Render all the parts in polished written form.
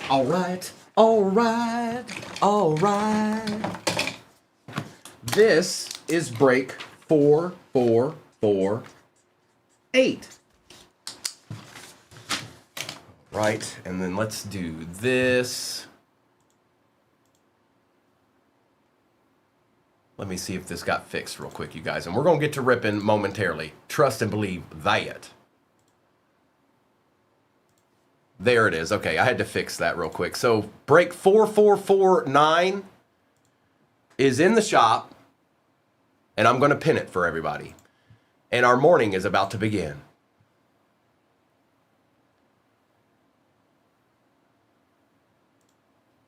All right, all right, all right. This is break 4448. Right, and then let's do this. Let me see if this got fixed real quick, you guys. And we're going to get to ripping momentarily. Trust and believe that. There it is. Okay, I had to fix that real quick. So break 4449 is in the shop. And I'm going to pin it for everybody. And our morning is about to begin.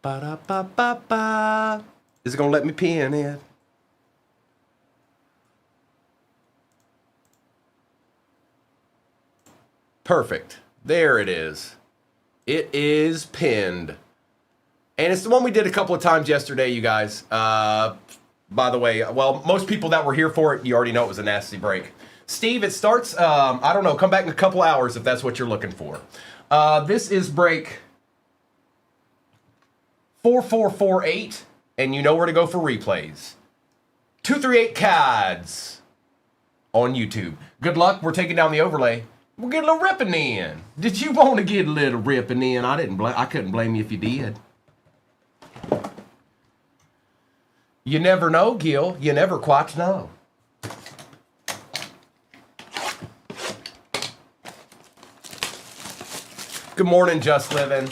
Ba-da-ba-ba-ba. Is it going to let me pin it? Perfect. There it is. It is pinned. And it's the one we did a couple of times yesterday, you guys. By the way, well, most people that were here for it, you already know it was a nasty break. Steve, it starts, I don't know, come back in a couple hours if that's what you're looking for. This is break 4448, and you know where to go for replays. 238 CADs on YouTube. Good luck. We're taking down the overlay. We'll get a little ripping in. Did you want to get a little ripping in? I couldn't blame you if you did. You never know, Gil. You never quite know. Good morning, Just Living.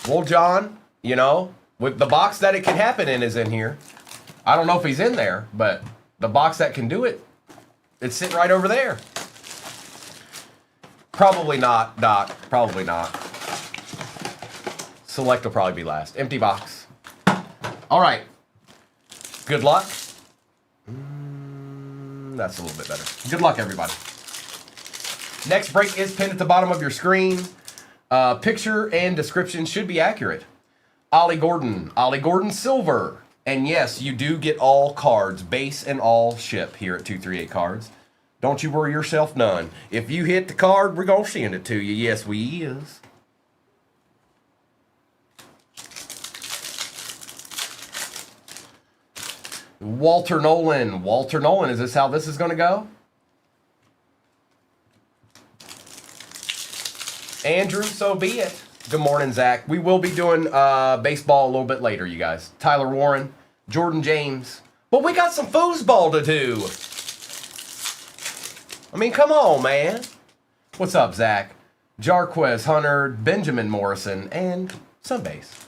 Well, John, you know, with the box that it can happen in is in here. I don't know if he's in there, but the box that can do it, it's sitting right over there. Probably not, Doc. Probably not. Select will probably be last. Empty box. All right. Good luck. That's a little bit better. Good luck, everybody. Next break is pinned at the bottom of your screen. Picture and description should be accurate. Ollie Gordon Silver. And yes, you do get all cards, base and all ship here at 238 Cards. Don't you worry yourself none. If you hit the card, we're going to send it to you. Yes, we is. Walter Nolan. Walter Nolan, is this how this is going to go? Andrew, so be it. Good morning, Zach. We will be doing baseball a little bit later, you guys. Tyler Warren, Jordan James. But we got some foosball to do. I mean, come on, man. What's up, Zach? Jarquez Hunter, Benjamin Morrison, and Sunbase.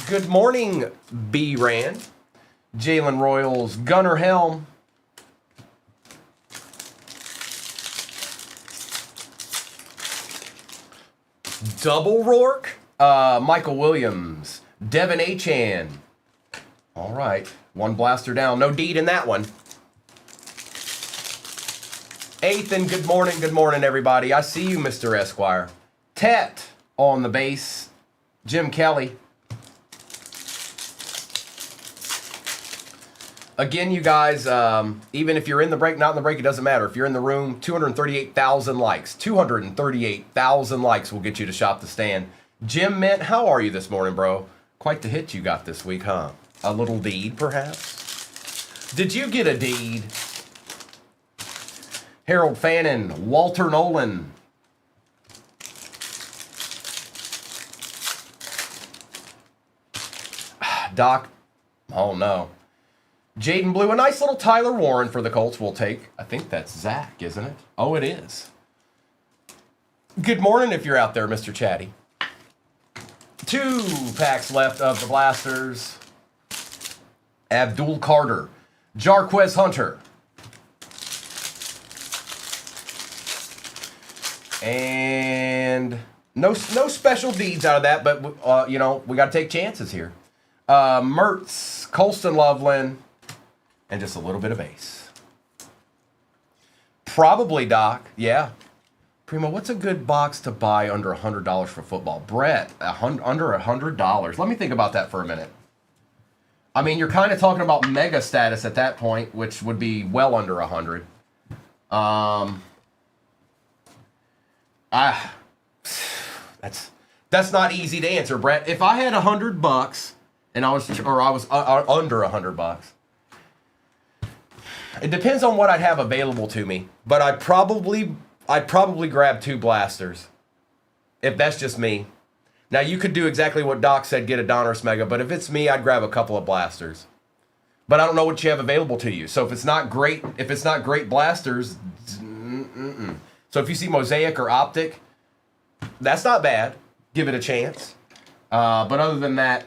Good morning, B. Rand. Jalen Royals, Gunnar Helm. Double Rourke, Michael Williams, Devin Achan. All right, one blaster down. No deed in that one. Ethan, good morning, everybody. I see you, Mr. Esquire. Tet on the base. Jim Kelly. Again, you guys, even if you're in the break, not in the break, it doesn't matter. If you're in the room, 238,000 likes. 238,000 likes will get you to Shop the Stand. Jim Mint, how are you this morning, bro? Quite the hit you got this week, huh? A little deed, perhaps? Did you get a deed? Harold Fannin, Walter Nolan. Doc, oh no. Jaden Blue, a nice little Tyler Warren for the Colts we'll take. I think that's Zach, isn't it? Oh, it is. Good morning if you're out there, Mr. Chatty. 2 packs left of the blasters. Abdul Carter. Jarquez Hunter. And no special deeds out of that, but, you know, we got to take chances here. Mertz, Colston Loveland. And just a little bit of base. Probably, Doc. Yeah. Primo, what's a good box to buy under $100 for football? Brett, under $100. Let me think about that for a minute. I mean, you're kind of talking about mega status at that point, which would be well under 100. Ah, that's not easy to answer, Brett. If I had $100 and I was under $100, it depends on what I'd have available to me. But I'd probably grab 2 blasters, if that's just me. Now you could do exactly what Doc said, get a Donruss Mega. But if it's me, I'd grab a couple of blasters. But I don't know what you have available to you. So if it's not great blasters, So if you see Mosaic or Optic, that's not bad. Give it a chance. But other than that,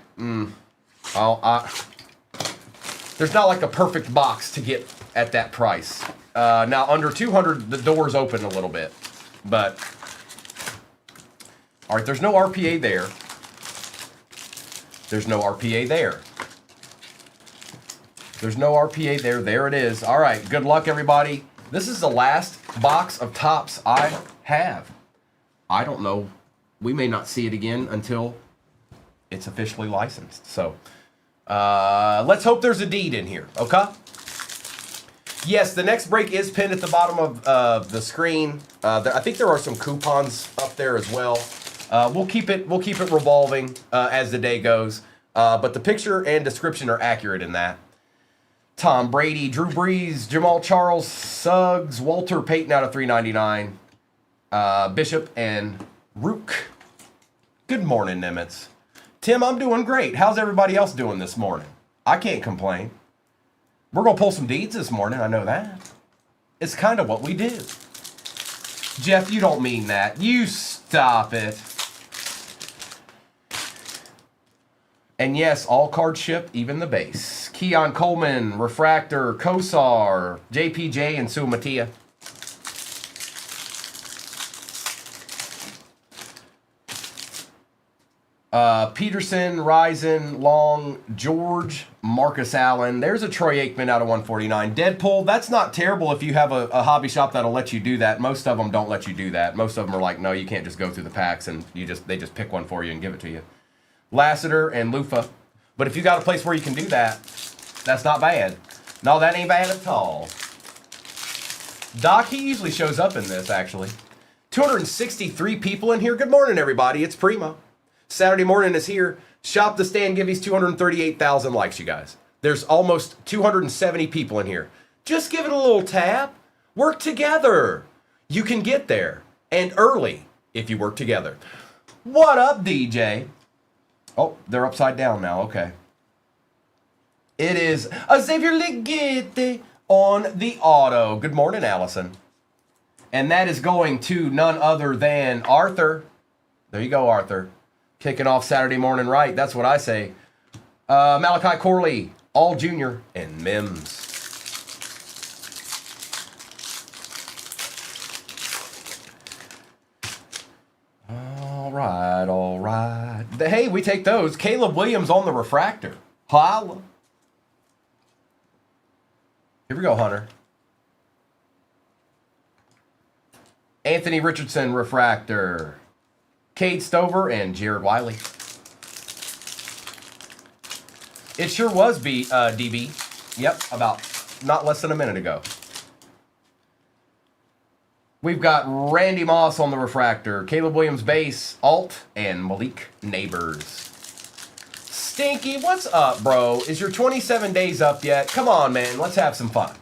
there's not like a perfect box to get at that price. Now under 200, the door's open a little bit. But all right, there's no RPA there. There's no RPA there. There's no RPA there. There it is. All right. Good luck, everybody. This is the last box of Topps I have. I don't know. We may not see it again until it's officially licensed. So let's hope there's a deed in here. Okay? Yes, the next break is pinned at the bottom of the screen. I think there are some coupons up there as well. We'll keep it revolving as the day goes. But the picture and description are accurate in that. Tom Brady, Drew Brees, Jamal Charles, Suggs, Walter Payton out of 399, Bishop, and Rook. Good morning, Nimitz. Tim, I'm doing great. How's everybody else doing this morning? I can't complain. We're going to pull some deeds this morning, I know that. It's kind of what we do. Jeff, you don't mean that. You stop it. And yes, all cards ship, even the base. Keon Coleman, Refractor, Kosar, JPJ, and Sumatia. Peterson, Risen, Long, George, Marcus Allen. There's a Troy Aikman out of 149. Deadpool, that's not terrible if you have a hobby shop that'll let you do that. Most of them don't let you do that. Most of them are like, no, you can't just go through the packs and they just pick one for you and give it to you. Lassiter and Lufa. But if you got a place where you can do that, that's not bad. No, that ain't bad at all. Doc, he usually shows up in this, actually. 263 people in here. Good morning, everybody. It's Primo. Saturday morning is here. Shop the Stand Givey's 238,000 likes, you guys. There's almost 270 people in here. Just give it a little tap. Work together. You can get there. And early, if you work together. What up, DJ? Oh, they're upside down now. Okay. It is Xavier Ligeti on the auto. Good morning, Allison. And that is going to none other than Arthur. There you go, Arthur. Kicking off Saturday morning right. That's what I say. Malachi Corley, All Junior, and Mims. All right. Hey, we take those. Caleb Williams on the refractor. Holla. Here we go, Hunter. Anthony Richardson, refractor. Cade Stover and Jared Wiley. It sure was DB. Yep, about not less than a minute ago. We've got Randy Moss on the refractor, Caleb Williams base, Alt, and Malik Neighbors. Stinky, what's up, bro? Is your 27 days up yet? Come on, man. Let's have some fun.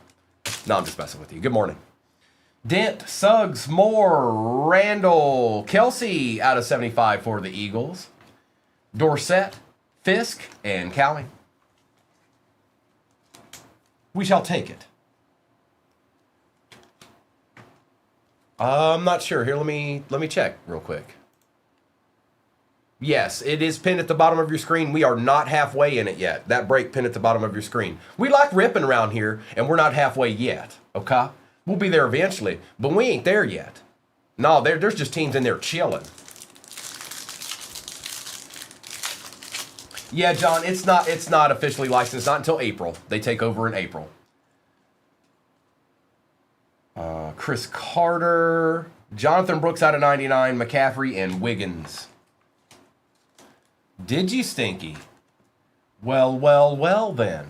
No, I'm just messing with you. Good morning. Dent, Suggs, Moore, Randall, Kelsey out of 75 for the Eagles. Dorsett, Fisk, and Cowie. We shall take it. I'm not sure. Here, let me check real quick. Yes, it is pinned at the bottom of your screen. We are not halfway in it yet. That break pinned at the bottom of your screen. We like ripping around here, and we're not halfway yet, okay? We'll be there eventually, but we ain't there yet. No, there's just teams in there chilling. Yeah, John, it's not officially licensed. Not until April. They take over in April. Chris Carter, Jonathan Brooks out of 99, McCaffrey, and Wiggins. Did you, Stinky? Well, then.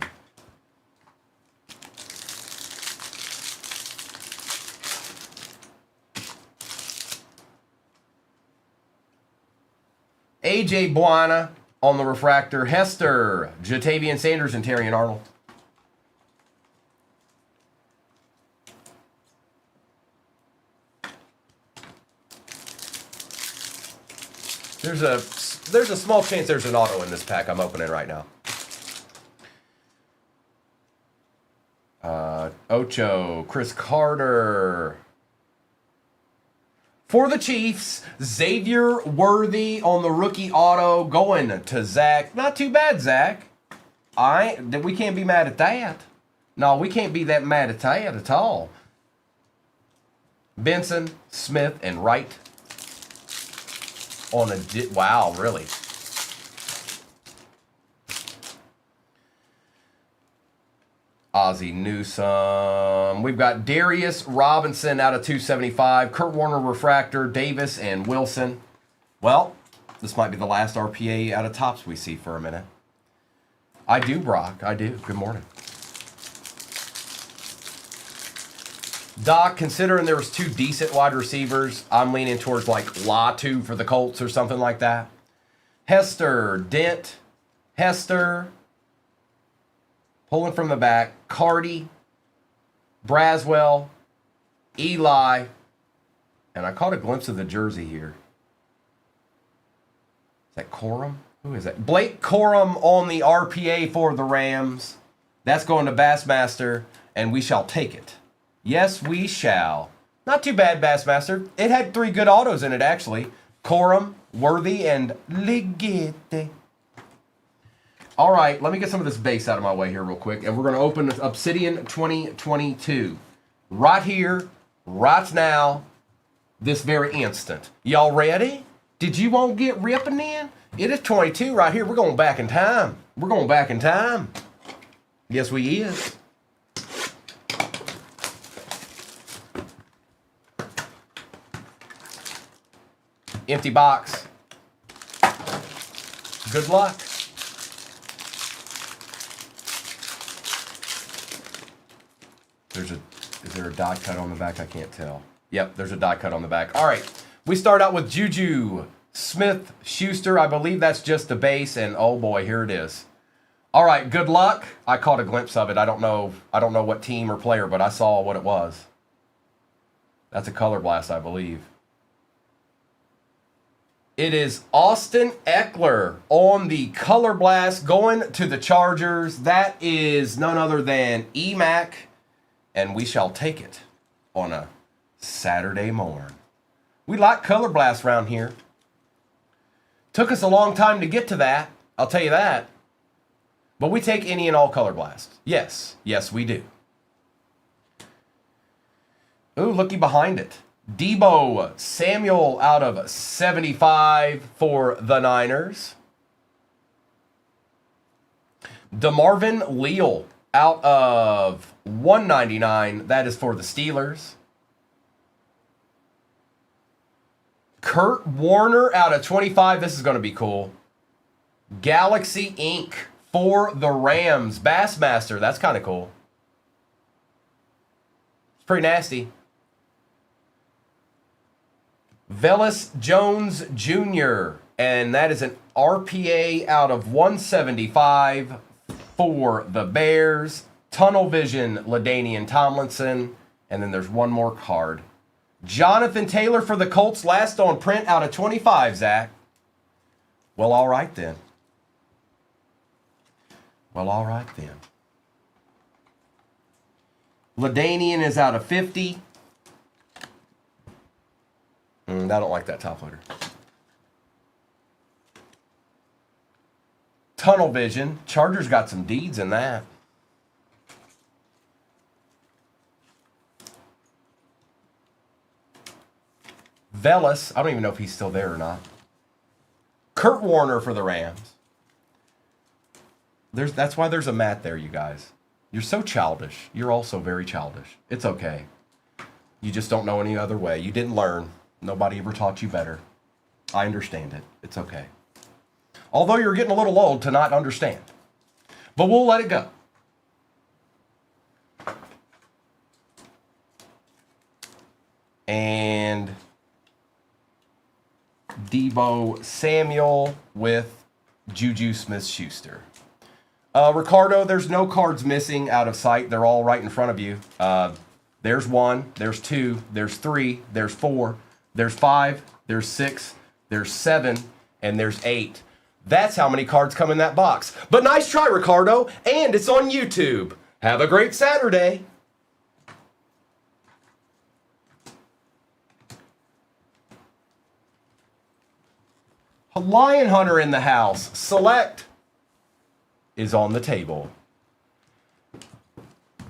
AJ Buana on the refractor. Hester, Jatavian Sanders, and Terrion Arnold. There's a small chance there's an auto in this pack I'm opening right now. Ocho, Chris Carter. For the Chiefs, Xavier Worthy on the rookie auto going to Zach. Not too bad, Zach. We can't be mad at that. No, we can't be that mad at that at all. Benson, Smith, and Wright. On a wow, really? Ozzie Newsome. We've got Darius Robinson out of 275. Kurt Warner refractor, Davis, and Wilson. Well, this might be the last RPA out of Topps we see for a minute. I do, Brock. I do. Good morning. Doc, considering there was 2 decent wide receivers, I'm leaning towards like Latu for the Colts or something like that. Hester, Dent, Hester. Pulling from the back, Cardi, Braswell, Eli, and I caught a glimpse of the jersey here. Is that Corum? Who is that? Blake Corum on the RPA for the Rams. That's going to Bassmaster, and we shall take it. Yes, we shall. Not too bad, Bassmaster. It had 3 good autos in it, actually. Corum, Worthy, and Ligete. All right, let me get some of this base out of my way here real quick, and we're going to open Obsidian 2022. Right here, right now, this very instant. Y'all ready? Did you want to get ripping in? It is 22 right here. We're going back in time. We're going back in time. Yes, we is. Empty box. Good luck. Is there a die cut on the back? I can't tell. Yep, there's a die cut on the back. All right, we start out with Juju Smith-Schuster. I believe that's just the base, and oh boy, here it is. All right, good luck. I caught a glimpse of it. I don't know what team or player, but I saw what it was. That's a color blast, I believe. It is Austin Eckler on the color blast going to the Chargers. That is none other than EMAC. And we shall take it on a Saturday morn. We like color blasts around here. Took us a long time to get to that, I'll tell you that. But we take any and all color blasts. Yes, yes we do. Ooh, looky behind it. Debo Samuel out of 75 for the Niners. DeMarvin Leal out of 199. That is for the Steelers. Kurt Warner out of 25. This is going to be cool. Galaxy Inc. for the Rams. Bassmaster. That's kind of cool. It's pretty nasty. Velus Jones Jr. And that is an RPA out of 175 for the Bears. Tunnel Vision, LaDainian Tomlinson. And then there's one more card. Jonathan Taylor for the Colts, last on print out of 25, Zach. Well, all right then. Well, all right then. LaDainian is out of 50. I don't like that top loader. Tunnel Vision. Chargers got some deeds in that. Velus. I don't even know if he's still there or not. Kurt Warner for the Rams. That's why there's a mat there, you guys. You're so childish. You're also very childish. It's okay. You just don't know any other way. You didn't learn. Nobody ever taught you better. I understand it. It's okay. Although you're getting a little old to not understand. But we'll let it go. And Debo Samuel with Juju Smith-Schuster. Ricardo, there's no cards missing out of sight. They're all right in front of you. There's 1, there's 2, there's 3, there's 4, there's 5, there's 6, there's 7, and there's 8. That's how many cards come in that box. But nice try, Ricardo, and it's on YouTube. Have a great Saturday. A Lion Hunter in the house. Select is on the table.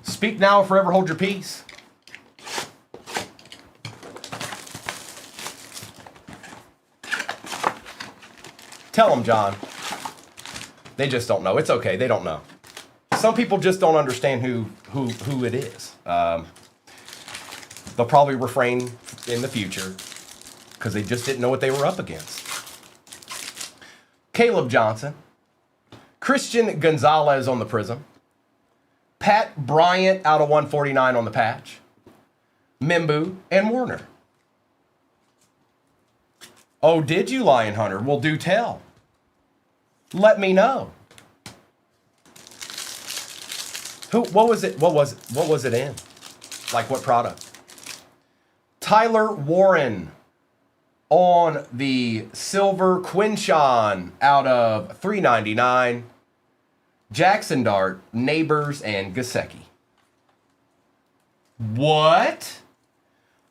Speak now or forever hold your peace. Tell them, John. They just don't know. It's okay. They don't know. Some people just don't understand who it is. They'll probably refrain in the future because they just didn't know what they were up against. Caleb Johnson. Christian Gonzalez on the Prism. Pat Bryant out of 149 on the patch. Mimbu and Warner. Oh, did you, Lion Hunter? Well, do tell. Let me know. What was it? What was it in? Like what product? Tyler Warren on the silver. Quinshawn out of 399. Jackson Dart, Neighbors, and Gasecki. What?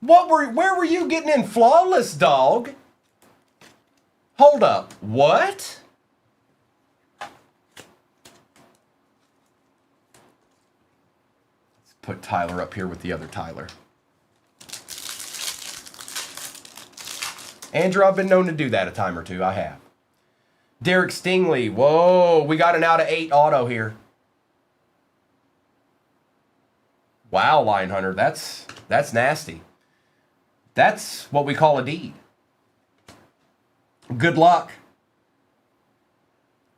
Where were you getting in flawless, dog? Hold up. What? Let's put Tyler up here with the other Tyler. Andrew, I've been known to do that a time or two. I have. Derek Stingley. Whoa, we got an out of 8 auto here. Wow, Lion Hunter. That's nasty. That's what we call a deed. Good luck.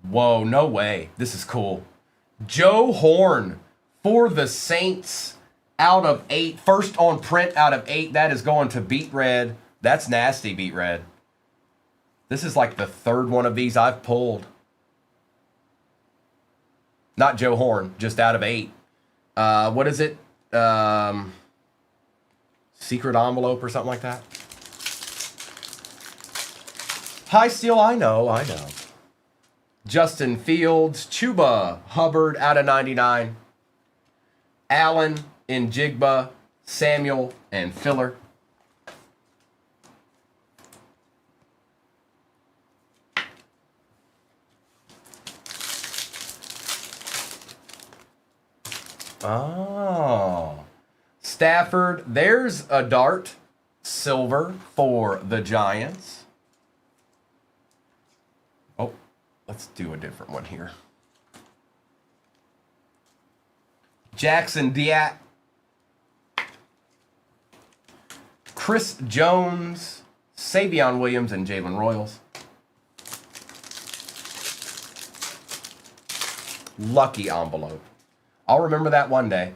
Whoa, no way. This is cool. Joe Horn for the Saints out of 8. First on print out of 8. That is going to Beat Red. That's nasty, Beat Red. This is like the 3rd one of these I've pulled. Not Joe Horn, just out of 8. What is it? Secret envelope or something like that? High Steel, I know. Justin Fields, Chuba Hubbard out of 99. Allen, Njigba, Samuel, and Filler. Oh. Stafford, there's a dart. Silver for the Giants. Oh, let's do a different one here. Jackson Diat. Chris Jones, Savion Williams, and Jalen Royals. Lucky envelope. I'll remember that one day.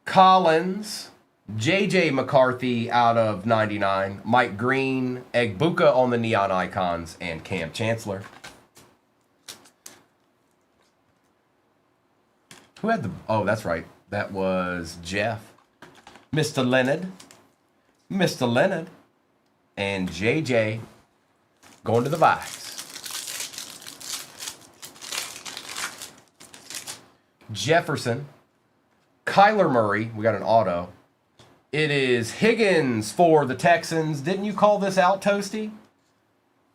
Collins, J.J. McCarthy out of 99. Mike Green, Egbuka on the Neon Icons, and Cam Chancellor. Who had the... Oh, that's right. That was Jeff. Mr. Leonard. And J.J. going to the Vikes. Jefferson, Kyler Murray, we got an auto. It is Higgins for the Texans. Didn't you call this out, Toasty?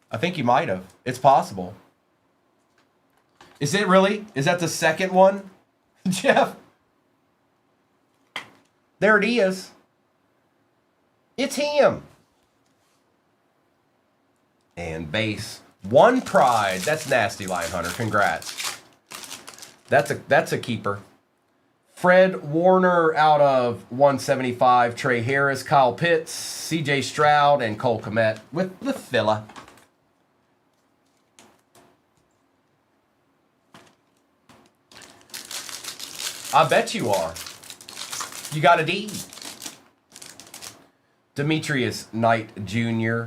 I think you might have. It's possible. Is it really? Is that the second one? Jeff? There it is. It's him. And base. One pride. That's nasty, Lion Hunter. Congrats. That's a keeper. Fred Warner out of 175. Trey Harris, Kyle Pitts, C.J. Stroud, and Cole Kmet with the filler. I bet you are. You got a D. Demetrius Knight Jr.,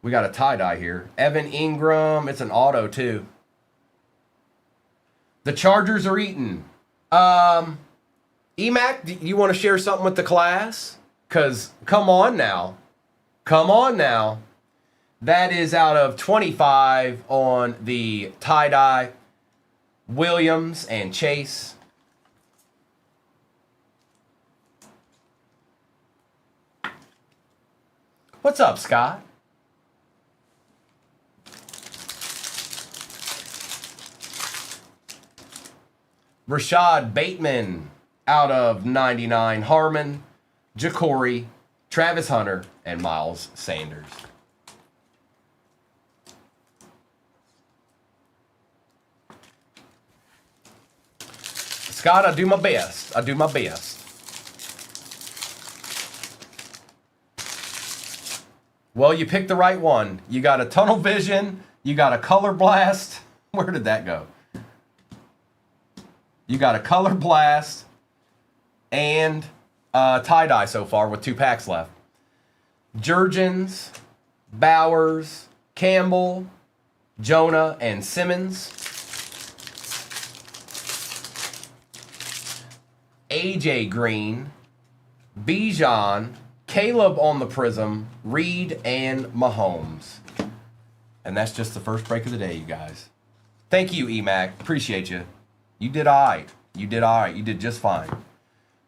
We got a tie-dye here. Evan Ingram. It's an auto, too. The Chargers are eating. EMAC, do you want to share something with the class? Because, come on now. Come on now. That is out of 25 on the tie-dye. Williams and Chase. What's up, Scott? Rashad Bateman out of 99. Harmon, Jacory, Travis Hunter, and Miles Sanders. Scott, I do my best. I do my best. Well, you picked the right one. You got a tunnel vision. You got a color blast. Where did that go? You got a color blast and tie-dye so far with 2 packs left. Jurgens, Bowers, Campbell, Jonah, and Simmons. AJ Green, Bijan, Caleb on the Prism, Reed, and Mahomes. And that's just the first break of the day, you guys. Thank you, EMAC. Appreciate you. You did all right. You did all right. You did just fine.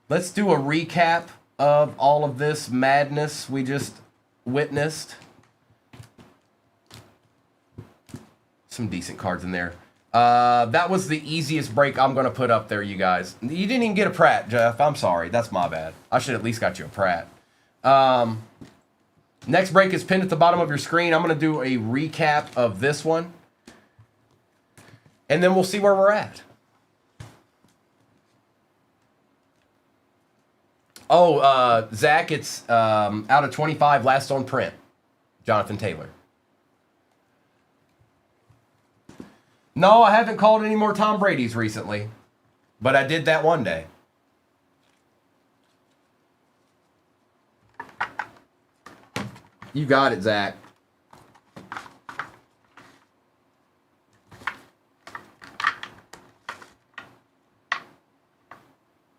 Let's do a recap of all of this madness we just witnessed. Some decent cards in there. That was the easiest break I'm going to put up there, you guys. You didn't even get a Pratt, Jeff. I'm sorry. That's my bad. I should at least got you a Pratt. Next break is pinned at the bottom of your screen. I'm going to do a recap of this one. And then we'll see where we're at. Oh, Zach, it's out of 25, last on print. Jonathan Taylor. No, I haven't called any more Tom Brady's recently, but I did that one day. You got it, Zach.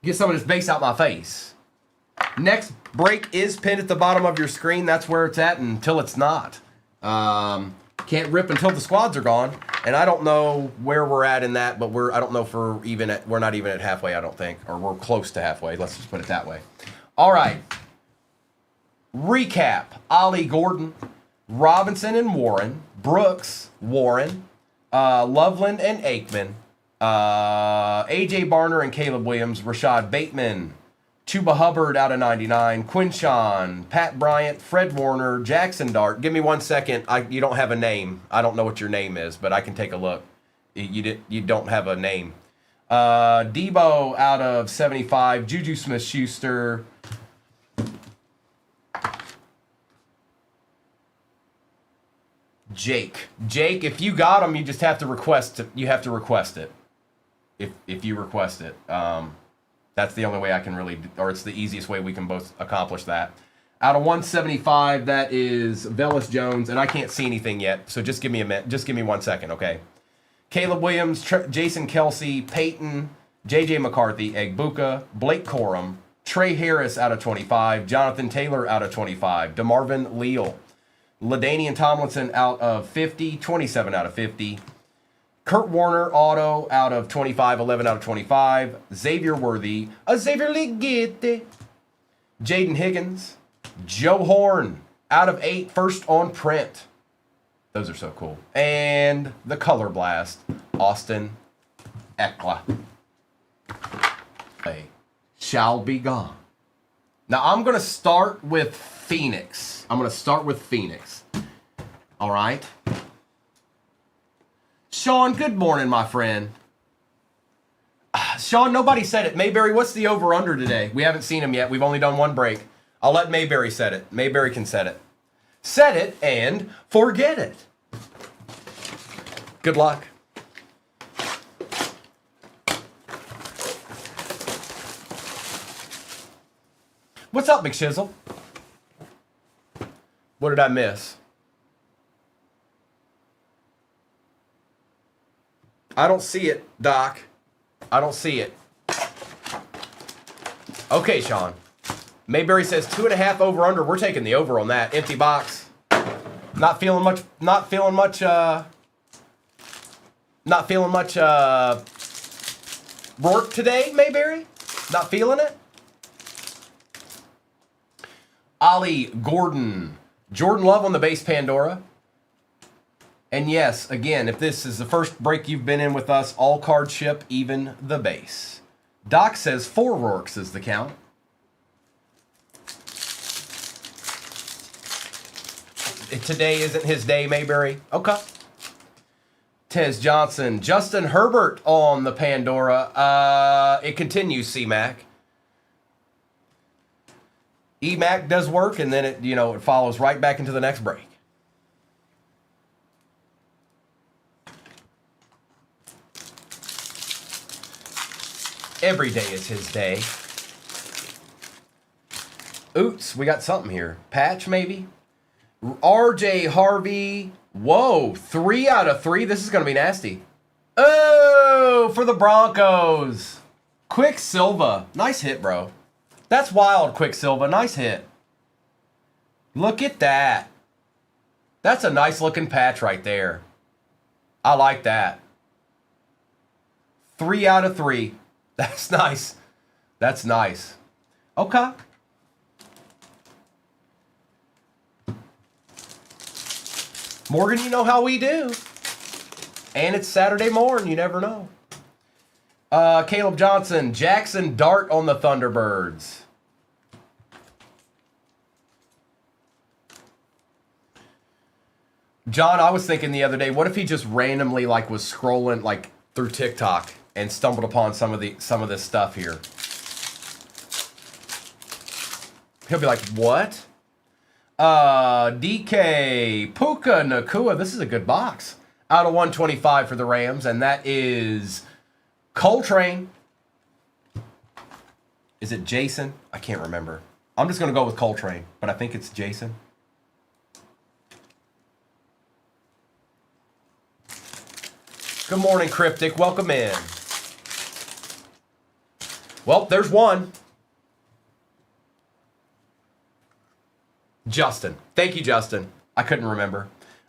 Get some of this bass out my face. Next break is pinned at the bottom of your screen. That's where it's at until it's not. Can't rip until the squads are gone. And I don't know where we're at in that, but I don't know if we're not even at halfway, I don't think. Or we're close to halfway. Let's just put it that way. All right. Recap. Ollie Gordon, Robinson and Warren, Brooks, Warren, Loveland and Aikman, A.J. Barner and Caleb Williams, Rashad Bateman, Chuba Hubbard out of 99, Quinshawn, Pat Bryant, Fred Warner, Jackson Dart. Give me 1 second. You don't have a name. I don't know what your name is, but I can take a look. You don't have a name. Debo out of 75, Juju Smith-Schuster. Jake, if you got them, you just have to request it. You have to request it. If you request it. That's the only way I can really, or it's the easiest way we can both accomplish that. Out of 175, that is Velus Jones, and I can't see anything yet, so just give me a minute. Just give me 1 second, okay? Caleb Williams, Jason Kelsey, Peyton, J.J. McCarthy, Egbuka, Blake Corum, Trey Harris out of 25, Jonathan Taylor out of 25, DeMarvin Leal, LaDainian Tomlinson out of 50, 27 out of 50, Kurt Warner, auto, out of 25, 11 out of 25. Xavier Worthy, Xavier Ligete. Jaden Higgins. Joe Horn, out of 8, first on print. Those are so cool. And the Color Blast, Austin Eckler. They shall be gone. Now, I'm going to start with Phoenix. All right? Sean, good morning, my friend. Sean, nobody said it. Mayberry, what's the over-under today? We haven't seen him yet. We've only done one break. I'll let Mayberry set it. Mayberry can set it. Set it and forget it. Good luck. What's up, McShizzle? What did I miss? I don't see it, Doc. I don't see it. Okay, Sean. Mayberry says 2.5 over under. We're taking the over on that. Empty box. Not feeling much Rourke today, Mayberry? Not feeling it? Ollie Gordon. Jordan Love on the base Pandora. And yes, again, if this is the first break you've been in with us, all card ship, even the base. Doc says 4 Rourkes is the count. Today isn't his day, Mayberry. Okay. Tez Johnson. Justin Herbert on the Pandora. It continues, C-Mac. E-Mac does work, and then it follows right back into the next break. Every day is his day. Oots, we got something here. Patch, maybe? RJ Harvey. Whoa, 3 out of 3. This is going to be nasty. Oh, for the Broncos. Quicksilva. Nice hit, bro. That's wild, Quicksilva. Nice hit. Look at that. That's a nice looking patch right there. I like that. 3 out of 3. That's nice. That's nice. Okay. Morgan, you know how we do. And it's Saturday morning. You never know. Caleb Johnson. Jackson Dart on the Thunderbirds. John, I was thinking the other day, what if he just randomly was scrolling through TikTok and stumbled upon some of this stuff here? He'll be like, what? DK Puka Nakua. This is a good box. Out of 125 for the Rams, and that is Coltrane. Is it Jason? I can't remember. I'm just going to go with Coltrane, but I think it's Jason. Good morning, Cryptic. Welcome in. Well, there's one. Justin. Thank you, Justin. I couldn't remember.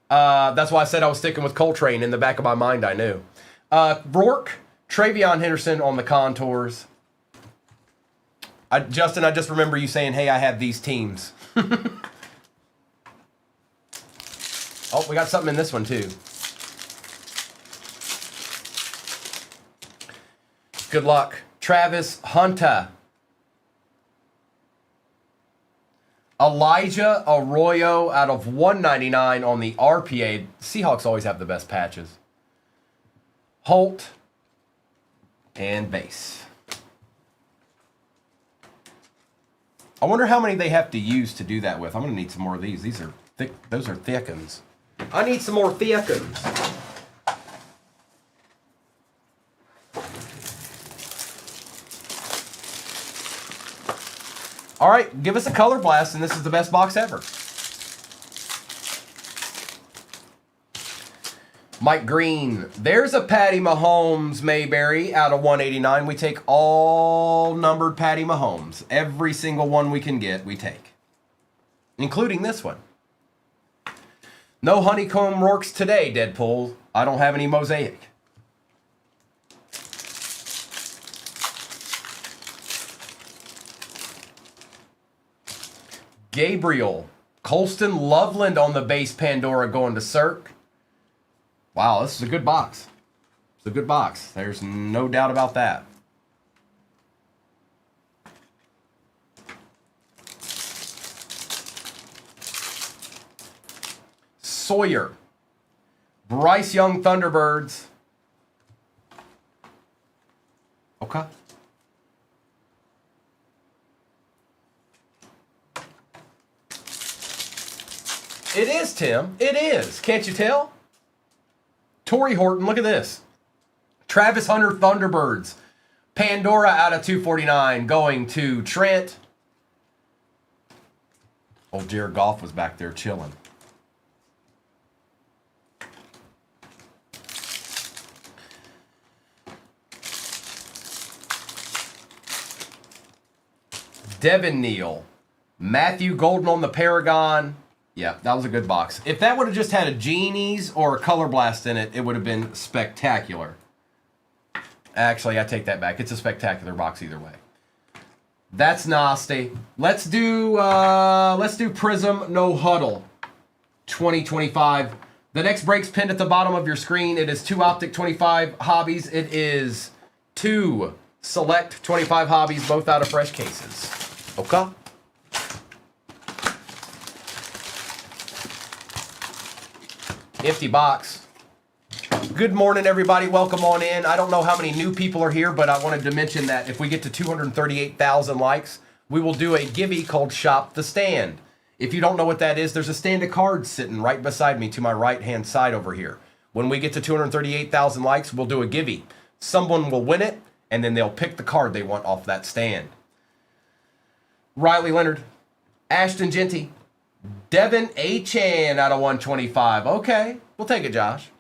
That's why I said I was sticking with Coltrane. In the back of my mind, I knew. Rourke, Travion Henderson on the contours. Justin, I just remember you saying, hey, I have these teams. Oh, we got something in this one, too. Good luck. Travis Hunter. Elijah Arroyo out of 199 on the RPA. Seahawks always have the best patches. Holt and base. I wonder how many they have to use to do that with. I'm going to need some more of these. These are thick. Those are thick ones. I need some more thick ones. All right, give us a color blast, and this is the best box ever. Mike Green. There's a Patty Mahomes Mayberry out of 189. We take all numbered Patty Mahomes. Every single one we can get, we take. Including this one. No honeycomb Rourkes today, Deadpool. I don't have any mosaic. Gabriel. Colston Loveland on the base Pandora going to Cirque. Wow, this is a good box. It's a good box. There's no doubt about that. Sawyer. Bryce Young Thunderbirds. Okay. It is, Tim. It is. Can't you tell? Torrey Horton, look at this. Travis Hunter Thunderbirds. Pandora out of 249 going to Trent. Old Jared Goff was back there chilling. . Devin Neal. Matthew Golden on the Paragon. Yeah, that was a good box. If that would have just had a Genies or a Color Blast in it, it would have been spectacular. Actually, I take that back. It's a spectacular box either way. That's nasty. Let's do Prism No Huddle 2025. The next break's pinned at the bottom of your screen. It is 2 Optic 25 hobbies. It is 2 Select 25 hobbies, both out of fresh cases. Okay. Empty box. Good morning, everybody. Welcome on in. I don't know how many new people are here, but I wanted to mention that if we get to 238,000 likes, we will do a giveaway called Shop the Stand. If you don't know what that is, there's a stand of cards sitting right beside me to my right-hand side over here. When we get to 238,000 likes, we'll do a giveaway. Someone will win it, and then they'll pick the card they want off that stand. Riley Leonard, Ashton Genty, Devin A-Chan out of 125. Okay, we'll take it, Josh.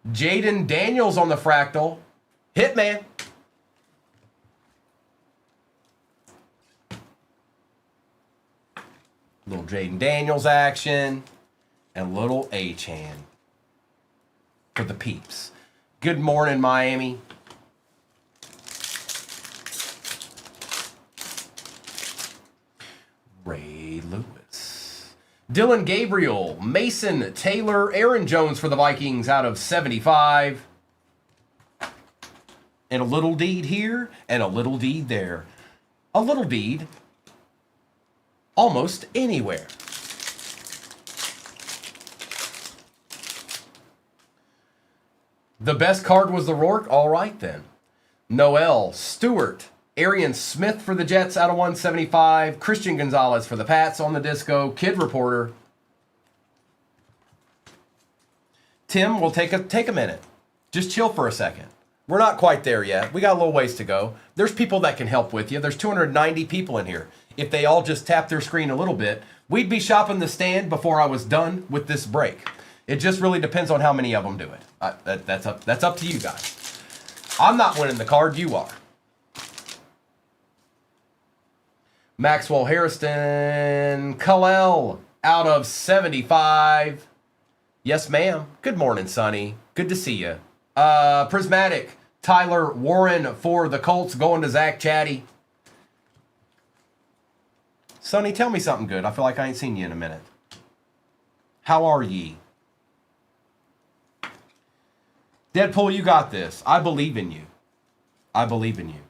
Jaden Daniels on the Fractal. Hitman. Little Jaden Daniels action. And little A-Chan. For the peeps. Good morning, Miami. Ray Lewis. Dylan Gabriel, Mason Taylor, Aaron Jones for the Vikings out of 75. And a little deed here and a little deed there. A little deed almost anywhere. The best card was the Rourke? All right then. Noel Stewart. Arian Smith for the Jets out of 175. Christian Gonzalez for the Pats on the disco. Kid Reporter. Tim, we'll take a minute. Just chill for a second. We're not quite there yet. We got a little ways to go. There's people that can help with you. There's 290 people in here. If they all just tap their screen a little bit, we'd be shopping the stand before I was done with this break. It just really depends on how many of them do it. That's up to you guys. I'm not winning the card. You are. Maxwell Harrison, Kalel out of 75. Yes, ma'am. Good morning, Sonny. Good to see you. Prismatic, Tyler Warren for the Colts going to Zach Chatty. Sonny, tell me something good. I feel like I ain't seen you in a minute. How are ye? Deadpool, you got this. I believe in you. I believe in you.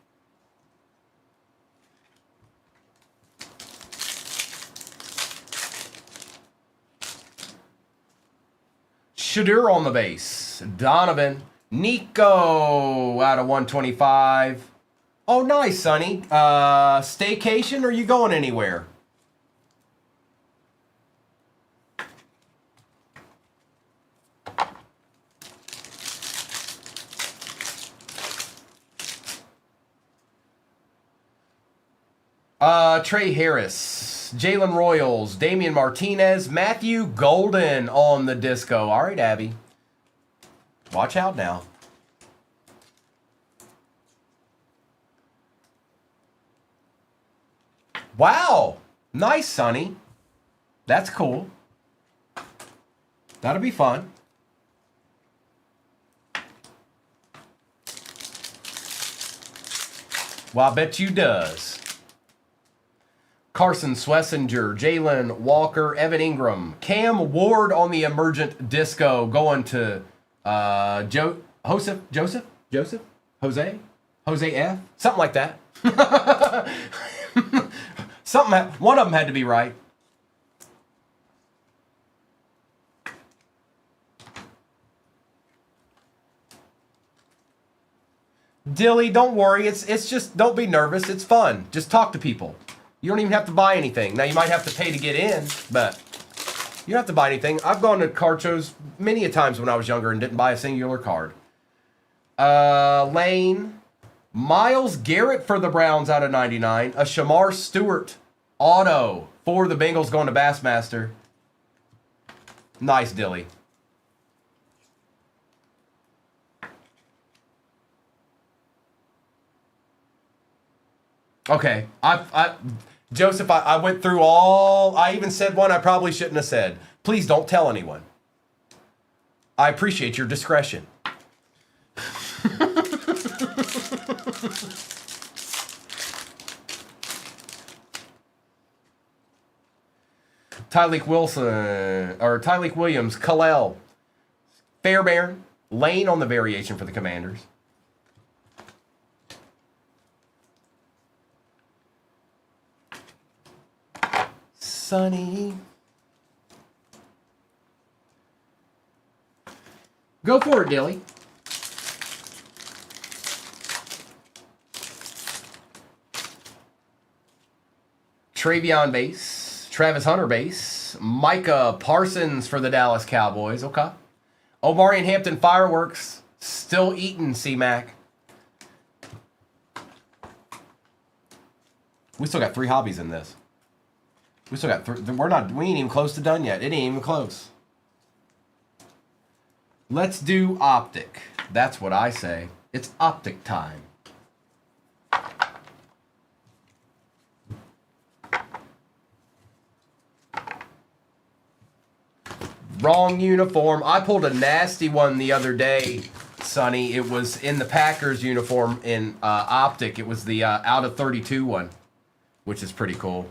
Shadur on the base. Donovan. Nico out of 125. Oh, nice, Sonny. Staycation, or are you going anywhere? Trey Harris, Jalen Royals, Damian Martinez, Matthew Golden on the disco. All right, Abby. Watch out now. Wow. Nice, Sonny. That's cool. That'll be fun. Well, I bet you does. Carson Swessinger, Jalen Walker, Evan Ingram, Cam Ward on the emergent disco going to Joseph F, something like that. One of them had to be right. Dilly, don't worry. It's just, don't be nervous. It's fun. Just talk to people. You don't even have to buy anything. Now, you might have to pay to get in, but you don't have to buy anything. I've gone to card shows many a times when I was younger and didn't buy a singular card. Lane. Myles Garrett for the Browns out of 99. A Shamar Stewart auto for the Bengals going to Bassmaster. Nice, Dilly. Okay, Joseph, I went through all. I even said one I probably shouldn't have said. Please don't tell anyone. I appreciate your discretion. Tyleek Williams, Kalel, Fairbairn, Lane on the variation for the Commanders. Sonny. Go for it, Dilly. Travion base. Travis Hunter base. Micah Parsons for the Dallas Cowboys. Okay. Omari and Hampton Fireworks. Still eating, C-Mac. We still got 3 hobbies in this. We still got 3. We ain't even close to done yet. It ain't even close. Let's do optic. That's what I say. It's optic time. Wrong uniform. I pulled a nasty one the other day, Sonny. It was in the Packers uniform in optic. It was the out of 32 one, which is pretty cool.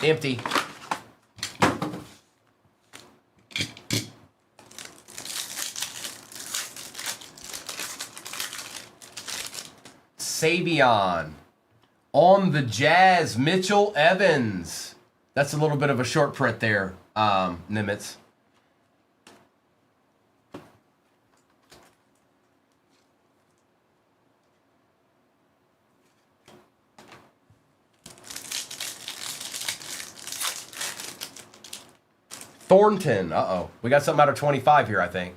Empty. Savion. On the Jazz, Mitchell Evans. That's a little bit of a short print there, Nimitz. Thornton. Uh-oh. We got something out of 25 here, I think.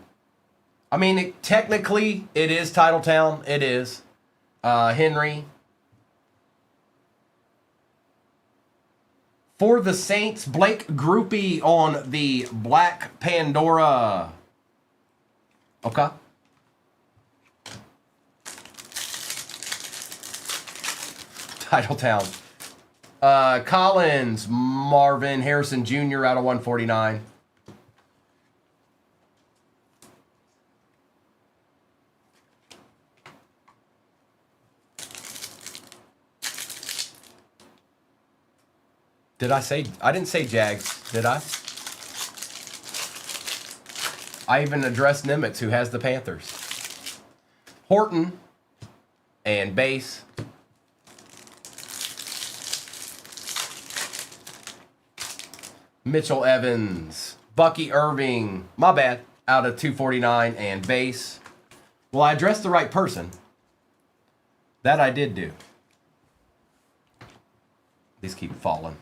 I mean, technically, it is Titletown. It is. Henry. For the Saints, Blake Groupie on the Black Pandora. Okay. Titletown. Collins, Marvin Harrison Jr. out of 149. Did I say? I didn't say Jags, did I? I even addressed Nimitz, who has the Panthers. Horton and base. Mitchell Evans, Bucky Irving, my bad, out of 249 and base. Well, I addressed the right person. That I did do. These keep falling.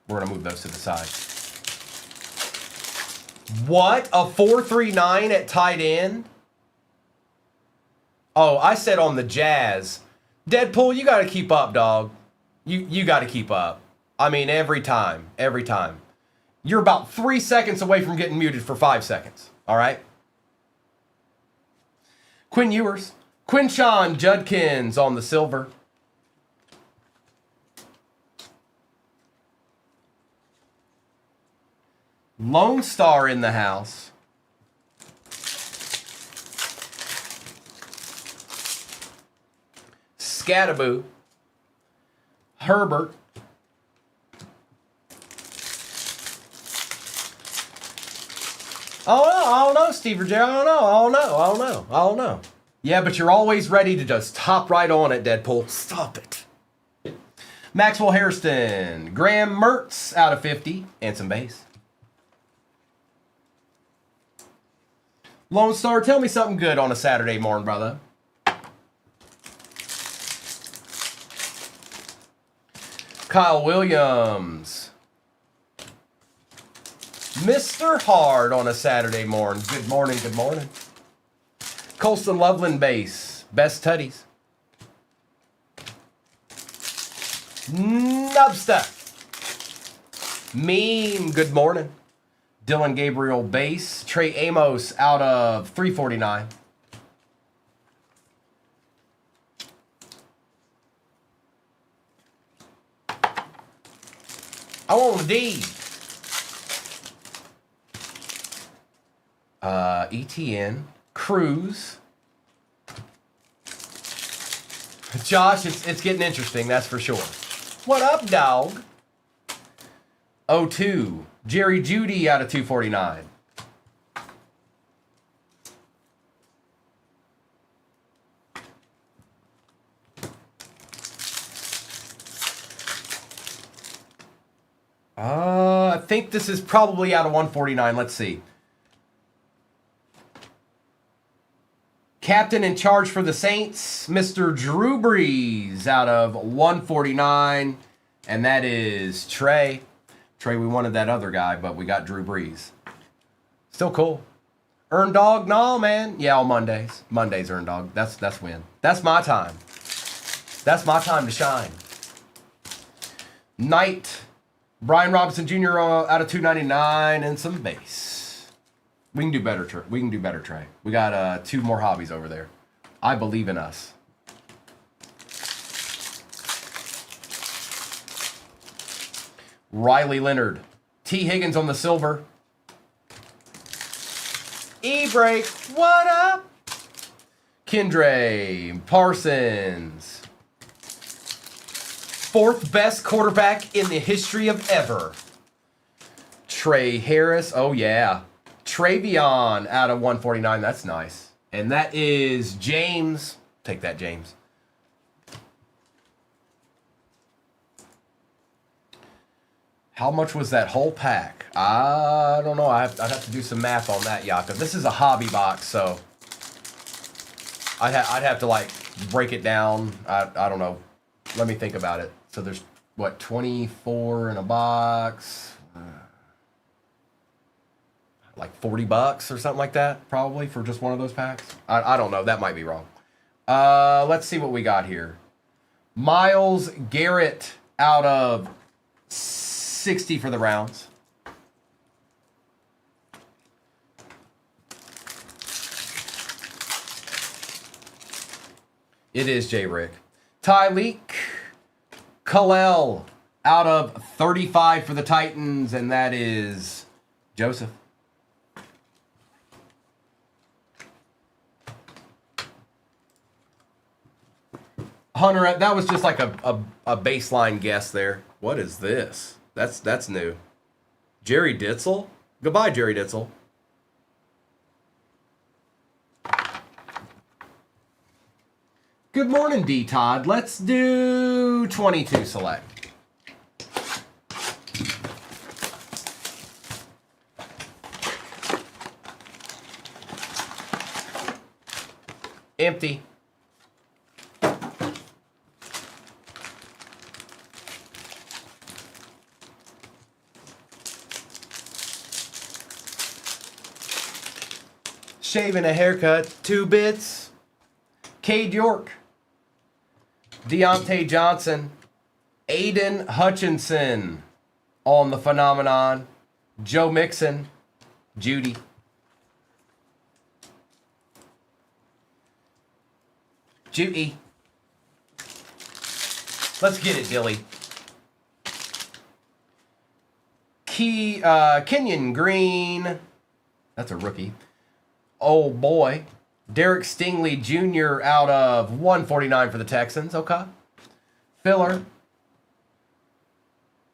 We're going to move those to the side. What? A 439 at tight end? Oh, I said on the Jazz. Deadpool, you got to keep up, dog. You got to keep up. I mean, every time. Every time. You're about 3 seconds away from getting muted for 5 seconds. All right? Quinn Ewers. Quinshawn Judkins on the silver. Lone Star in the house. Scattaboo. Herbert. I don't know, Steve or Jerry. I don't know. Yeah, but you're always ready to just hop right on it, Deadpool. Stop it. Maxwell Hairston. Graham Mertz out of 50. And some base. Lone Star, tell me something good on a Saturday morning, brother. Kyle Williams. Mr. Hard on a Saturday morning. Good morning, good morning. Colston Loveland base. Best Tutties. Nubsta. Meme, good morning. Dylan Gabriel base. Trey Amos out of 349. I want a D. ETN. Cruz. Josh, it's getting interesting, that's for sure. What up, dog? 02. Jerry Jeudy out of 249. I think this is probably out of 149. Let's see. Captain in charge for the Saints, Mr. Drew Brees out of 149. And that is Trey. Trey, we wanted that other guy, but we got Drew Brees. Still cool. Earn dog? No, man. Yeah, on Mondays. Mondays earn dog. That's win. That's my time. That's my time to shine. Knight. Brian Robinson Jr. Out of 299 and some base. We can do better, Trey. We can do better, Trey. We got 2 more hobbies over there. I believe in us. Riley Leonard. T. Higgins on the silver. E-break. What up? Kendre Parsons. 4th best quarterback in the history of ever. Trey Harris. Oh, yeah. Travion out of 149. That's nice. And that is James. Take that, James. How much was that whole pack? I don't know. I'd have to do some math on that, Yaka. This is a hobby box, so I'd have to, like, break it down. I don't know. Let me think about it. So there's, what, 24 in a box? Like $40 or something like that, probably, for just one of those packs. I don't know. That might be wrong. Let's see what we got here. Myles Garrett out of 60 for the rounds. It is J-Rick. Tyreek Khalil out of 35 for the Titans, and that is Joseph. Hunter, that was just like a baseline guess there. What is this? That's new. Jerry Ditzel? Goodbye, Jerry Ditzel. Good morning, D. Todd. Let's do 22 select. Empty. Shaving a haircut, 2 bits. Cade York. Deontay Johnson. Aiden Hutchinson on the phenomenon. Joe Mixon. Judy. Judy. Let's get it, Dilly. Kenyon Green. That's a rookie. Oh boy. Derek Stingley Jr. out of 149 for the Texans. Okay. Filler.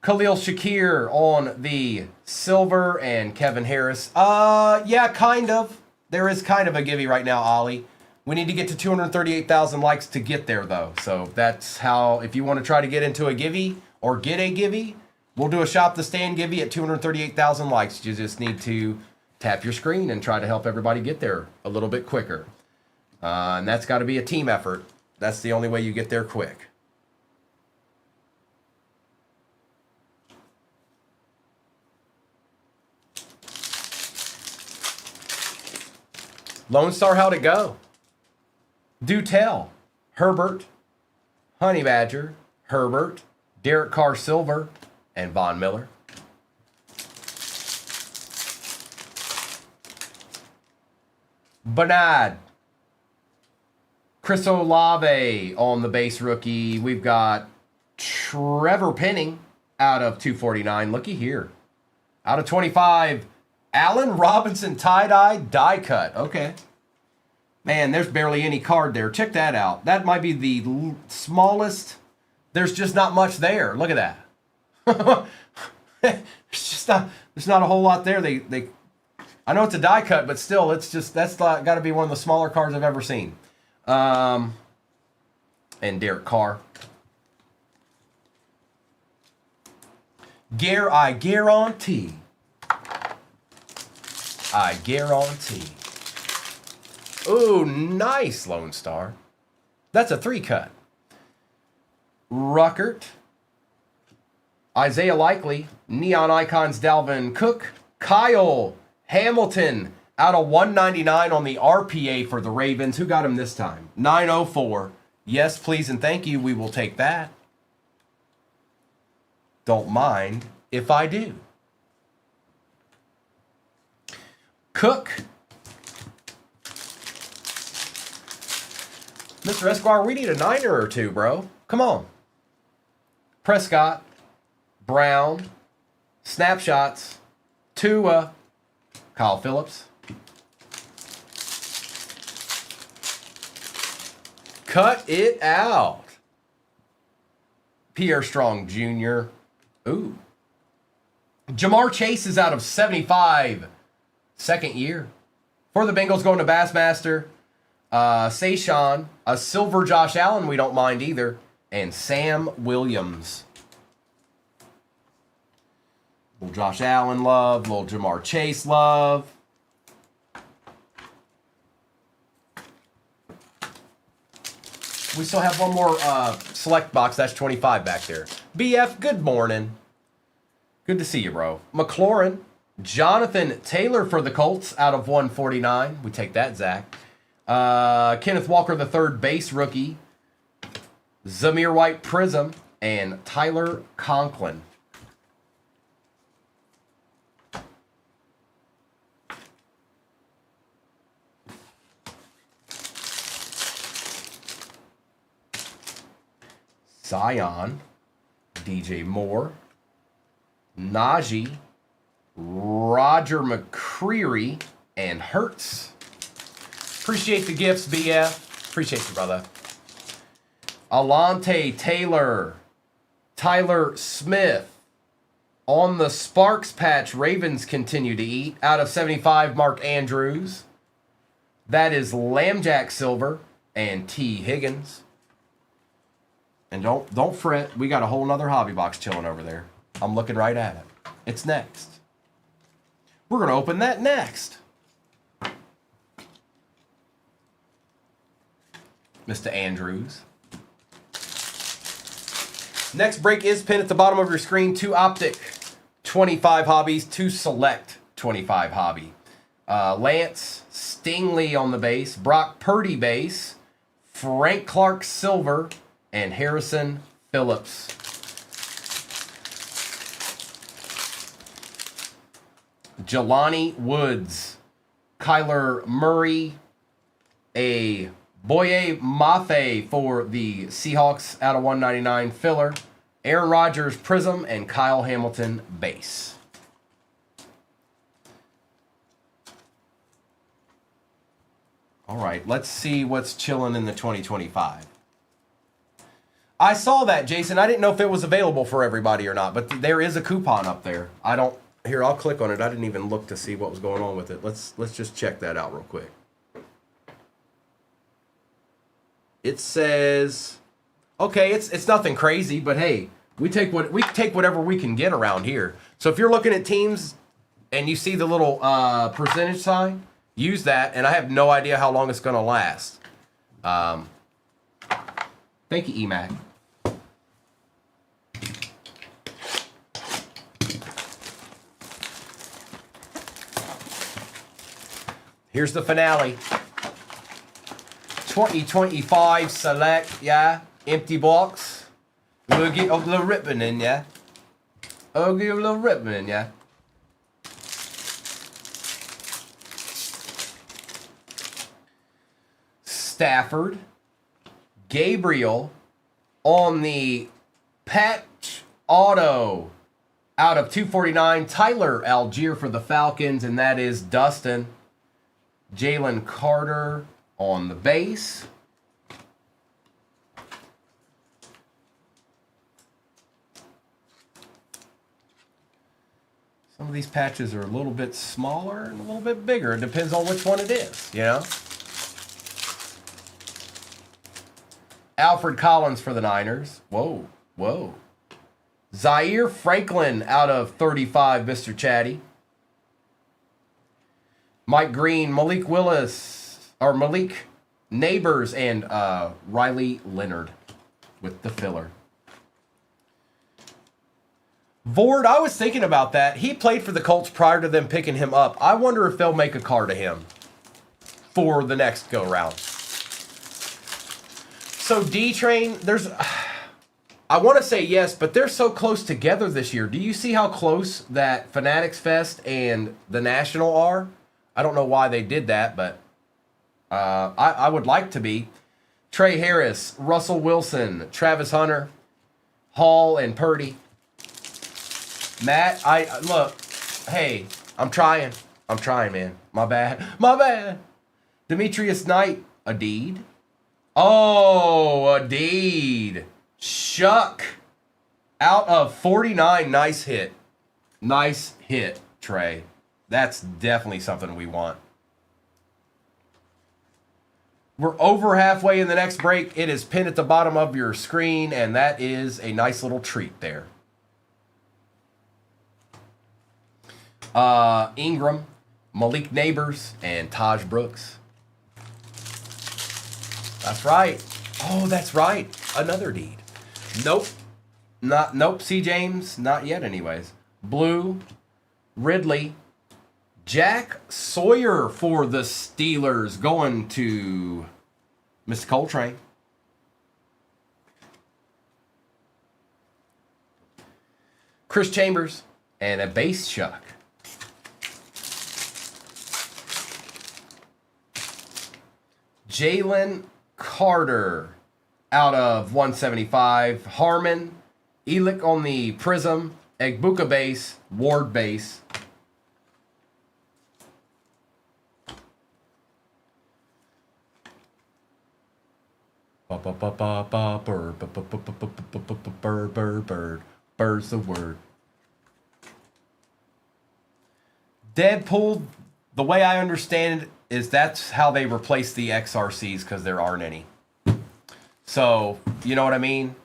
Khalil Shakir on the silver and Kevin Harris. Yeah, kind of. There is kind of a giveaway right now, Ollie. We need to get to 238,000 likes to get there, though. So that's how, if you want to try to get into a giveaway or get a giveaway, we'll do a Shop the Stand giveaway at 238,000 likes. You just need to tap your screen and try to help everybody get there a little bit quicker. And that's got to be a team effort. That's the only way you get there quick. Lone Star, how'd it go? Do tell. Herbert, Honey Badger, Herbert, Derek Carr Silver, and Von Miller. Bernard. Chris Olave on the base rookie. We've got Trevor Penning out of 249. Looky here. Out of 25, Allen Robinson tie-dye die cut. Okay. Man, there's barely any card there. Check that out. That might be the smallest. There's just not much there. Look at that. There's not a whole lot there. I know it's a die cut, but still, that's got to be one of the smaller cards I've ever seen. And Derek Carr. I guarantee. Ooh, nice, Lone Star. That's a 3-cut. Ruckert. Isaiah Likely. Neon Icons Dalvin Cook. Kyle Hamilton out of 199 on the RPA for the Ravens. Who got him this time? 904. Yes, please, and thank you. We will take that. Don't mind if I do. Cook. Mr. Esquire, we need a 9er or 2, bro. Come on. Prescott. Brown. Snapshots. Tua. Kyle Phillips. Cut it out. Pierre Strong Jr. Ooh. Jamar Chase is out of 75. Second year. For the Bengals, going to Bassmaster. Sayshawn. A silver Josh Allen, we don't mind either. And Sam Williams. Little Josh Allen love. Little Jamar Chase love. We still have one more select box. That's 25 back there. BF, good morning. Good to see you, bro. McLaurin. Jonathan Taylor for the Colts out of 149. We take that, Zach. Kenneth Walker, the third base rookie. Zamir White Prism. And Tyler Conklin. Zion, DJ Moore, Najee, Roger McCreary, and Hurts. Appreciate the gifts, BF. Appreciate you, brother. Alante Taylor, Tyler Smith. On the Sparks patch, Ravens continue to eat. Out of 75, Mark Andrews. That is Lambjack Silver and T. Higgins. And don't fret, we got a whole nother hobby box chilling over there. I'm looking right at it. It's next. We're going to open that next. Mr. Andrews. Next break is pinned at the bottom of your screen. 2 Optic 25 hobbies. 2 Select 25 hobby. Lance Stingley on the base. Brock Purdy base. Frank Clark Silver. And Harrison Phillips. Jelani Woods. Kyler Murray. A Boye Mafe for the Seahawks out of 199 filler. Aaron Rodgers Prism. And Kyle Hamilton base. All right, let's see what's chilling in the 2025. I saw that, Jason. I didn't know if it was available for everybody or not, but there is a coupon up there. Here, I'll click on it. I didn't even look to see what was going on with it. Let's just check that out real quick. It says, okay, it's nothing crazy, but hey, we take whatever we can get around here. So if you're looking at teams and you see the little percentage sign, use that, and I have no idea how long it's going to last. Thank you, EMAC. Here's the finale. 2025 select, yeah. Empty box. We'll get a little ribbon in, yeah. I'll give a little ribbon in, yeah. Stafford, Gabriel on the patch auto out of 249. Tyler Algier for the Falcons, and that is Dustin. Jalen Carter on the base. Some of these patches are a little bit smaller and a little bit bigger. It depends on which one it is, you know? Alfred Collins for the Niners. Whoa, whoa. Zaire Franklin out of 35, Mr. Chatty. Mike Green, Malik Neighbors, and Riley Leonard with the filler. Vord, I was thinking about that. He played for the Colts prior to them picking him up. I wonder if they'll make a card of him for the next go-round. So D-Train, I want to say yes, but they're so close together this year. Do you see how close that Fanatics Fest and the National are? I don't know why they did that, but I would like to be. Trey Harris, Russell Wilson, Travis Hunter, Hall, and Purdy. Matt, look, hey, I'm trying, man. My bad. Demetrius Knight, Adeed. Oh, Adeed. Shuck. Out of 49, nice hit. Nice hit, Trey. That's definitely something we want. We're over halfway in the next break. It is pinned at the bottom of your screen, and that is a nice little treat there. Ingram, Malik Neighbors, and Taj Brooks. That's right. Oh, that's right. Another deed. Nope. Nope. C. James, not yet anyways. Blue, Ridley, Jack Sawyer for the Steelers going to Mr. Coltrane. Chris Chambers and a base Chuck. Jalen Carter out of 175. Harmon, Elick on the Prism, Egbuka base, Ward base. Bird's the word. Deadpool, the way I understand it, is that's how they replace the XRCs because there aren't any. So, you know what I mean?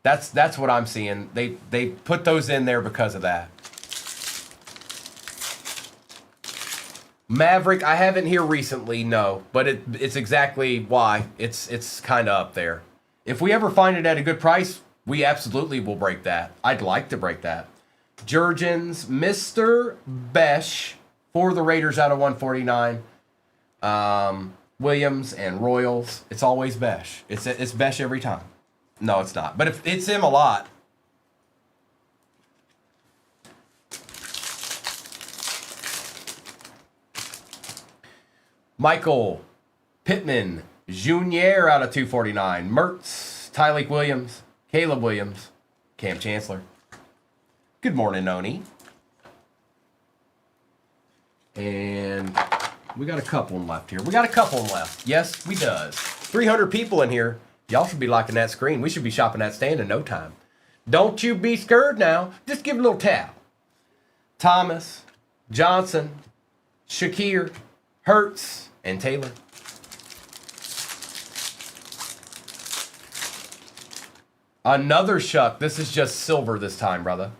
That's what I'm seeing. They put those in there because of that. Maverick, I haven't here recently, no, but it's exactly why. It's kind of up there. If we ever find it at a good price, we absolutely will break that. I'd like to break that. Jurgens, Mr. Besh for the Raiders out of 149. Williams and Royals. It's always Besh. It's Besh every time. No, it's not. But if it's him a lot. Michael Pittman Jr. out of 249. Mertz, Tyleek Williams, Caleb Williams, Cam Chancellor. Good morning, Noni. And we got a couple left here. Yes, we does. 300 people in here. Y'all should be liking that screen. We should be shopping that stand in no time. Don't you be scared now. Just give it a little tap. Thomas, Johnson, Shakir, Hertz, and Taylor. Another Shuck. This is just silver this time, brother.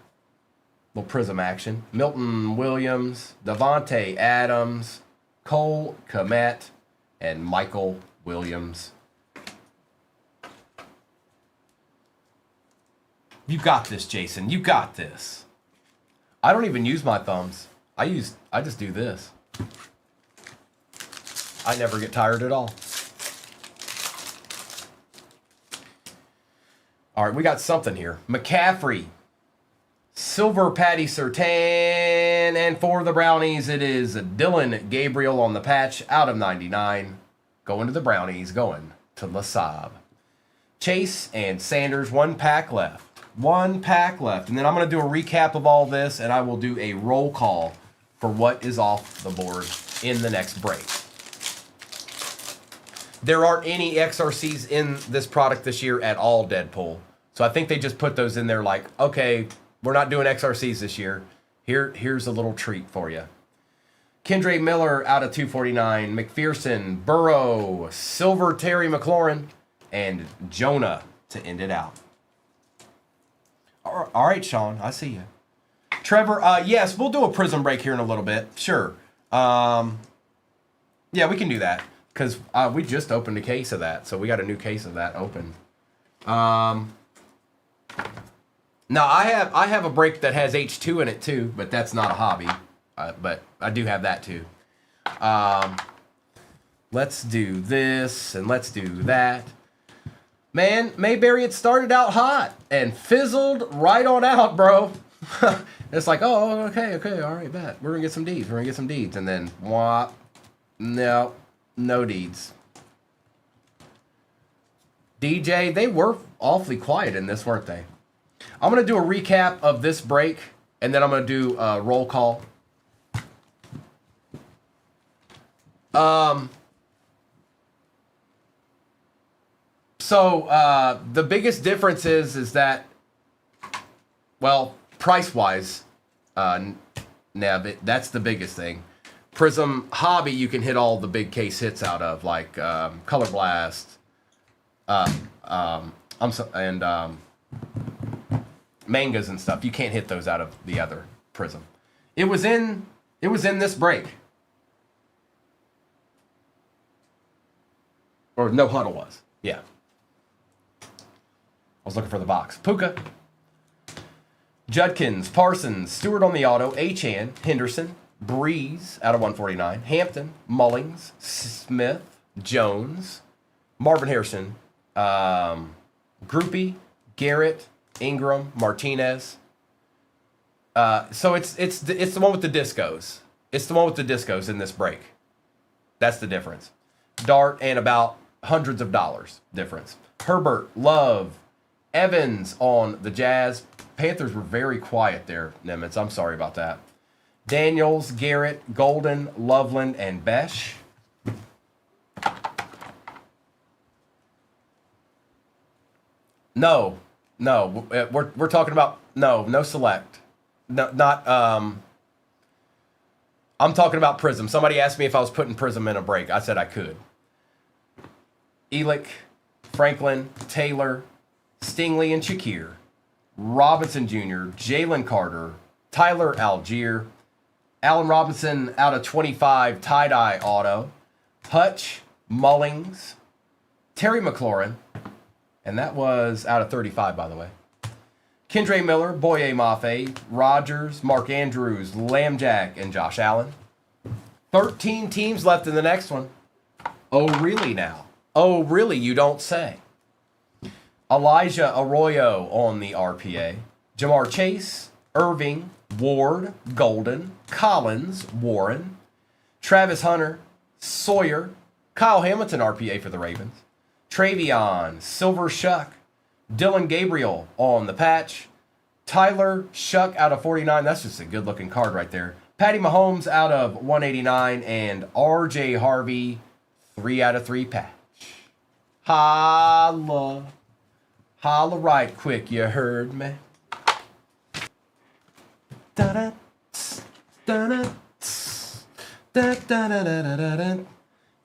Little prism action. Milton Williams, Devontae Adams, Cole Kmet, and Michael Williams. You got this, Jason. You got this. I don't even use my thumbs. I just do this. I never get tired at all. All right, we got something here. McCaffrey, Silver Patty Surtain, and for the Brownies, it is Dylan Gabriel on the patch out of 99. going to the Brownies, going to Lasab. Chase and Sanders, 1 pack left. 1 pack left. And then I'm going to do a recap of all this, and I will do a roll call for what is off the board in the next break. There aren't any XRCs in this product this year at all, Deadpool. So I think they just put those in there like, okay, we're not doing XRCs this year. Here's a little treat for you. Kendre Miller out of 249. McPherson, Burrow, Silver Terry McLaurin, and Jonah to end it out. All right, Sean, I see you. Trevor, yes, we'll do a Prism break here in a little bit. Sure. Yeah, we can do that because we just opened a case of that, so we got a new case of that open. Now I have a break that has H2 in it too, but that's not a hobby. But I do have that too. Let's do this and let's do that. Man, Mayberry, it started out hot and fizzled right on out, bro. It's like, oh, okay, all right, bet. We're gonna get some deeds. And then, whop, no deeds. DJ, they were awfully quiet in this, weren't they? I'm gonna do a recap of this break, and then I'm gonna do a roll call. So the biggest difference is that, well, price-wise, Nev, that's the biggest thing. Prism Hobby, you can hit all the big case hits out of, like Color Blast, mangas and stuff. You can't hit those out of the other Prism. It was in this break. Or No Huddle was. Yeah. I was looking for the box. Puka. Judkins, Parsons, Stewart on the auto, Achan, Henderson, Breeze out of 149, Hampton, Mullings, Smith, Jones, Marvin Harrison, Groupie, Garrett, Ingram, Martinez. So it's the one with the discos. It's the one with the discos in this break. That's the difference. Dart and about hundreds of dollars difference. Herbert, Love, Evans on the Jazz. Panthers were very quiet there, Nimitz. I'm sorry about that. Daniels, Garrett, Golden, Loveland, and Besh. No, we're talking about no select. No, not I'm talking about Prism. Somebody asked me if I was putting Prism in a break. I said I could. Elick, Franklin, Taylor, Stingley, and Shakir. Robinson Jr., Jalen Carter, Tyler Algier, Allen Robinson out of 25, tie-dye auto, Hutch, Mullings, Terry McLaurin, and that was out of 35, by the way. Kendre Miller, Boye Mafe, Rogers, Mark Andrews, Lambjack, and Josh Allen. 13 teams left in the next one. Oh, really now? Oh, really, you don't say. Elijah Arroyo on the RPA. Jamar Chase, Irving, Ward, Golden, Collins, Warren, Travis Hunter, Sawyer, Kyle Hamilton RPA for the Ravens, Travion, Silver Shuck, Dylan Gabriel on the patch, Tyler Shuck out of 49. That's just a good looking card right there. Patty Mahomes out of 189 and RJ Harvey 3 out of 3 patch. Holla right quick, you heard me.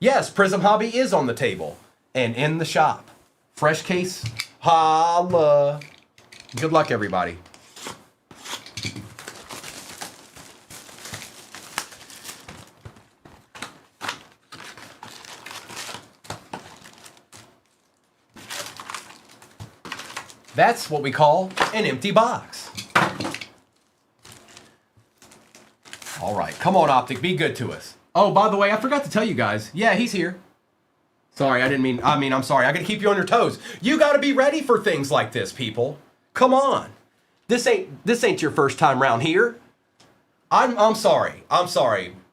Yes, Prism Hobby is on the table and in the shop. Fresh case, holla. Good luck, everybody. That's what we call an empty box. All right, come on, Optic, be good to us. Oh, by the way, I forgot to tell you guys. Yeah, he's here. Sorry, I'm sorry. I gotta keep you on your toes. You gotta be ready for things like this, people. Come on. This ain't your first time around here. I'm sorry.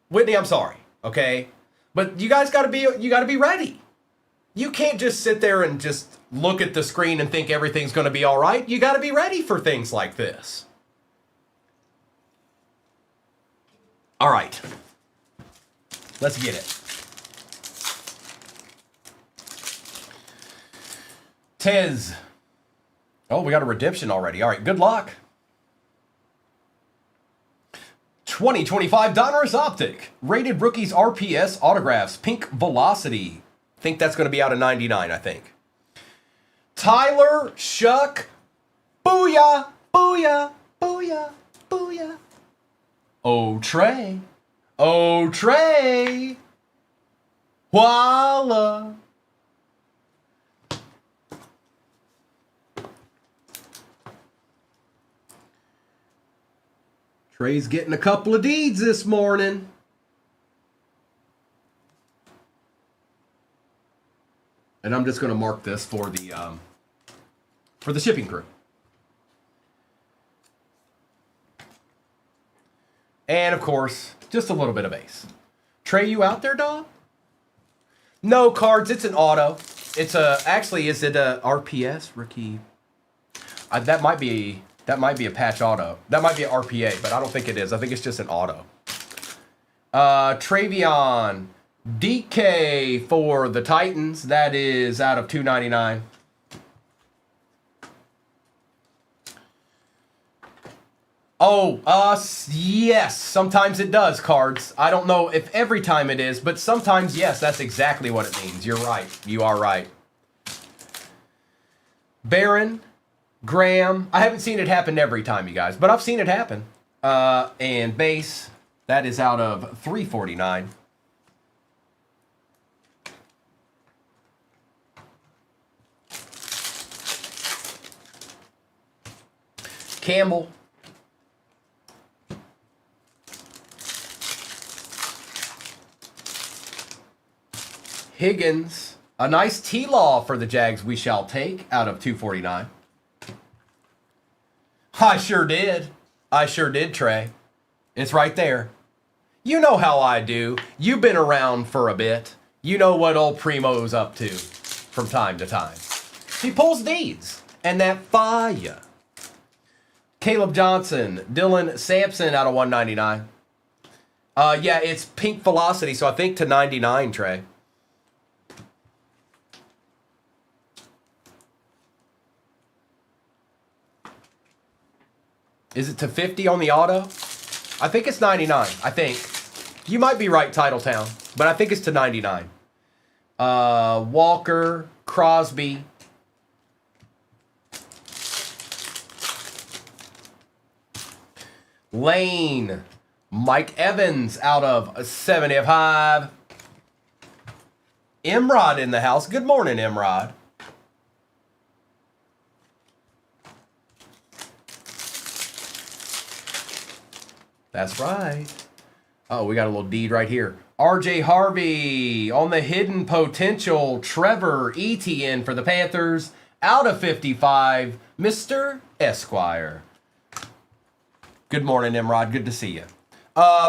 Whitney, I'm sorry, okay? But you guys gotta be ready. You can't just sit there and just look at the screen and think everything's gonna be all right. You gotta be ready for things like this. All right. Let's get it. Tez. Oh, we got a redemption already. All right, good luck. 2025 Donruss Optic. Rated Rookies RPS Autographs. Pink Velocity. Think that's going to be out of 99, I think. Tyler Shuck. Booyah, booyah, booyah, booyah. Oh, Trey. Oh, Trey. Voila. Trey's getting a couple of deeds this morning. And I'm just going to mark this for the shipping crew. And of course, just a little bit of base. Trey, you out there, dog? No cards. It's an auto. It's actually, is it a RPS rookie? That might be a patch auto. That might be an RPA, but I don't think it is. I think it's just an auto. Travion DK for the Titans. That is out of 299. Oh, yes. Sometimes it does, cards. I don't know if every time it is, but sometimes, yes, that's exactly what it means. You're right. You are right. Baron, Graham. I haven't seen it happen every time, you guys, but I've seen it happen. And base, that is out of 349. Campbell. Higgins. A nice T-Law for the Jags we shall take out of 249. I sure did. I sure did, Trey. It's right there. You know how I do. You've been around for a bit. You know what old Primo's up to from time to time. He pulls deeds. And that fire. Caleb Johnson. Dylan Sampson out of 199. Yeah, it's pink velocity, so I think to 99, Trey. Is it to 50 on the auto? I think it's 99. I think. You might be right, Titletown, but I think it's to 99. Walker, Crosby. Lane. Mike Evans out of 75. Emrod in the house. Good morning, Emrod. That's right. Oh, we got a little deed right here. RJ Harvey on the hidden potential. Trevor Etienne for the Panthers. Out of 55, Mr. Esquire. Good morning, Emrod. Good to see you.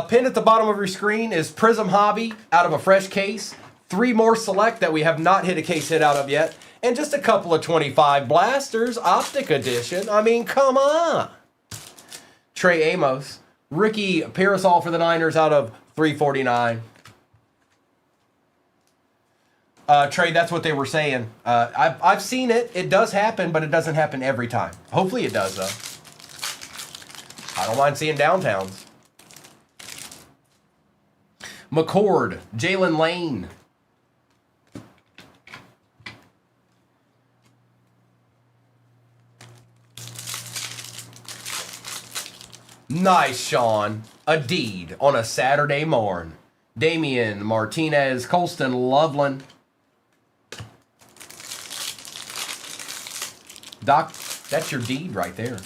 Pinned at the bottom of your screen is Prism Hobby out of a fresh case. 3 more select that we have not hit a case hit out of yet. And just a couple of 25 blasters. Optic edition. I mean, come on. Trey Amos. Ricky Parasol for the Niners out of 349. Trey, that's what they were saying. I've seen it. It does happen, but it doesn't happen every time. Hopefully it does, though. I don't mind seeing downtowns. McCord, Jalen Lane. Nice, Sean. A deed on a Saturday morn. Damian Martinez, Colston Loveland. Doc, that's your deed right there.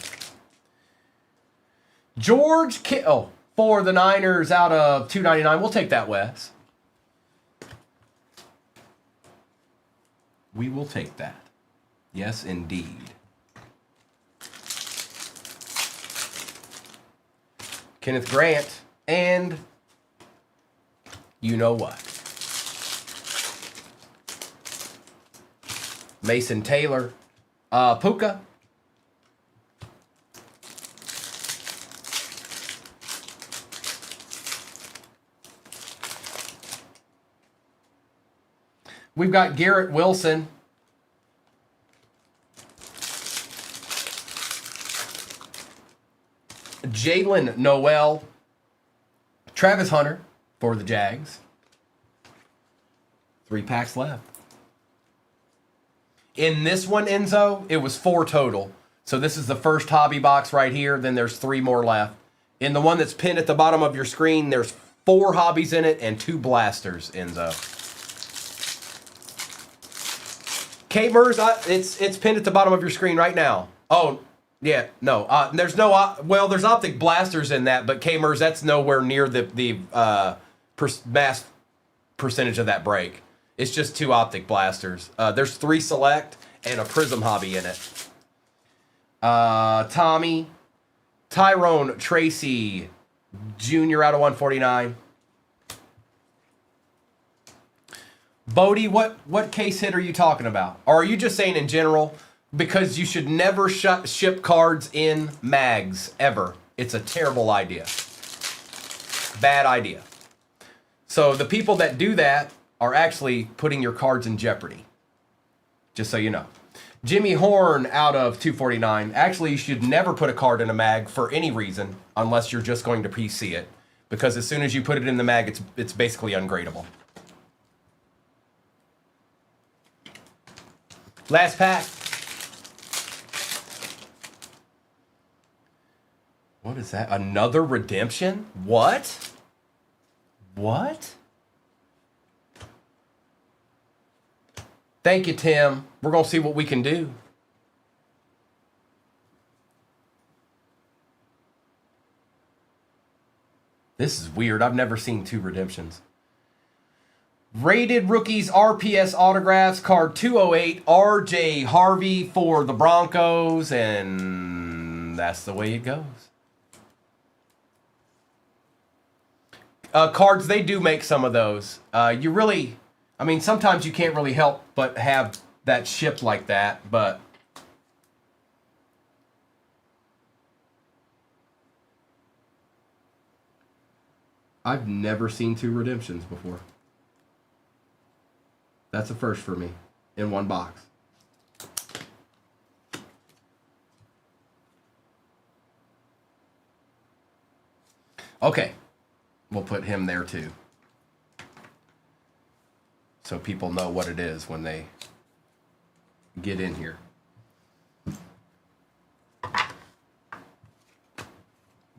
George Kittle for the Niners out of 299. We'll take that, Wes. We will take that. Yes, indeed. Kenneth Grant, and you know what? Mason Taylor. Puka. We've got Garrett Wilson. Jalen Noel. Travis Hunter for the Jags. 3 packs left. In this one, Enzo, it was 4 total. So this is the first hobby box right here. Then there's 3 more left. In the one that's pinned at the bottom of your screen, there's 4 hobbies in it and 2 blasters, Enzo. K-Mers, it's pinned at the bottom of your screen right now. Oh, yeah, no. There's no, well, there's optic blasters in that, but K-Mers, that's nowhere near the mass percentage of that break. It's just 2 optic blasters. There's 3 select and a prism hobby in it. Tommy, Tyrone Tracy, Jr. out of 149. Bodie, what case hit are you talking about? Or are you just saying in general? Because you should never ship cards in mags, ever. It's a terrible idea. Bad idea. So the people that do that are actually putting your cards in jeopardy. Just so you know. Jimmy Horn out of 249. Actually, you should never put a card in a mag for any reason unless you're just going to PC it. Because as soon as you put it in the mag, it's basically ungradable. Last pack. What is that? Another redemption? What? What? Thank you, Tim. We're going to see what we can do. This is weird. I've never seen 2 redemptions. Rated Rookies RPS Autographs, card 208, RJ Harvey for the Broncos, and that's the way it goes. Cards, they do make some of those. You really, I mean, sometimes you can't really help but have that shipped like that, but I've never seen 2 redemptions before. That's a first for me in one box. Okay, we'll put him there too. So people know what it is when they get in here.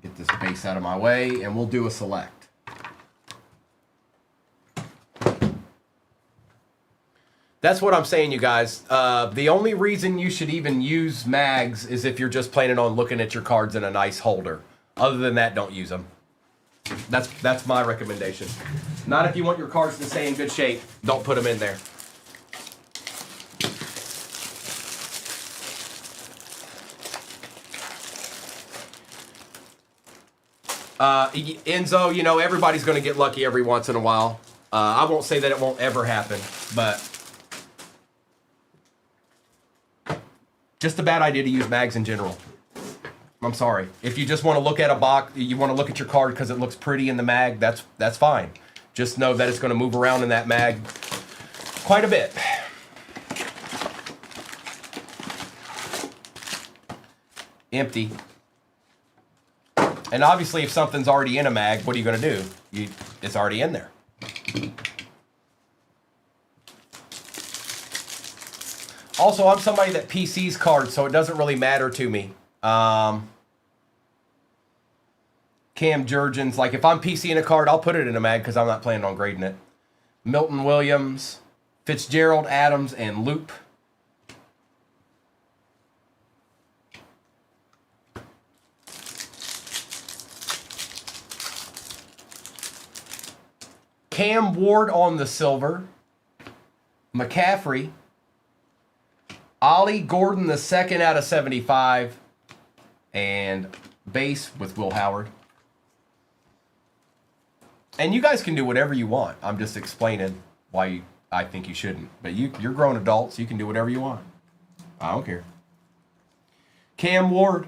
Get this base out of my way and we'll do a select. That's what I'm saying, you guys. The only reason you should even use mags is if you're just planning on looking at your cards in a nice holder. Other than that, don't use them. That's my recommendation. Not if you want your cards to stay in good shape. Don't put them in there. Enzo, you know, everybody's going to get lucky every once in a while. I won't say that it won't ever happen, but just a bad idea to use mags in general. I'm sorry. If you just want to look at a box, you want to look at your card because it looks pretty in the mag, that's fine. Just know that it's going to move around in that mag quite a bit. Empty. And obviously, if something's already in a mag, what are you going to do? It's already in there. Also, I'm somebody that PCs cards, so it doesn't really matter to me. Cam Jurgens, like if I'm PCing a card, I'll put it in a mag because I'm not planning on grading it. Milton Williams, Fitzgerald, Adams, and Loop. Cam Ward on the silver. McCaffrey. Ollie Gordon the second out of 75. And base with Will Howard. And you guys can do whatever you want. I'm just explaining why I think you shouldn't. But you're grown adults. You can do whatever you want. I don't care. Cam Ward.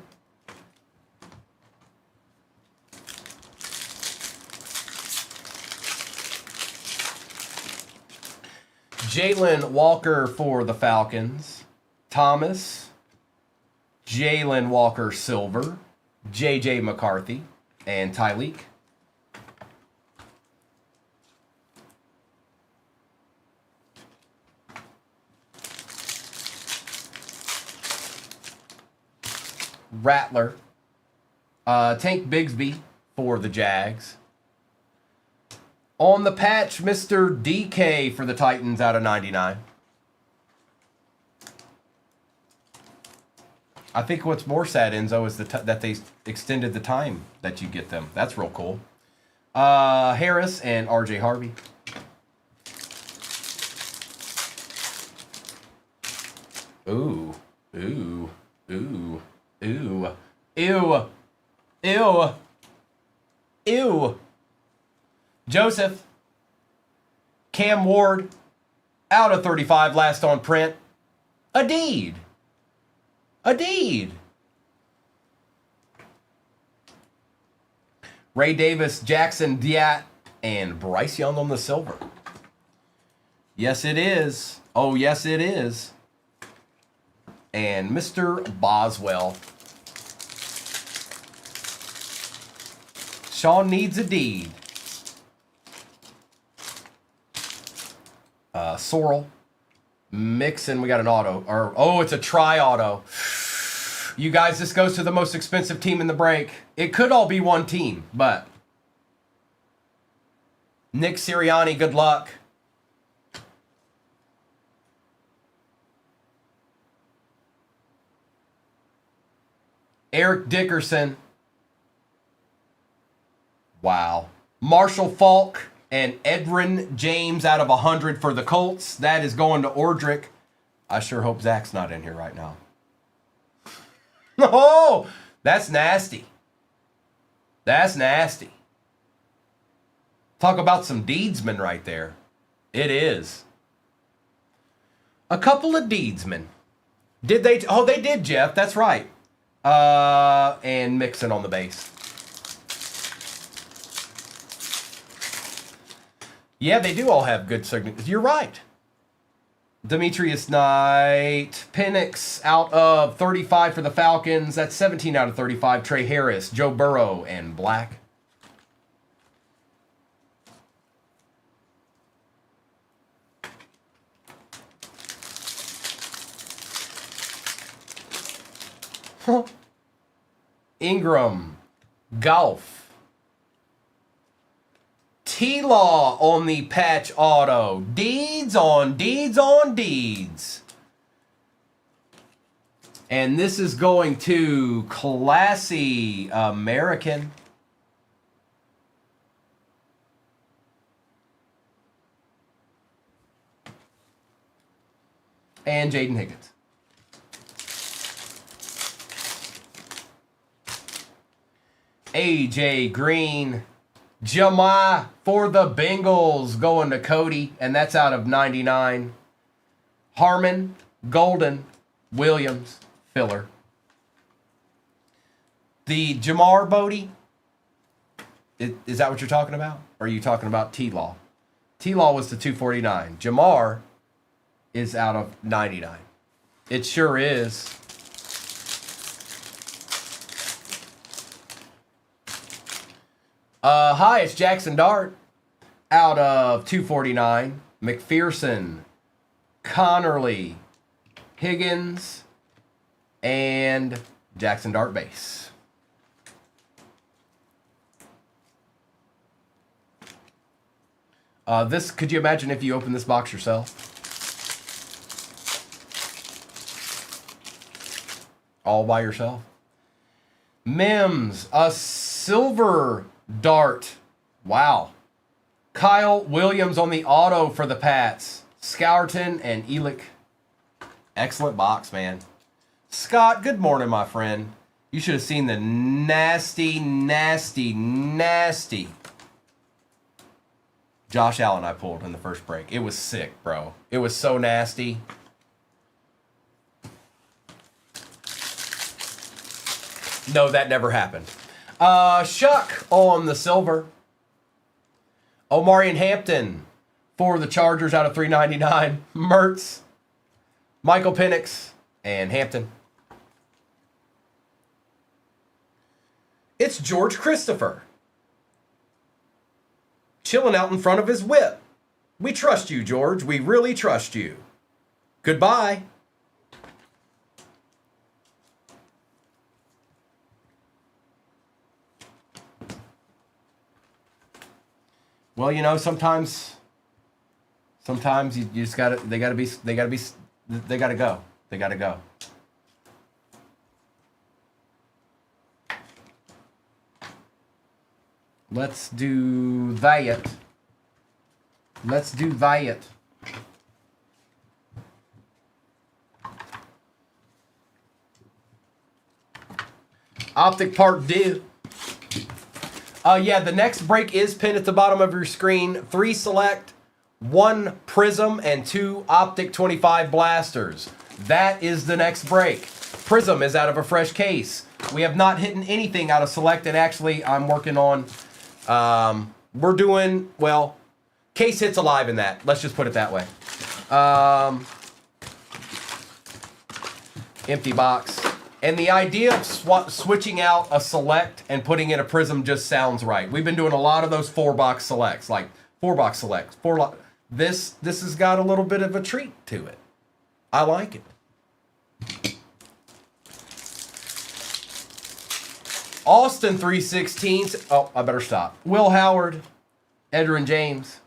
Jalen Walker for the Falcons. Thomas. Jalen Walker Silver. J.J. McCarthy. And Tyleek. Rattler. Tank Bigsby for the Jags. On the patch, Mr. DK for the Titans out of 99. I think what's more sad, Enzo, is that they extended the time that you get them. That's real cool. Harris and RJ Harvey. Ooh. Ooh. Ooh. Ooh. Ew. Ew. Ew. Joseph. Cam Ward. Out of 35. Last on print. A deed. A deed. Ray Davis, Jackson Diat, and Bryce Young on the silver. Yes, it is. Oh, yes, it is. And Mr. Boswell. Sean needs a deed. Sorrel. Mixon, we got an auto. Oh, it's a tri-auto. You guys, this goes to the most expensive team in the break. It could all be one team, but Nick Sirianni, good luck. Eric Dickerson. Wow. Marshall Falk and Edrin James out of 100 for the Colts. That is going to Ordrick. I sure hope Zach's not in here right now. Oh, that's nasty. That's nasty. Talk about some deedsmen right there. It is. A couple of deedsmen. Did they? Oh, they did, Jeff. That's right. And Mixon on the base. Yeah, they do all have good signatures. You're right. Demetrius Knight. Penix out of 35 for the Falcons. That's 17 out of 35. Trey Harris, Joe Burrow, and Black. Ingram. Golf. T-Law on the patch auto. Deeds on deeds on deeds. And this is going to Classy American. And Jaden Higgins. AJ Green. Jamai for the Bengals going to Cody, and that's out of 99. Harmon, Golden, Williams, filler. The Jamar Bodie, is that what you're talking about? Or are you talking about T-Law? T-Law was the 249. Jamar is out of 99. It sure is. Hi, it's Jackson Dart out of 249. McPherson, Connerly, Higgins, and Jackson Dart base. This, could you imagine if you open this box yourself? All by yourself? Mims, a silver Dart. Wow. Kyle Williams on the auto for the Pats. Scourton and Elick. Excellent box, man. Scott, good morning, my friend. You should have seen the nasty, nasty, nasty Josh Allen I pulled in the first break. It was sick, bro. It was so nasty. No, that never happened. Shuck on the silver. Omarion Hampton for the Chargers out of 399. Mertz, Michael Penix, and Hampton. It's George Christopher. Chilling out in front of his whip. We trust you, George. We really trust you. Goodbye. Well, you know, sometimes you just gotta, they gotta go. They gotta go. Let's do that. Let's do that. Optic Part D. Yeah, the next break is pinned at the bottom of your screen. 3 select, 1 Prism, and 2 Optic 25 blasters. That is the next break. Prism is out of a fresh case. We have not hit anything out of select, and actually I'm working on, we're doing, well, case hits alive in that. Let's just put it that way. Empty box. And the idea of switching out a select and putting in a prism just sounds right. We've been doing a lot of those 4-box selects, like 4-box selects. This has got a little bit of a treat to it. I like it. Austin 3/16. Oh, I better stop. Will Howard, Edgerrin James.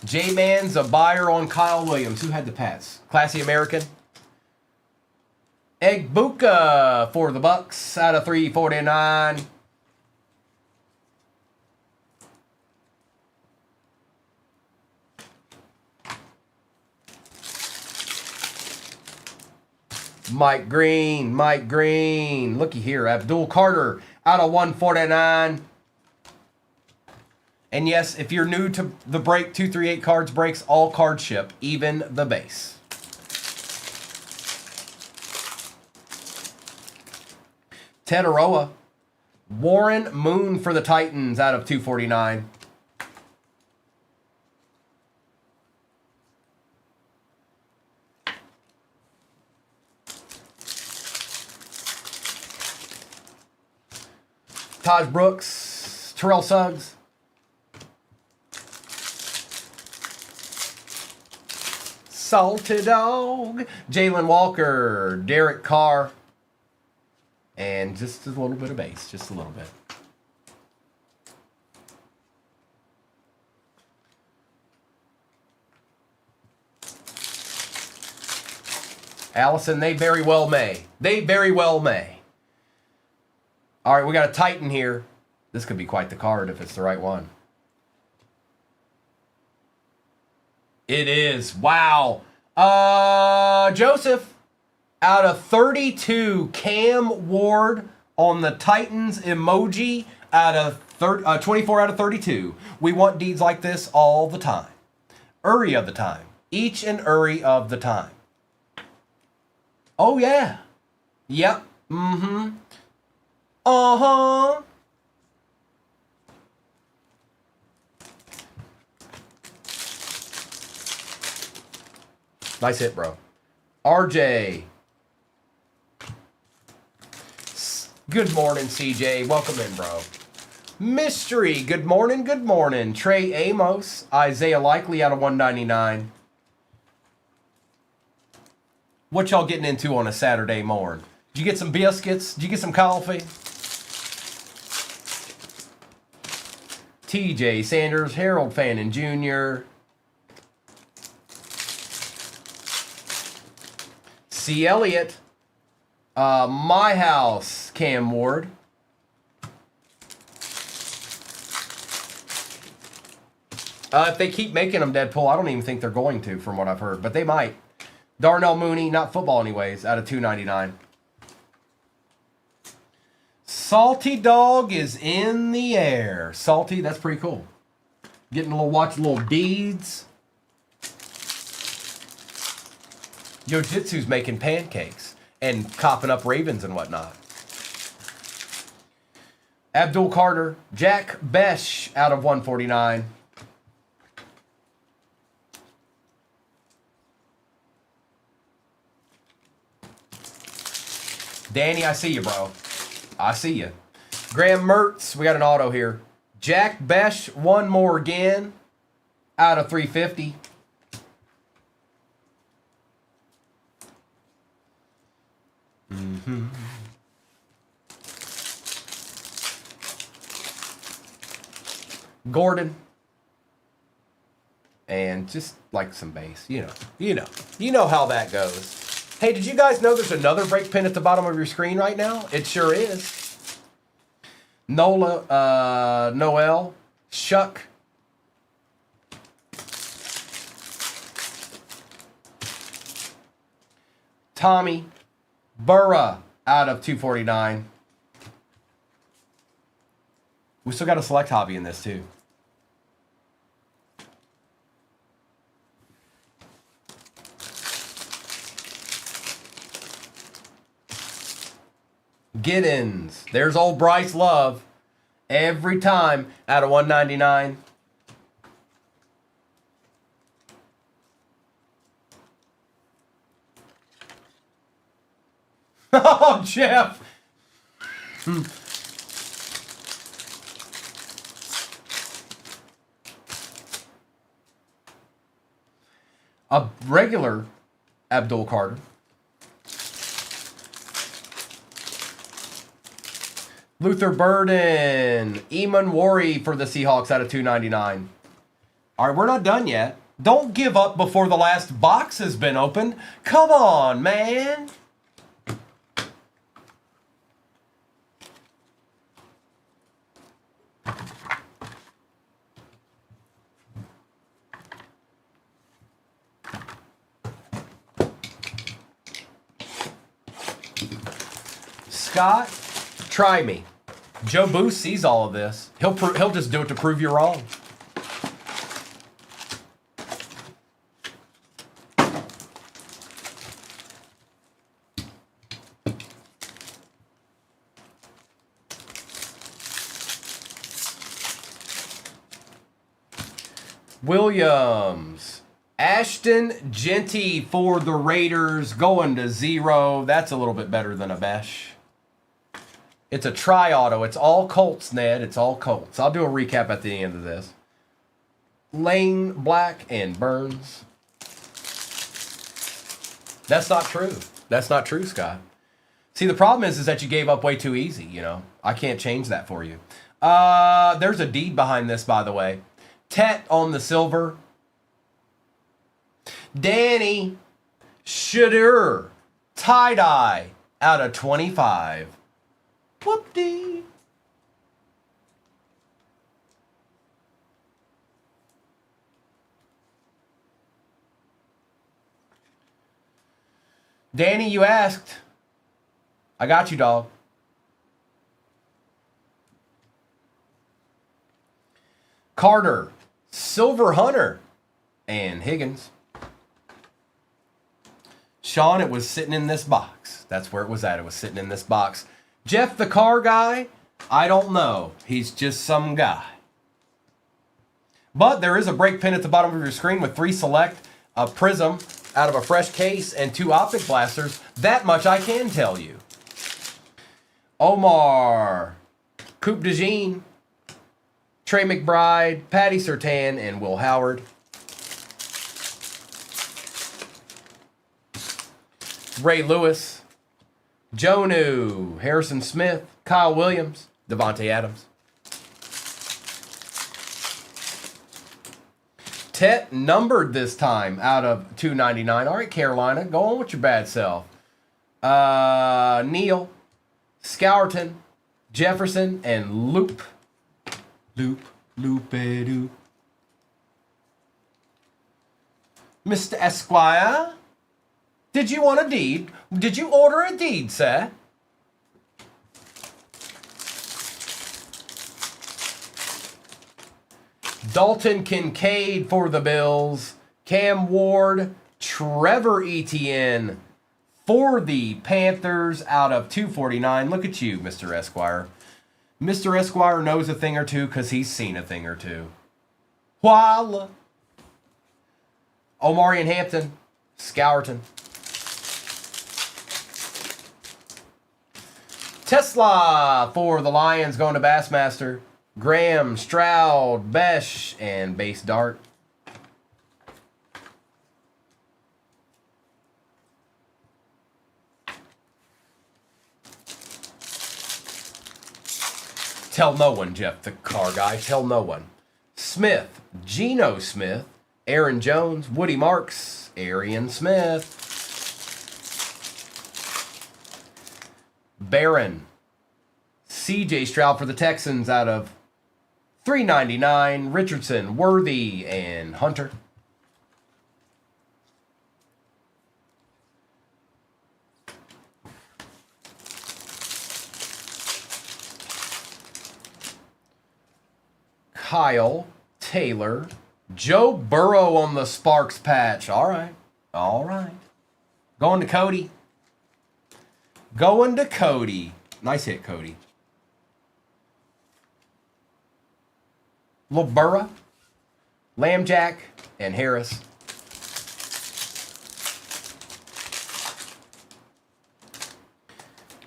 J-Man's a buyer on Kyle Williams. Who had the Pats? Classy American. Egbuka for the Bucks out of 349. Mike Green. Looky here. Abdul Carter out of 149. And yes, if you're new to the break, 238 cards breaks, all cards ship, even the base. Tetaroa. Warren Moon for the Titans out of 249. Taj Brooks, Terrell Suggs. Salted Dog, Jalen Walker, Derek Carr, and just a little bit of base, just a little bit. Allison, they very well may. They very well may. All right, we got a Titan here. This could be quite the card if it's the right one. It is. Wow. Joseph, out of 32, Cam Ward on the Titans emoji out of 24 out of 32. We want deeds like this all the time. Uri of the time. Each and Uri of the time. Oh, yeah. Yep. Mm-hmm. Uh-huh. Nice hit, bro. RJ. Good morning, CJ. Welcome in, bro. Mystery. Good morning, good morning. Trey Amos. Isaiah Likely out of 199. What y'all getting into on a Saturday morning? Did you get some biscuits? Did you get some coffee? TJ Sanders, Harold Fannin Jr., C. Elliott, My House, Cam Ward. If they keep making them Deadpool, I don't even think they're going to, from what I've heard, but they might. Darnell Mooney, not football anyways, out of 299. Salty Dog is in the air. Salty, that's pretty cool. Getting a little, watch little deeds. Yo-Jitsu's making pancakes and copping up Ravens and whatnot. Abdul Carter, Jack Besh out of 149. Danny, I see you, bro. I see you. Graham Mertz, we got an auto here. Jack Besh, one more again, out of 350. Gordon. And just like some base, you know how that goes. Hey, did you guys know there's another break pin at the bottom of your screen right now? It sure is. Noel, Shuck. Tommy, Burra out of 249. We still got a select hobby in this too. Giddens. There's old Bryce Love. Every time out of 199. Oh, Jeff. A regular Abdul Carter. Luther Burden, Eamon Worry for the Seahawks out of 299. All right, we're not done yet. Don't give up before the last box has been opened. Come on, man. Scott, try me. Joe Booth sees all of this. He'll just do it to prove you wrong. Williams. Ashton Genty for the Raiders going to 0. That's a little bit better than a Besh. It's a tri-auto. It's all Colts, Ned. It's all Colts. I'll do a recap at the end of this. Lane, Black, and Burns. That's not true. That's not true, Scott. See, the problem is that you gave up way too easy, you know. I can't change that for you. There's a deed behind this, by the way. Tet on the silver. Danny Shadur. Tie-dye out of 25. Whoop-dee. Danny, you asked. I got you, dog. Carter, Silver Hunter, and Higgins. Sean, it was sitting in this box. That's where it was at. It was sitting in this box. Jeff, the car guy, I don't know. He's just some guy. But there is a break pin at the bottom of your screen with 3 select, a prism out of a fresh case, and 2 optic blasters. That much I can tell you. Omar, Coupe de Jean, Trey McBride, Patty Surtain, and Will Howard. Ray Lewis, Jonu, Harrison Smith, Kyle Williams, Devontae Adams. Tet numbered this time out of 299. All right, Carolina, go on with your bad self. Neal, Scourton, Jefferson, and Loop. Loop-a-doop. Mr. Esquire, did you want a deed? Did you order a deed, sir? Dalton Kincaid for the Bills. Cam Ward, Trevor Etienne for the Panthers out of 249. Look at you, Mr. Esquire. Mr. Esquire knows a thing or two because he's seen a thing or two. Voila. Omarion Hampton, Scourton. Tesla for the Lions going to Bassmaster. Graham, Stroud, Besh, and Base Dart. Tell no one, Jeff, the car guy. Tell no one. Smith, Geno Smith, Aaron Jones, Woody Marks, Arian Smith. Barron, CJ Stroud for the Texans out of 399. Richardson, Worthy, and Hunter. Kyle, Taylor, Joe Burrow on the Sparks patch. All right. All right. Going to Cody. Going to Cody. Nice hit, Cody. Little Burrow, Lambjack, and Harris.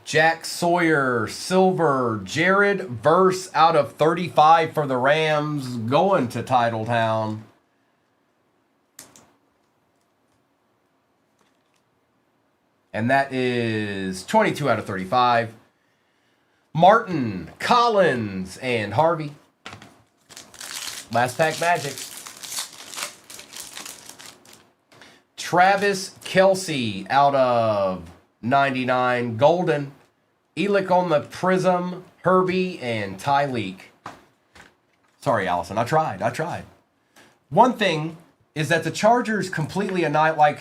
Jack Sawyer, Silver, Jared Verse out of 35 for the Rams, going to Titletown. And that is 22 out of 35. Martin, Collins, and Harvey. Last pack Magic. Travis Kelce out of 99. Golden. Elick on the Prism, Herbie, and Tyleek. Sorry, Allison. I tried. One thing is that the Chargers completely annihilate,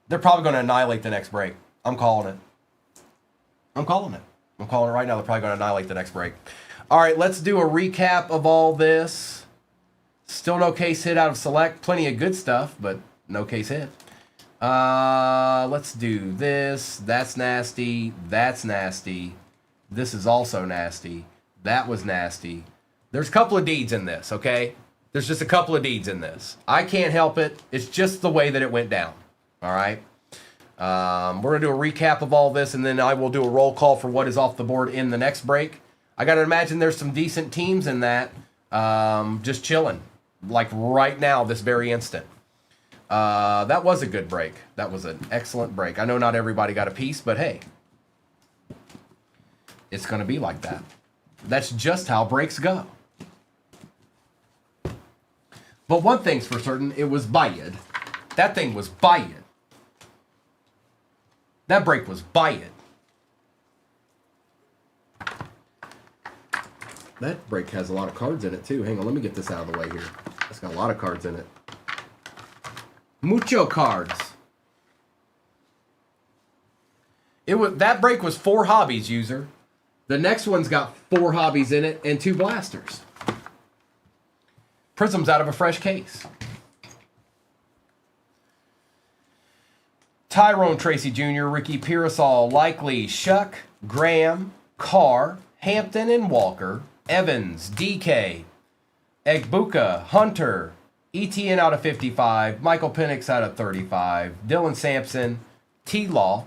they're probably going to annihilate the next break. I'm calling it. I'm calling it right now. They're probably going to annihilate the next break. All right, let's do a recap of all this. Still no case hit out of Select. Plenty of good stuff, but no case hit. Let's do this. That's nasty. That's nasty. This is also nasty. That was nasty. There's a couple of deeds in this, okay? There's just a couple of deeds in this. I can't help it. It's just the way that it went down. All right? We're going to do a recap of all this, and then I will do a roll call for what is off the board in the next break. I got to imagine there's some decent teams in that just chilling, like right now, this very instant. That was a good break. That was an excellent break. I know not everybody got a piece, but hey, it's going to be like that. That's just how breaks go. But one thing's for certain, it was buyed. That thing was buyed. That break was buyed. That break has a lot of cards in it too. Hang on, let me get this out of the way here. It's got a lot of cards in it. Mucho cards. That break was 4 hobbies, user. The next one's got 4 hobbies in it and 2 blasters. Prism's out of a fresh case. Tyrone Tracy Jr., Ricky Pearsall, Likely, Shuck, Graham, Carr, Hampton and Walker, Evans, DK, Egbuka, Hunter, ETN out of 55, Michael Penix out of 35, Dylan Sampson, T-Law,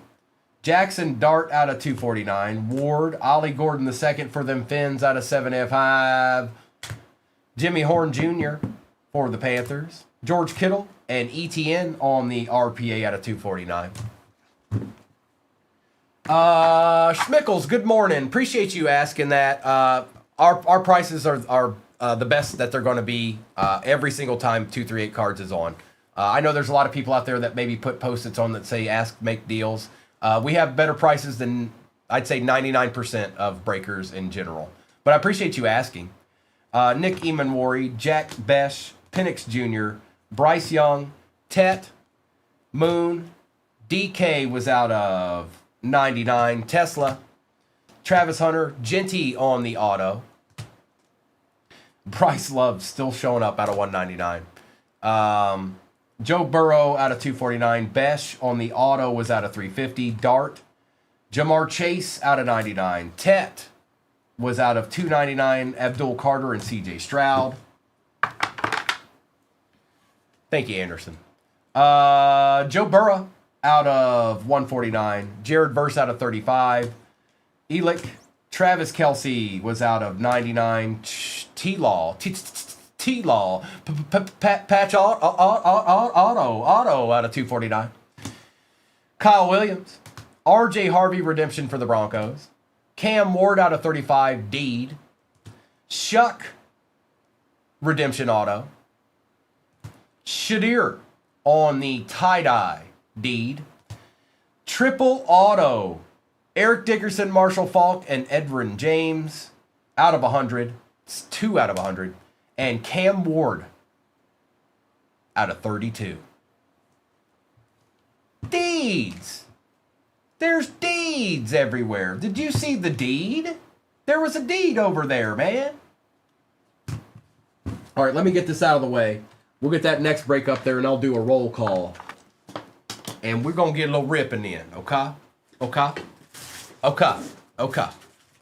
Jackson Dart out of 249, Ward, Ollie Gordon II for them Finns out of 75, Jimmy Horn Jr. for the Panthers, George Kittle, and ETN on the RPA out of 249. Schmickles, good morning. Appreciate you asking that. Our prices are the best that they're going to be every single time 238 cards is on. I know there's a lot of people out there that maybe put post-its on that say ask, make deals. We have better prices than I'd say 99% of breakers in general. But I appreciate you asking. Nick Emanwari, Jack Besh, Penix Jr., Bryce Young, Tet, Moon, DK was out of 99, Tesla, Travis Hunter, Genty on the auto, Bryce Love still showing up out of 199. Joe Burrow out of 249. Besh on the auto was out of 350. Dart. Jamar Chase out of 99. Tet was out of 299. Abdul Carter and CJ Stroud. Thank you, Anderson. Joe Burrow out of 149. Jared Verse out of 35. Elick. Travis Kelce was out of 99. T-Law. Patch Auto out of 249. Kyle Williams. RJ Harvey redemption for the Broncos. Cam Ward out of 35. Deed. Shuck redemption auto. Shadir on the tie-dye. Deed. Triple auto. Eric Dickerson, Marshall Faulk, and Edwin James out of 100. It's 2 out of 100. And Cam Ward out of 32. Deeds. There's deeds everywhere. Did you see the deed? There was a deed over there, man. All right, let me get this out of the way. We'll get that next break up there, and I'll do a roll call. And we're going to get a little ripping in, okay? Okay? Okay. Okay.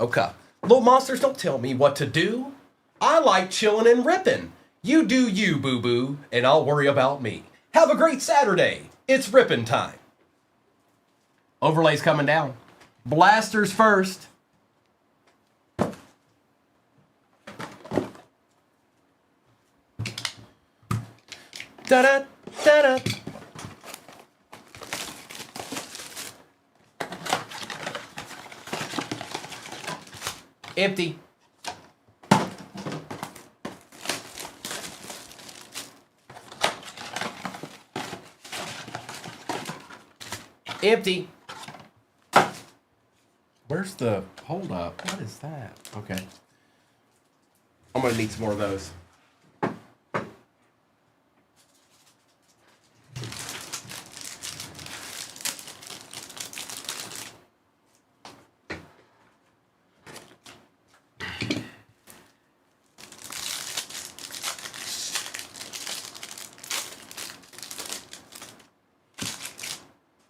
Okay. Little monsters, don't tell me what to do. I like chilling and ripping. You do you, boo-boo, and I'll worry about me. Have a great Saturday. It's ripping time. Overlays coming down. Blasters first. Da-da, da-da. Empty. Empty. Where's the hold up? What is that? Okay. I'm going to need some more of those.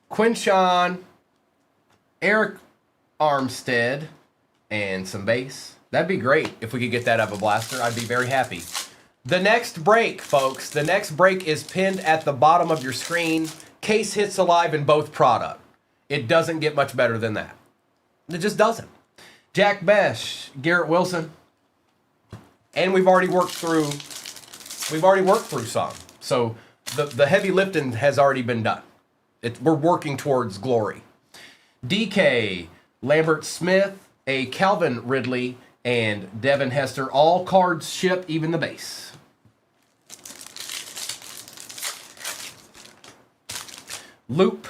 Quinshawn, Eric Armstead, and some base. That'd be great if we could get that out of a blaster. I'd be very happy. The next break, folks. The next break is pinned at the bottom of your screen. Case hits alive in both product. It doesn't get much better than that. It just doesn't. Jack Besh, Garrett Wilson, and we've already worked through some. So the heavy lifting has already been done. We're working towards glory. DK, Lambert Smith, a Calvin Ridley, and Devin Hester. All cards ship, even the base. Loop,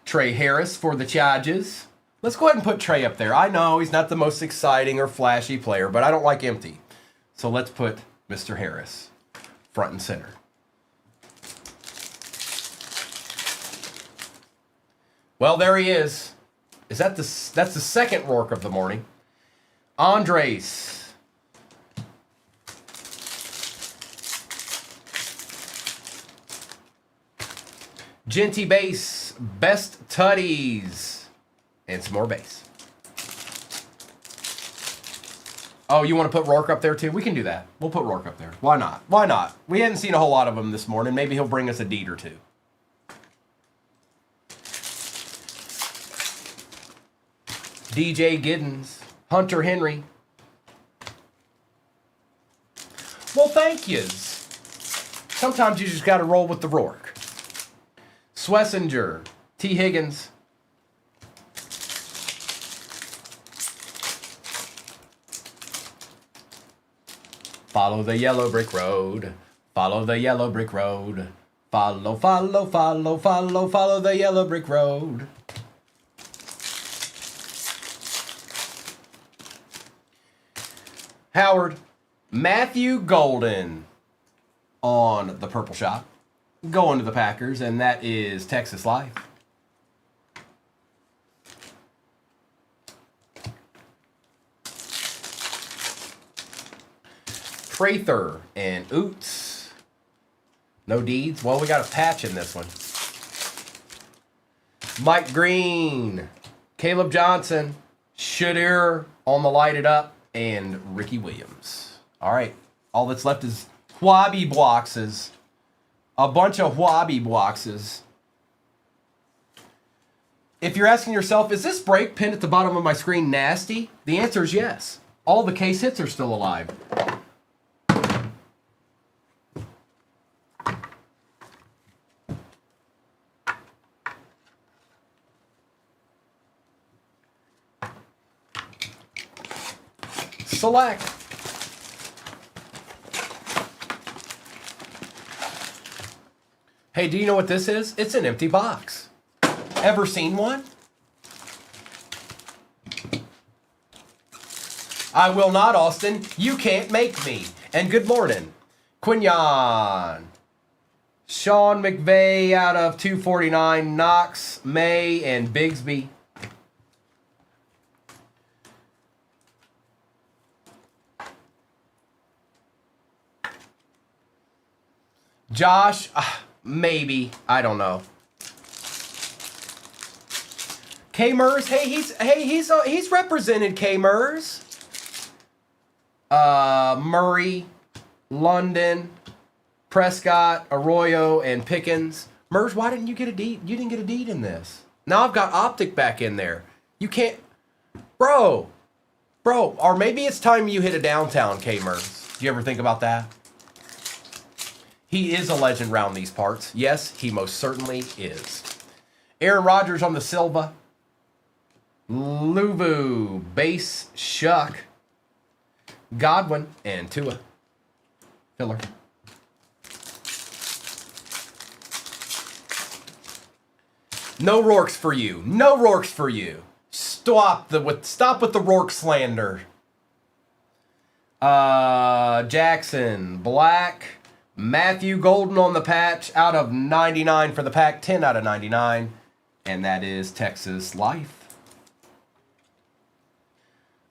Trey Harris for the Chargers. Let's go ahead and put Trey up there. I know he's not the most exciting or flashy player, but I don't like empty. So let's put Mr. Harris front and center. Well, there he is. That's the second Rourke of the morning. Andres. Genty base. Best tutties. And some more base. Oh, you want to put Rourke up there too? We can do that. We'll put Rourke up there. Why not? Why not? We hadn't seen a whole lot of him this morning. Maybe he'll bring us a deed or two. DJ Giddens, Hunter Henry. Well, thank yous. Sometimes you just got to roll with the Rourke. Swessinger, T. Higgins. Follow the yellow brick road. Follow the yellow brick road. Follow, follow, follow, follow, follow the yellow brick road. Howard, Matthew Golden on the purple shop, going to the Packers, and that is Texas Life. Prather and Oots. No deeds. Well, we got a patch in this one. Mike Green, Caleb Johnson, Shadir on the light it up, and Ricky Williams. All right. All that's left is Wobby boxes. A bunch of Wobby boxes. If you're asking yourself, is this break pinned at the bottom of my screen nasty? The answer is yes. All the case hits are still alive. Select. Hey, do you know what this is? It's an empty box. Ever seen one? I will not, Austin. You can't make me. And good morning. Quinyon. Sean McVay out of 249. Knox, May, and Bigsby. Josh, maybe. I don't know. K-Mers, he's represented K-Mers. Murray, London, Prescott, Arroyo, and Pickens. Mers, why didn't you get a deed? You didn't get a deed in this. Now I've got Optic back in there. You can't, bro. Or maybe it's time you hit a downtown, K-Mers. Do you ever think about that? He is a legend round these parts. Yes, he most certainly is. Aaron Rodgers on the Silva. Luvu, Base, Shuck, Godwin, and Tua. Filler. No Rourke's for you. No Rourke's for you. Stop with the Rourke slander. Jackson, Black, Matthew Golden on the patch out of 99 for the pack, 10 out of 99. And that is Texas Life.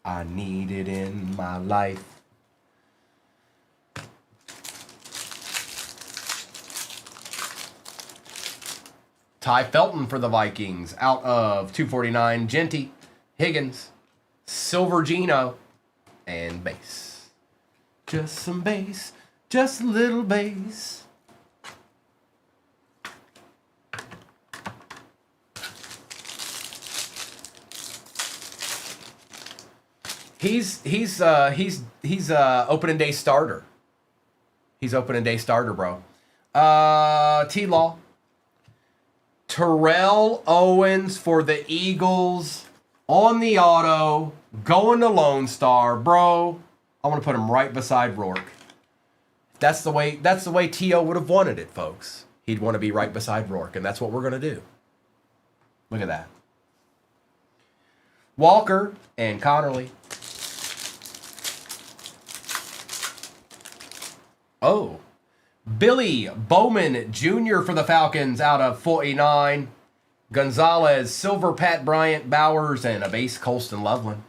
I need it in my life. Ty Felton for the Vikings out of 249. Genty, Higgins, Silver Gino, and base. Just some base, just a little base. He's opening day starter. He's opening day starter, bro. T-Law. Terrell Owens for the Eagles on the auto, going to Lone Star, bro. I want to put him right beside Rourke. That's the way T.O. would have wanted it, folks. He'd want to be right beside Rourke, and that's what we're going to do. Look at that. Walker and Connerly. Oh, Billy Bowman Jr. for the Falcons out of 49. Gonzalez, Silver, Pat Bryant, Bowers, and a base Colston Loveland.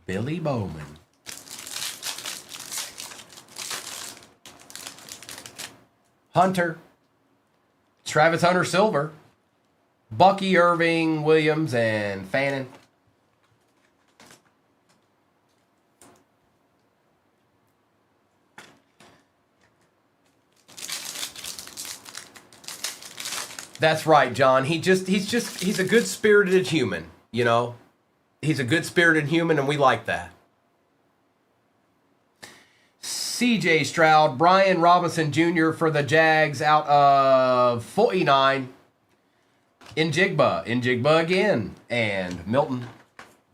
Billy Bowman. Hunter. Travis Hunter Silver, Bucky Irving Williams, and Fannin. That's right, John. He's a good-spirited human, you know? He's a good-spirited human, and we like that. CJ Stroud, Brian Robinson Jr. for the Jags out of 49. Njigba again, and Milton.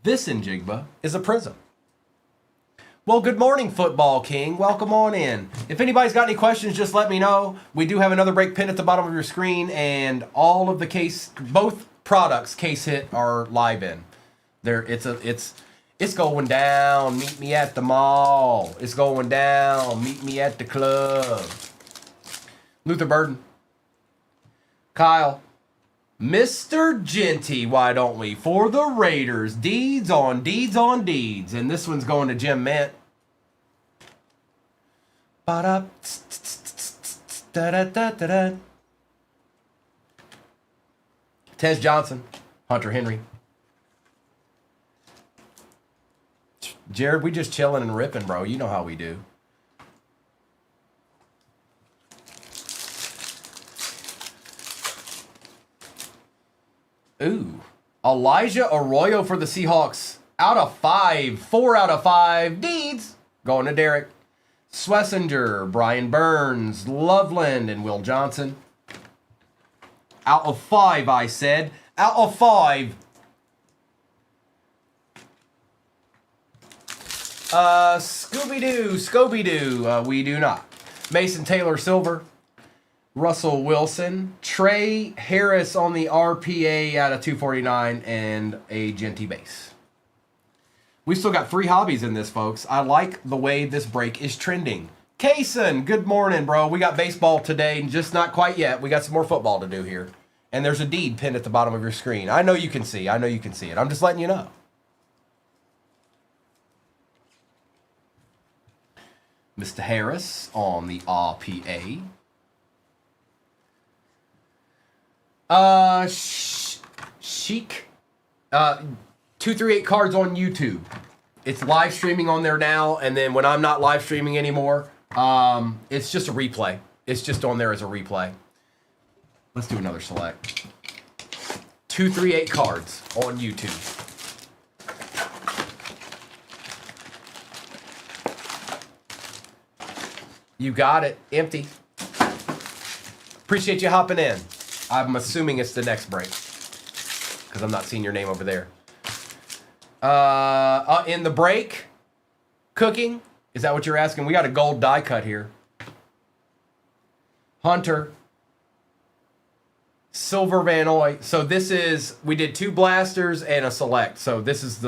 This Njigba is a prism. Well, good morning, Football King. Welcome on in. If anybody's got any questions, just let me know. We do have another break pin at the bottom of your screen, and all of the both products case hit are live in. It's going down. Meet me at the mall. It's going down. Meet me at the club. Luther Burden, Kyle. Mr. Genty, why don't we? For the Raiders. Deeds on deeds on deeds. And this one's going to Jim Mint. Ba-da, da-da-da-da-da. Tez Johnson. Hunter Henry. Jared, we just chilling and ripping, bro. You know how we do. Ooh. Elijah Arroyo for the Seahawks. Out of 5. 4 out of 5. Deeds. Going to Derek. Swessinger, Brian Burns, Loveland, and Will Johnson. Out of 5, I said. Out of 5. Scooby-Doo. We do not. Mason Taylor Silver. Russell Wilson. Trey Harris on the RPA out of 249 and a Genty base. We still got 3 hobbies in this, folks. I like the way this break is trending. Kaysen, good morning, bro. We got baseball today, just not quite yet. We got some more football to do here. And there's a deed pinned at the bottom of your screen. I know you can see. I know you can see it. I'm just letting you know. Mr. Harris on the RPA. Chic. 238 cards on YouTube. It's live streaming on there now, and then when I'm not live streaming anymore, it's just a replay. It's just on there as a replay. Let's do another select. 238 cards on YouTube. You got it. Empty. Appreciate you hopping in. I'm assuming it's the next break because I'm not seeing your name over there. In the break, cooking. Is that what you're asking? We got a gold die cut here. Hunter. Silver Van Oy. So this is, we did 2 blasters and a select. So this is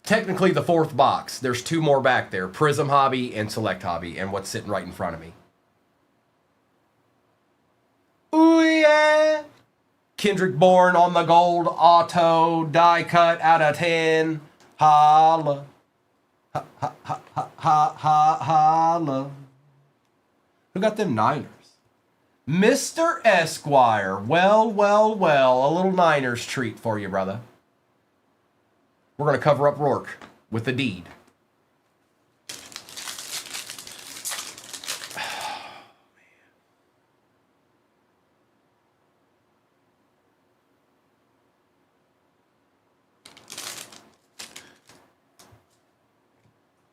technically the 4th box. There's 2 more back there. Prism Hobby and Select Hobby. And what's sitting right in front of me. Ooh, yeah. Kendrick Bourne on the gold auto die cut out of 10. Holla. Ha, ha, ha, ha, ha, ha, holla. Who got them Niners? Mr. Esquire. Well, well, well. A little Niners treat for you, brother. We're going to cover up Rourke with the deed.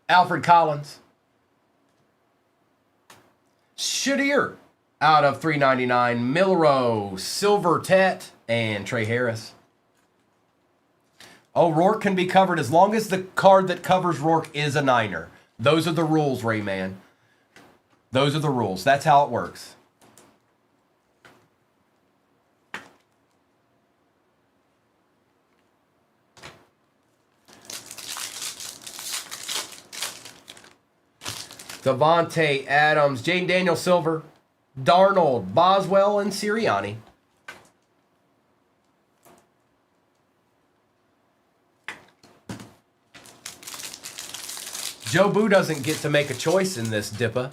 Alfred Collins. Shadir out of 399. Milrow, Silver Tet, and Trey Harris. Oh, Rourke can be covered as long as the card that covers Rourke is a Niner. Those are the rules, Rayman. Those are the rules. That's how it works. Devontae Adams, Jane Daniel Silver, Darnold, Boswell, and Sirianni. Joe Boo doesn't get to make a choice in this, Dippa.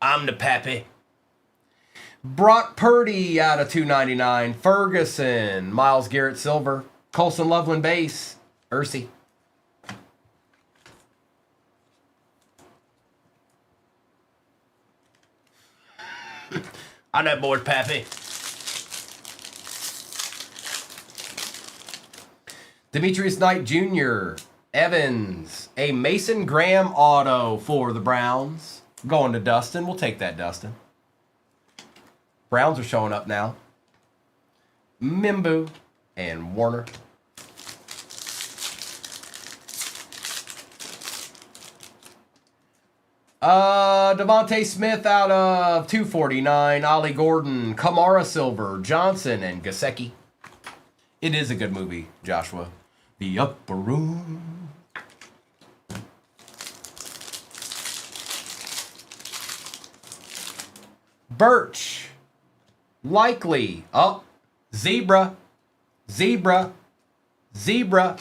I'm the pappy. Brock Purdy out of 299. Ferguson, Myles Garrett Silver, Colson Loveland base, Ursi. I'm that boy's pappy. Demetrius Knight Jr., Evans, a Mason Graham auto for the Browns. Going to Dustin. We'll take that, Dustin. Browns are showing up now. Mimbu and Warner. Devontae Smith out of 249. Ollie Gordon, Kamara Silver, Johnson, and Gasecki. It is a good movie, Joshua. The Upper Room. Birch. Likely. Oh, zebra. Zebra. Zebra.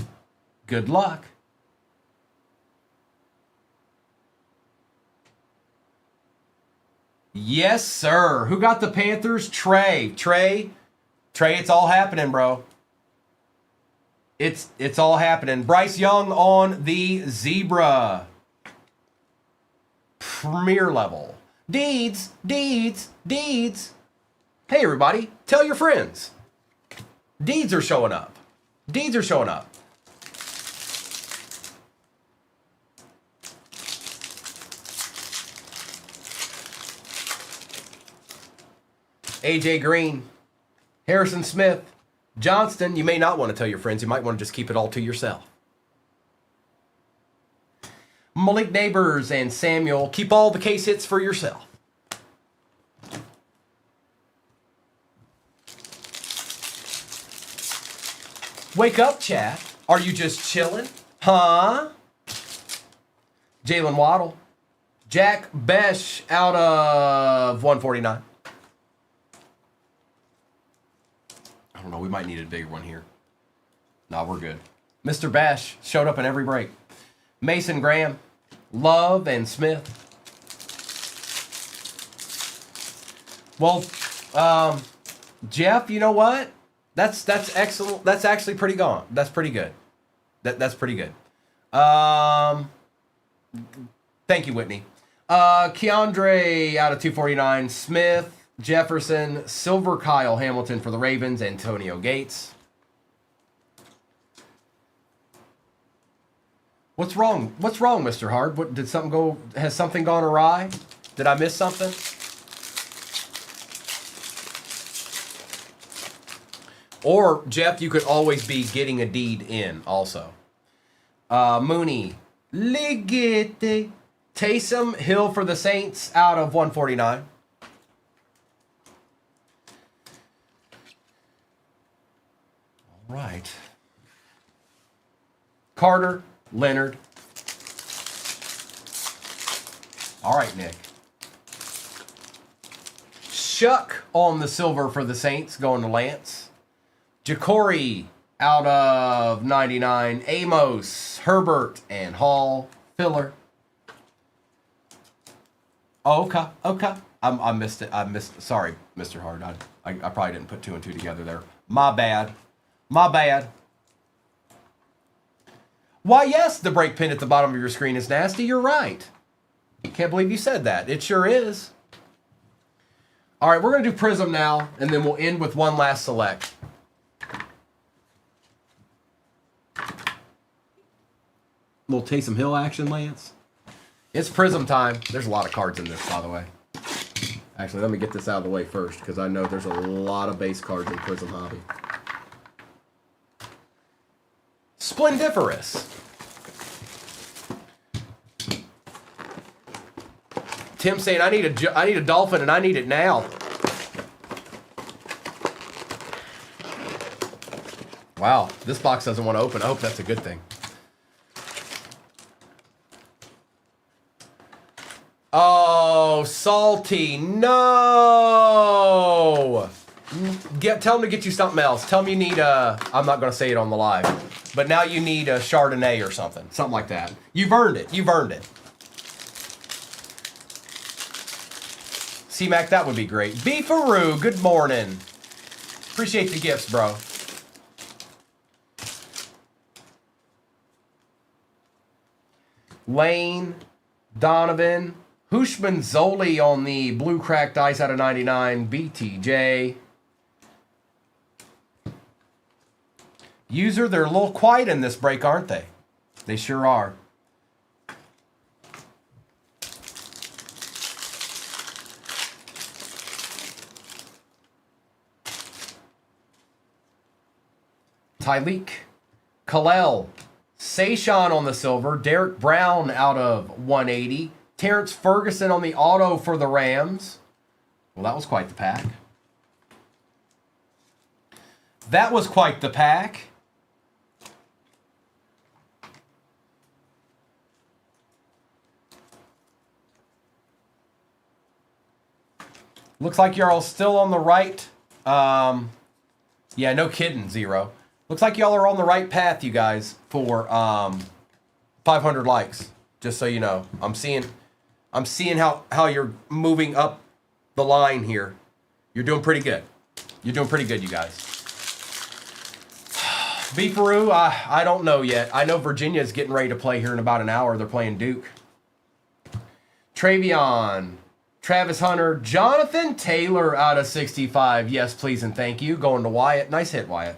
Good luck. Yes, sir. Who got the Panthers? Trey. Trey, it's all happening, bro. It's all happening. Bryce Young on the zebra. Premier level. Deeds. Hey, everybody. Tell your friends. Deeds are showing up. AJ Green. Harrison Smith. Johnston. You may not want to tell your friends. You might want to just keep it all to yourself. Malik Neighbors and Samuel. Keep all the case hits for yourself. Wake up, chat. Are you just chilling? Huh? Jalen Waddle. Jack Besh out of 149. I don't know. We might need a bigger one here. No, we're good. Mr. Bash showed up in every break. Mason Graham. Love and Smith. Well, Jeff, you know what? That's excellent. That's actually pretty gone. That's pretty good. That's pretty good. Thank you, Whitney. Keandre out of 249. Smith, Jefferson, Silver Kyle Hamilton for the Ravens, Antonio Gates. What's wrong? What's wrong, Mr. Hard? What did something go? Has something gone awry? Did I miss something? Or, Jeff, you could always be getting a deed in also. Mooney. Ligete. Taysom Hill for the Saints out of 149. All right. Carter. Leonard. All right, Nick. Shuck on the silver for the Saints, going to Lance. Jacory out of 99. Amos, Herbert, and Hall. Filler. Oh, okay. I missed it. Sorry, Mr. Hard. I probably didn't put 2 and 2 together there. My bad. Why, yes, the break pin at the bottom of your screen is nasty. You're right. Can't believe you said that. It sure is. All right, we're going to do Prism now, and then we'll end with one last select. Little Taysom Hill action, Lance. It's Prism time. There's a lot of cards in this, by the way. Actually, let me get this out of the way first, because I know there's a lot of base cards in Prism Hobby. Splendiferous. Tim saying, I need a dolphin and I need it now. Wow, this box doesn't want to open. I hope that's a good thing. Oh, salty. No. Tell him to get you something else. Tell him you need I'm not going to say it on the live. But now you need a Chardonnay or something. Something like that. You've earned it. C-Mac, that would be great. Beefaroo, good morning. Appreciate the gifts, bro. Lane, Donovan, Hushman Zoli on the blue cracked ice out of 99. BTJ. User, they're a little quiet in this break, aren't they? They sure are. Tyleek, Kalel, Sayshawn on the silver, Derek Brown out of 180, Terrence Ferguson on the auto for the Rams. Well, that was quite the pack. Looks like you're all still on the right. Yeah, no kidding, 0. Looks like y'all are on the right path, you guys, for 500 likes. Just so you know, I'm seeing how you're moving up the line here. You're doing pretty good. You're doing pretty good, you guys. Beefaroo, I don't know yet. I know Virginia's getting ready to play here in about an hour. They're playing Duke. Travion, Travis Hunter, Jonathan Taylor out of 65. Yes, please and thank you. Going to Wyatt. Nice hit, Wyatt.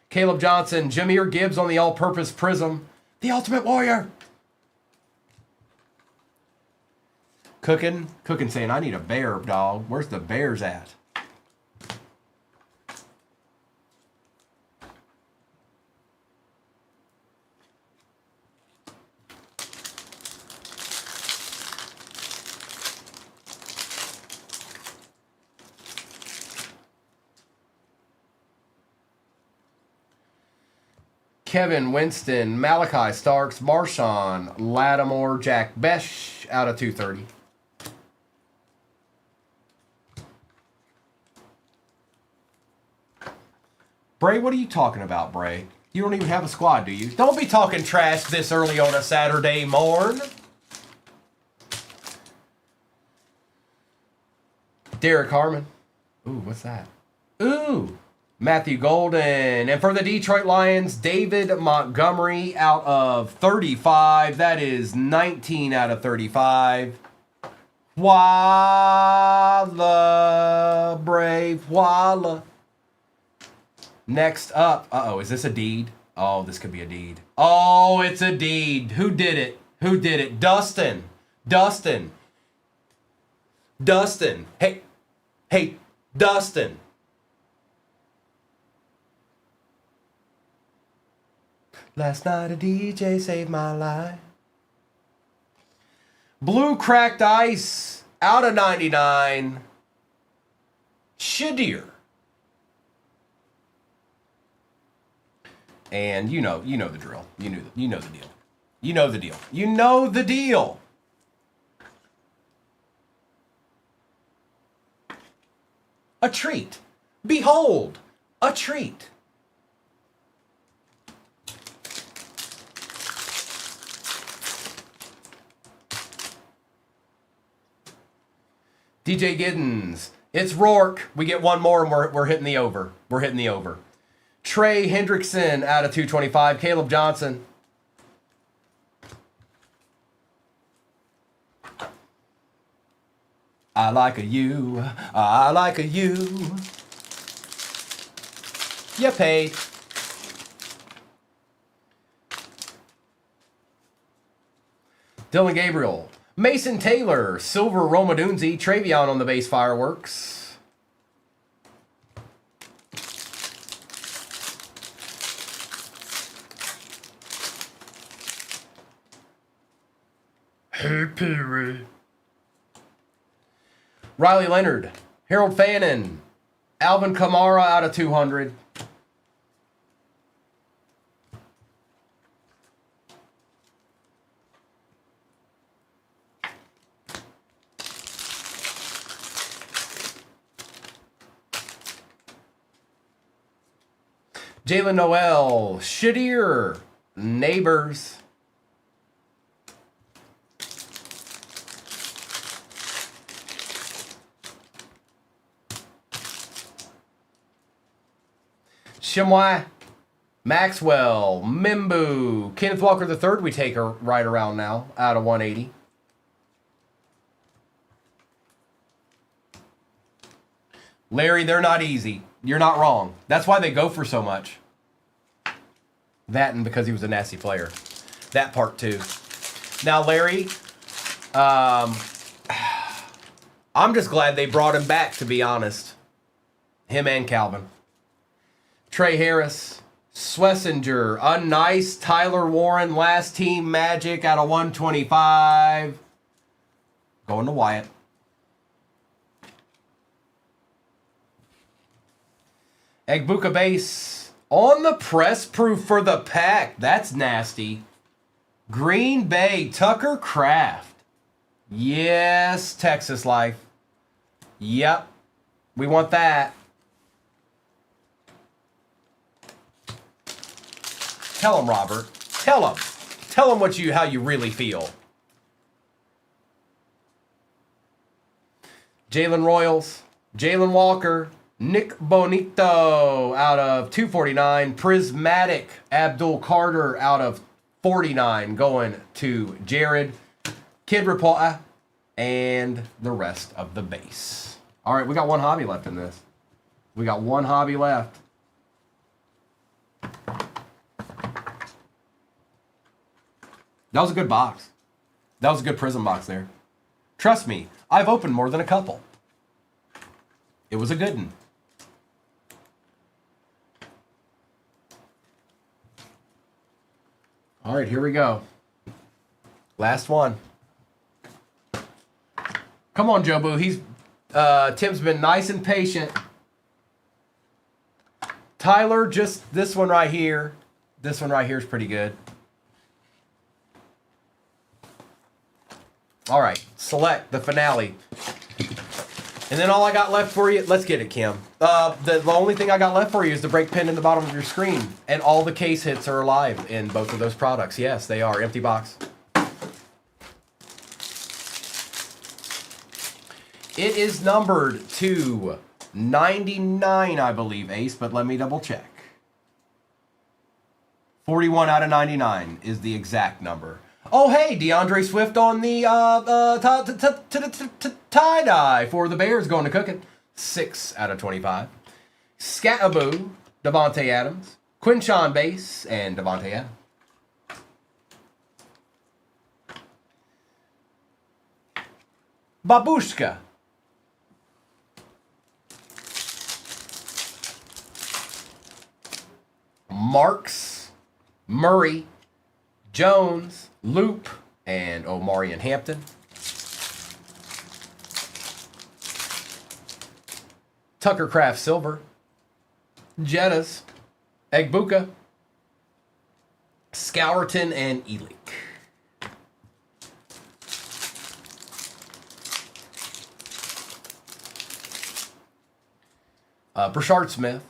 Caleb Johnson, Jameer Gibbs on the all-purpose prism. The Ultimate Warrior. Cooking saying, I need a bear, dog. Where's the bears at? Kevin Winston, Malachi Starks, Marshawn, Lattimore, Jack Besh out of 230. Bray, what are you talking about, Bray? You don't even have a squad, do you? Don't be talking trash this early on a Saturday morn. Derek Harmon. Ooh, what's that? Ooh. Matthew Golden. And for the Detroit Lions, David Montgomery out of 35. That is 19 out of 35. Walla, Brave, Walla. Next up. Uh-oh, is this a deed? Oh, this could be a deed. Oh, it's a deed. Who did it? Who did it? Dustin. Dustin. Dustin. Hey, Dustin. Last night a DJ saved my life. Blue Cracked Ice out of 99. Shadir. And you know the drill. You know the deal. You know the deal. You know the deal. A treat. Behold, a treat. DJ Giddens. It's Rourke. We get one more and we're hitting the over. We're hitting the over. Trey Hendrickson out of 225. Caleb Johnson. I like a you. I like a you. You paid. Dylan Gabriel. Mason Taylor. Silver Romadunzi. Travion on the base fireworks. Hey, Pee-wee. Riley Leonard. Harold Fannin. Alvin Kamara out of 200. Jalen Noel. Shadir. Neighbors. Shimwai, Maxwell, Mimbu, Kenneth Walker III, we take her right around now, out of 180. Larry, they're not easy. You're not wrong. That's why they go for so much. That and because he was a nasty player. That part too. Now, Larry, I'm just glad they brought him back, to be honest. Him and Calvin. Trey Harris, Swessinger, a nice Tyler Warren, last team Magic out of 125. Going to Wyatt. Egbuka base on the press proof for the pack. That's nasty. Green Bay, Tucker Kraft. Yes, Texas Life. Yep. We want that. Tell him, Robert. Tell him. Tell him how you really feel. Jalen Royals, Jalen Walker, Nick Bonito out of 249. Prismatic Abdul Carter out of 49 going to Jared. Kid Rapala and the rest of the base. All right, we got one hobby left in this. We got one hobby left. That was a good box. That was a good Prism box there. Trust me, I've opened more than a couple. It was a good one. All right, here we go. Last one. Come on, Jobu. Tim's been nice and patient. Tyler, just this one right here. This one right here is pretty good. All right, select the finale. And then all I got left for you, let's get it, Kim. The only thing I got left for you is the break pin in the bottom of your screen. And all the case hits are alive in both of those products. Yes, they are. Empty box. It is numbered to 99, I believe, Ace, but let me double check. 41 out of 99 is the exact number. Oh, hey, DeAndre Swift on the tie-dye for the Bears going to cooking. 6 out of 25. Scataboo, Devontae Adams. Quinshawn Base, and Devontae Adams. Babushka. Marks, Murray, Jones, Loop, and Omarion Hampton. Tucker Craft Silver, Jettas, Egbuka, Scourton, and Elik. Brashard Smith,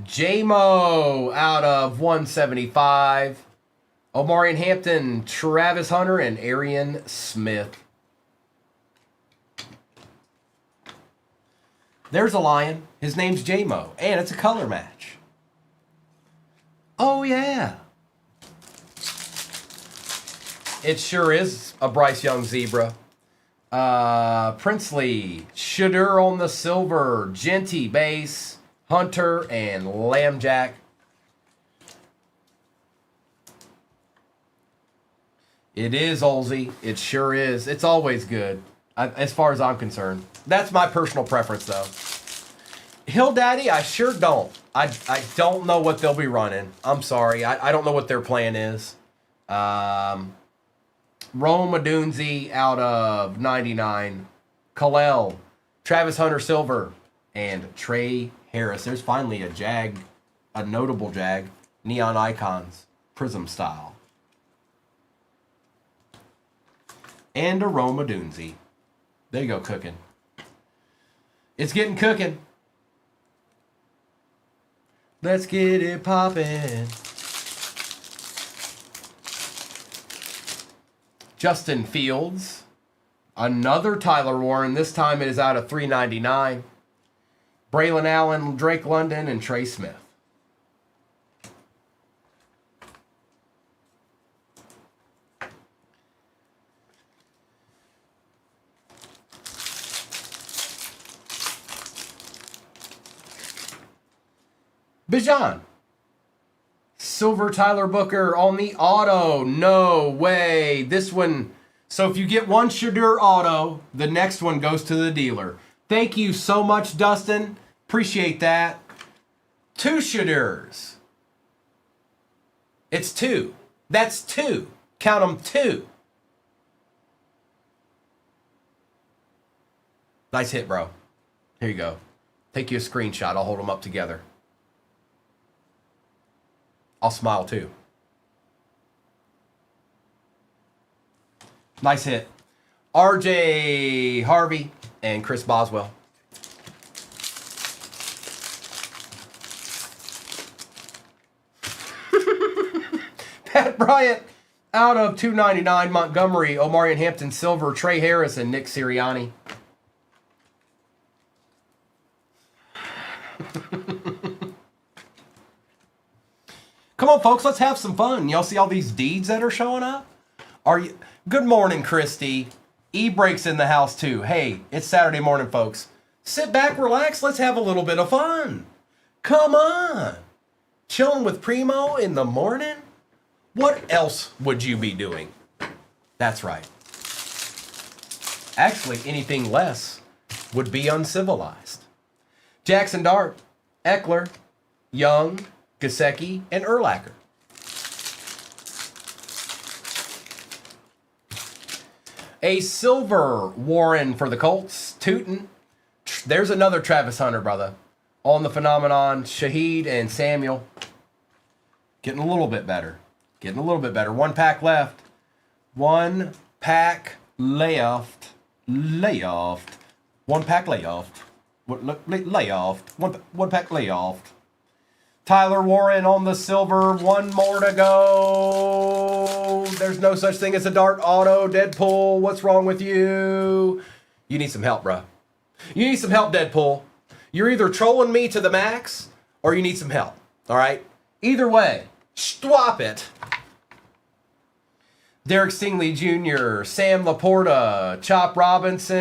J-Mo out of 175. Omarion Hampton, Travis Hunter, and Arian Smith. There's a lion. His name's J-Mo, and it's a color match. Oh, yeah. It sure is a Bryce Young zebra. Princely, Shadur on the silver, Genty base, Hunter, and Lambjack. It is, Olsey. It sure is. It's always good, as far as I'm concerned. That's my personal preference, though. Hill Daddy, I sure don't. I don't know what they'll be running. I'm sorry. I don't know what their plan is. Rome Adunzi out of 99. Kalel, Travis Hunter Silver, and Trey Harris. There's finally a Jag, a notable Jag. Neon Icons, Prism style. And a Rome Adunzi. There you go, cooking. It's getting cooking. Let's get it poppin'. Justin Fields. Another Tyler Warren. This time it is out of 399. Braylon Allen, Drake London, and Trey Smith. Bijan. Silver Tyler Booker on the auto. No way. This one. So if you get one Shadur auto, the next one goes to the dealer. Thank you so much, Dustin. Appreciate that. 2 Shadurs. It's 2. That's 2. Count them 2. Nice hit, bro. Here you go. Take you a screenshot. I'll hold them up together. I'll smile too. Nice hit. RJ Harvey, and Chris Boswell. Pat Bryant out of 299. Montgomery, Omarion Hampton Silver, Trey Harris, and Nick Sirianni. Come on, folks, let's have some fun. Y'all see all these deeds that are showing up? Are you? Good morning, Christy. E-Breaks in the house, too. Hey, it's Saturday morning, folks. Sit back, relax, let's have a little bit of fun. Come on. Chilling with Primo in the morning? What else would you be doing? That's right. Actually, anything less would be uncivilized. Jackson Dart, Eckler, Young, Gesicki, and Urlacher. A silver Warren for the Colts. Tootin. There's another Travis Hunter, brother. On the phenomenon. Shaheed and Samuel. Getting a little bit better. Getting a little bit better. One pack left. One pack left. Layoff. One pack layoff. Layoff. One pack layoff. Tyler Warren on the silver. One more to go. There's no such thing as a Dart Auto. Deadpool, what's wrong with you? You need some help, bruh. You need some help, Deadpool. You're either trolling me to the max or you need some help. All right? Either way, swap it. Derek Stingley Jr., Sam Laporta, Chop Robinson,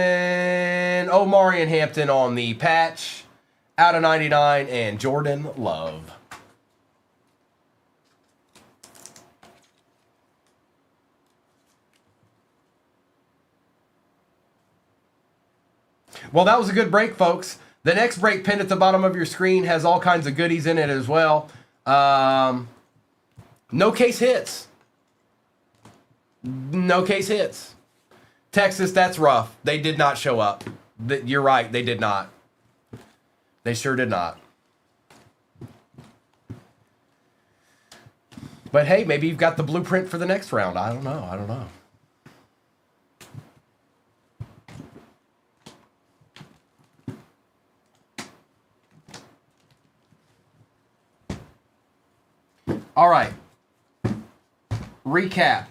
Omarion Hampton on the patch, out of 99, and Jordan Love. Well, that was a good break, folks. The next break pinned at the bottom of your screen has all kinds of goodies in it as well. No case hits. No case hits. Texas, that's rough. They did not show up. You're right, they did not. They sure did not. But hey, maybe you've got the blueprint for the next round. I don't know. I don't know. All right. Recap.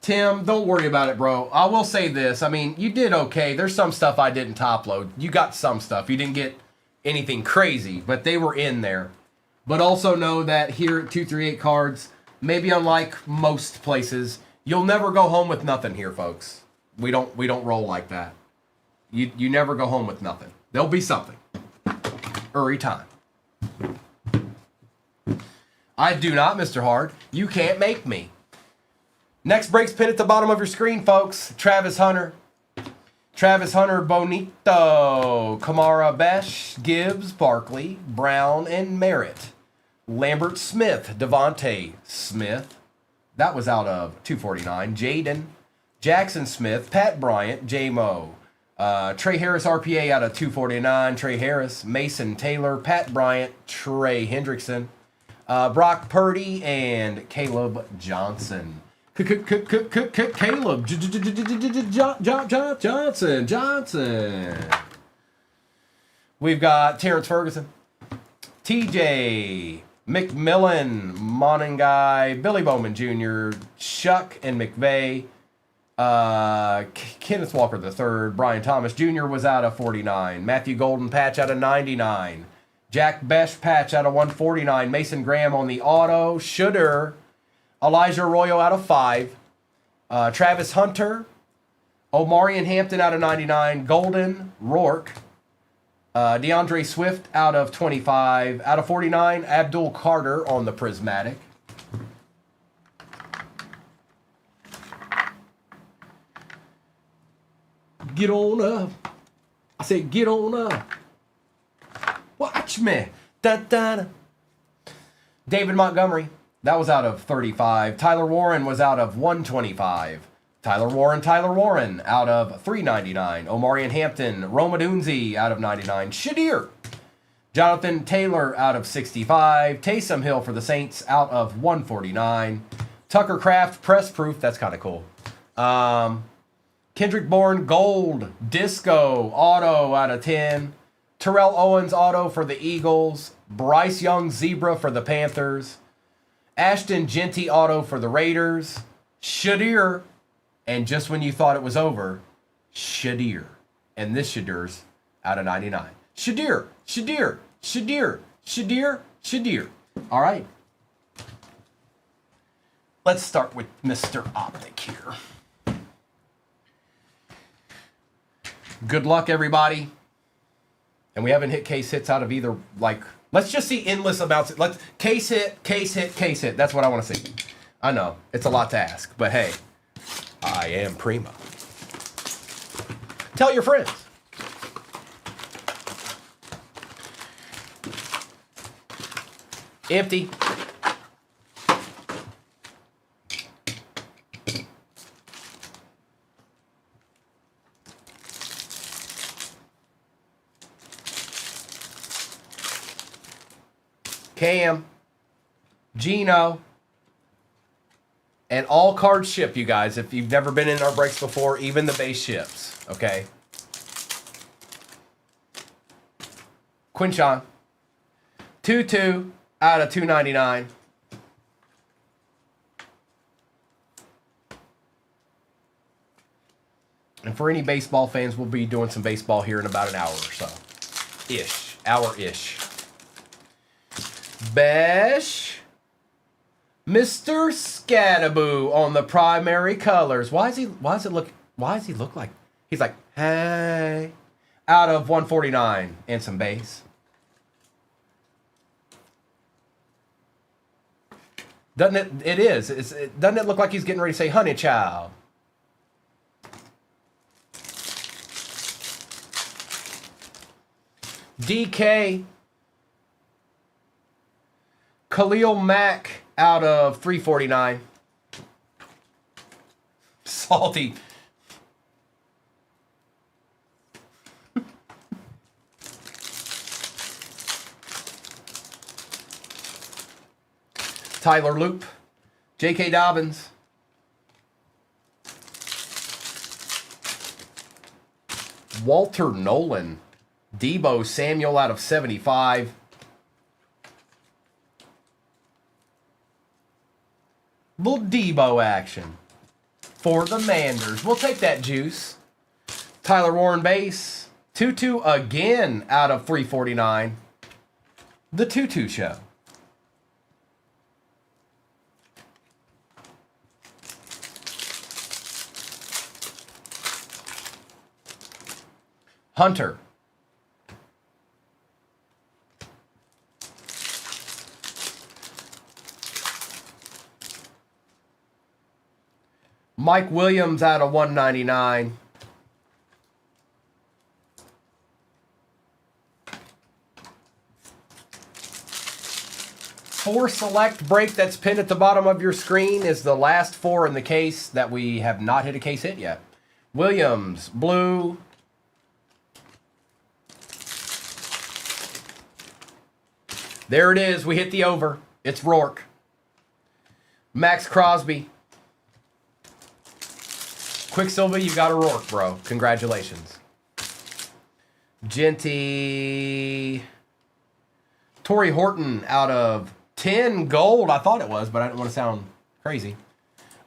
Tim, don't worry about it, bro. I will say this. I mean, you did okay. There's some stuff I didn't top load. You got some stuff. You didn't get anything crazy, but they were in there. But also know that here at 238 Cards, maybe unlike most places, you'll never go home with nothing here, folks. We don't roll like that. You never go home with nothing. There'll be something. Every time. I do not, Mr. Hard. You can't make me. Next break's pinned at the bottom of your screen, folks. Travis Hunter. Travis Hunter, Bonito. Kamara, Besh, Gibbs, Barkley, Brown, and Merritt. Lambert Smith, Devontae Smith. That was out of 249. Jaden. Jackson Smith, Pat Bryant, J-Mo. Trey Harris RPA out of 249. Trey Harris, Mason Taylor, Pat Bryant, Trey Hendrickson, Brock Purdy, and Caleb Johnson. Caleb Johnson. We've got Terrence Ferguson, TJ McMillan, Monangai, Billy Bowman Jr., Shuck and McVeigh. Kenneth Walker III, Brian Thomas Jr. was out of 49. Matthew Golden patch out of 99. Jack Besh patch out of 149. Mason Graham on the auto. Shooter. Elijah Arroyo out of 5. Travis Hunter. Omarion Hampton out of 99. Golden. Rourke. DeAndre Swift out of 25. Out of 49, Abdul Carter on the Prismatic. Get on up. I said, get on up. Watch me. Da, da, da. David Montgomery. That was out of 35. Tyler Warren was out of 125. Tyler Warren out of 399. Omarion Hampton. Romadunzi out of 99. Shadir. Jonathan Taylor out of 65. Taysom Hill for the Saints out of 149. Tucker Kraft, press proof. That's kind of cool. Kendrick Bourne Gold Disco Auto out of 10. Terrell Owens Auto for the Eagles. Bryce Young Zebra for the Panthers. Ashton Genty Auto for the Raiders. Shadir. And just when you thought it was over, Shadir. And this Shadir's out of 99. Shadir. All right. Let's start with Mr. Optic here. Good luck, everybody. And we haven't hit case hits out of either, like, let's just see endless amounts. Let's case hit. That's what I want to see. I know, it's a lot to ask, but hey, I am Primo. Tell your friends. Empty. Cam, Gino, and all cards ship, you guys. If you've never been in our breaks before, even the base ships, okay? Quinshawn, 2-2 out of 299. And for any baseball fans, we'll be doing some baseball here in about an hour or so. Hour-ish. Besh. Mr. Scattaboo on the primary colors. Why does he look like? He's like, hey. Out of 149 and some base. Doesn't it? It is. Doesn't it look like he's getting ready to say honey child? DK. Khalil Mack out of 349. Salty. Tyler Loop. J.K. Dobbins. Walter Nolan. Debo Samuel out of 75. Little Debo action for the Manders. We'll take that juice. Tyler Warren base. 2-2 again out of 349. The 2-2 show. Hunter. Mike Williams out of 199. Four select break that's pinned at the bottom of your screen is the last four in the case that we have not hit a case hit yet. Williams, blue. There it is. We hit the over. It's Rourke. Max Crosby. Quicksilver, you got a Rourke, bro. Congratulations. Genty. Torrey Horton out of 10 gold. I thought it was, but I didn't want to sound crazy.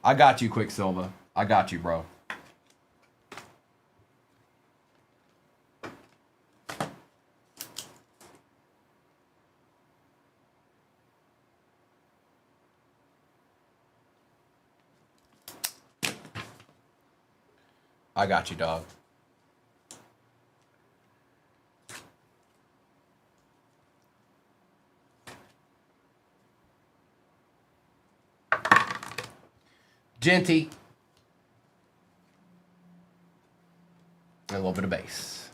I got you, Quicksilver. I got you, bro. I got you, dog. Genty. And a little bit of base.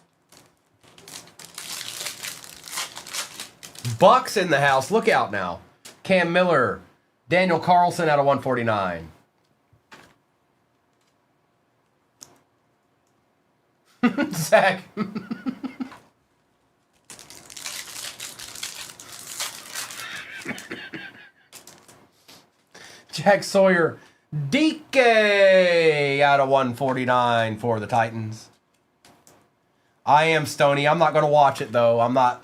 Bucks in the house. Look out now. Cam Miller. Daniel Carlson out of 149. Zach. Jack Sawyer. DK out of 149 for the Titans. I am Stony. I'm not going to watch it, though. I'm not.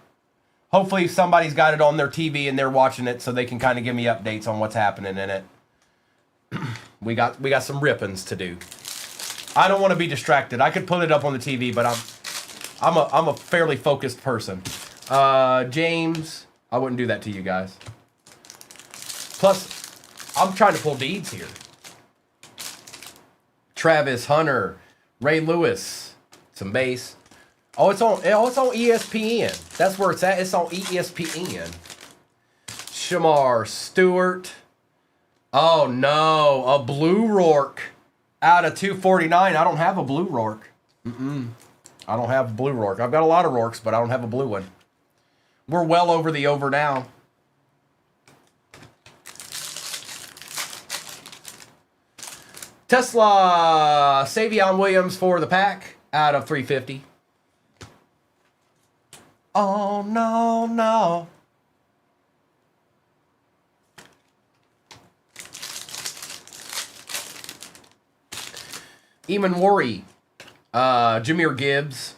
Hopefully somebody's got it on their TV and they're watching it so they can kind of give me updates on what's happening in it. We got some rippings to do. I don't want to be distracted. I could put it up on the TV, but I'm a fairly focused person. James, I wouldn't do that to you guys. Plus, I'm trying to pull deeds here. Travis Hunter, Ray Lewis, some base. Oh, it's on ESPN. That's where it's at. It's on ESPN. Shamar Stewart. Oh no, a blue Rourke out of 249. I don't have a blue Rourke. I don't have a blue Rourke. I've got a lot of Rourkes, but I don't have a blue one. We're well over the over now. Tesla, Savion Williams for the pack out of 350. Oh, no, no. Eamon Worry, Jahmyr Gibbs.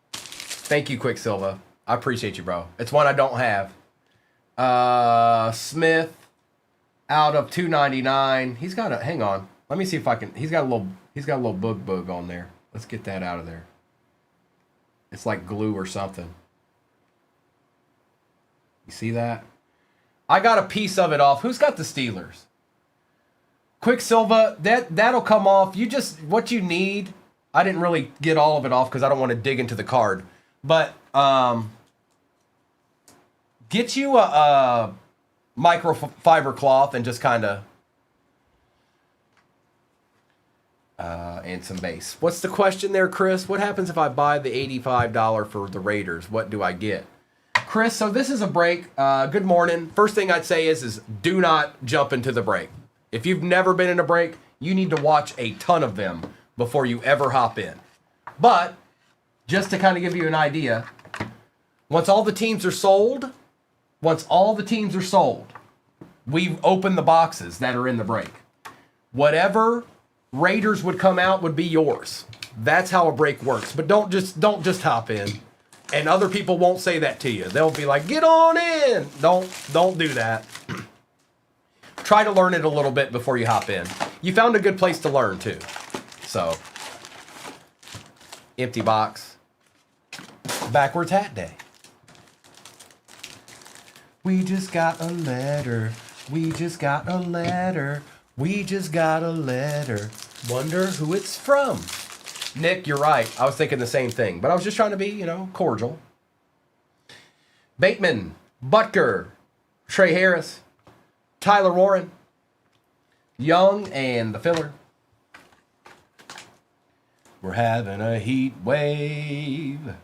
Thank you, Quicksilver. I appreciate you, bro. It's one I don't have. Smith out of 299. He's got a, hang on. Let me see if I can, he's got a little bug on there. Let's get that out of there. It's like glue or something. You see that? I got a piece of it off. Who's got the Steelers? Quicksilver, that'll come off. You just, what you need, I didn't really get all of it off because I don't want to dig into the card. But get you a microfiber cloth and just kind of and some base. What's the question there, Chris? What happens if I buy the $85 for the Raiders? What do I get? Chris, so this is a break. Good morning. First thing I'd say is do not jump into the break. If you've never been in a break, you need to watch a ton of them before you ever hop in. But just to kind of give you an idea, once all the teams are sold, we've opened the boxes that are in the break. Whatever Raiders would come out would be yours. That's how a break works. But don't just hop in. And other people won't say that to you. They'll be like, "Get on in." Don't do that. Try to learn it a little bit before you hop in. You found a good place to learn too. So, empty box. Backwards hat day. We just got a letter. We just got a letter. We just got a letter. Wonder who it's from. Nick, you're right. I was thinking the same thing, but I was just trying to be, cordial. Bateman, Butker, Trey Harris, Tyler Warren, Young, and the filler. We're having a heat wave.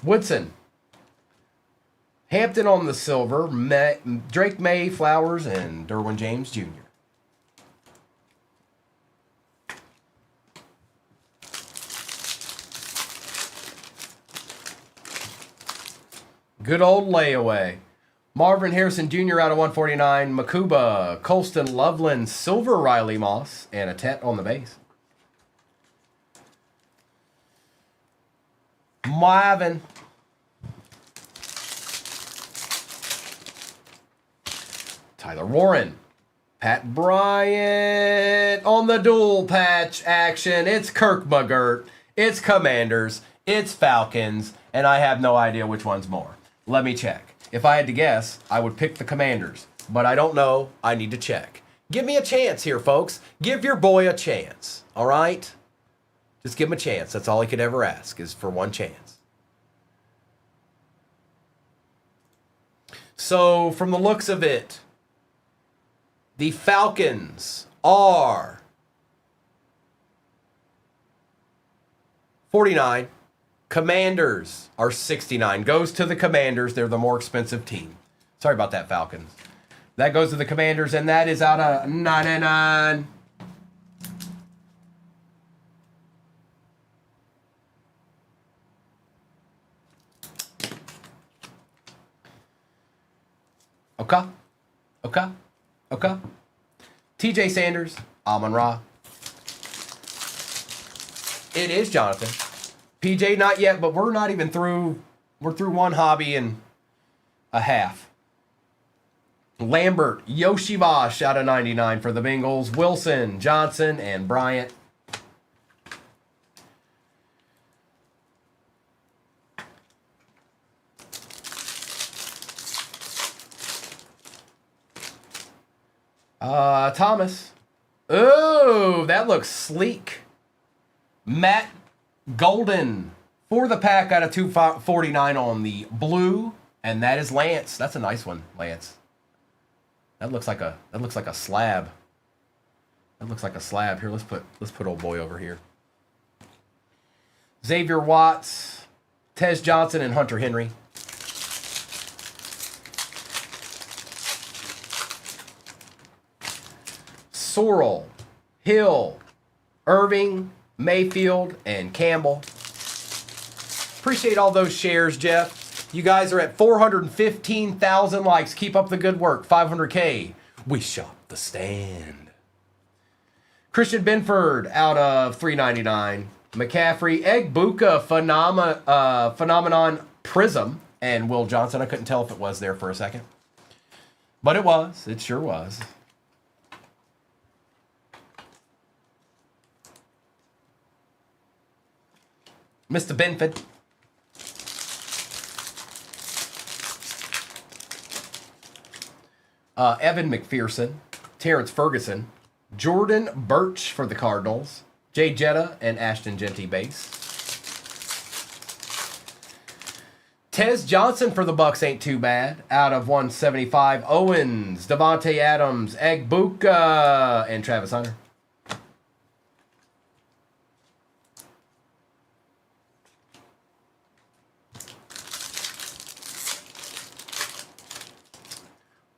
Woodson. Hampton on the silver, Drake May, Flowers, and Derwin James Jr. Good old layaway. Marvin Harrison Jr. out of 149, Makuba, Colston Loveland, Silver Riley Moss, and a Tet on the base. Marvin. Tyler Warren. Pat Bryant on the dual patch action. It's Kirk McGirt. It's Commanders. It's Falcons. And I have no idea which one's more. Let me check. If I had to guess, I would pick the Commanders. But I don't know. I need to check. Give me a chance here, folks. Give your boy a chance. All right? Just give him a chance. That's all he could ever ask, is for one chance. So, from the looks of it, the Falcons are 49. Commanders are 69. Goes to the Commanders. They're the more expensive team. Sorry about that, Falcons. That goes to the Commanders, and that is out of 99. Okay. Okay. Okay. TJ Sanders, Amon-Ra. It is Jonathan. PJ not yet, but we're not even through. We're through one hobby and a half. Lambert, Yoshivash out of 99 for the Bengals. Wilson, Johnson, and Bryant. Thomas. Oh, that looks sleek. Matt Golden for the pack out of 249 on the blue, and that is Lance. That's a nice one, Lance. That looks like a slab. That looks like a slab. Here, let's put old boy over here. Xavier Watts, Tez Johnson, and Hunter Henry. Sorrell, Hill, Irving, Mayfield, and Campbell. Appreciate all those shares, Jeff. You guys are at 415,000 likes. Keep up the good work. 500K. We shop the stand. Christian Benford out of 399. McCaffrey, Egbuka, Phenomenon Prism, and Will Johnson. I couldn't tell if it was there for a second. But it was. It sure was. Mr. Benford. Evan McPherson, Terrence Ferguson, Jordan Birch for the Cardinals, Jay Jetta, and Ashton Genty base. Tez Johnson for the Bucks ain't too bad. Out of 175, Owens, Devontae Adams, Egbuka, and Travis Hunter.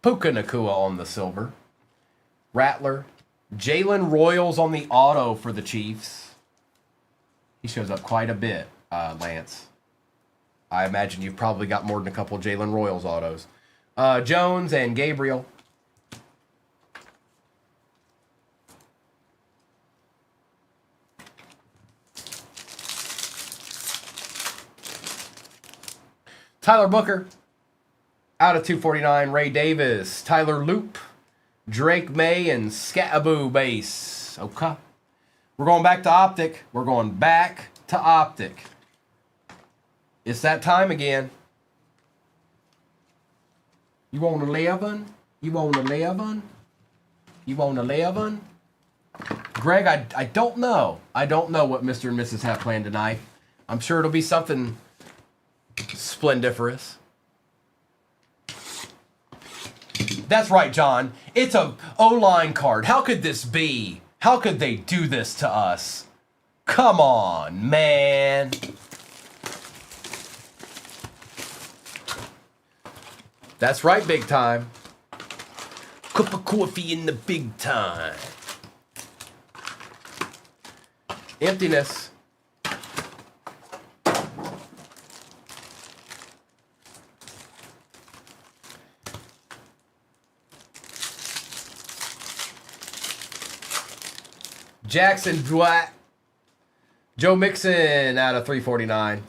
Puka Nacua on the silver. Rattler. Jalen Royals on the auto for the Chiefs. He shows up quite a bit, Lance. I imagine you've probably got more than a couple Jalen Royals autos. Jones and Gabriel. Tyler Booker. Out of 249, Ray Davis, Tyler Loop, Drake May, and Scattaboo base. Okay. We're going back to Optic. We're going back to Optic. It's that time again. You want 11? You want 11? You want 11? Greg, I don't know. I don't know what Mr. and Mrs. have planned tonight. I'm sure it'll be something splendiferous. That's right, John. It's a O-line card. How could this be? How could they do this to us? Come on, man. That's right, big time. Cup of coffee in the big time. Emptiness. Jackson Dwight. Joe Mixon out of 349.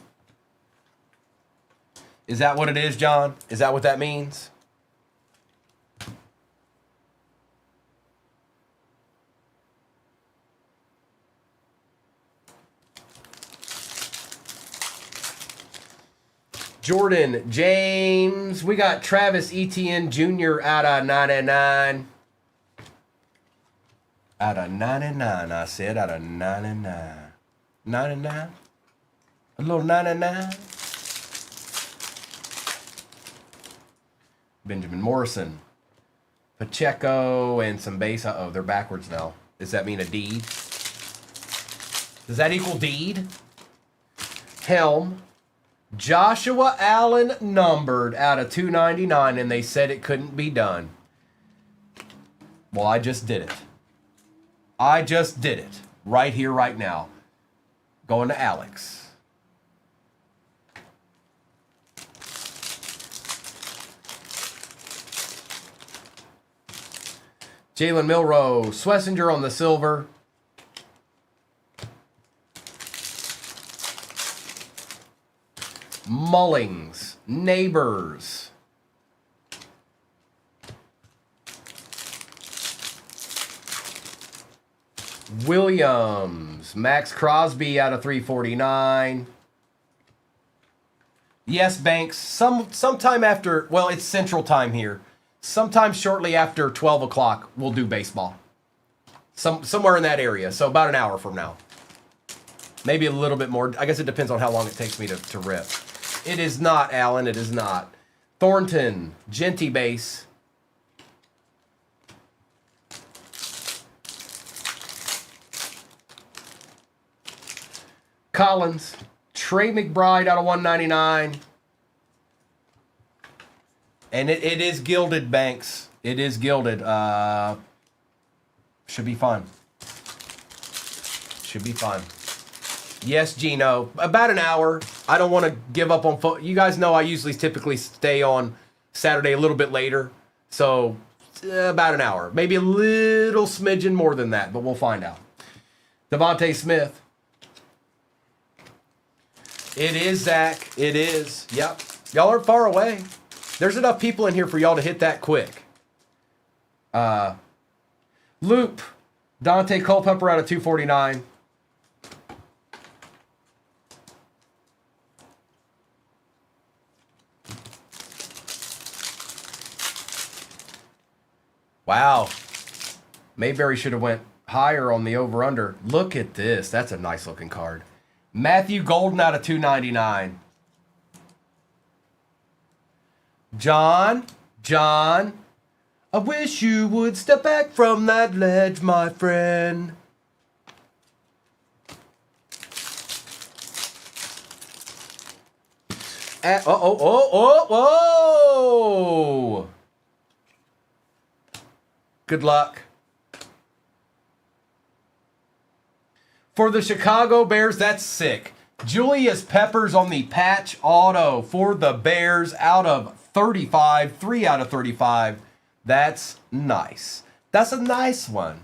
Is that what it is, John? Is that what that means? Jordan James. We got Travis Etienne Jr. out of 99. Out of 99, I said. Out of 99. 99? A little 99? Benjamin Morrison. Pacheco and some base. Uh-oh, they're backwards now. Does that mean a deed? Does that equal deed? Helm. Joshua Allen numbered out of 299, and they said it couldn't be done. Well, I just did it. I just did it. Right here, right now. Going to Alex. Jalen Milroe, Swessinger on the silver. Mullings, Neighbors. Williams, Max Crosby out of 349. Yes, Banks, sometime after, well, it's Central Time here. Sometime shortly after 12 o'clock, we'll do baseball. Somewhere in that area, so about an hour from now. Maybe a little bit more. I guess it depends on how long it takes me to rip. It is not, Alan, it is not. Thornton, Genty base. Collins, Trey McBride out of 199. And it is gilded, Banks. It is gilded. Should be fun. Should be fun. Yes, Gino. About an hour. I don't want to give up on football. You guys know I usually typically stay on Saturday a little bit later. So, about an hour. Maybe a little smidgen more than that, but we'll find out. Devontae Smith. It is, Zach. It is. Yep. Y'all aren't far away. There's enough people in here for y'all to hit that quick. Loop. Dante Culpepper out of 249. Wow. Mayberry should have went higher on the over-under. Look at this. That's a nice looking card. Matthew Golden out of 299. John, I wish you would step back from that ledge, my friend. Oh. Good luck. For the Chicago Bears, that's sick. Julius Peppers on the patch auto for the Bears out of 35. 3 out of 35. That's nice. That's a nice one.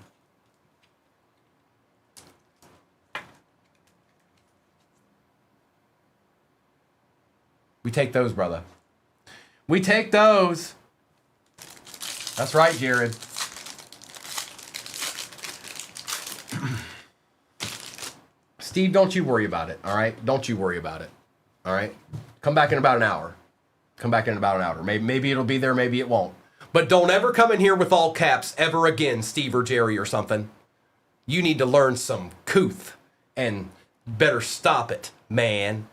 We take those, brother. We take those. That's right, Jared. Steve, don't you worry about it, all right? Don't you worry about it, all right? Come back in about an hour. Come back in about an hour. Maybe it'll be there, maybe it won't. But don't ever come in here with all caps ever again, Steve or Jerry or something. You need to learn some couth and better stop it, man.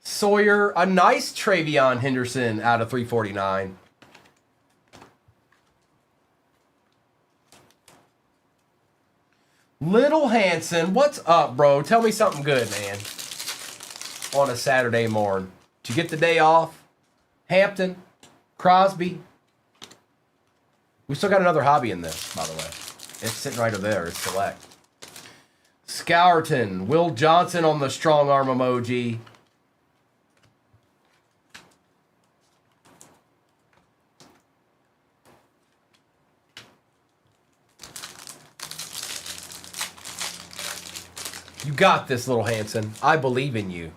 Sawyer, a nice Travion Henderson out of 349. Little Hanson, what's up, bro? Tell me something good, man. On a Saturday morning. Did you get the day off? Hampton, Crosby. We still got another hobby in this, by the way. It's sitting right over there. It's select. Scourton, Will Johnson on the strong arm emoji. You got this, Little Hanson. I believe in you.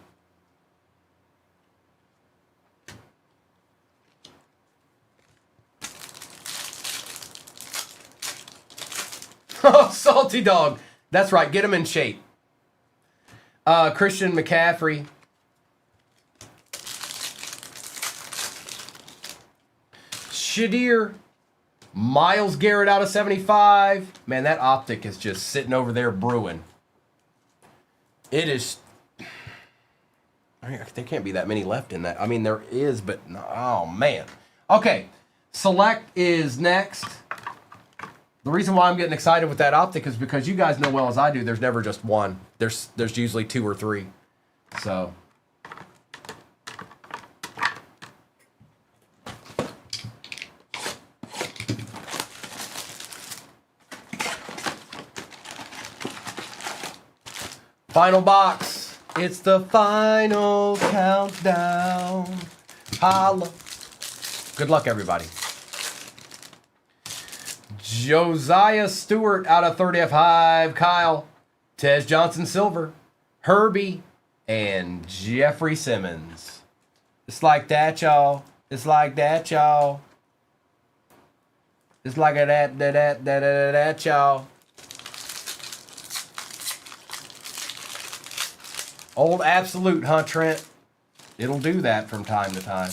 Oh, Salty Dog. That's right. Get him in shape. Christian McCaffrey. Shadir. Myles Garrett out of 75. Man, that optic is just sitting over there brewing. It is. There can't be that many left in that. I mean, there is, but no, oh man. Okay, select is next. The reason why I'm getting excited with that optic is because you guys know well as I do. There's never just one. There's usually 2 or 3. So. Final box. It's the final countdown. Holla. Good luck, everybody. Josiah Stewart out of 30F5. Kyle. Tez Johnson Silver. Herbie. And Jeffrey Simmons. It's like that, y'all. It's like that, y'all. It's like a that, y'all. Old Absolute, huh, Trent? It'll do that from time to time.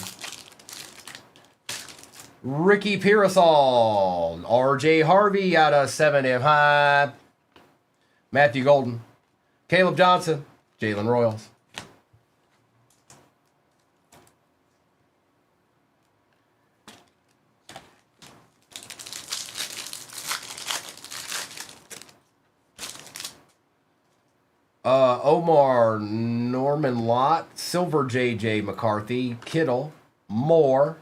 Ricky Pearsall. RJ Harvey out of 7F High. Matthew Golden. Caleb Johnson. Jalen Royals. Omar Norman Lott, Silver JJ McCarthy, Kittle, Moore,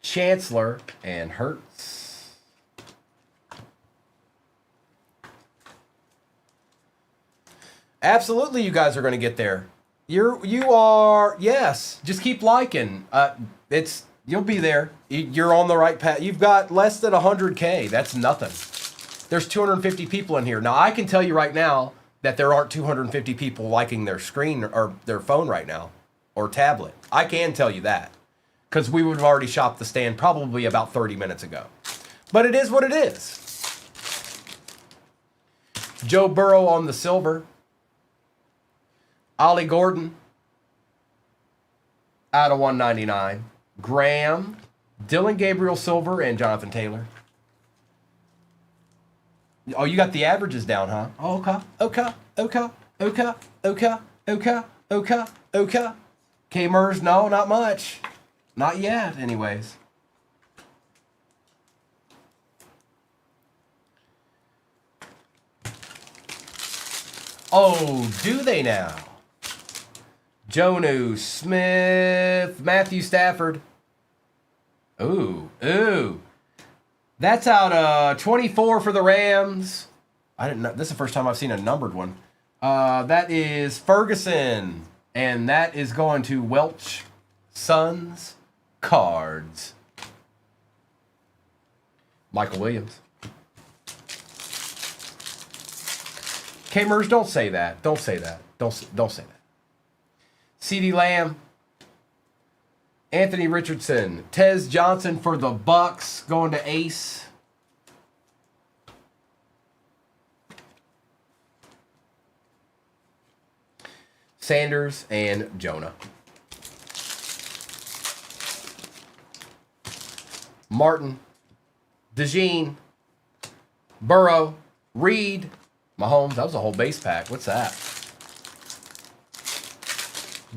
Chancellor, and Hurts. Absolutely, you guys are going to get there. You are, yes. Just keep liking. You'll be there. You're on the right path. You've got less than 100K. That's nothing. There's 250 people in here. Now, I can tell you right now that there aren't 250 people liking their screen or their phone right now or tablet. I can tell you that because we would have already shopped the stand probably about 30 minutes ago. But it is what it is. Joe Burrow on the silver. Ollie Gordon out of 199. Graham, Dylan Gabriel Silver, and Jonathan Taylor. Oh, you got the averages down, huh? Oh, okay. K-Mers, no, not much. Not yet, anyways. Oh, do they now? Jonu Smith, Matthew Stafford. Ooh. That's out 24 for the Rams. I didn't know. This is the first time I've seen a numbered one. That is Ferguson. And that is going to Welch Sons Cards. Michael Williams. K-Mers, don't say that. Don't say that. Don't say that. CeeDee Lamb. Anthony Richardson. Tez Johnson for the Bucks going to Ace. Sanders and Jonah. Martin. DeJean. Burrow. Reed. Mahomes. That was a whole base pack. What's that?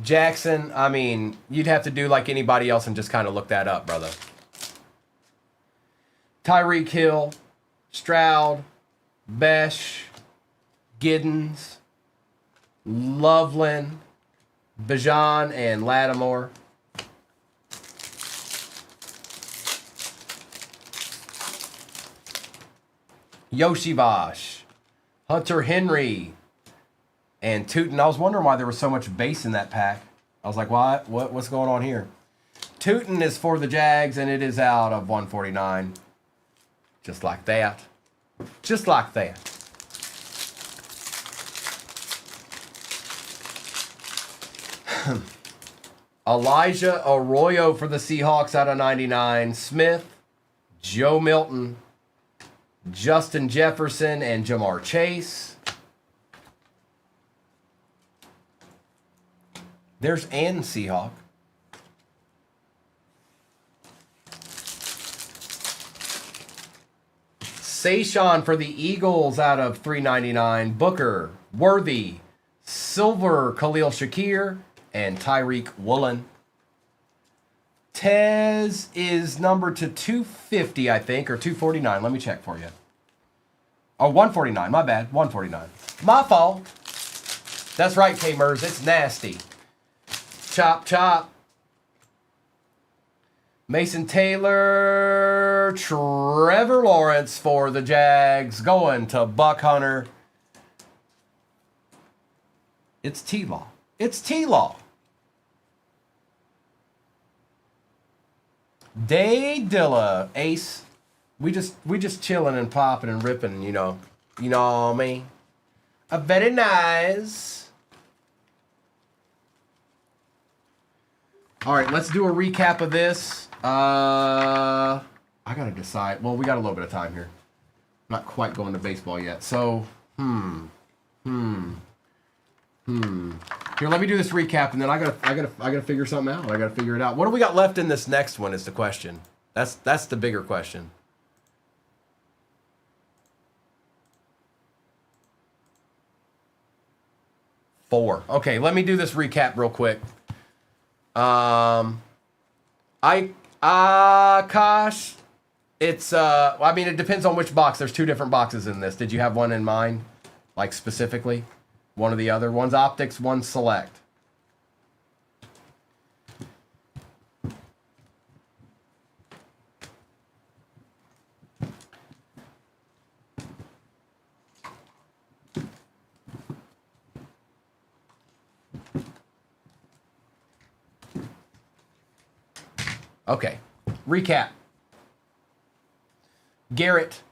Jackson, I mean, you'd have to do like anybody else and just kind of look that up, brother. Tyreek Hill, Stroud, Besh, Giddens, Loveland, Bijan, and Lattimore. Yoshi Bosch, Hunter Henry, and Tootin. I was wondering why there was so much base in that pack. I was like, what's going on here? Tootin is for the Jags, and it is out of 149. Just like that. Just like that. Elijah Arroyo for the Seahawks out of 99. Smith, Joe Milton, Justin Jefferson, and Jamar Chase. There's Ann Seahawk. Sayshawn for the Eagles out of 399. Booker, Worthy, Silver, Khalil Shakir, and Tyreek Woolen. Tez is numbered to 250, I think, or 249. Let me check for you. Oh, 149. My bad. 149. My fault. That's right, K-Mers. It's nasty. Chop, chop. Mason Taylor, Trevor Lawrence for the Jags, going to Buck Hunter. It's T-Law. It's T-Law. Day Dilla, Ace. We just chilling and popping and ripping, you know. You know what I mean? Very nice. All right, let's do a recap of this. I gotta decide. Well, we got a little bit of time here. Not quite going to baseball yet. So, Here, let me do this recap, and then I gotta figure something out. I gotta figure it out. What do we got left in this next one is the question. That's the bigger question. Four. Okay, let me do this recap real quick. Akash, it's I mean, it depends on which box. There's two different boxes in this. Did you have one in mind, like specifically? One or the other? One's optics, one's select. Okay, recap. Garrett.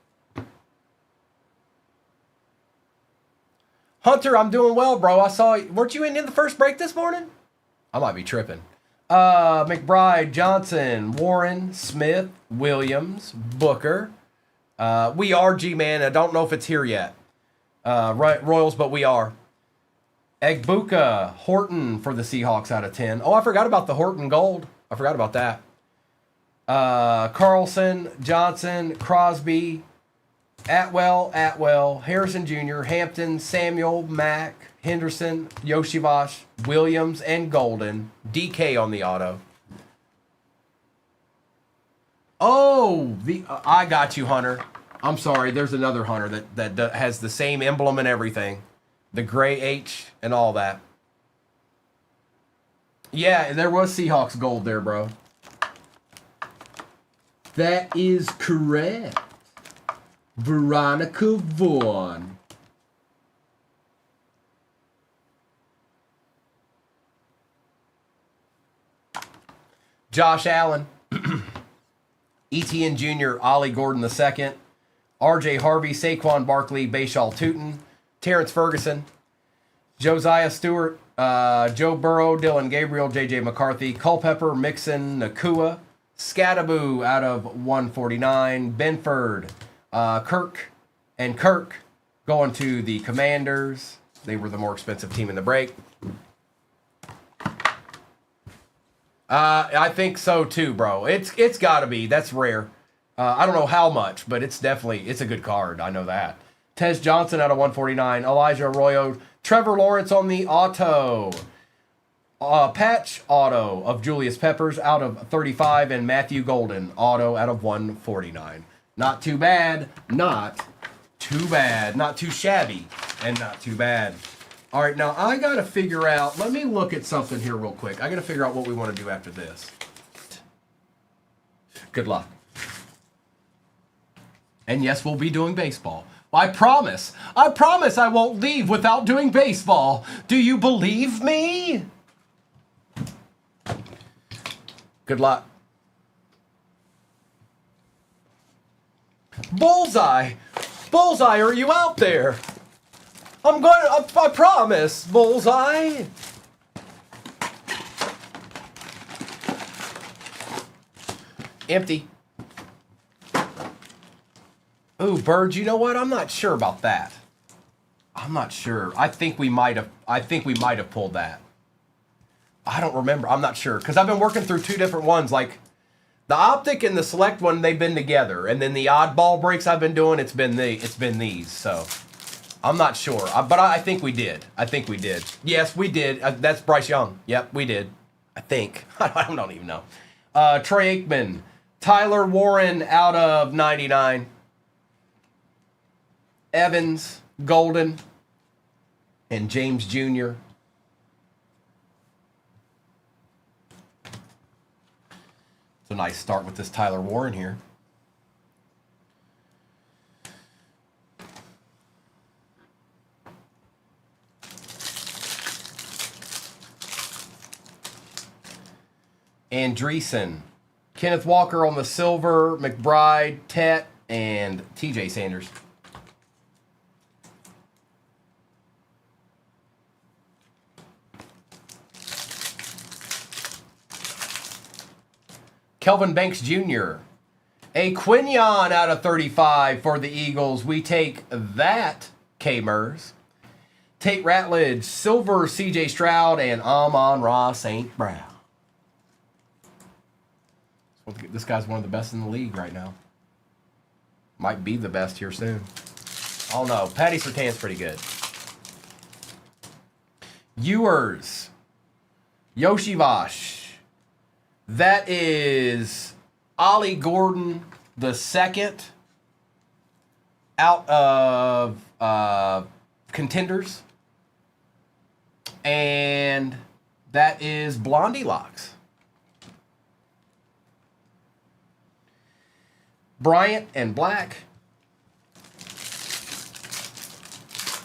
Hunter, I'm doing well, bro. I saw, weren't you in the first break this morning? I might be tripping. McBride, Johnson, Warren, Smith, Williams, Booker. We are G-Man. I don't know if it's here yet. Royals, but we are. Egbuka, Horton for the Seahawks out of 10. Oh, I forgot about the Horton Gold. I forgot about that. Carlson, Johnson, Crosby, Atwell, Harrison Jr., Hampton, Samuel, Mack, Henderson, Yoshivash, Williams, and Golden. DK on the auto. Oh, I got you, Hunter. I'm sorry. There's another Hunter that has the same emblem and everything. The gray H and all that. Yeah, there was Seahawks gold there, bro. That is correct. Veronica Vaughn. Josh Allen. Etienne Jr., Ollie Gordon II. RJ Harvey, Saquon Barkley, Bashaw Tootin. Terrence Ferguson. Josiah Stewart. Joe Burrow, Dylan Gabriel, JJ McCarthy. Culpepper, Mixon, Nakua. Scattaboo out of 149. Benford, Kirk going to the Commanders. They were the more expensive team in the break. I think so too, bro. It's got to be. That's rare. I don't know how much, but it's a good card. I know that. Tez Johnson out of 149. Elijah Arroyo. Trevor Lawrence on the auto. Patch auto of Julius Peppers out of 35, and Matthew Golden auto out of 149. Not too bad. Not too bad. Not too shabby. And not too bad. All right, now I got to figure out. Let me look at something here real quick. I got to figure out what we want to do after this. Good luck. And yes, we'll be doing baseball. I promise. I promise I won't leave without doing baseball. Do you believe me? Good luck. Bullseye! Bullseye, are you out there? I promise, Bullseye. Empty. Ooh, Birds, you know what? I'm not sure about that. I'm not sure. I think we might have pulled that. I don't remember. I'm not sure. Because I've been working through two different ones. Like, the Optic and the Select one, they've been together. And then the oddball breaks I've been doing, it's been these. So, I'm not sure. But I think we did. I think we did. Yes, we did. That's Bryce Young. Yep, we did. I think. I don't even know. Troy Aikman. Tyler Warren out of 99. Evans, Golden, and James Jr. It's a nice start with this Tyler Warren here. Andreessen. Kenneth Walker on the silver, McBride, Tet, and TJ Sanders. Kelvin Banks Jr. A Quinion out of 35 for the Eagles. We take that, K-Mers. Tate Ratledge, silver, CJ Stroud, and Amon-Ra St. Brown. This guy's one of the best in the league right now. Might be the best here soon. Oh no, Patty Surtain's pretty good. Ewers, Yoshivash. That is Ollie Gordon the second out of Contenders. And that is Blondie Locks. Bryant and Black.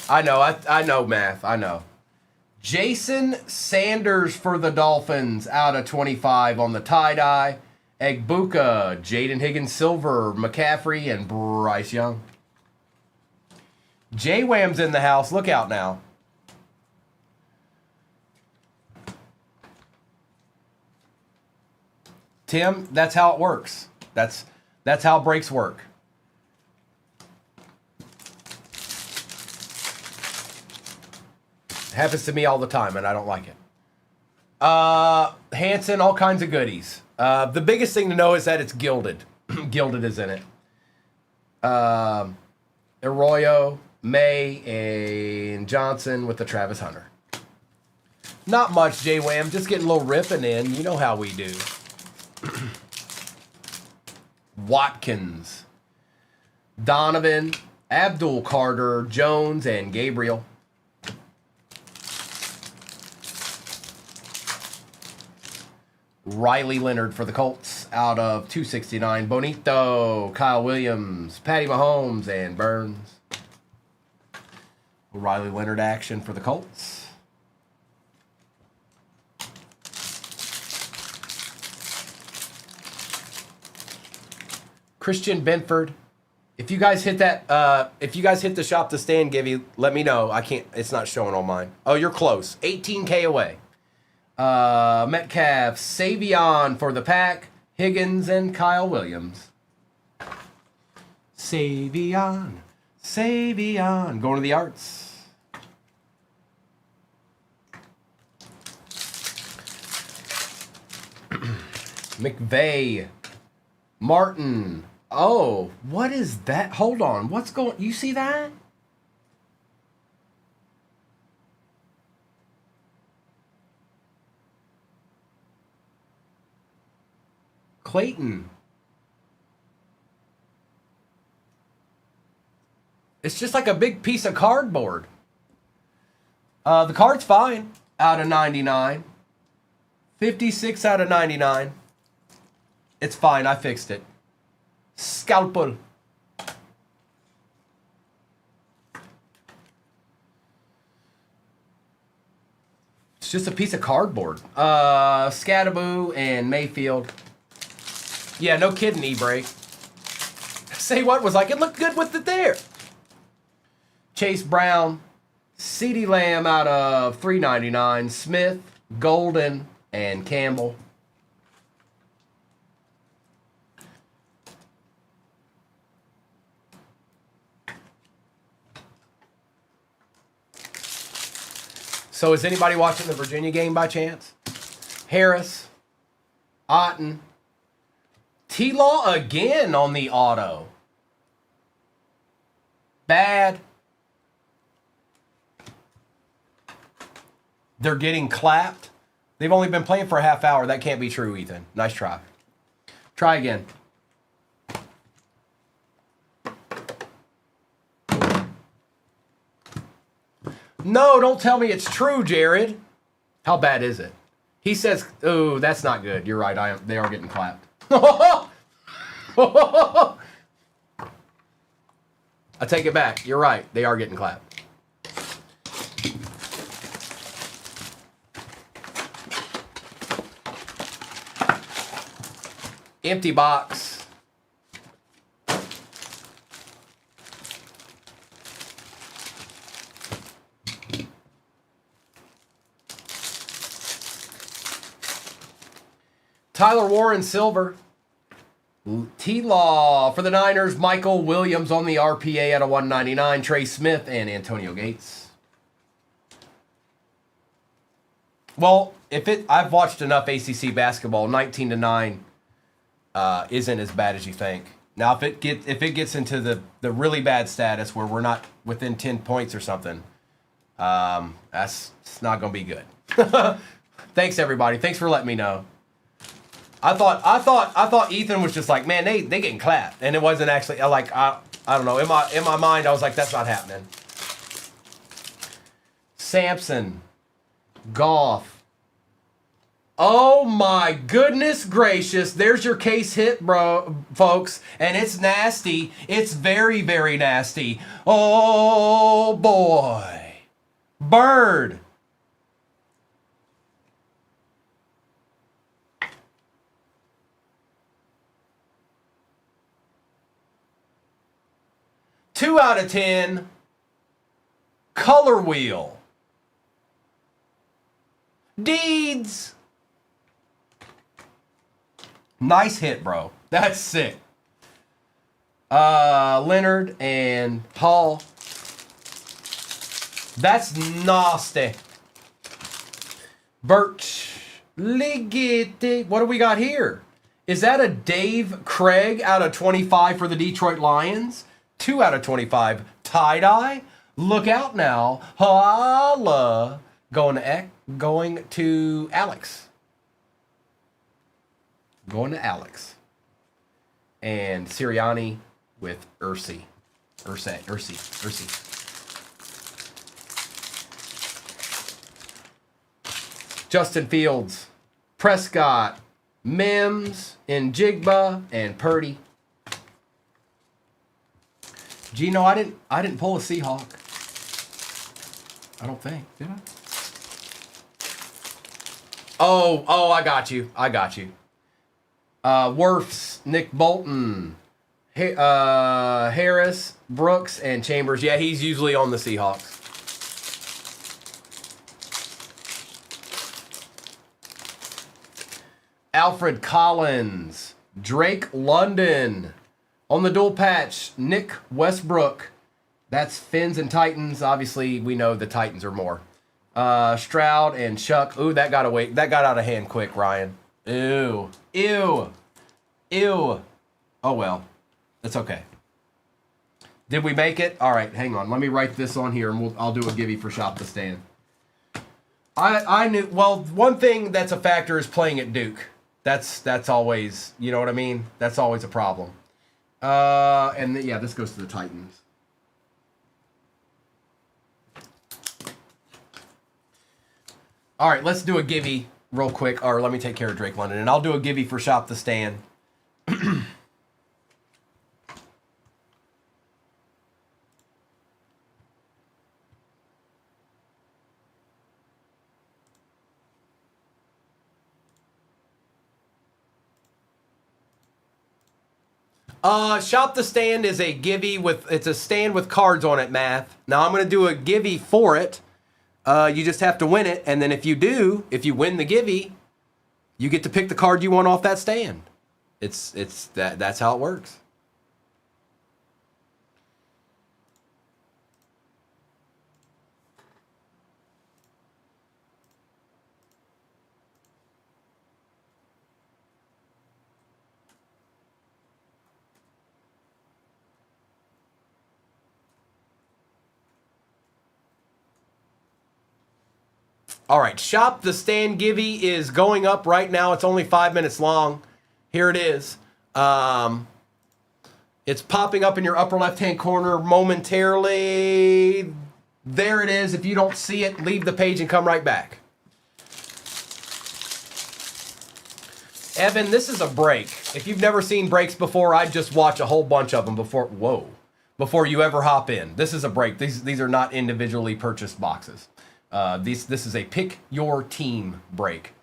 I know math. I know. Jason Sanders for the Dolphins out of 25 on the tie-dye. Egbuka, Jaden Higgins Silver, McCaffrey, and Bryce Young. J-Wham's in the house. Look out now. Tim, that's how it works. That's how breaks work. It happens to me all the time, and I don't like it. Hanson, all kinds of goodies. The biggest thing to know is that it's gilded. Gilded is in it. Arroyo, May, and Johnson with the Travis Hunter. Not much, J-Wham. Just getting a little ripping in. You know how we do. Watkins, Donovan, Abdul Carter, Jones, and Gabriel. Riley Leonard for the Colts out of 269. Bonito, Kyle Williams, Patty Mahomes, and Burns. Riley Leonard action for the Colts. Christian Benford. If you guys hit that, if you guys hit the shop to stand, Givey, let me know. I can't. It's not showing on mine. Oh, you're close. 18K away. Metcalf, Savion for the Pack, Higgins, and Kyle Williams. Savion, going to the arts. McVay, Martin. Oh, what is that? Hold on. What's going? You see that? Clayton. It's just like a big piece of cardboard. The card's fine. Out of 99. 56 out of 99. It's fine. I fixed it. Scalpel. It's just a piece of cardboard. Scattaboo and Mayfield. Yeah, no kidding, E-Break. Say what was like, it looked good with it there. Chase Brown, CeeDee Lamb out of 399, Smith, Golden, and Campbell. So is anybody watching the Virginia game by chance? Harris, Otten, T-Law again on the auto. Bad. They're getting clapped. They've only been playing for a half hour. That can't be true, Ethan. Nice try. Try again. No, don't tell me it's true, Jared. How bad is it? He says, oh, that's not good. You're right. They are getting clapped. I take it back. You're right. They are getting clapped. Empty box. Tyler Warren, silver. T-Law for the Niners. Michael Williams on the RPA out of 199. Trey Smith and Antonio Gates. Well, I've watched enough ACC basketball. 19-9 isn't as bad as you think. Now, if it gets into the really bad status where we're not within 10 points or something, it's not going to be good. Thanks everybody. Thanks for letting me know. I thought Ethan was just like, man, they getting clapped, and it wasn't actually like I don't know. In my mind, I was like, that's not happening. Sampson, Goff. Oh my goodness gracious! There's your case hit, bro, folks, and it's nasty. It's very, very nasty. Oh boy, Bird. Two out of 10. Color wheel. Deeds. Nice hit, bro. That's sick. Leonard and Hall. That's nasty. Birch. Ligeti. What do we got here? Is that a Dave Craig out of 25 for the Detroit Lions? 2 out of 25. Tie-dye. Look out now. Holla. Going to Alex. Going to Alex. And Sirianni with Ursi. Justin Fields. Prescott. Mims. Njigba. And Purdy. Gino, I didn't pull a Seahawk. I don't think, did I? Oh, I got you. Wirfs, Nick Bolton, Harris, Brooks, and Chambers. Yeah, he's usually on the Seahawks. Alfred Collins, Drake London. On the dual patch, Nick Westbrook. That's Fins and Titans. Obviously, we know the Titans are more. Stroud and Chuck. Ooh, that got away. That got out of hand quick, Ryan. Ew. Oh, well. It's okay. Did we make it? All right, hang on. Let me write this on here, and I'll do a givey for Shop the Stand. I knew. Well, one thing that's a factor is playing at Duke. That's always, you know what I mean? That's always a problem. Yeah, this goes to the Titans. All right, let's do a givey real quick. Or let me take care of Drake London, and I'll do a givey for Shop the Stand. Shop the Stand is a givey it's a stand with cards on it, Math. Now I'm going to do a givey for it. You just have to win it, and then if you win the givey, you get to pick the card you want off that stand. That's how it works. All right, Shop the Stand givey is going up right now. It's only 5 minutes long. Here it is. It's popping up in your upper left-hand corner momentarily. There it is. If you don't see it, leave the page and come right back. Evan, this is a break. If you've never seen breaks before, I'd just watch a whole bunch of them before you ever hop in. This is a break. These are not individually purchased boxes. This is a pick your team break.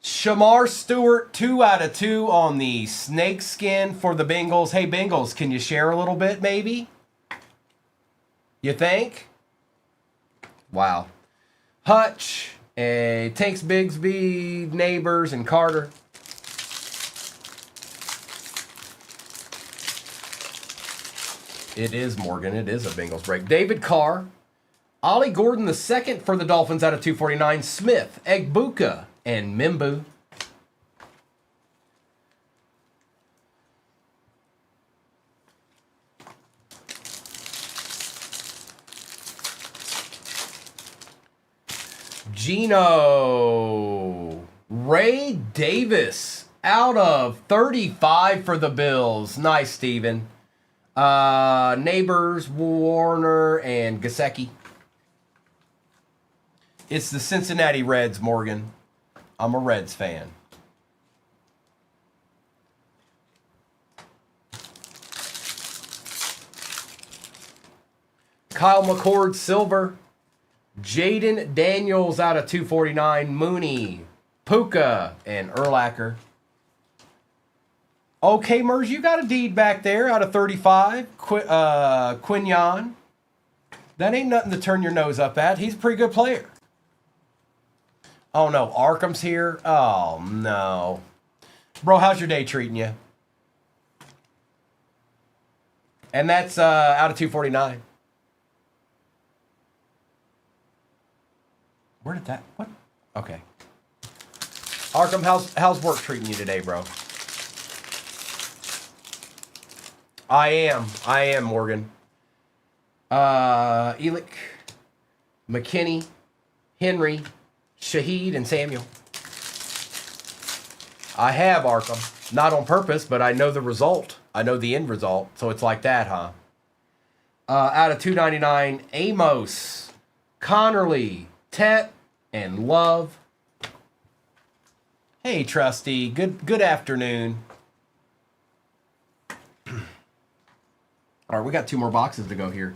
Shamar Stewart, 2 out of 2 on the snake skin for the Bengals. Hey, Bengals, can you share a little bit, maybe? You think? Wow. Hutch, Tanks Bigsby, Neighbors, and Carter. It is Morgan. It is a Bengals break. David Carr. Ollie Gordon the second for the Dolphins out of 249. Smith, Egbuka, and Mimbu. Gino. Ray Davis out of 35 for the Bills. Nice, Steven. Neighbors, Warner, and Gasecki. It's the Cincinnati Reds, Morgan. I'm a Reds fan. Kyle McCord, silver. Jaden Daniels out of 249. Mooney, Puka, and Urlacher. Okay, Mers, you got a deed back there out of 35. Quinyon. That ain't nothing to turn your nose up at. He's a pretty good player. Oh, no. Arkham's here? Oh, no. Bro, how's your day treating you? And that's out of 249. Where did that... What? Okay. Arkham, how's work treating you today, bro? I am, Morgan. Elick, McKinney, Henry, Shaheed, and Samuel. I have Arkham. Not on purpose, but I know the result. I know the end result. So it's like that, huh? Out of 299, Amos, Connerly, Tet, and Love. Hey, Trusty. Good afternoon. All right, we got 2 more boxes to go here.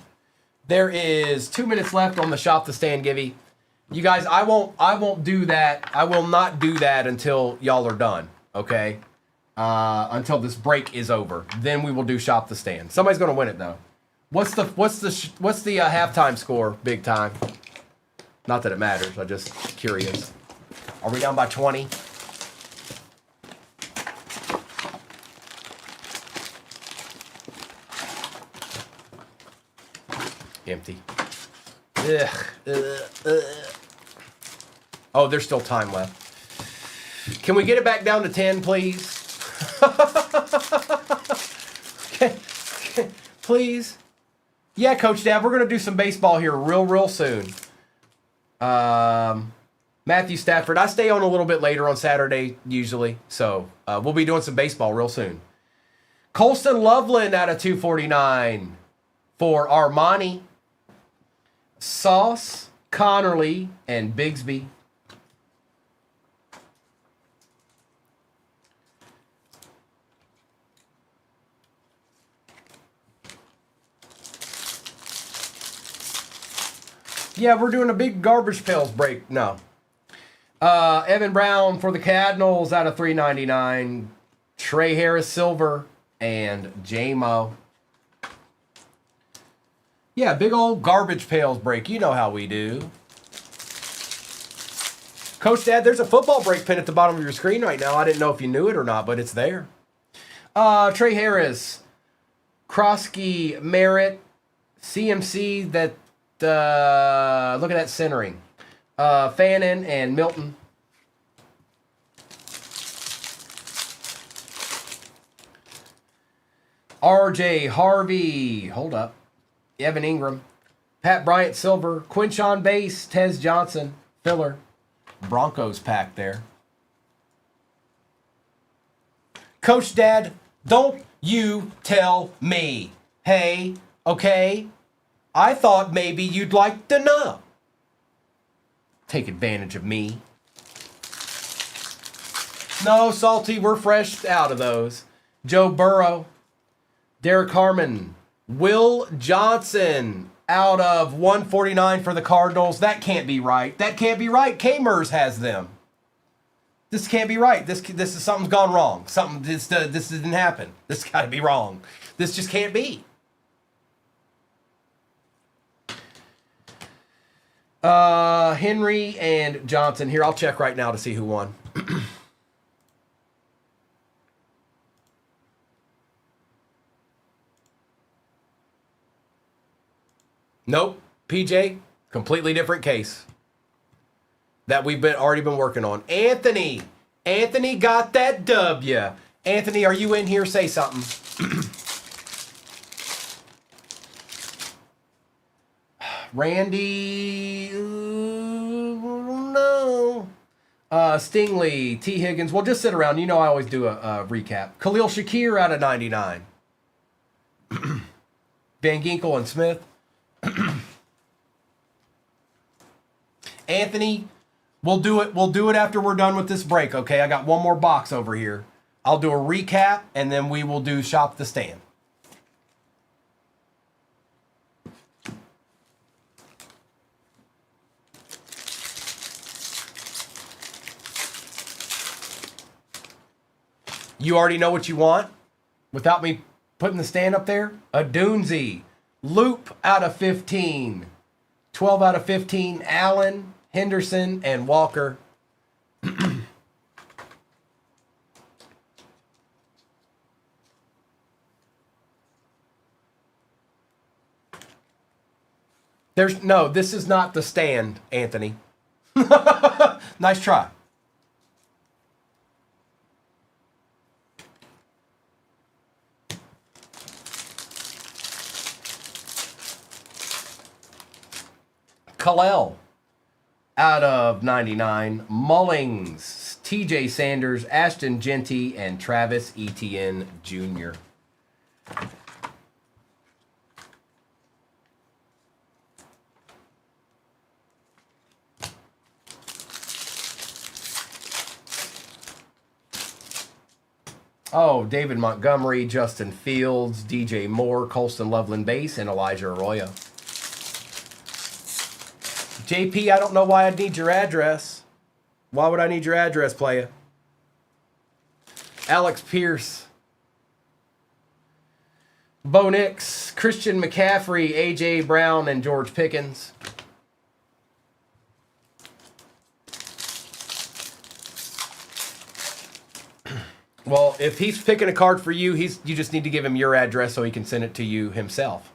There is 2 minutes left on the Shop the Stand Givey. You guys, I won't do that. I will not do that until y'all are done, okay? Until this break is over. Then we will do Shop the Stand. Somebody's going to win it though. What's the halftime score, big time? Not that it matters. I'm just curious. Are we down by 20? Empty. Oh, there's still time left. Can we get it back down to 10, please? Okay. Please? Yeah, Coach Dad, we're going to do some baseball here real soon. Matthew Stafford. I stay on a little bit later on Saturday, usually. So, we'll be doing some baseball real soon. Colston Loveland out of 249 for Armani. Sauce, Connerly, and Bigsby. Yeah, we're doing a big garbage pails break. No. Evan Brown for the Cardinals out of 399. Trey Harris silver and J-Mo. Yeah, big old garbage pails break. You know how we do. Coach Dad, there's a football break pin at the bottom of your screen right now. I didn't know if you knew it or not, but it's there. Trey Harris, Krosky, Merritt, CMC, that look at that centering. Fannin and Milton. RJ Harvey, hold up. Evan Ingram, Pat Bryant silver, Quinchon base, Tez Johnson filler. Broncos pack there. Coach Dad, don't you tell me. Hey, okay? I thought maybe you'd like to know. Take advantage of me. No, Salty, we're fresh out of those. Joe Burrow, Derek Harmon, Will Johnson out of 149 for the Cardinals. That can't be right. That can't be right. K-Mers has them. This can't be right. This is something's gone wrong. This didn't happen. This got to be wrong. This just can't be. Henry and Johnson. Here, I'll check right now to see who won. Nope. PJ, completely different case that we've already been working on. Anthony got that W. Anthony, are you in here? Say something. Randy, no. Stingley, T. Higgins. Well, just sit around. You know I always do a recap. Khalil Shakir out of 99. Van Ginkel and Smith. Anthony, we'll do it. We'll do it after we're done with this break, okay? I got one more box over here. I'll do a recap, and then we will do Shop the Stand. You already know what you want without me putting the stand up there? A Doonesy. Loop out of 15. 12 out of 15. Allen, Henderson, and Walker. This is not the stand, Anthony. Nice try. Kalel out of 99. Mullings, TJ Sanders, Ashton Genty, and Travis Etienne Jr. Oh, David Montgomery, Justin Fields, DJ Moore, Colston Loveland Base, and Elijah Arroyo. JP, I don't know why I'd need your address. Why would I need your address, playa? Alex Pierce. Bo Nix, Christian McCaffrey, A.J. Brown, and George Pickens. Well, if he's picking a card for you, you just need to give him your address so he can send it to you himself.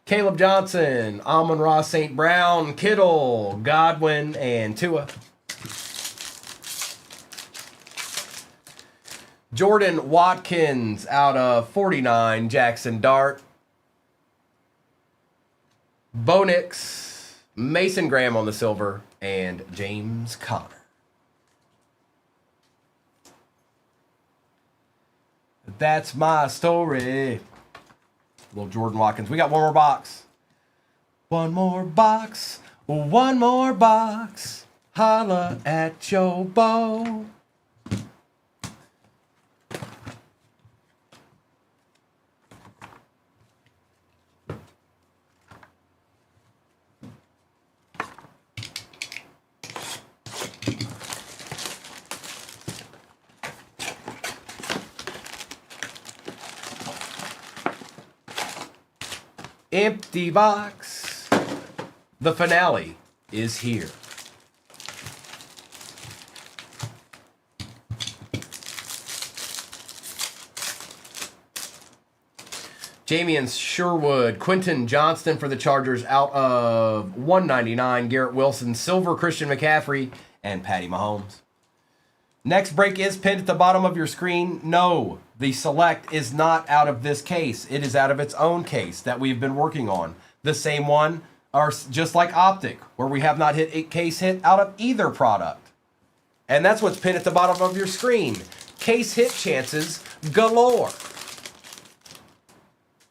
Caleb Johnson, Amon-Ra St. Brown, Kittle, Godwin, and Tua. Jordan Watkins out of 49, Jackson Dart. Bo Nix, Mason Graham on the silver, and James Conner. That's my story. Little Jordan Watkins. We got one more box. One more box. One more box. Holla at your Bo. Empty box. The finale is here. Jamian Sherwood, Quentin Johnston for the Chargers out of 199. Garrett Wilson, silver Christian McCaffrey, and Patty Mahomes. Next break is pinned at the bottom of your screen. No, the select is not out of this case. It is out of its own case that we've been working on. The same one, or just like Optic, where we have not hit a case hit out of either product. And that's what's pinned at the bottom of your screen. Case hit chances galore.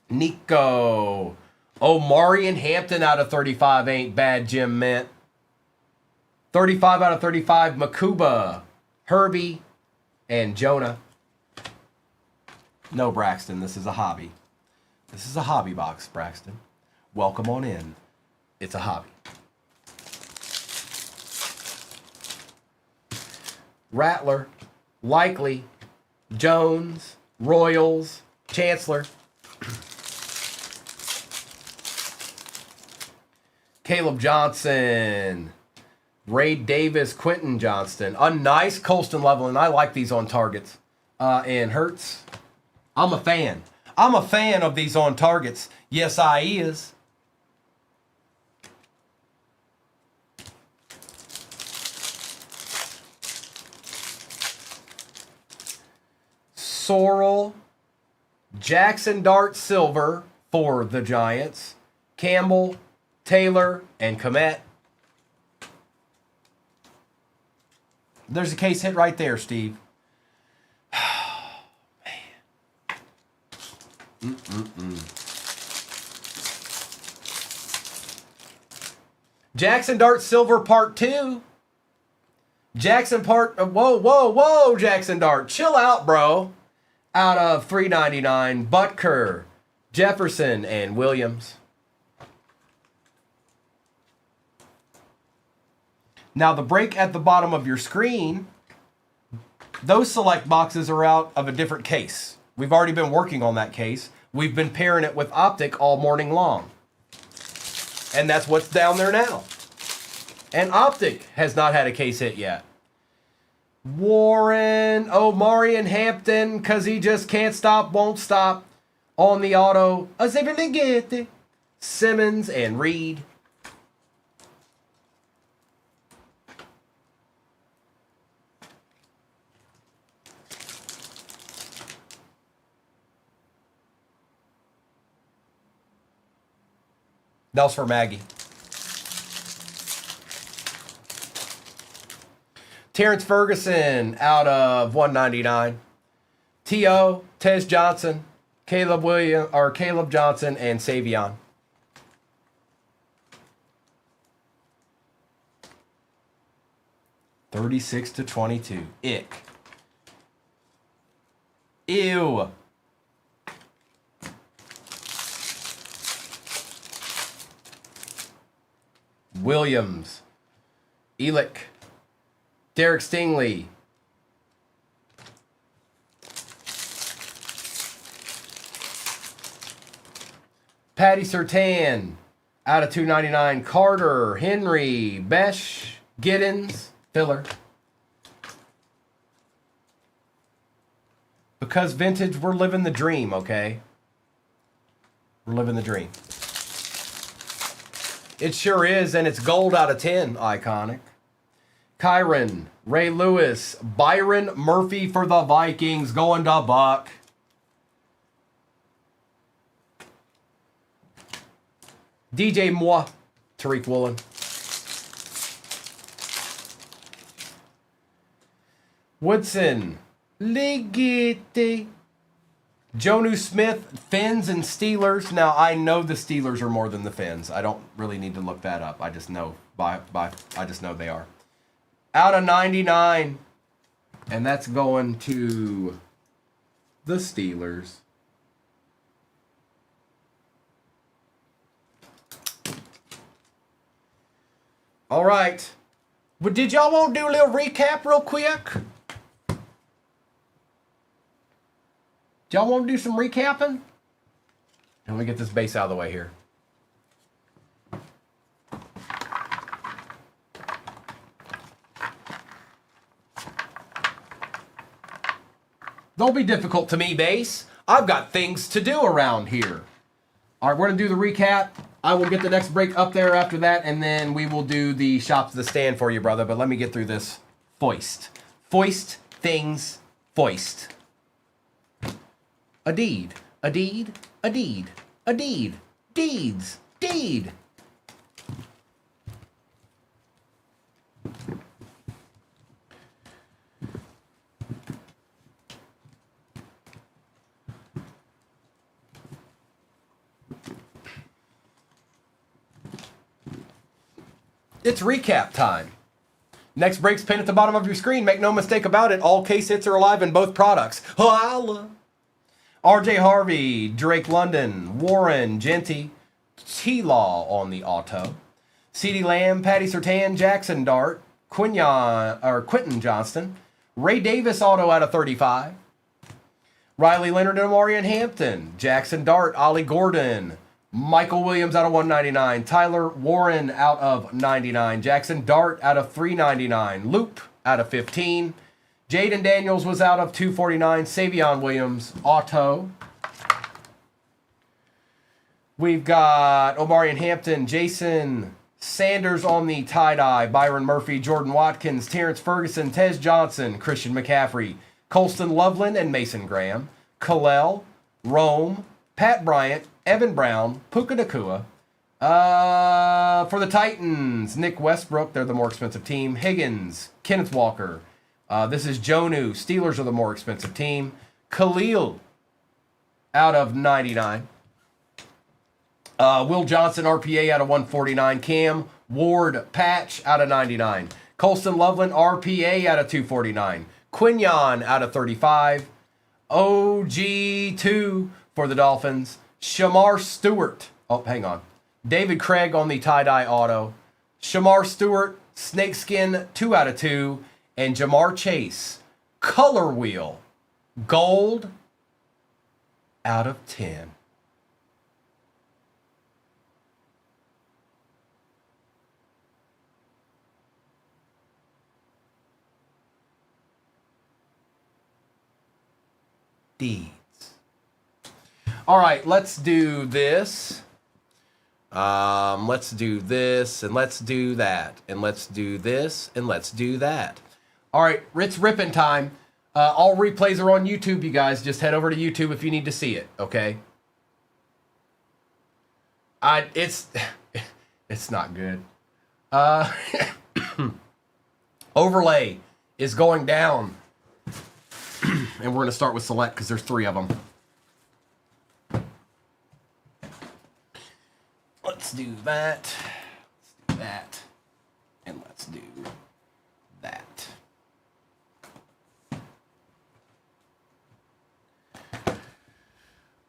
Nico. Omarion Hampton out of 35 ain't bad, Jim Mint. 35 out of 35, Makuba, Herbie, and Jonah. No, Braxton, this is a hobby. This is a hobby box, Braxton. Welcome on in. It's a hobby. Rattler, Likely, Jones, Royals, Chancellor, Caleb Johnson, Ray Davis, Quentin Johnston. A nice Colston Leveling. I like these on targets. And Hertz. I'm a fan. I'm a fan of these on targets. Yes, I is. Sorrell, Jackson Dart Silver for the Giants, Campbell, Taylor, and Komet. There's a case hit right there, Steve. Oh, man. Jackson Dart Silver Part 2. Jackson whoa, Jackson Dart. Chill out, bro. Out of $3.99, Butker, Jefferson, and Williams. Now, the break at the bottom of your screen, those select boxes are out of a different case. We've already been working on that case. We've been pairing it with Optic all morning long. And that's what's down there now. And Optic has not had a case hit yet. Warren, Omarion Hampton, because he just can't stop, won't stop. On the auto, Simmons and Reed. That was for Maggie. Terrence Ferguson out of $1.99. T.O., Tez Johnson, Caleb Johnson, and Savion. $36-22. Ick. Ew. Williams, Elick, Derek Stingley, Patty Surtain out of $2.99. Carter, Henry, Besh, Giddens, filler. Because vintage, we're living the dream, okay? We're living the dream. It sure is, and it's gold out of 10. Iconic. Kyron, Ray Lewis, Byron Murphy for the Vikings, going to Buck. DJ Moore, Tariq Woolen. Woodson, Ligeti. Jonu Smith, Fins and Steelers. Now, I know the Steelers are more than the Fins. I don't really need to look that up. I just know I just know they are. Out of 99. And that's going to the Steelers. All right. But did y'all want to do a little recap real quick? Y'all want to do some recapping? Let me get this base out of the way here. Don't be difficult to me, base. I've got things to do around here. All right, we're going to do the recap. I will get the next break up there after that, and then we will do the shop to the stand for you, brother. But let me get through this foist. Foist things foist. A deed, a deed, a deed, a deed, deeds, deed. It's recap time. Next break's pinned at the bottom of your screen. Make no mistake about it. All case hits are alive in both products. Holla! RJ Harvey, Drake London, Warren, Genty, T-Law on the auto. CeeDee Lamb, Patty Surtain, Jackson Dart, Quentin Johnston, Ray Davis auto out of 35. Riley Leonard and Omarion Hampton. Jackson Dart, Ollie Gordon. Michael Williams out of 199. Tyler Warren out of 99. Jackson Dart out of 399. Loop out of 15. Jaden Daniels was out of 249. Savion Williams, auto. We've got Omarion Hampton, Jason Sanders on the tie-dye, Byron Murphy, Jordan Watkins, Terrence Ferguson, Tez Johnson, Christian McCaffrey, Colston Loveland, and Mason Graham, Kalel, Rome, Pat Bryant, Evan Brown, Puka Nacua. For the Titans, Nick Westbrook, they're the more expensive team. Higgins, Kenneth Walker. This is Jonu, Steelers are the more expensive team. Khalil out of 99. Will Johnson, RPA out of 149. Cam Ward, patch out of 99. Colston Loveland, RPA out of 249. Quinyon out of 35. OG2 for the Dolphins. Shamar Stewart. Oh, hang on. David Craig on the tie-dye auto. Shamar Stewart, snakeskin 2 out of 2. And Jamar Chase, color wheel, gold out of 10. Deeds. All right, let's do this. Let's do this, and let's do that, and let's do this, and let's do that. All right, it's ripping time. All replays are on YouTube, you guys. Just head over to YouTube if you need to see it, okay? It's not good. Overlay is going down. And we're going to start with select because there's 3 of them. Let's do that. Let's do that. And let's do that.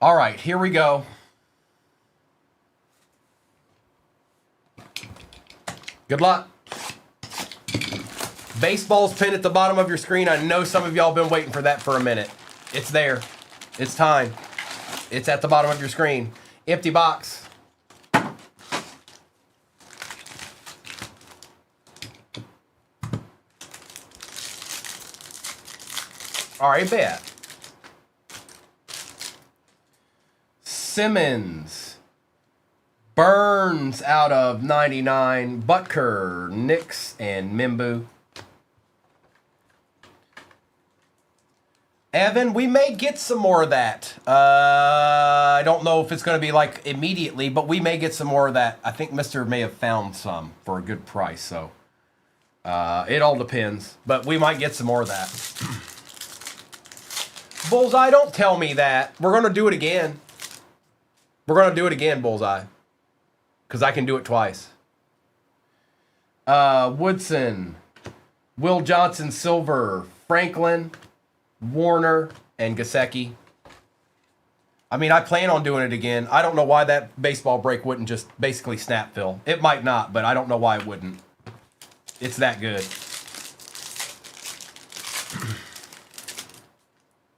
All right, here we go. Good luck. Baseball's pinned at the bottom of your screen. I know some of y'all been waiting for that for a minute. It's there. It's time. It's at the bottom of your screen. Empty box. All right, bet. Simmons. Burns out of 99. Butker, Nix, and Mimbu. Evan, we may get some more of that. I don't know if it's going to be like immediately, but we may get some more of that. I think Mr. may have found some for a good price, so it all depends. But we might get some more of that. Bullseye, don't tell me that. We're going to do it again. We're going to do it again, Bullseye. Because I can do it twice. Woodson, Will Johnson, Silver, Franklin, Warner, and Gesicki. I mean, I plan on doing it again. I don't know why that baseball break wouldn't just basically snap fill. It might not, but I don't know why it wouldn't. It's that good.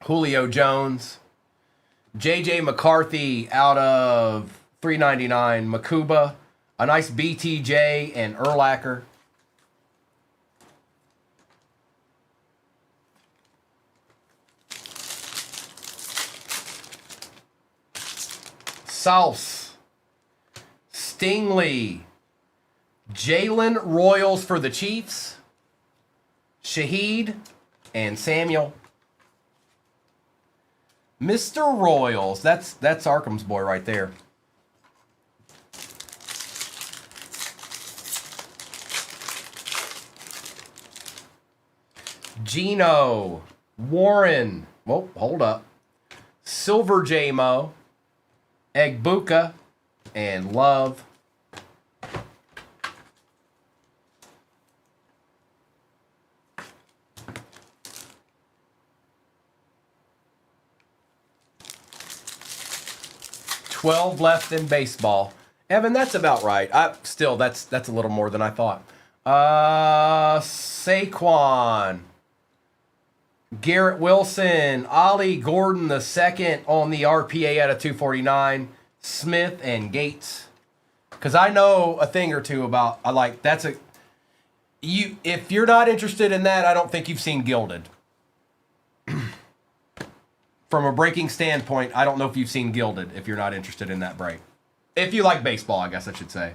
Julio Jones. J.J. McCarthy out of 399. Makuba. A nice BTJ and Urlacher. Sauce, Stingley, Jalen Royals for the Chiefs, Shaheed, and Samuel. Mr. Royals, that's Arkham's boy right there. Gino, Warren, whoa, hold up. Silver J-Mo. Egbuka and Love. $12 left in baseball. Evan, that's about right. Still, that's a little more than I thought. Saquon. Garrett Wilson, Ollie Gordon the second on the RPA out of 249. Smith and Gates. Because I know a thing or two about, if you're not interested in that, I don't think you've seen Gilded. From a breaking standpoint, I don't know if you've seen Gilded if you're not interested in that break. If you like baseball, I guess I should say.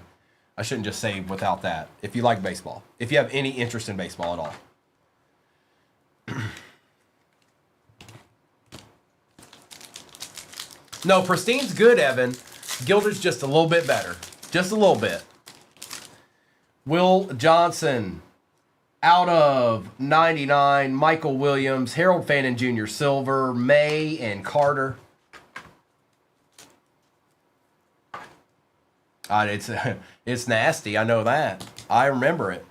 I shouldn't just say without that. If you like baseball. If you have any interest in baseball at all. No, Pristine's good, Evan. Gilded's just a little bit better. Just a little bit. Will Johnson, out of 99. Michael Williams, Harold Fannin Jr. Silver, May, and Carter. It's nasty. I know that. I remember it.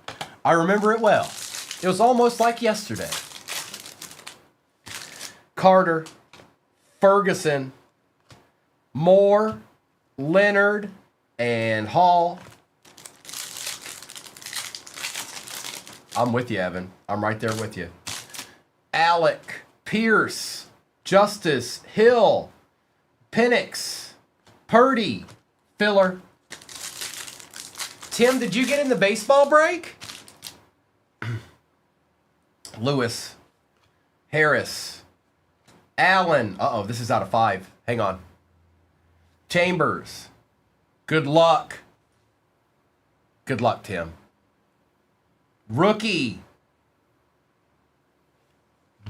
I remember it well. It was almost like yesterday. Carter, Ferguson, Moore, Leonard, and Hall. I'm with you, Evan. I'm right there with you. Alec, Pierce, Justice, Hill, Penix, Purdy, Filler. Tim, did you get in the baseball break? Lewis, Harris, Allen. Uh-oh, this is out of 5. Hang on. Chambers. Good luck. Good luck, Tim. Rookie.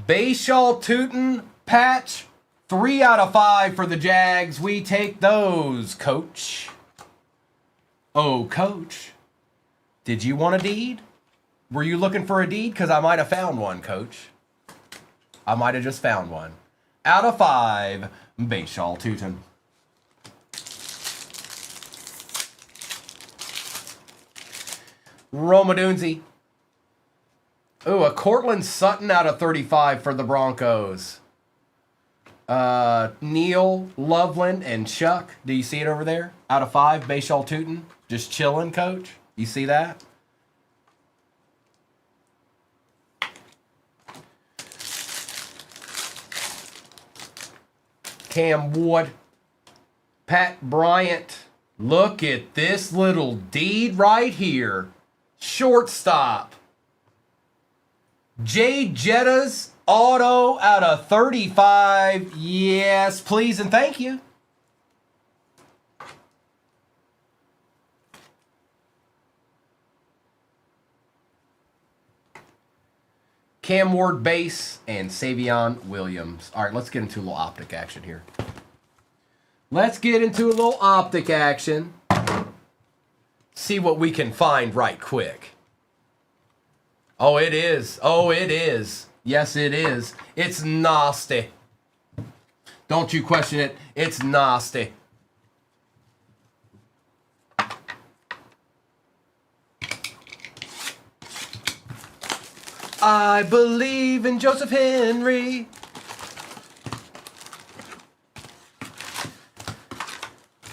Bashaw Tootin patch. 3 out of 5 for the Jags. We take those, Coach. Oh, Coach. Did you want a deed? Were you looking for a deed? Because I might have found one, Coach. I might have just found one. Out of 5, Bashaw Tootin. Romadunzi. Ooh, a Cortland Sutton out of 35 for the Broncos. Neil, Loveland, and Chuck. Do you see it over there? Out of 5, Bashaw Tootin. Just chilling, Coach. You see that? Cam Wood. Pat Bryant. Look at this little deed right here. Shortstop. Jay Jetta's auto out of 35. Yes, please and thank you. Cam Ward base and Savion Williams. All right, let's get into a little optic action here. Let's get into a little optic action. See what we can find right quick. Oh, it is. Oh, it is. Yes, it is. It's nasty. Don't you question it. It's nasty. I believe in Joseph Henry.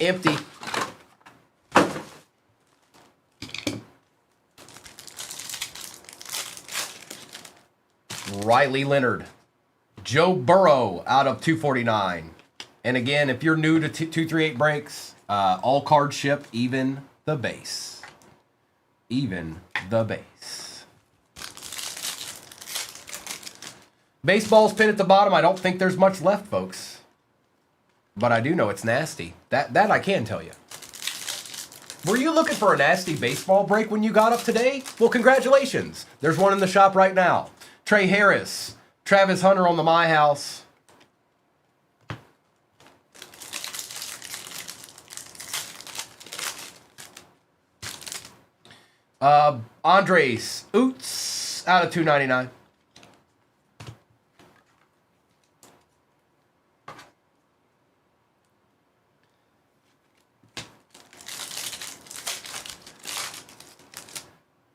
Empty. Riley Leonard. Joe Burrow out of 249. And again, if you're new to 238 breaks, all cards ship, even the base. Even the base. Baseball's pinned at the bottom. I don't think there's much left, folks. But I do know it's nasty. That I can tell you. Were you looking for a nasty baseball break when you got up today? Well, congratulations. There's one in the shop right now. Trey Harris, Travis Hunter on the My House. Andres Oots out of 299.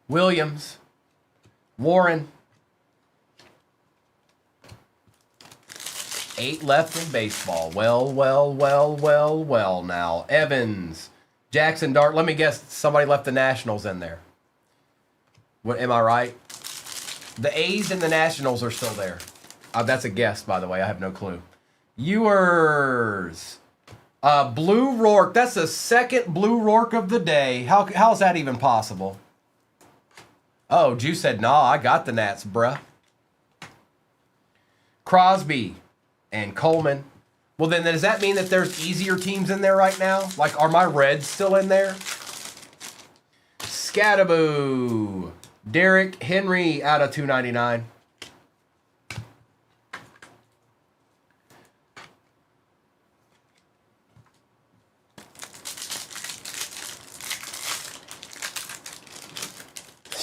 Williams, Warren. 8 left in baseball. Well now. Evans, Jackson Dart. Let me guess, somebody left the Nationals in there. What, am I right? The A's and the Nationals are still there. That's a guess, by the way. I have no clue. Ewers. Blue Rourke. That's the second Blue Rourke of the day. How's that even possible? Oh, Juice said, nah, I got the Nats, bruh. Crosby and Coleman. Well, then does that mean that there's easier teams in there right now? Like, are my Reds still in there? Scattaboo. Derrick Henry out of 299.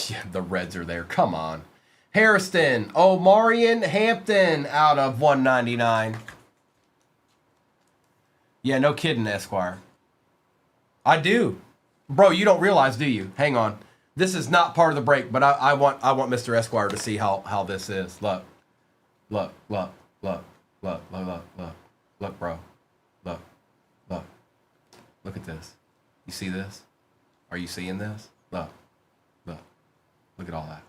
Yeah, the Reds are there. Come on. Harrison. Omarion Hampton out of 199. Yeah, no kidding, Esquire. I do. Bro, you don't realize, do you? Hang on. This is not part of the break, but I want Mr. Esquire to see how this is. Look. Look, look, look, look, look, look, look. Look, bro. Look. Look. Look at this. You see this? Are you seeing this? Look. Look. Look at all that.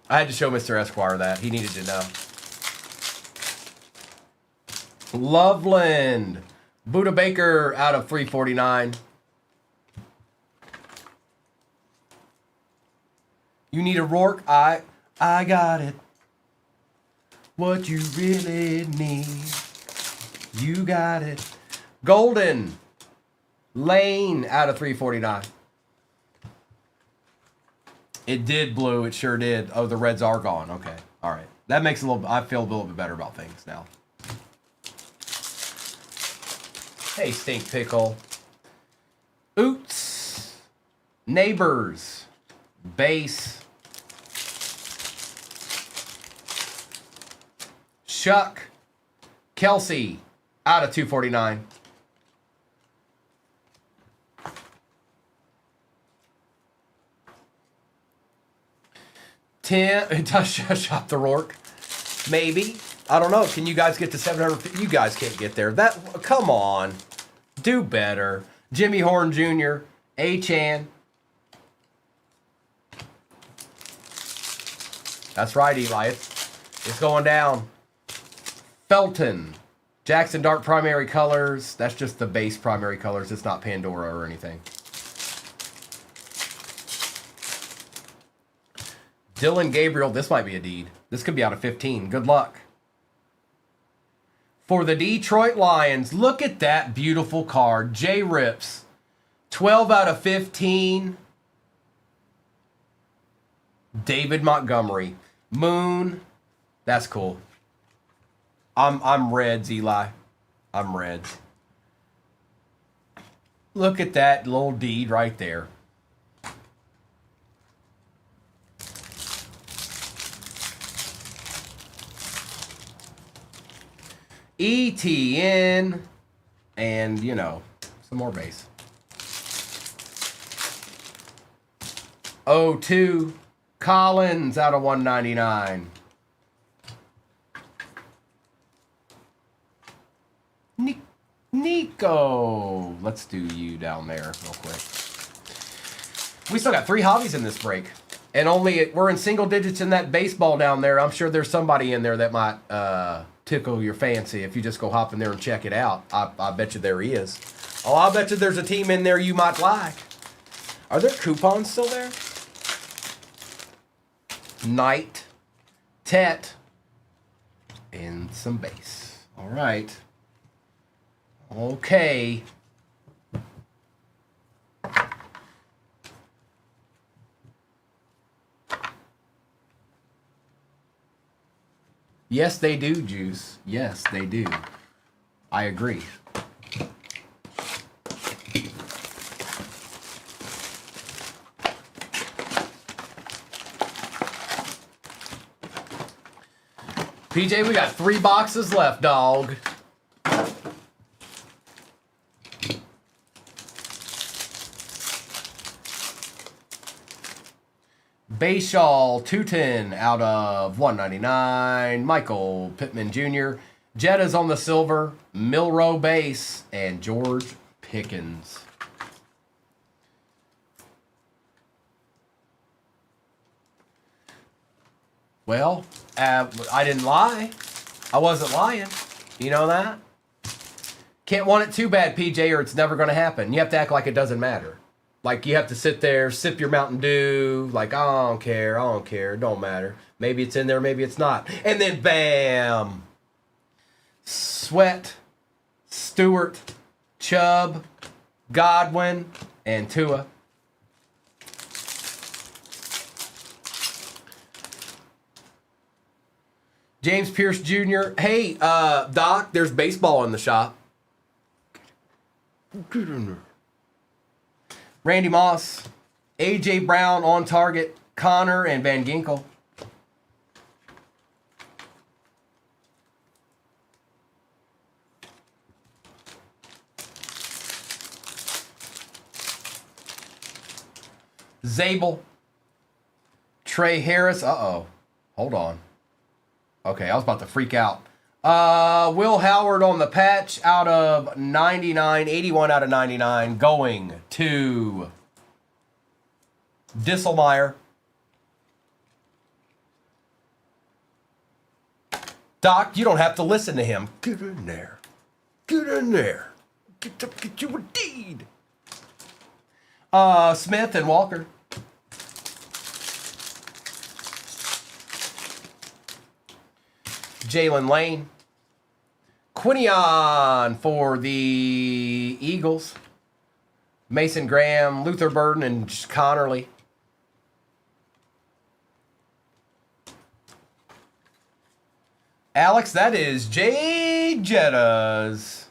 I had to show Mr. Esquire that. He needed to know. Loveland. Buda Baker out of 349. You need a Rourke? I got it. What you really need. You got it. Golden. Lane out of 349. It did, Blue. It sure did. Oh, the Reds are gone. Okay. All right. That makes a little... I feel a little bit better about things now. Hey, Stink Pickle. Oots. Neighbors. Base. Shuck. Kelsey. Out of 249. Shop the Rourke. Maybe. I don't know. Can you guys get to 700? You guys can't get there. Come on. Do better. Jimmy Horn Jr. A-Chan. That's right, Eli. It's going down. Felton. Jackson Dark primary colors. That's just the base primary colors. It's not Pandora or anything. Dylan Gabriel, this might be a deed. This could be out of 15. Good luck. For the Detroit Lions, look at that beautiful card. J Rips. 12 out of 15. David Montgomery. Moon. That's cool. I'm Reds, Eli. I'm Reds. Look at that little deed right there. ETN, and, you know, some more base. 02, Collins out of 199. Nico. Let's do you down there real quick. We still got 3 hobbies in this break. And we're in single digits in that baseball down there. I'm sure there's somebody in there that might tickle your fancy if you just go hop in there and check it out. I bet you there is. Oh, I bet you there's a team in there you might like. Are there coupons still there? Knight, Tet, and some base. All right. Okay. Yes, they do, Juice. Yes, they do. I agree. PJ, we got 3 boxes left, dog. Bayshaw 210 out of 199. Michael Pittman Jr. Jetta's on the silver. Milrow base. And George Pickens. Well, I didn't lie. I wasn't lying. You know that? Can't want it too bad, PJ, or it's never going to happen. You have to act like it doesn't matter. Like, you have to sit there, sip your Mountain Dew. Like, I don't care. It don't matter. Maybe it's in there, maybe it's not. And then, bam. Sweat, Stewart, Chubb, Godwin, and Tua. James Pierce Jr. Hey, Doc, there's baseball in the shop. Randy Moss, A.J. Brown on target, Connor, and Van Ginkel. Zabel, Trey Harris. Uh-oh. Hold on. Okay, I was about to freak out. Will Howard on the patch out of 99, 81 out of 99, going to Disselmeyer. Doc, you don't have to listen to him. Get in there. Get in there. Get you a deed. Smith and Walker. Jalen Lane. Quinion for the Eagles. Mason Graham, Luther Burden, and Connerly. Alex, that is Jay Jettas.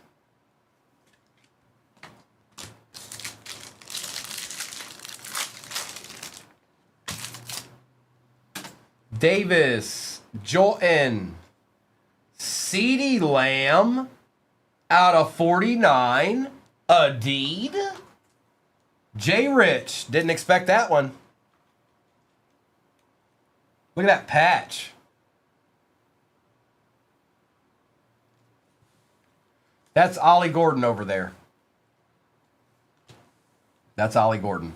Davis, Jordan, CeeDee Lamb out of 49. Adeed. Jay Rich, didn't expect that one. Look at that patch. That's Ollie Gordon over there. That's Ollie Gordon.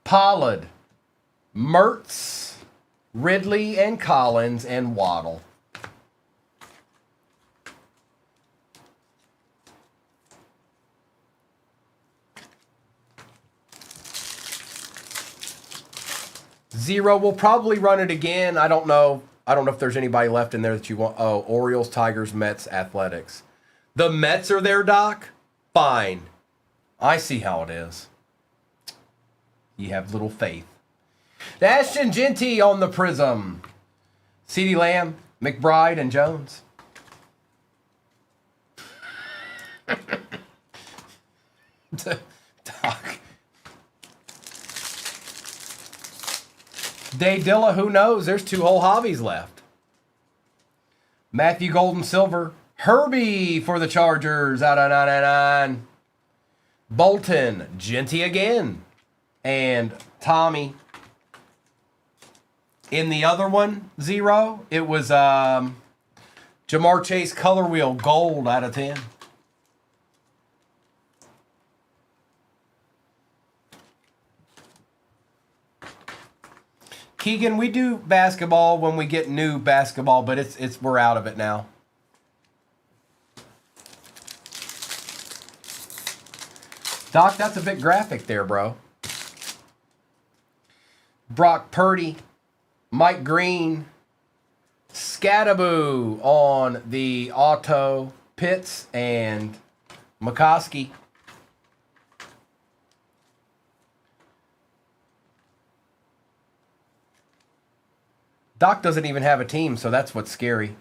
Pollard, Mertz, Ridley, and Collins, and Waddle. Zero, we'll probably run it again. I don't know. I don't know if there's anybody left in there that you want. Oh, Orioles, Tigers, Mets, Athletics. The Mets are there, Doc? Fine. I see how it is. You have little faith. Ashton Genty on the Prism. CeeDee Lamb, McBride, and Jones. Doc. Day Dilla, who knows? There's 2 whole hobbies left. Matthew Golden Silver. Herbie for the Chargers out of 99. Bolton, Genty again. And Tommy. In the other one, 0, it was Jamar Chase color wheel gold out of 10. Keegan, we do basketball when we get new basketball, but we're out of it now. Doc, that's a bit graphic there, bro. Brock Purdy, Mike Green, Scattaboo on the auto, Pitts, and McCoskey. Doc doesn't even have a team, so that's what's scary.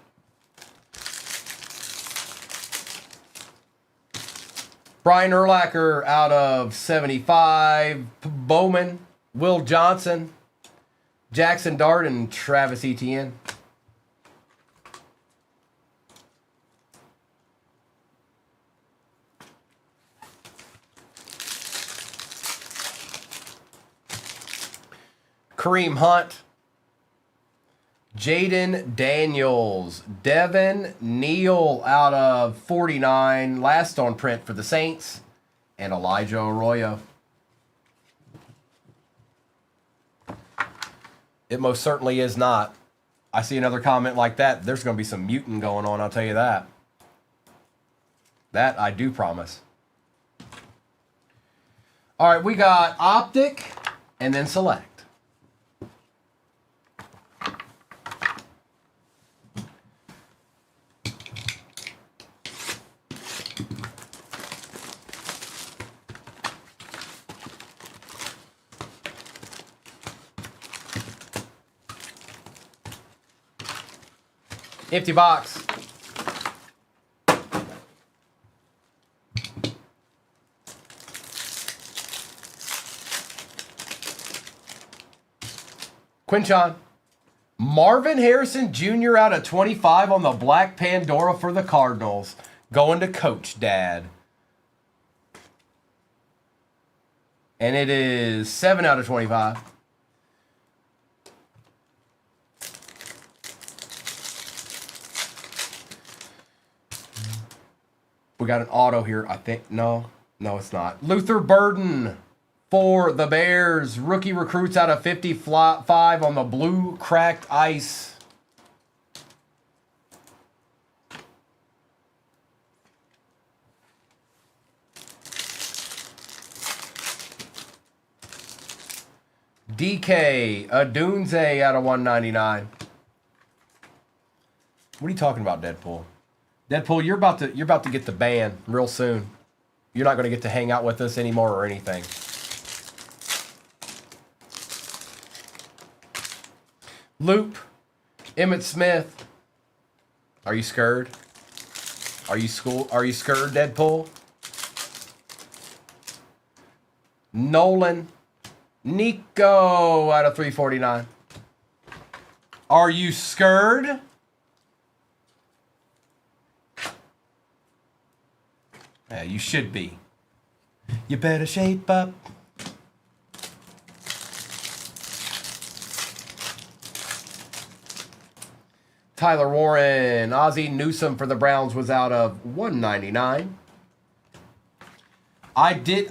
Brian Urlacher out of 75. Bowman, Will Johnson, Jackson Dart, and Travis Etienne. Kareem Hunt, Jaden Daniels, Devin Neal out of 49, last on print for the Saints, and Elijah Arroyo. It most certainly is not. I see another comment like that. There's going to be some muting going on, I'll tell you that. That I do promise. All right, we got Optic and then Select. Empty box. Quinchon. Marvin Harrison Jr. out of 25 on the Black Pandora for the Cardinals. Going to Coach Dad. And it is 7 out of 25. We got an auto here, I think. No, it's not. Luther Burden for the Bears. Rookie recruits out of 55 on the blue cracked ice. DK Adunze out of 199. What are you talking about, Deadpool? Deadpool, you're about to get the ban real soon. You're not going to get to hang out with us anymore or anything. Loop, Emmitt Smith. Are you scared? Are you scared, Deadpool? Nolan, Nico out of 349. Are you scared? Yeah, you should be. You better shape up. Tyler Warren, Ozzie Newsome for the Browns was out of 199. I did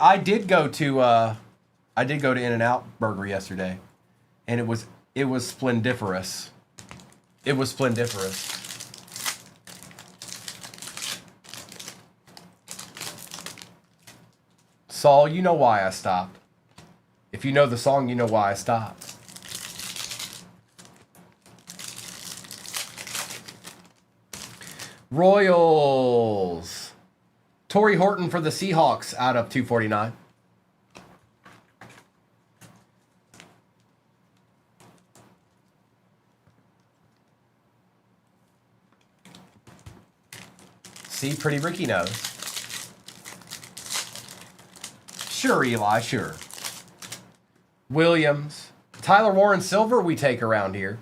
go to In-N-Out Burger yesterday, and it was splendiferous. It was splendiferous. Saul, you know why I stopped. If you know the song, you know why I stopped. Royals. Torrey Horton for the Seahawks out of 249. See, Pretty Ricky knows. Sure, Eli, sure. Williams. Tyler Warren Silver we take around here.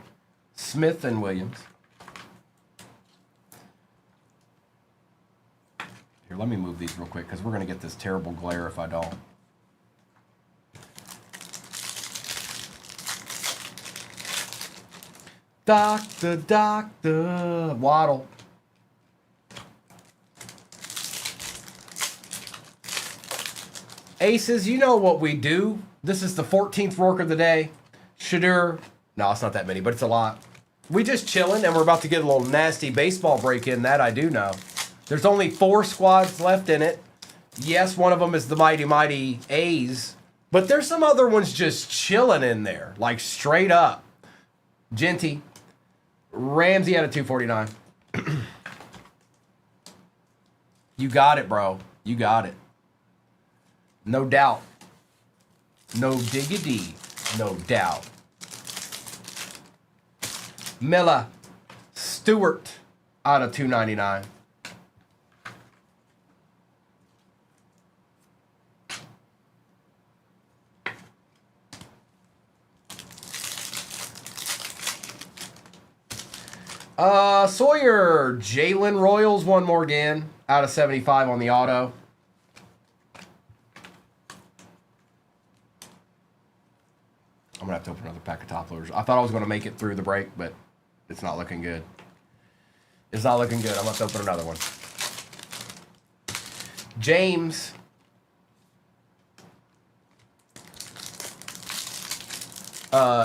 Smith and Williams. Here, let me move these real quick because we're going to get this terrible glare if I don't. Doctor, Waddle. Aces, you know what we do. This is the 14th work of the day. Shadur. No, it's not that many, but it's a lot. We just chilling, and we're about to get a little nasty baseball break in. That I do know. There's only 4 squads left in it. Yes, one of them is the mighty A's. But there's some other ones just chilling in there. Like straight up. Genty. Ramsey out of 249. You got it, bro. You got it. No doubt. No diggity. No doubt. Milla Stewart out of 299. Sawyer, Jalen Royals one more again out of 75 on the auto. I'm going to have to open another pack of top loaders. I thought I was going to make it through the break, but it's not looking good. It's not looking good. I'm going to have to open another one. James,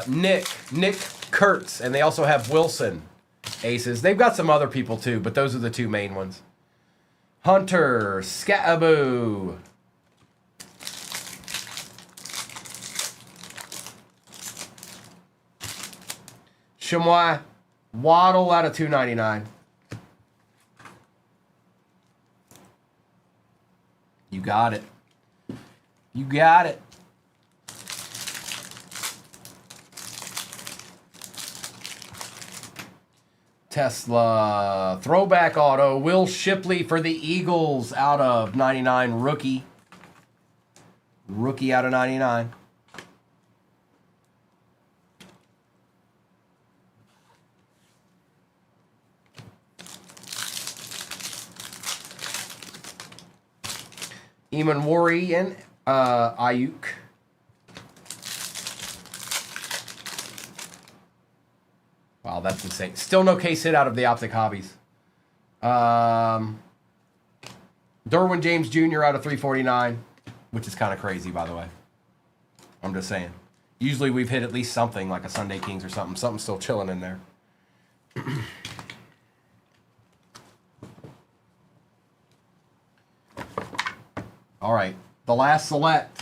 Nick Kurtz, and they also have Wilson aces. They've got some other people too, but those are the two main ones. Hunter Scattaboo. Chamois Waddle out of 299. You got it. You got it. Tesla throwback auto. Will Shipley for the Eagles out of 99 rookie. Rookie out of 99. Eamon Worry and Ayuk. Wow, that's insane. Still no case hit out of the Optic Hobbies. Derwin James Jr. out of 349, which is kind of crazy, by the way. I'm just saying. Usually we've hit at least something like a Sunday Kings or something. Something's still chilling in there. All right, the last select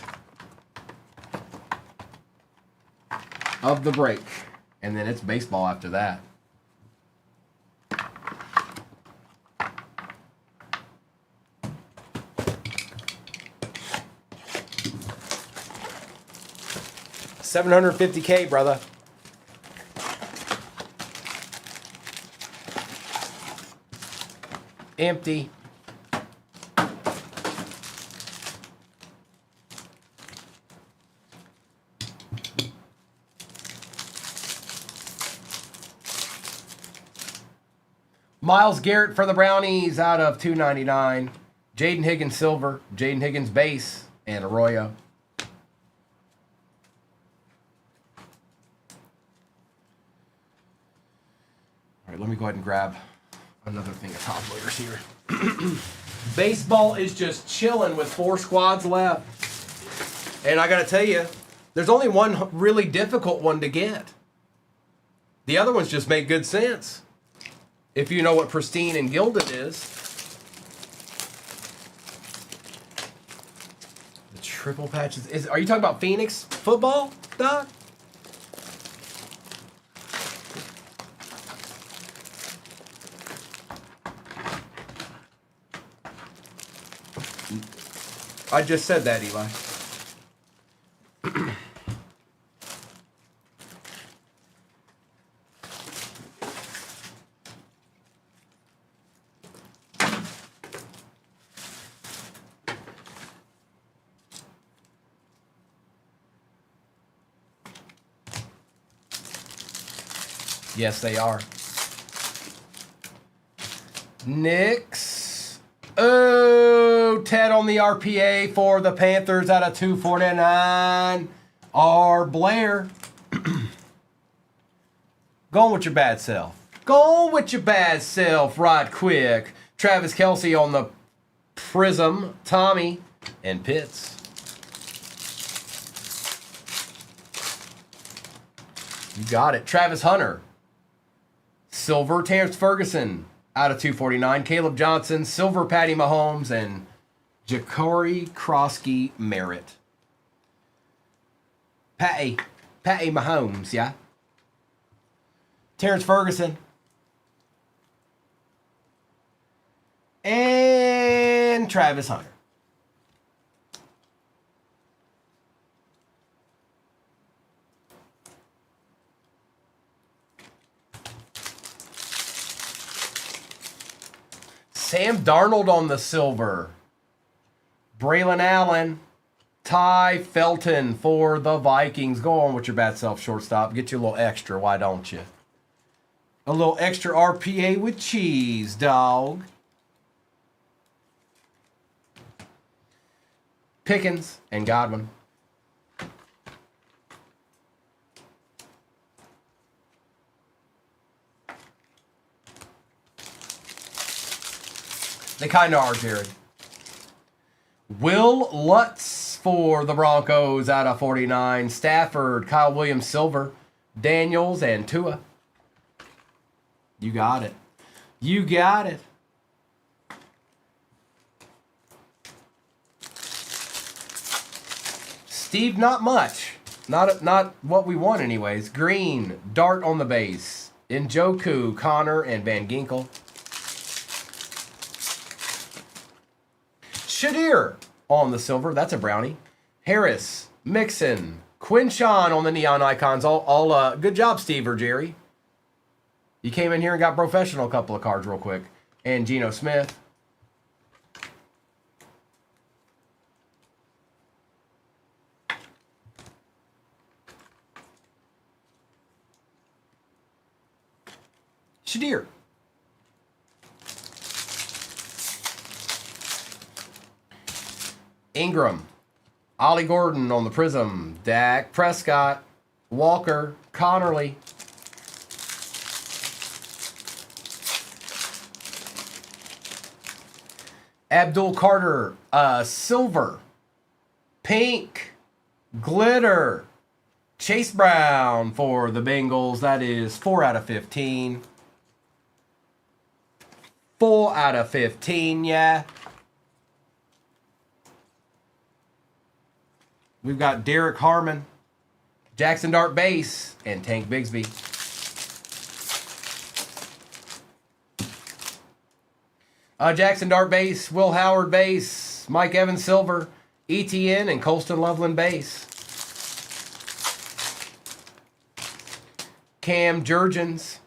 of the break, and then it's baseball after that. $750K, brother. Empty. Myles Garrett for the Brownies out of 299. Jaden Higgins silver, Jaden Higgins base, and Arroyo. All right, let me go ahead and grab another thing of top loaders here. Baseball is just chilling with 4 squads left. And I got to tell you, there's only one really difficult one to get. The other ones just make good sense. If you know what pristine and gilded is. The triple patches. Are you talking about Phoenix football, Doc? I just said that, Eli. Yes, they are. Knicks. Oh, Ted on the RPA for the Panthers out of 249. R. Blair. Going with your bad self. Going with your bad self right quick. Travis Kelce on the Prism. Tommy and Pitts. You got it. Travis Hunter. Silver, Terrence Ferguson out of 249. Caleb Johnson, silver, Patty Mahomes, and Ja'Cory Krosky Merritt. Patty Mahomes, yeah. Terrence Ferguson. And Travis Hunter. Sam Darnold on the silver. Braylon Allen. Ty Felton for the Vikings. Go on with your bad self, shortstop. Get you a little extra. Why don't you? A little extra RPA with cheese, dog. Pickens and Godwin. They kind of are, Jared. Will Lutz for the Broncos out of 49. Stafford, Kyle Williams silver, Daniels, and Tua. You got it. You got it. Steve, not much. Not what we want anyways. Green, Dart on the base. Njoku, Connor, and Van Ginkel. Shadir on the silver. That's a brownie. Harris, Mixon, Quinshawn on the neon icons. All good job, Steve or Jerry. You came in here and got professional a couple of cards real quick. And Geno Smith. Shadir. Ingram. Ollie Gordon on the Prism. Dak Prescott. Walker. Connerly. Abdul Carter. Silver. Pink. Glitter. Chase Brown for the Bengals. That is 4 out of 15. 4 out of 15, yeah. We've got Derek Harmon, Jackson Dart base, and Tank Bigsby. Jackson Dart base, Will Howard base, Mike Evans silver, ETN, and Colston Loveland base. Cam Jurgens.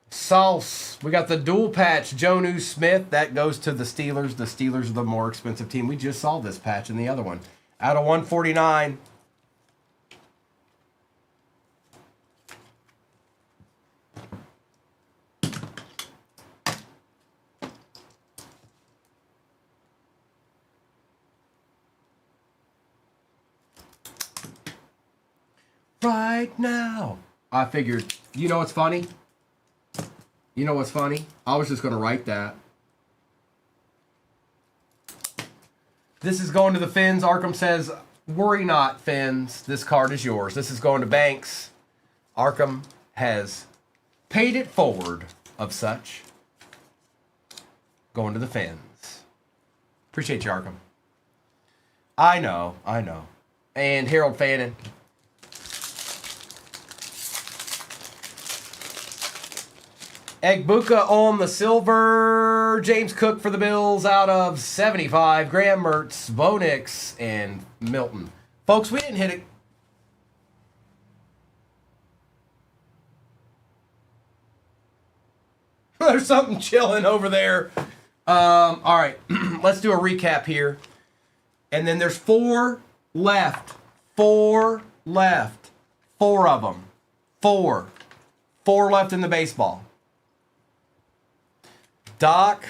Sauce. We got the dual patch, Jonnu Smith. That goes to the Steelers. The Steelers are the more expensive team. We just saw this patch in the other one. Out of 149. Right now. I figured, you know what's funny? You know what's funny? I was just going to write that. This is going to the Finns. Arkham says, worry not, Finns. This card is yours. This is going to Banks. Arkham has paid it forward of such. Going to the Finns. Appreciate you, Arkham. I know. And Harold Fannin. Egbuka on the silver. James Cook for the Bills out of 75. Graham Mertz, Bo Nix, and Milton. Folks, we didn't hit it. There's something chilling over there. All right, let's do a recap here. And then there's 4 left. 4 left. 4 of them. 4. 4 left in the baseball. Doc.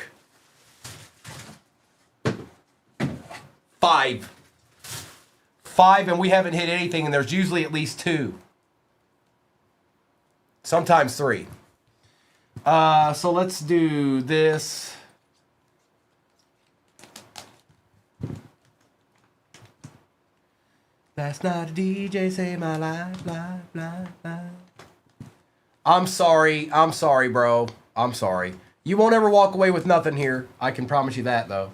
5. 5, and we haven't hit anything, and there's usually at least 2. Sometimes 3. So let's do this. Last night a DJ saved my life. I'm sorry, bro. I'm sorry. You won't ever walk away with nothing here. I can promise you that, though.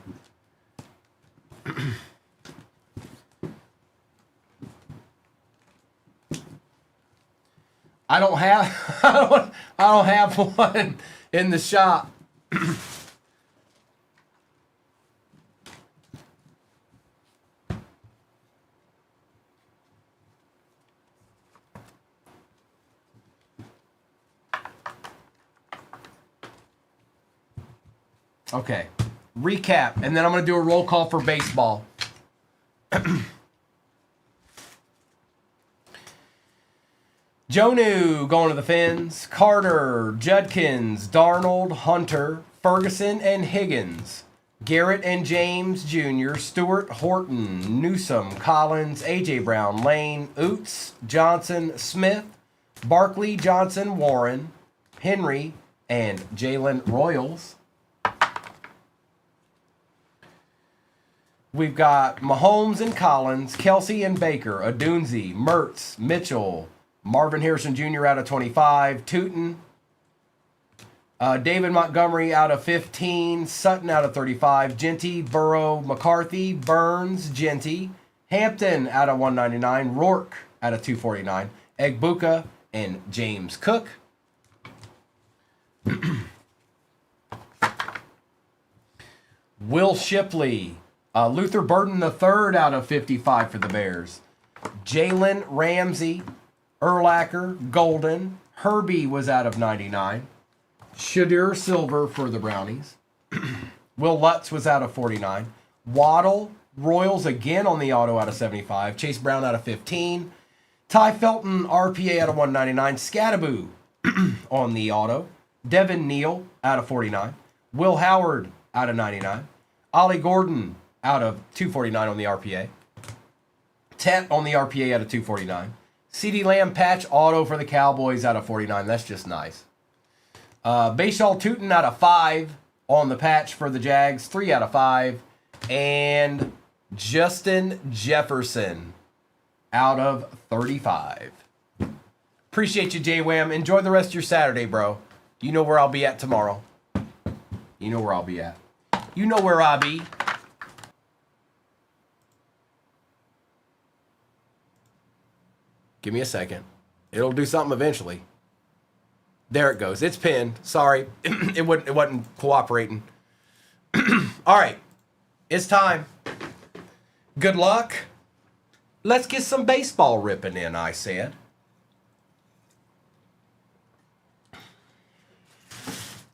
I don't have one in the shop. Okay, recap, and then I'm going to do a roll call for baseball. Jonnu going to the Finns. Carter, Judkins, Darnold, Hunter, Ferguson, and Higgins. Garrett and James Jr., Stewart, Horton, Newsom, Collins, A.J. Brown, Lane, Oots, Johnson, Smith, Barkley, Johnson, Warren, Henry, and Jalen Royals. We've got Mahomes and Collins, Kelsey and Baker, Adunzi, Mertz, Mitchell, Marvin Harrison Jr. out of 25, Tootin, David Montgomery out of 15, Sutton out of 35, Genty, Burrow, McCarthy, Burns, Genty, Hampton out of 199, Rourke out of 249, Egbuka, and James Cook. Will Shipley, Luther Burden III out of 55 for the Bears. Jalen Ramsey, Urlacher, Golden. Herbie was out of 99. Shadur Silver for the Brownies. Will Lutz was out of 49. Waddle, Royals again on the auto out of 75. Chase Brown out of 15. Ty Felton, RPA out of 199. Scattaboo on the auto. Devin Neal out of 49. Will Howard out of 99. Ollie Gordon out of 249 on the RPA. Tet on the RPA out of 249. CeeDee Lamb patch auto for the Cowboys out of 49. That's just nice. Bashaw Tootin out of 5 on the patch for the Jags. 3 out of 5. And Justin Jefferson out of 35. Appreciate you, J-Wham. Enjoy the rest of your Saturday, bro. You know where I'll be at tomorrow. You know where I'll be at. You know where I'll be. Give me a second. It'll do something eventually. There it goes. It's pinned. Sorry. It wasn't cooperating. All right. It's time. Good luck. Let's get some baseball ripping in, I said.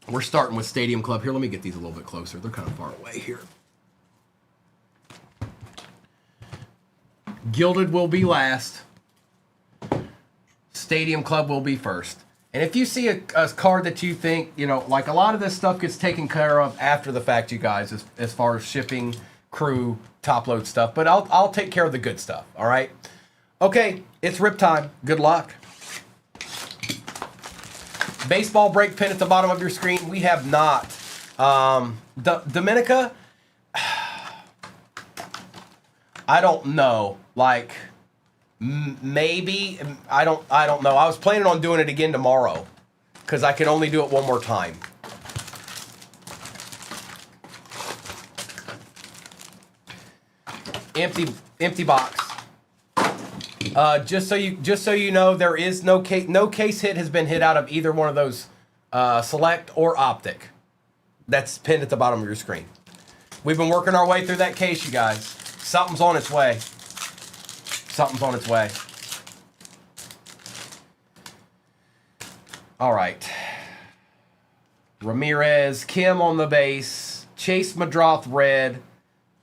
We're starting with Stadium Club. Here, let me get these a little bit closer. They're kind of far away here. Gilded will be last. Stadium Club will be first. And if you see a card that you think, you know, like a lot of this stuff gets taken care of after the fact, you guys, as far as shipping, crew, top load stuff. But I'll take care of the good stuff, all right? Okay, it's rip time. Good luck. Baseball break pin at the bottom of your screen. We have not. Dominica, I don't know. Like, maybe. I don't know. I was planning on doing it again tomorrow because I can only do it one more time. Empty box. Just so you know, there is no case hit has been hit out of either one of those, select or optic. That's pinned at the bottom of your screen. We've been working our way through that case, you guys. Something's on its way. Something's on its way. All right. Ramirez, Kim on the base, Chase Madroth red,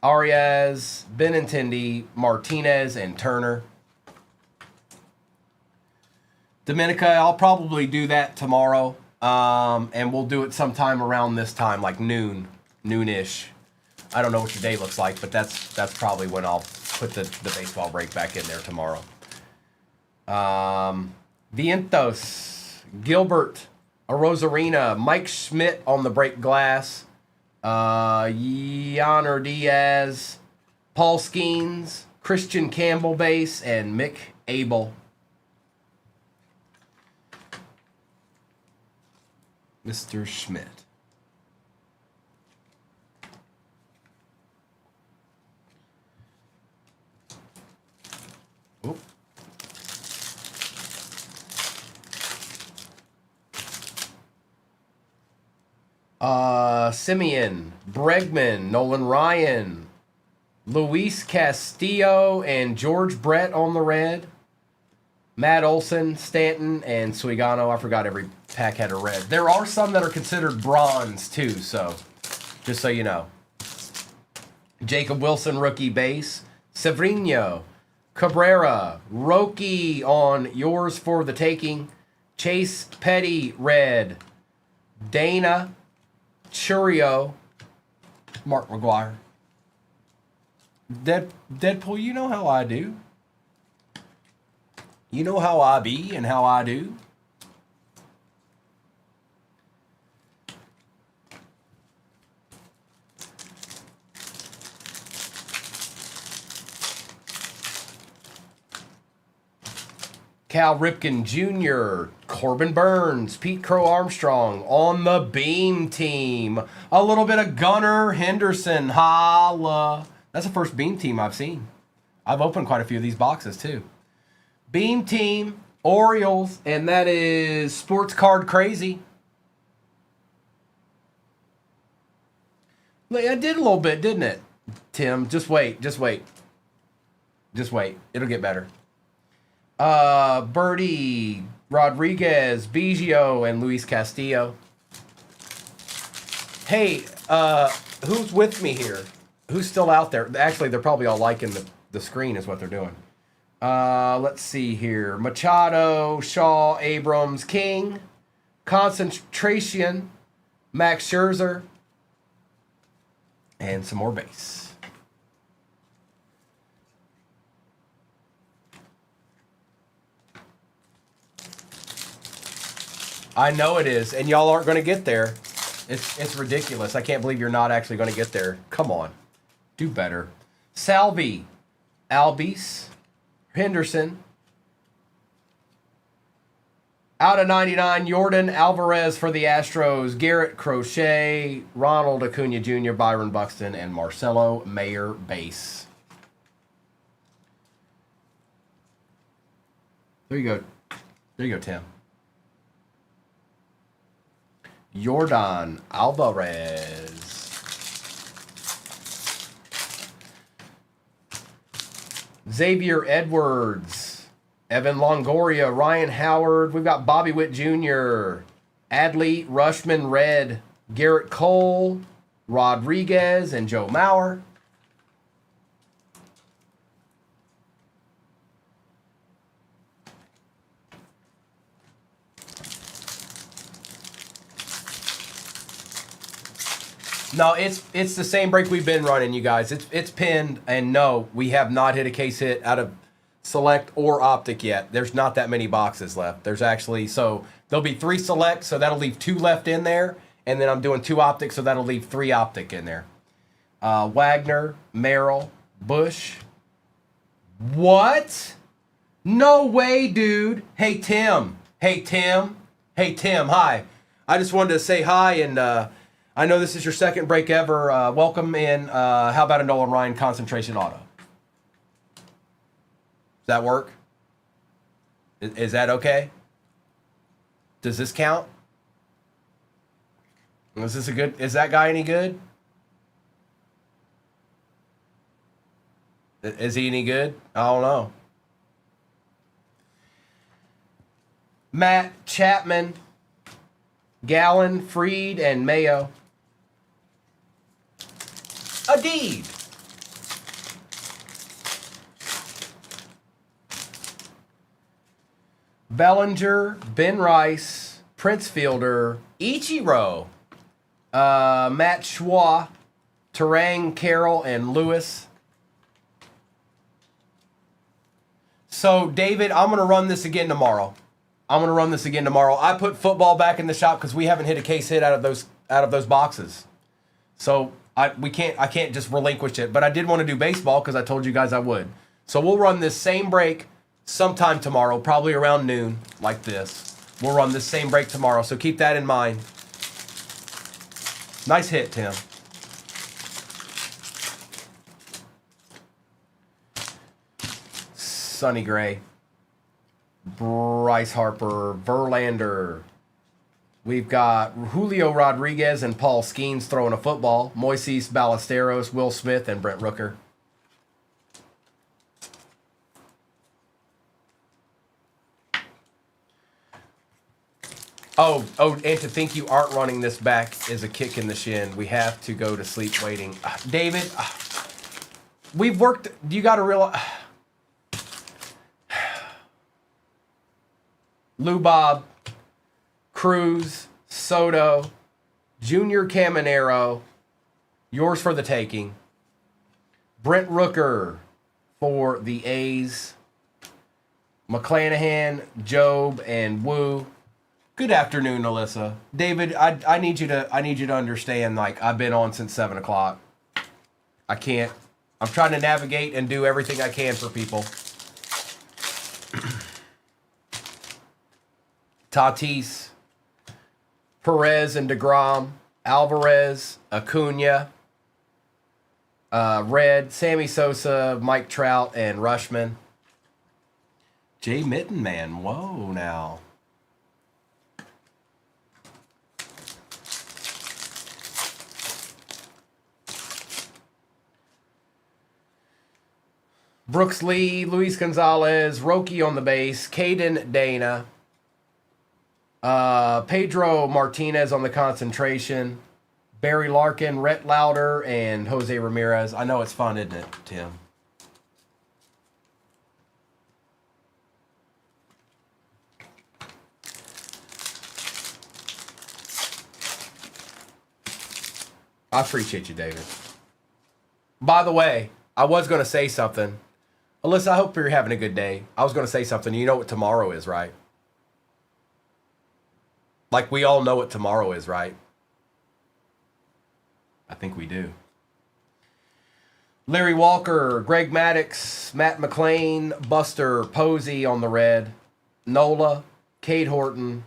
Arias, Benintendi, Martinez, and Turner. Dominica, I'll probably do that tomorrow, and we'll do it sometime around this time, like noonish. I don't know what your day looks like, but that's probably when I'll put the baseball break back in there tomorrow. Vientos, Gilbert, Arozarena, Mike Schmidt on the break glass, Yaner Diaz, Paul Skeens, Christian Campbell base, and Mick Abel. Mr. Schmidt. Oh. Simeon, Bregman, Nolan Ryan, Luis Castillo, and George Brett on the red. Matt Olson, Stanton, and Suigano. I forgot every pack had a red. There are some that are considered bronze, too, so just so you know. Jacob Wilson, rookie base. Severino, Cabrera, Roki on yours for the taking. Chase Petty, red. Dana, Churio, Mark McGuire. Deadpool, you know how I do. You know how I be and how I do. Cal Ripken Jr., Corbin Burns, Pete Crow Armstrong on the Beam team. A little bit of Gunnar Henderson. Holla. That's the first Beam team I've seen. I've opened quite a few of these boxes too. Beam team, Orioles, and that is Sports Card Crazy. I did a little bit, didn't it, Tim? Just wait. It'll get better. Birdie, Rodriguez, Biggio, and Luis Castillo. Hey, who's with me here? Who's still out there? Actually, they're probably all liking the screen is what they're doing. Let's see here. Machado, Shaw, Abrams, King, Concentration, Max Scherzer, and some more base. I know it is, and y'all aren't going to get there. It's ridiculous. I can't believe you're not actually going to get there. Come on. Do better. Salvi, Albies, Henderson. Out of 99, Jordan Alvarez for the Astros, Garrett Crochet, Ronald Acuna Jr., Byron Buxton, and Marcelo Mayer base. There you go. There you go, Tim. Jordan Alvarez. Xavier Edwards. Evan Longoria. Ryan Howard. We've got Bobby Witt Jr. Adley Rushman Red. Garrett Cole. Rodriguez and Joe Mauer. No, it's the same break we've been running, you guys. It's pinned, and no, we have not hit a case hit out of Select or Optic yet. There's not that many boxes left. There's actually, so there'll be 3 Select, so that'll leave 2 left in there, and then I'm doing 2 Optic, so that'll leave 3 Optic in there. Wagner, Merrill, Bush. What? No way, dude. Hey, Tim. Hi. I just wanted to say hi, and I know this is your second break ever. Welcome in. How about a Nolan Ryan Concentration Auto? Does that work? Is that okay? Does this count? Is this a good? Is that guy any good? Is he any good? I don't know. Matt Chapman, Gallen, Freed, and Mayo. Adeed. Bellinger, Ben Rice, Prince Fielder, Ichiro, Matt Schwa, Terang, Carroll, and Lewis. So, David, I'm going to run this again tomorrow. I put football back in the shop because we haven't hit a case hit out of those boxes. So I can't just relinquish it. But I did want to do baseball because I told you guys I would. So we'll run this same break sometime tomorrow, probably around noon, like this. We'll run this same break tomorrow. So keep that in mind. Nice hit, Tim. Sonny Gray. Bryce Harper, Verlander. We've got Julio Rodriguez and Paul Skeens throwing a football. Moises Ballesteros, Will Smith, and Brent Rooker. Oh, and to think you aren't running this back is a kick in the shin. We have to go to sleep waiting. David, we've worked. You got to realize. Lou Bob, Cruz, Soto, Junior Caminero, yours for the taking. Brent Rooker for the A's. McClanahan, Job, and Wu. Good afternoon, Alyssa. David, I need you to understand, like, I've been on since 7 o'clock. I'm trying to navigate and do everything I can for people. Tatis, Perez and DeGrom, Alvarez, Acuna, Red, Sammy Sosa, Mike Trout, and Rushman. Jay Mitten, man. Whoa, now. Brooks Lee, Luis Gonzalez, Roki on the base, Caden Dana, Pedro Martinez on the concentration, Barry Larkin, Rhett Lauder, and Jose Ramirez. I know it's fun, isn't it, Tim? I appreciate you, David. By the way, I was going to say something. Alyssa, I hope you're having a good day. I was going to say something. You know what tomorrow is, right? Like we all know what tomorrow is, right? I think we do. Larry Walker, Greg Maddux, Matt McClain, Buster Posey on the red, Nola, Cade Horton,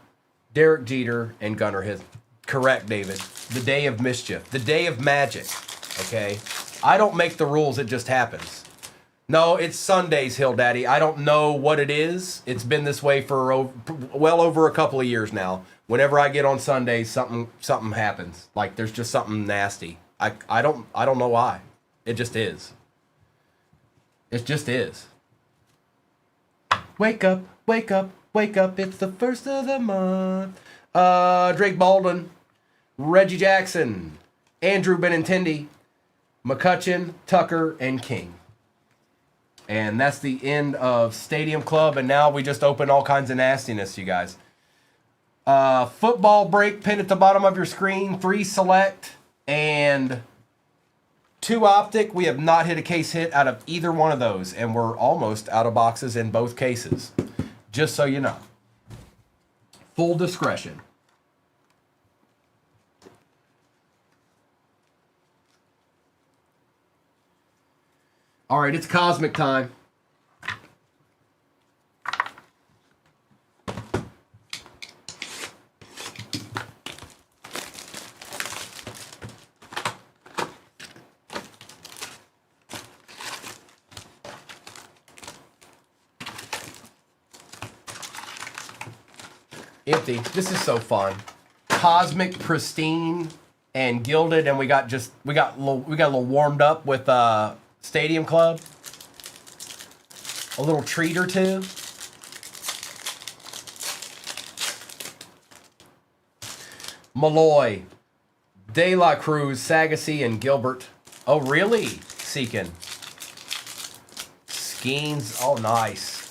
Derek Jeter, and Gunnar His. Correct, David. The day of mischief. The day of magic. Okay? I don't make the rules. It just happens. No, it's Sundays, Hill Daddy. I don't know what it is. It's been this way for well over a couple of years now. Whenever I get on Sundays, something happens. Like there's just something nasty. I don't know why. It just is. It just is. Wake up, wake up, wake up. It's the first of the month. Drake Baldwin, Reggie Jackson, Andrew Benintendi, McCutcheon, Tucker, and King. And that's the end of Stadium Club. And now we just open all kinds of nastiness, you guys. Football break pinned at the bottom of your screen. 3 select and 2 optic. We have not hit a case hit out of either one of those. And we're almost out of boxes in both cases. Just so you know. Full discretion. All right, it's cosmic time. Empty. This is so fun. Cosmic, pristine, and gilded, and we got a little warmed up with Stadium Club. A little treat or two. Malloy, De La Cruz, Sagassi, and Gilbert. Oh, really? Seekin. Skeens. Oh, nice.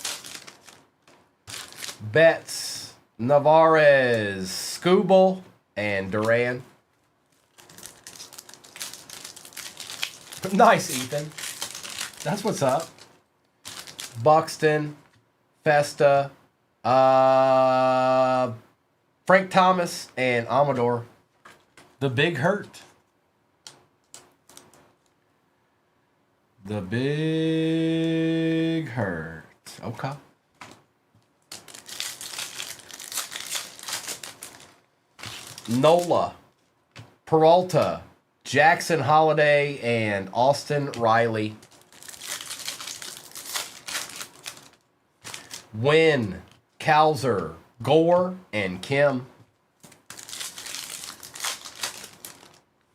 Betts, Navarez, Scooble, and Duran. Nice, Ethan. That's what's up. Buxton, Festa, Frank Thomas, and Amador. The Big Hurt. The Big Hurt. Okay. Nola, Peralta, Jackson Holiday, and Austin Riley. Wynn, Kalzer, Gore, and Kim.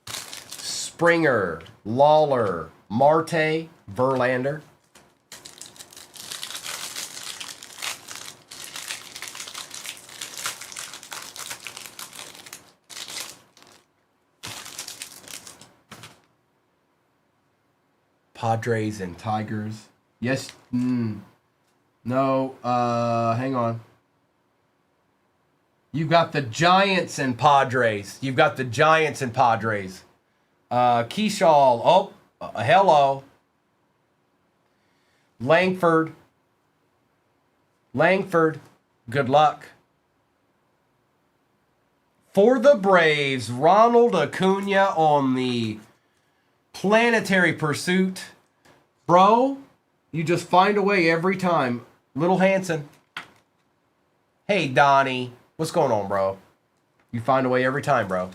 Springer, Lawler, Marte, Verlander. Padres and Tigers. Yes. No. Hang on. You've got the Giants and Padres. You've got the Giants and Padres. Keyshaw. Oh, hello. Langford. Good luck. For the Braves, Ronald Acuna on the Planetary Pursuit. Bro, you just find a way every time. Little Hanson. Hey, Donnie. What's going on, bro? You find a way every time, bro.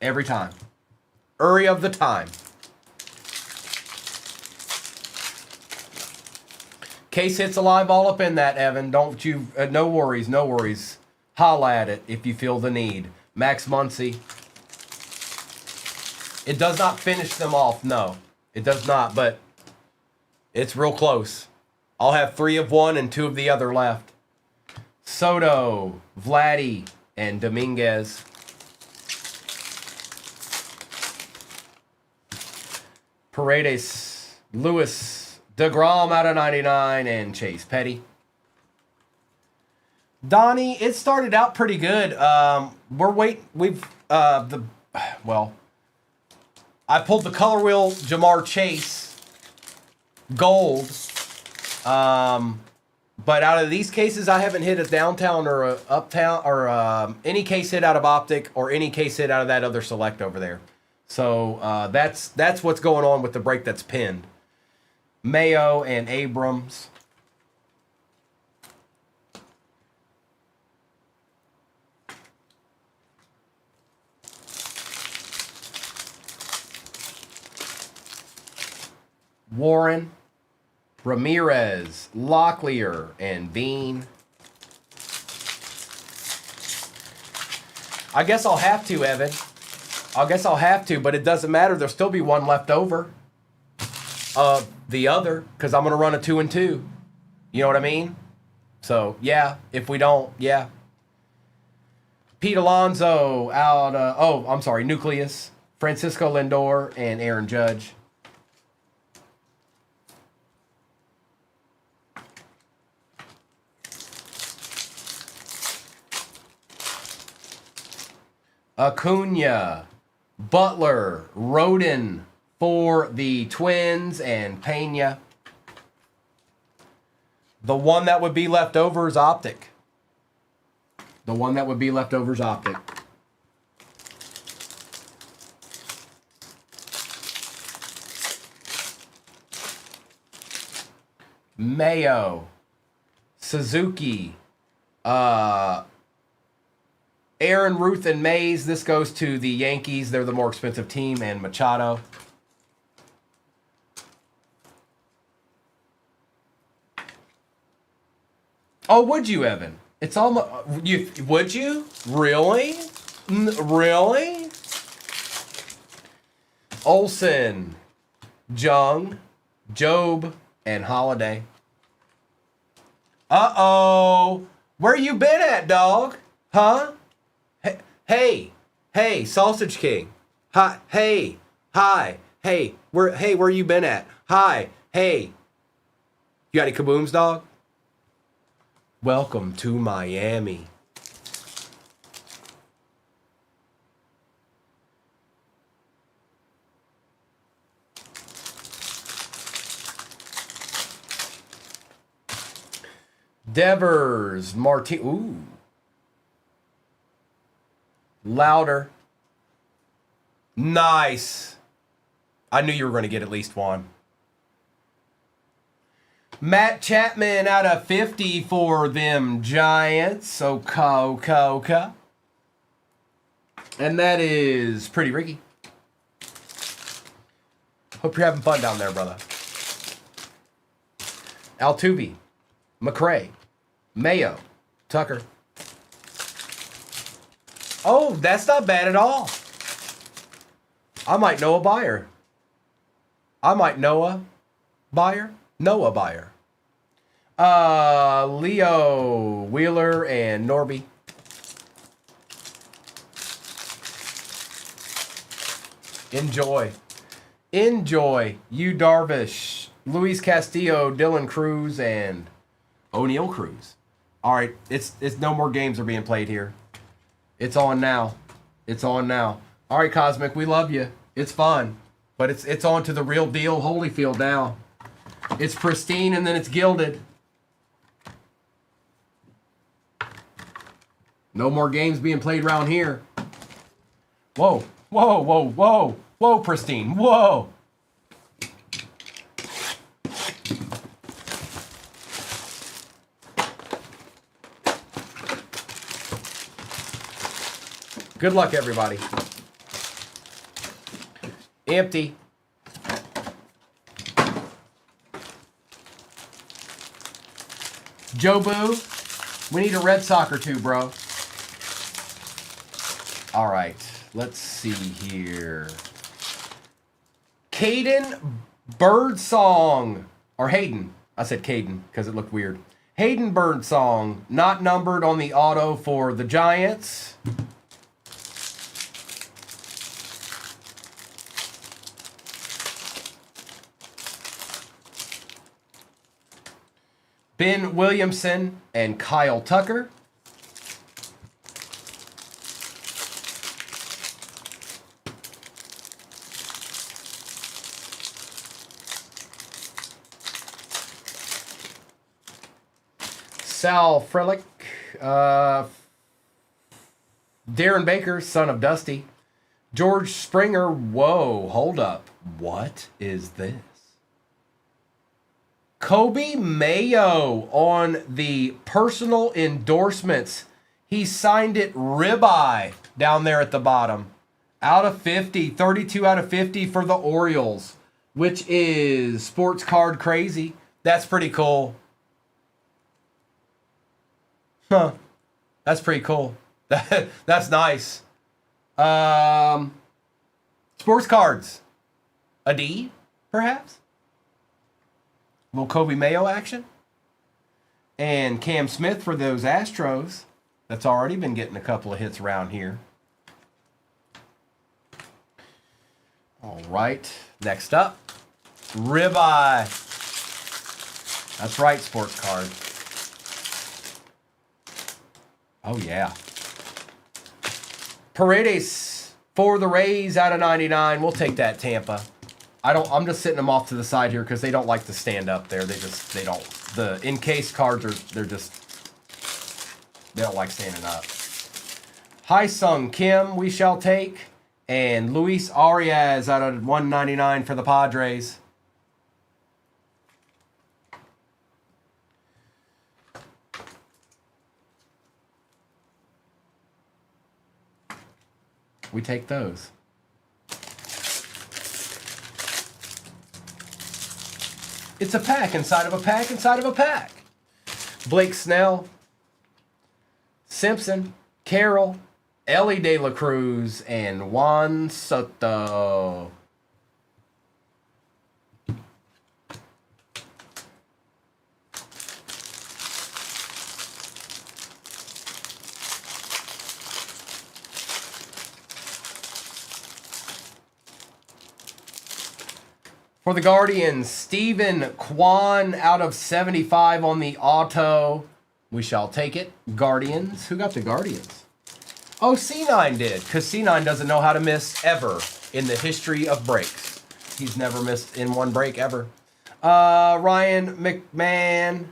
Every time. Uri of the time. Case hits alive all up in that, Evan. Don't you... no worries, no worries. Holla at it if you feel the need. Max Muncy. It does not finish them off, no. It does not, but it's real close. I'll have 3 of one and 2 of the other left. Soto, Vladdy, and Dominguez. Paredes, Lewis, DeGrom out of 99, and Chase Petty. Donnie, it started out pretty good. I pulled the color wheel Jamar Chase gold. But out of these cases, I haven't hit a downtown or a uptown or any case hit out of Optic or any case hit out of that other select over there. So that's what's going on with the break that's pinned. Mayo and Abrams. Warren, Ramirez, Locklear, and Bean. I guess I'll have to, Evan. I guess I'll have to, but it doesn't matter. There'll still be one left over of the other because I'm going to run a 2 and 2. You know what I mean? So, yeah, if we don't, yeah. Pete Alonso out, Nucleus, Francisco Lindor, and Aaron Judge. Acuna, Butler, Rodin for the Twins, and Pena. The one that would be left over is Optic. The one that would be left over is Optic. Mayo, Suzuki, Aaron, Ruth, and Mays. This goes to the Yankees. They're the more expensive team. And Machado. Oh, would you, Evan? It's almost... would you? Really? Really? Olsen, Jung, Job, and Holiday. Uh-oh. Where you been at, dog? Huh? Hey, Sausage King. Hi, hey, where you been at? Hi, hey. You got any kabooms, dog? Welcome to Miami. Devers, ooh. Louder. Nice. I knew you were going to get at least one. Matt Chapman out of 50 for them Giants. Oka. And that is Pretty Ricky. Hope you're having fun down there, brother. Altuve, McRae, Mayo, Tucker. Oh, that's not bad at all. I might know a buyer. Noah Buyer. Leo, Wheeler, and Norby. Enjoy. You Darvish, Luis Castillo, Dylan Cruz, and O'Neal Cruz. All right, it's no more games are being played here. It's on now. All right, Cosmic, we love you. It's fun, but it's on to the real deal Holyfield now. It's pristine and then it's gilded. No more games being played around here. Whoa, pristine, whoa. Good luck, everybody. Empty. Jobu, we need a red sock or two, bro. All right, let's see here. Caden Birdsong, or Hayden. I said Caden because it looked weird. Hayden Birdsong, not numbered on the auto for the Giants. Ben Williamson and Kyle Tucker. Sal Frelick. Darren Baker, son of Dusty. George Springer. Whoa, hold up. What is this? Kobe Mayo on the personal endorsements. He signed it ribeye down there at the bottom. Out of 50. 32 out of 50 for the Orioles, which is sports card crazy. That's pretty cool. Huh. That's pretty cool. That's nice. Sports cards. A D, perhaps? A little Kobe Mayo action. And Cam Smith for those Astros. That's already been getting a couple of hits around here. All right. Next up. Ribeye. That's right, sports card. Oh, yeah. Paredes for the Rays out of 99. We'll take that, Tampa. I'm just sitting them off to the side here because they don't like to stand up there. They don't. The encased cards they don't like standing up. Hai-Sung Kim we shall take. And Luis Arias out of 199 for the Padres. We take those. It's a pack inside of a pack inside of a pack. Blake Snell, Simpson, Carroll, Ellie De La Cruz, and Juan Soto. For the Guardians, Stephen Kwan out of 75 on the auto. We shall take it. Guardians. Who got the Guardians? Oh, C9 did, because C9 doesn't know how to miss ever in the history of breaks. He's never missed in one break ever. Ryan McMahon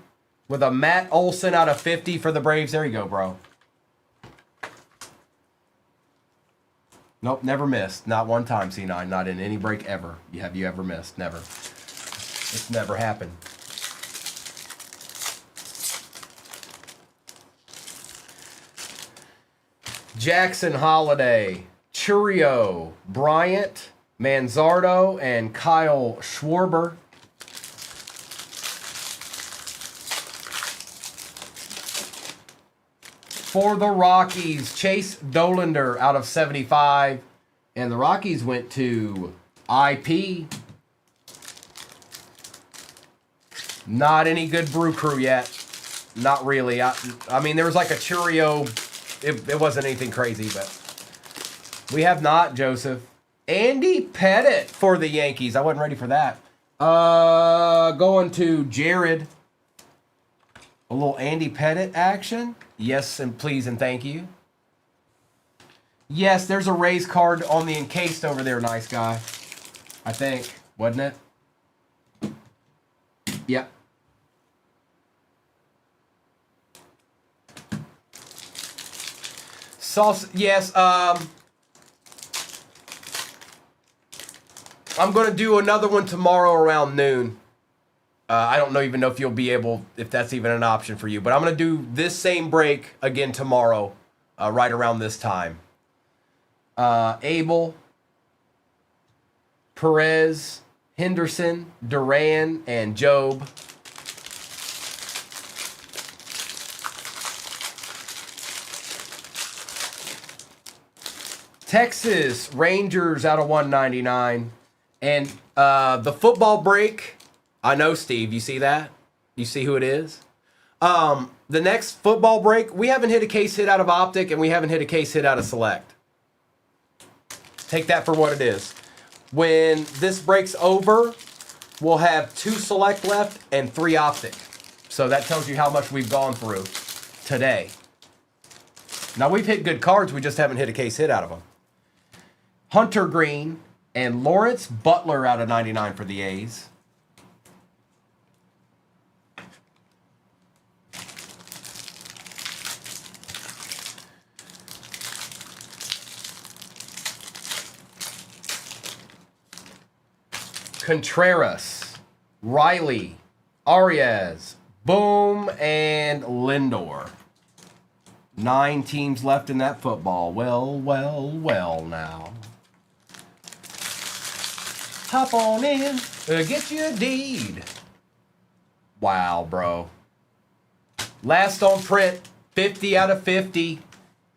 with a Matt Olson out of 50 for the Braves. There you go, bro. Nope, never missed. Not one time, C9. Not in any break ever. Have you ever missed? Never. It's never happened. Jackson Holiday, Churio, Bryant, Manzardo, and Kyle Schwarber. For the Rockies, Chase Dollander out of 75. And the Rockies went to IP. Not any good Brew Crew yet. Not really. I mean, there was like a Churio. It wasn't anything crazy, but we have not, Joseph. Andy Pettit for the Yankees. I wasn't ready for that. Going to Jared. A little Andy Pettit action. Yes, and please and thank you. Yes, there's a Rays card on the encased over there, nice guy. I think, wasn't it? Yep. Sauce, yes, I'm going to do another one tomorrow around noon. I don't even know if you'll be able, if that's even an option for you. But I'm going to do this same break again tomorrow, right around this time. Abel, Perez, Henderson, Duran, and Job. Texas Rangers out of 199. And the football break, I know, Steve, you see that? You see who it is? The next football break, we haven't hit a case hit out of Optic, and we haven't hit a case hit out of Select. Take that for what it is. When this breaks over, we'll have 2 Select left and 3 Optic. So that tells you how much we've gone through today. Now, we've hit good cards, we just haven't hit a case hit out of them. Hunter Green and Lawrence Butler out of 99 for the A's. Contreras, Riley, Arias, Boom, and Lindor. 9 teams left in that football. Well, well, well now. Hop on in, get you a deed. Wow, bro. Last on print, 50 out of 50.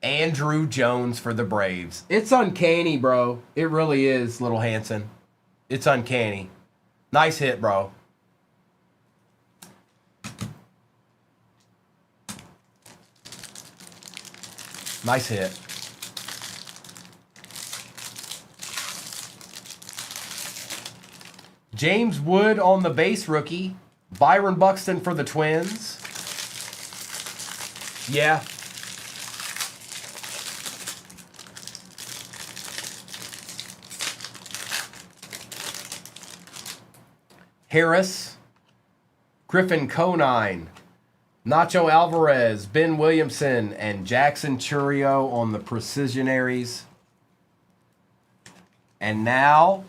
Andrew Jones for the Braves. It's uncanny, bro. It really is, little Hanson. It's uncanny. Nice hit, bro. Nice hit. James Wood on the base rookie. Byron Buxton for the Twins. Yeah. Harris, Griffin Conine, Nacho Alvarez, Ben Williamson, and Jackson Churio on the Precisionaries. And now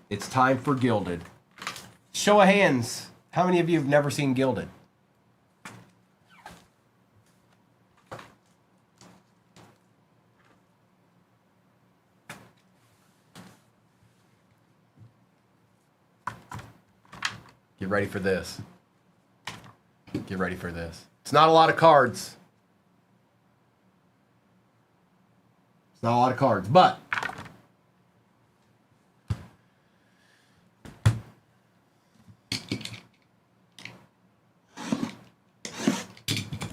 it's time for Gilded. Show of hands. How many of you have never seen Gilded? Get ready for this. Get ready for this. It's not a lot of cards. It's not a lot of cards, but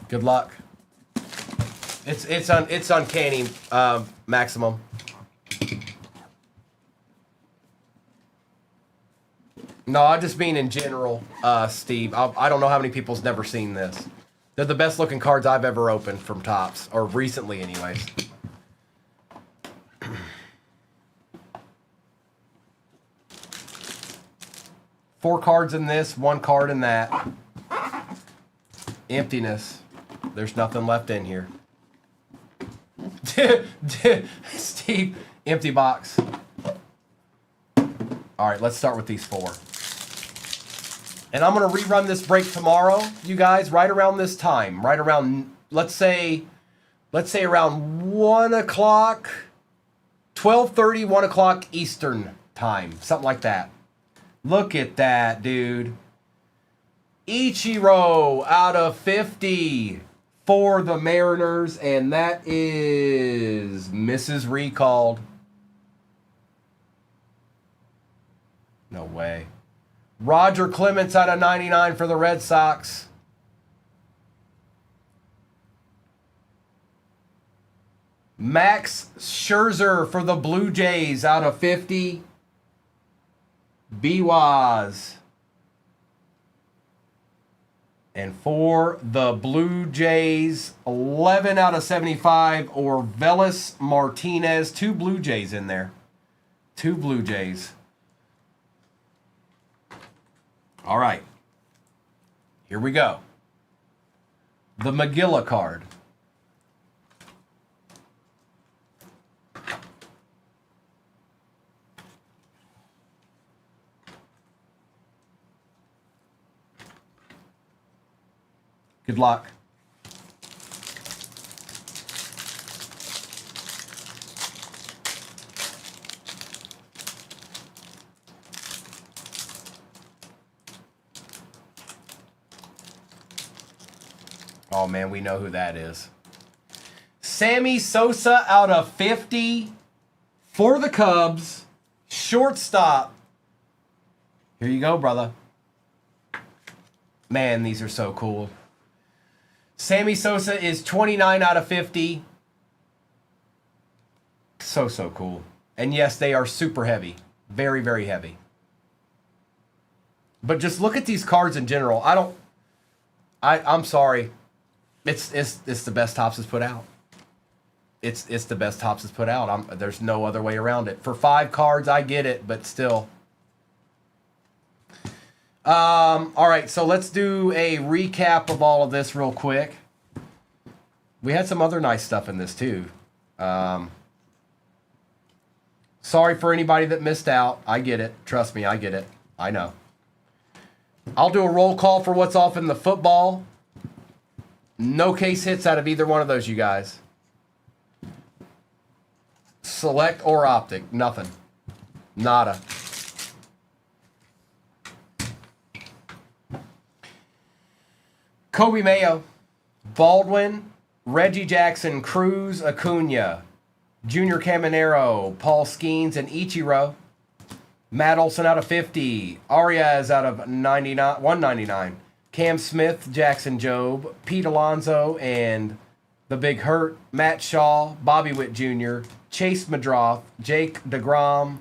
good luck. It's uncanny, maximum. No, I just mean in general, Steve. I don't know how many people's never seen this. They're the best looking cards I've ever opened from Topps, or recently anyways. Four cards in this, 1 card in that. Emptiness. There's nothing left in here. Steve, empty box. All right, let's start with these 4. And I'm going to rerun this break tomorrow, you guys, right around this time. Right around, let's say around 1 o'clock, 12:30, 1 o'clock Eastern time. Something like that. Look at that, dude. Ichiro out of 50 for the Mariners, and that is Mrs. Recalled. No way. Roger Clemens out of 99 for the Red Sox. Max Scherzer for the Blue Jays out of 50. Biwaz. And for the Blue Jays, 11 out of 75, Orvelis Martinez. 2 Blue Jays in there. 2 Blue Jays. All right. Here we go. The Magilla card. Good luck. Oh, man, we know who that is. Sammy Sosa out of 50 for the Cubs. Shortstop. Here you go, brother. Man, these are so cool. Sammy Sosa is 29 out of 50. So cool. And yes, they are super heavy. Very, very heavy. But just look at these cards in general. I'm sorry. It's the best Topps has put out. It's the best Topps has put out. There's no other way around it. For 5 cards, I get it, but still. All right, so let's do a recap of all of this real quick. We had some other nice stuff in this too. Sorry for anybody that missed out. I get it. Trust me, I get it. I know. I'll do a roll call for what's off in the football. No case hits out of either one of those, you guys. Select or optic. Nothing. Nada. Kobe Mayo, Baldwin, Reggie Jackson, Cruz, Acuna, Junior Caminero, Paul Skeens, and Ichiro. Matt Olson out of 50. Arias out of 199. Cam Smith, Jackson Jobe, Pete Alonso, and the Big Hurt. Matt Shaw, Bobby Witt Jr., Chase Madroth, Jake DeGrom,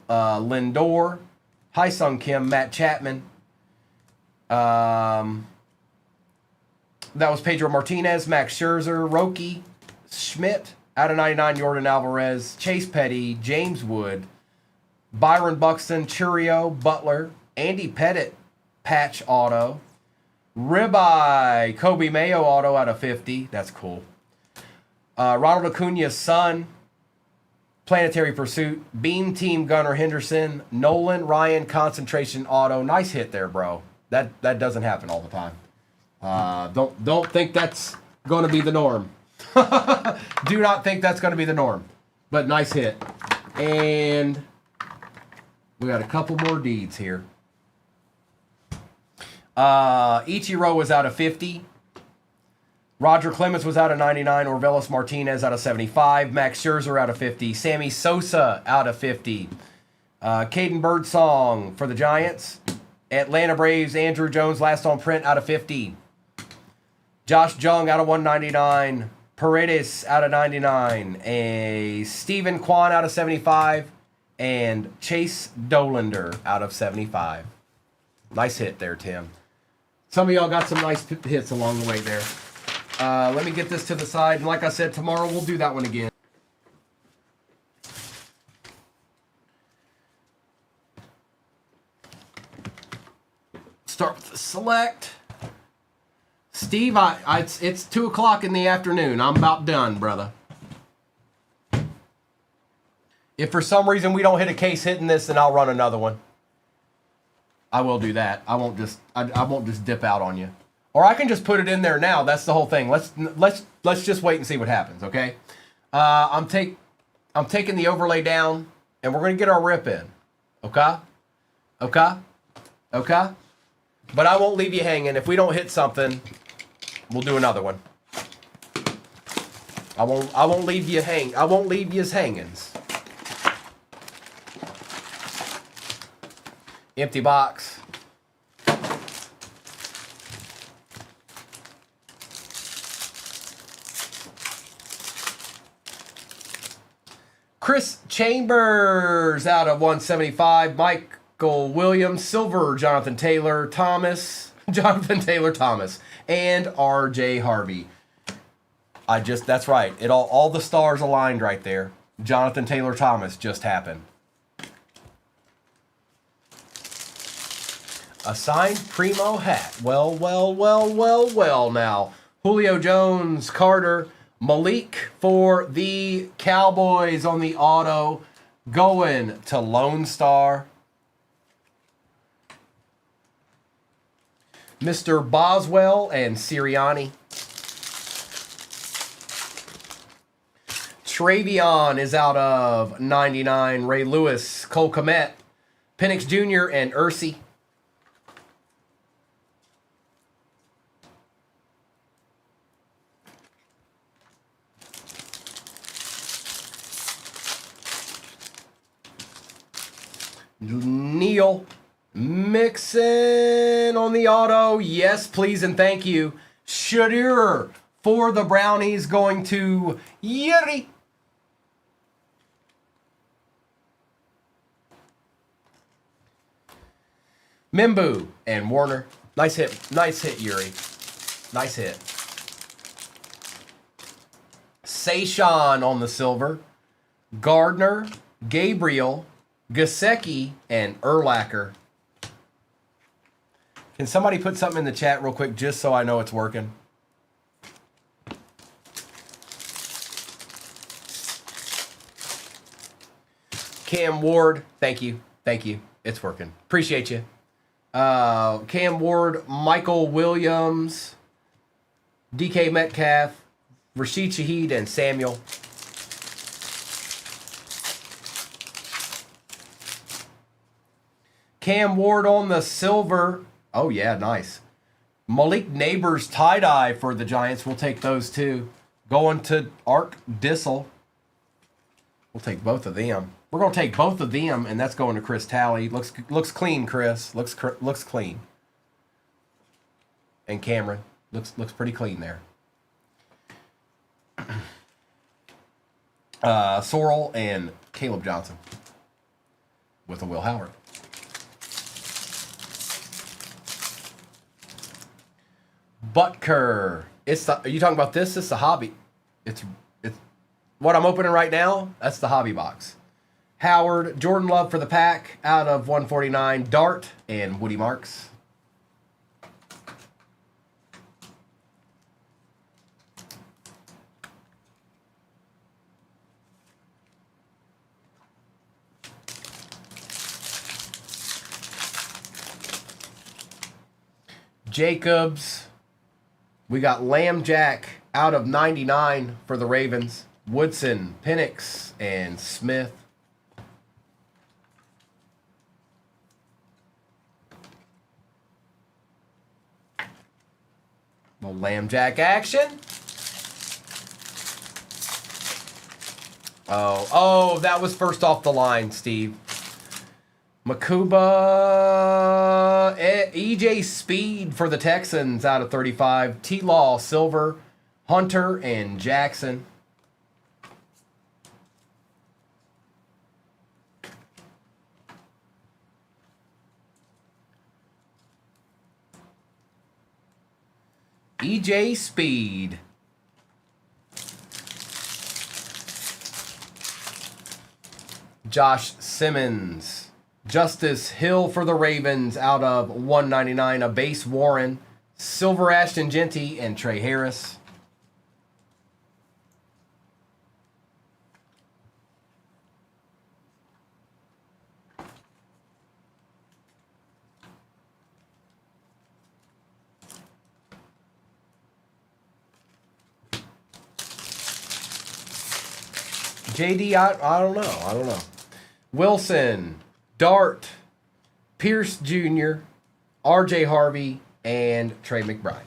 Lindor, Hyesung Kim, Matt Chapman. That was Pedro Martinez, Max Scherzer, Roki, Schmidt, out of 99, Jordan Alvarez, Chase Petty, James Wood, Byron Buxton, Churio, Butler, Andy Pettit, patch auto, Ribeye, Kobe Mayo auto out of 50. That's cool. Ronald Acuna's son, Planetary Pursuit, Beam Team Gunnar Henderson, Nolan Ryan concentration auto. Nice hit there, bro. That doesn't happen all the time. Don't think that's going to be the norm. Do not think that's going to be the norm. But nice hit. And we got a couple more deeds here. Ichiro was out of 50. Roger Clemens was out of 99. Orvelis Martinez out of 75. Max Scherzer out of 50. Sammy Sosa out of 50. Caden Birdsong for the Giants. Atlanta Braves, Andrew Jones, last on print out of 50. Josh Jung out of 199. Paredes out of 99. A Steven Kwan out of 75. And Chase Dolander out of 75. Nice hit there, Tim. Some of y'all got some nice hits along the way there. Let me get this to the side. And like I said, tomorrow we'll do that one again. Start with the select. Steve, it's 2 o'clock in the afternoon. I'm about done, brother. If for some reason we don't hit a case hitting this, then I'll run another one. I will do that. I won't just dip out on you. Or I can just put it in there now. That's the whole thing. Let's just wait and see what happens, okay? I'm taking the overlay down, and we're gonna get our rip in. Okay? Okay? Okay? But I won't leave you hanging. If we don't hit something, we'll do another one. I won't leave you hang. I won't leave you as hangings. Empty box. Chris Chambers out of 175. Michael Williams, Silver, Jonathan Taylor Thomas, and R.J. Harvey. That's right. All the stars aligned right there. Jonathan Taylor Thomas just happened. A signed Primo hat. Well now. Julio Jones, Carter, Malik for the Cowboys on the auto. Going to Lone Star. Mr. Boswell and Sirianni. Travion is out of 99. Ray Lewis, Cole Kmet, Penix Jr., and Ursi. Neil Mixon on the auto. Yes, please and thank you. Shadur for the Brownies going to Yuri. Mimbu and Warner. Nice hit. Nice hit, Yuri. Nice hit. Sayshawn on the silver. Gardner, Gabriel, Gasecki, and Urlacher. Can somebody put something in the chat real quick just so I know it's working? Cam Ward, thank you. Thank you. It's working. Appreciate you. Cam Ward, Michael Williams, DK Metcalf, Rashid Shaheed, and Samuel. Cam Ward on the silver. Oh, yeah, nice. Malik Neighbors tie-dye for the Giants. We'll take those too. Going to Art Dissel. We'll take both of them. We're going to take both of them, and that's going to Chris Talley. Looks clean, Chris. Looks clean. And Cameron. Looks pretty clean there. Sorrell and Caleb Johnson with a Will Howard. Butker. Are you talking about this? It's the hobby. It's what I'm opening right now. That's the hobby box. Howard, Jordan Love for the pack out of 149. Dart and Woody Marks. Jacobs. We got Lamb Jack out of 99 for the Ravens. Woodson, Penix, and Smith. Little Lamb Jack action. Oh, that was first off the line, Steve. Makuba, EJ Speed for the Texans out of 35. T-Law, Silver, Hunter, and Jackson. EJ Speed. Josh Simmons. Justice Hill for the Ravens out of 199. A base Warren. Silver Ashton Genty and Trey Harris. JD, I don't know. Wilson, Dart, Pierce Jr., RJ Harvey, and Trey McBride.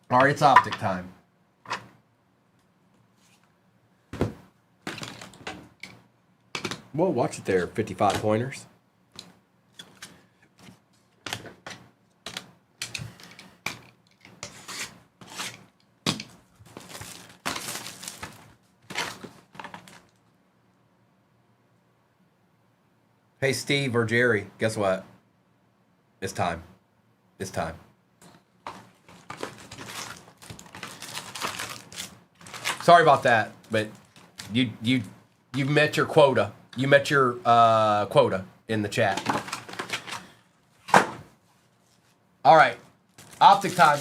All right, it's optic time. Whoa, watch it there, 55 pointers. Hey, Steve or Jerry, guess what? It's time. It's time. Sorry about that, but you've met your quota. You met your quota in the chat. All right, optic time.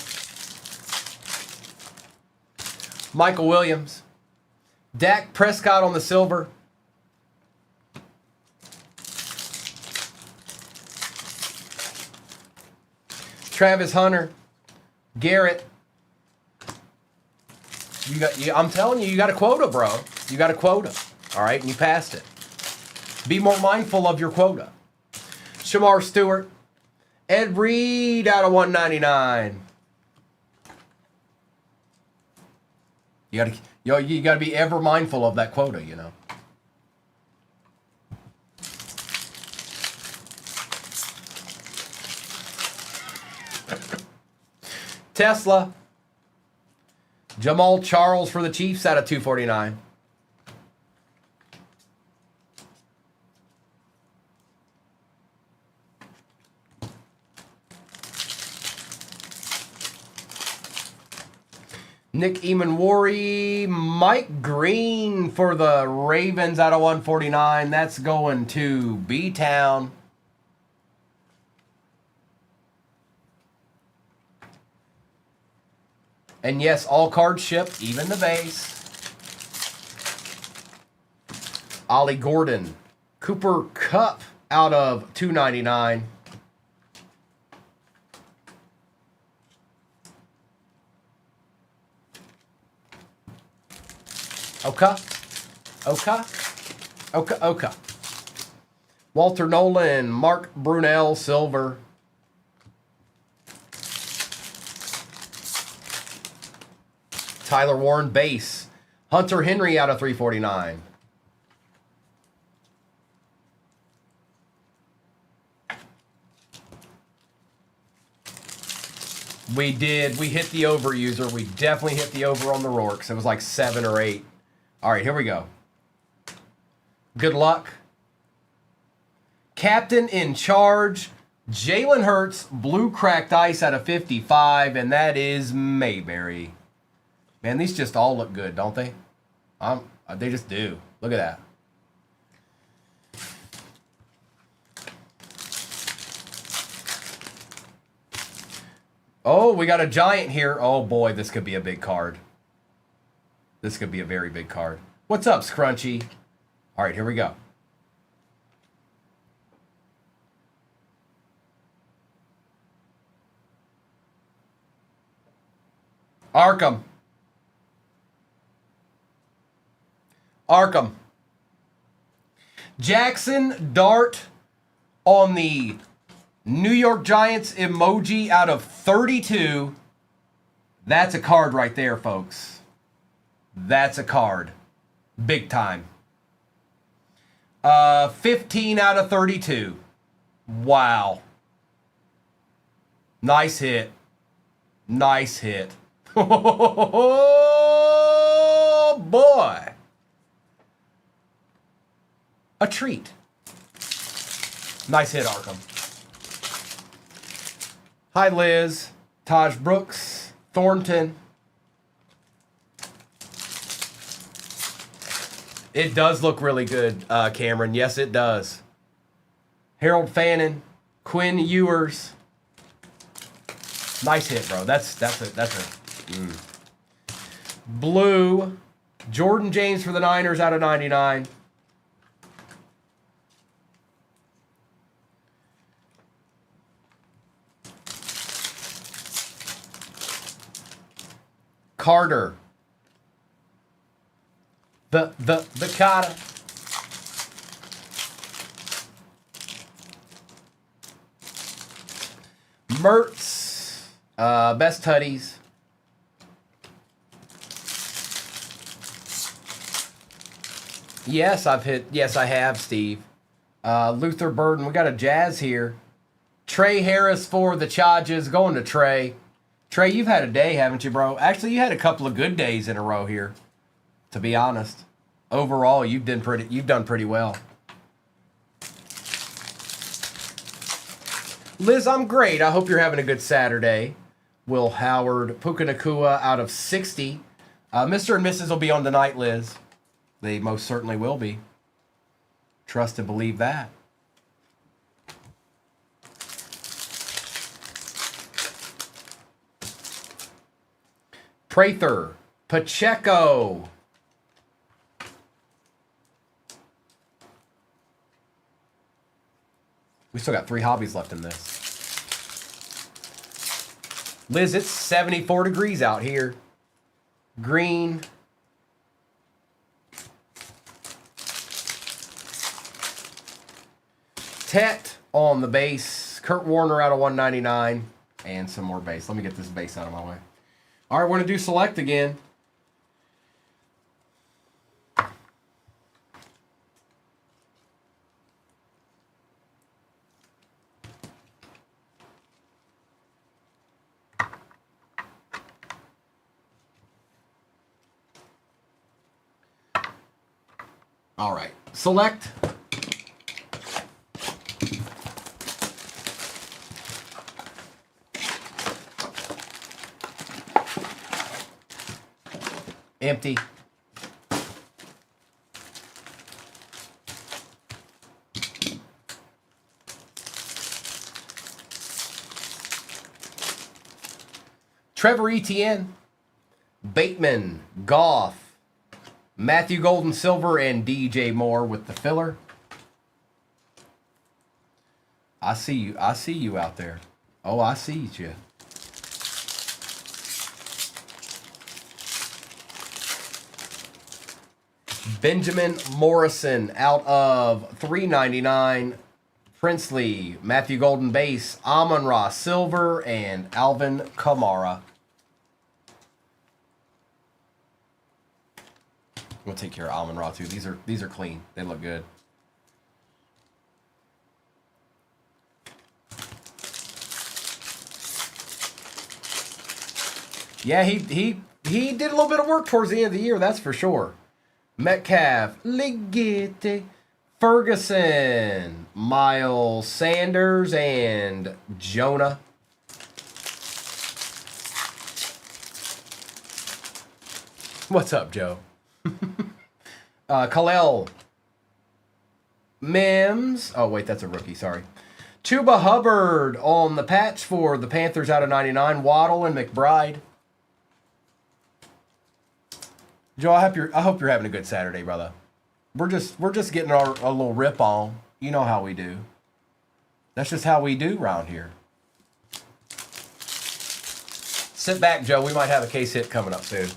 Michael Williams, Dak Prescott on the silver. Travis Hunter, Garrett. I'm telling you, you got a quota, bro. You got a quota. All right, and you passed it. Be more mindful of your quota. Shamar Stewart, Ed Reed out of 199. You gotta be ever mindful of that quota, you know. Tesla. Jamal Charles for the Chiefs out of 249. Nick Emanwari, Mike Green for the Ravens out of 149. That's going to B-Town. And yes, all cards shipped, even the base. Ollie Gordon, Cooper Kupp out of 299. Okay. Walter Nolan, Mark Brunell, silver. Tyler Warren, base. Hunter Henry out of 349. We did. We hit the over, user. We definitely hit the over on the Rorks. It was like 7 or 8. All right, here we go. Good luck. Captain in charge, Jalen Hurts, blue cracked ice out of 55, and that is Mayberry. Man, these just all look good, don't they? They just do. Look at that. Oh, we got a giant here. Oh, boy, this could be a big card. This could be a very big card. What's up, Scrunchy? All right, here we go. Arkham. Jackson Dart on the New York Giants emoji out of 32. That's a card right there, folks. That's a card. Big time. 15 out of 32. Wow. Nice hit. Nice hit. Oh, boy. A treat. Nice hit, Arkham. Hi, Liz. Taj Brooks. Thornton. It does look really good, Cameron. Yes, it does. Harold Fannin. Quinn Ewers. Nice hit, bro. That's a blue. Jordan James for the Niners out of 99. Carter. The Carter. Mertz. Best Tutties. Yes, I've hit. Yes, I have, Steve. Luther Burden. We got a Jazz here. Trey Harris for the Chargers. Going to Trey. Trey, you've had a day, haven't you, bro? Actually, you had a couple of good days in a row here, to be honest. Overall, you've done pretty well. Liz, I'm great. I hope you're having a good Saturday. Will Howard, Puka Nacua out of 60. Mr. and Mrs. will be on tonight, Liz. They most certainly will be. Trust and believe that. Prather, Pacheco. We still got 3 hobbies left in this. Liz, it's 74 degrees out here. Green. Tet on the base. Kurt Warner out of 199. And some more base. Let me get this base out of my way. All right, we're going to do select again. All right. Select. Empty. Trevor Etienne, Bateman, Goff, Matthew Golden Silver, and DJ Moore with the filler. I see you. I see you out there. Oh, I see you. Benjamin Morrison out of $3.99. Princely, Matthew Golden base, Amon-Ra silver, and Alvin Kamara. We'll take care of Amon-Ra too. These are clean. They look good. Yeah, he did a little bit of work towards the end of the year, that's for sure. Metcalf, Ligeti, Ferguson, Miles Sanders, and Jonah. What's up, Joe? Khalil, Mims. Oh, wait, that's a rookie. Sorry. Chuba Hubbard on the patch for the Panthers out of 99. Waddle and McBride. Joe, I hope you're having a good Saturday, brother. We're just getting a little rip on. You know how we do. That's just how we do around here. Sit back, Joe. We might have a case hit coming up soon.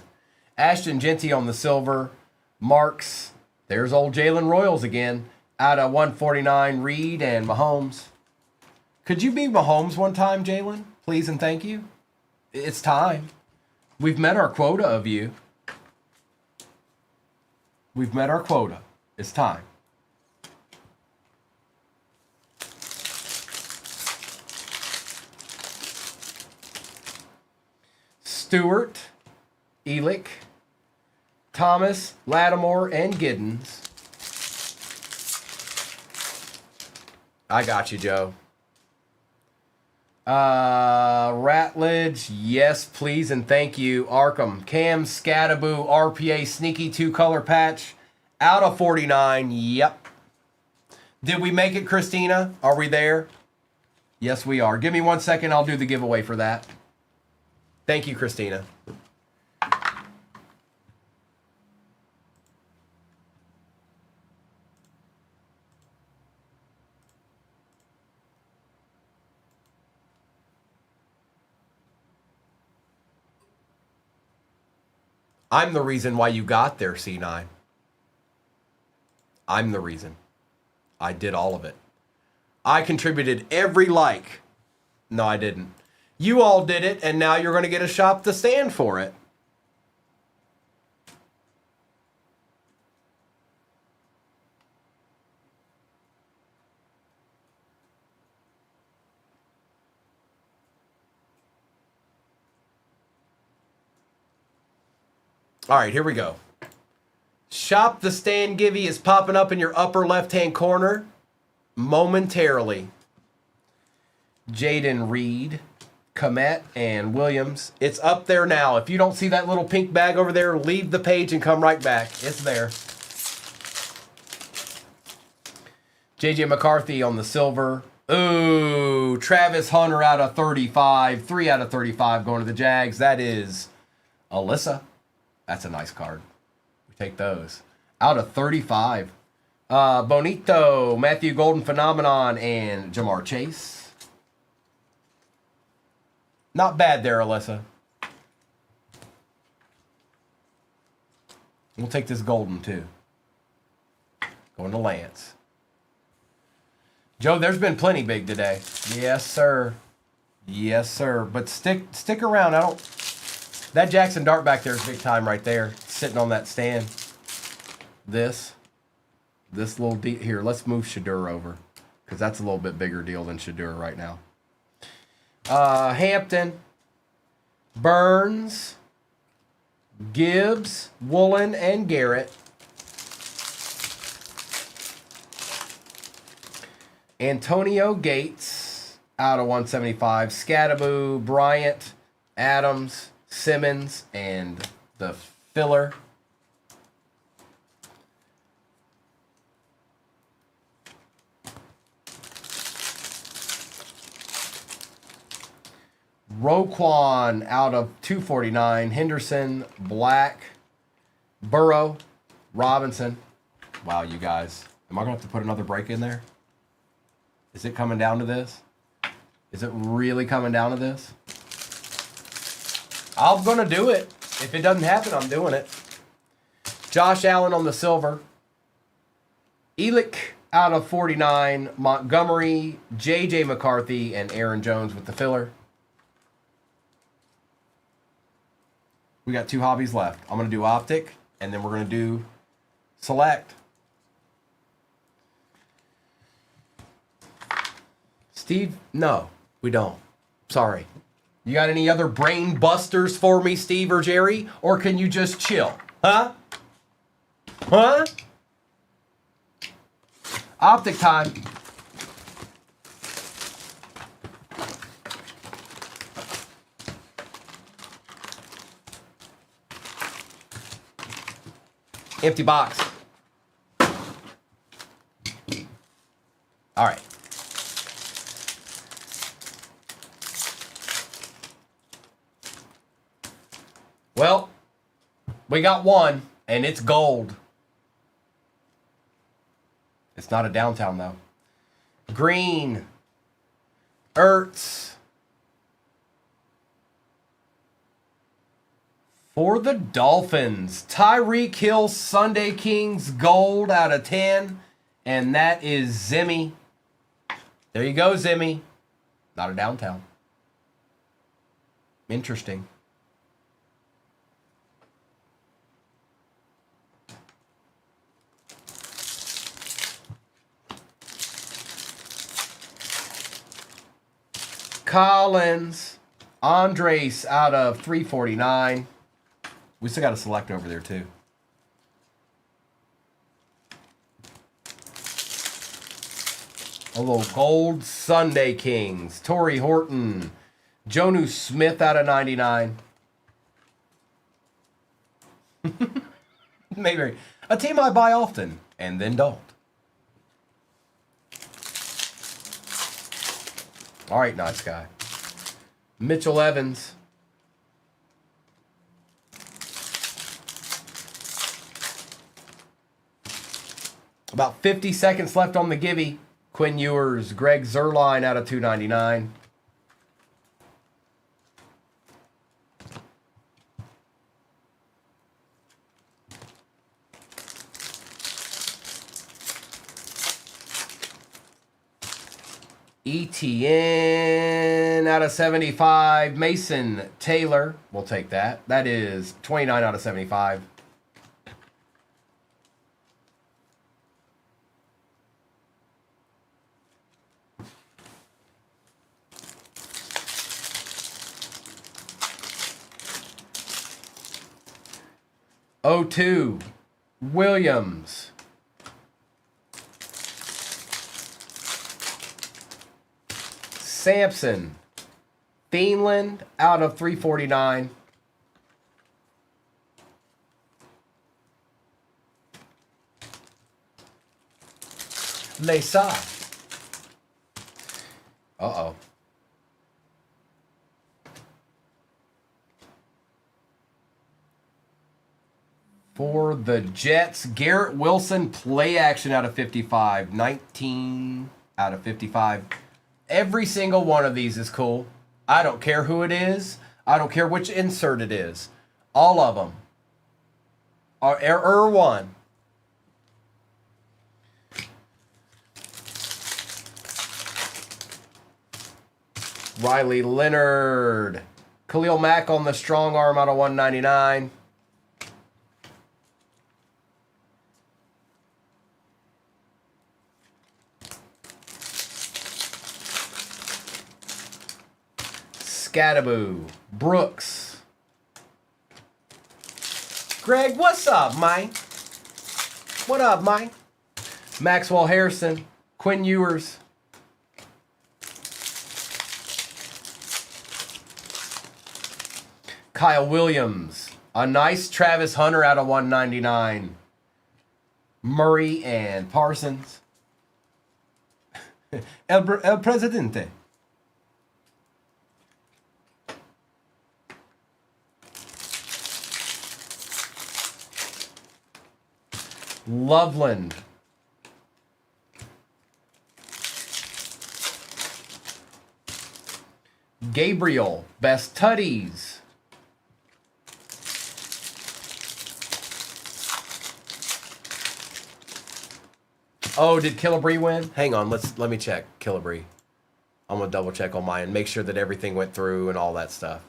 Ashton Genty on the silver. Marks. There's old Jalen Royals again. Out of 149, Reed and Mahomes. Could you be Mahomes one time, Jalen? Please and thank you. It's time. We've met our quota of you. We've met our quota. It's time. Stewart, Elick, Thomas, Lattimore, and Giddens. I got you, Joe. Ratledge, yes, please, and thank you. Arkham, Cam, Scattaboo, RPA, sneaky 2-color patch. Out of 49, yep. Did we make it, Christina? Are we there? Yes, we are. Give me 1 second, I'll do the giveaway for that. Thank you, Christina. I'm the reason why you got there, C9. I'm the reason. I did all of it. I contributed every like. No, I didn't. You all did it, and now you're going to get a shop to stand for it. All right, here we go. Shop the Stand Givey is popping up in your upper left-hand corner momentarily. Jaden Reed, Komet, and Williams. It's up there now. If you don't see that little pink bag over there, leave the page and come right back. It's there. J.J. McCarthy on the silver. Ooh, Travis Hunter out of 35. 3 out of 35 going to the Jags. That is Alyssa. That's a nice card. We take those. Out of 35. Bonito, Matthew Golden Phenomenon, and Jamar Chase. Not bad there, Alyssa. We'll take this Golden, too. Going to Lance. Joe, there's been plenty big today. Yes, sir. Yes, sir. But stick around. That Jackson Dart back there is big time right there, sitting on that stand. This little here, let's move Shadur over, because that's a little bit bigger deal than Shadur right now. Hampton, Burns, Gibbs, Woolen, and Garrett. Antonio Gates out of 175. Scattaboo, Bryant, Adams, Simmons, and the filler. Roquan out of 249. Henderson, Black, Burrow, Robinson. Wow, you guys. Am I going to have to put another break in there? Is it coming down to this? Is it really coming down to this? I'm going to do it. If it doesn't happen, I'm doing it. Josh Allen on the silver. Elick out of 49. Montgomery, J.J. McCarthy, and Aaron Jones with the filler. We got 2 hobbies left. I'm going to do Optic, and then we're going to do Select. Steve, no, we don't. Sorry. You got any other brain busters for me, Steve or Jerry? Or can you just chill? Huh? Huh? Optic time. Empty box. All right. Well, we got one, and it's gold. It's not a downtown, though. Green. Ertz. For the Dolphins, Tyreek Hill, Sunday Kings, gold out of 10. And that is Zimmy. There you go, Zimmy. Not a downtown. Interesting. Collins, Andres out of 349. We still got to select over there, too. A little gold Sunday Kings. Torrey Horton. Jonnu Smith out of 99. Maybe a team I buy often and then don't. All right, nice guy. Mitchell Evans. About 50 seconds left on the Givey. Quinn Ewers, Greg Zuerlein out of 299. ETN out of 75. Mason Taylor. We'll take that. That is 29 out of 75. O2. Williams. Sampson, Thienland out of 349. Lesa. Uh-oh. For the Jets, Garrett Wilson, play action out of 55. 19 out of 55. Every single one of these is cool. I don't care who it is. I don't care which insert it is. All of them are one. Riley Leonard. Khalil Mack on the strong arm out of 199. Scattaboo. Brooks. Greg, what's up, Mike? What up, Mike? Maxwell Harrison. Quinn Ewers. Kyle Williams. A nice Travis Hunter out of 199. Murray and Parsons. El Presidente. Loveland. Gabriel. Best Tutties. Oh, did Killebrew win? Hang on, let me check Killebrew. I'm gonna double check on mine and make sure that everything went through and all that stuff.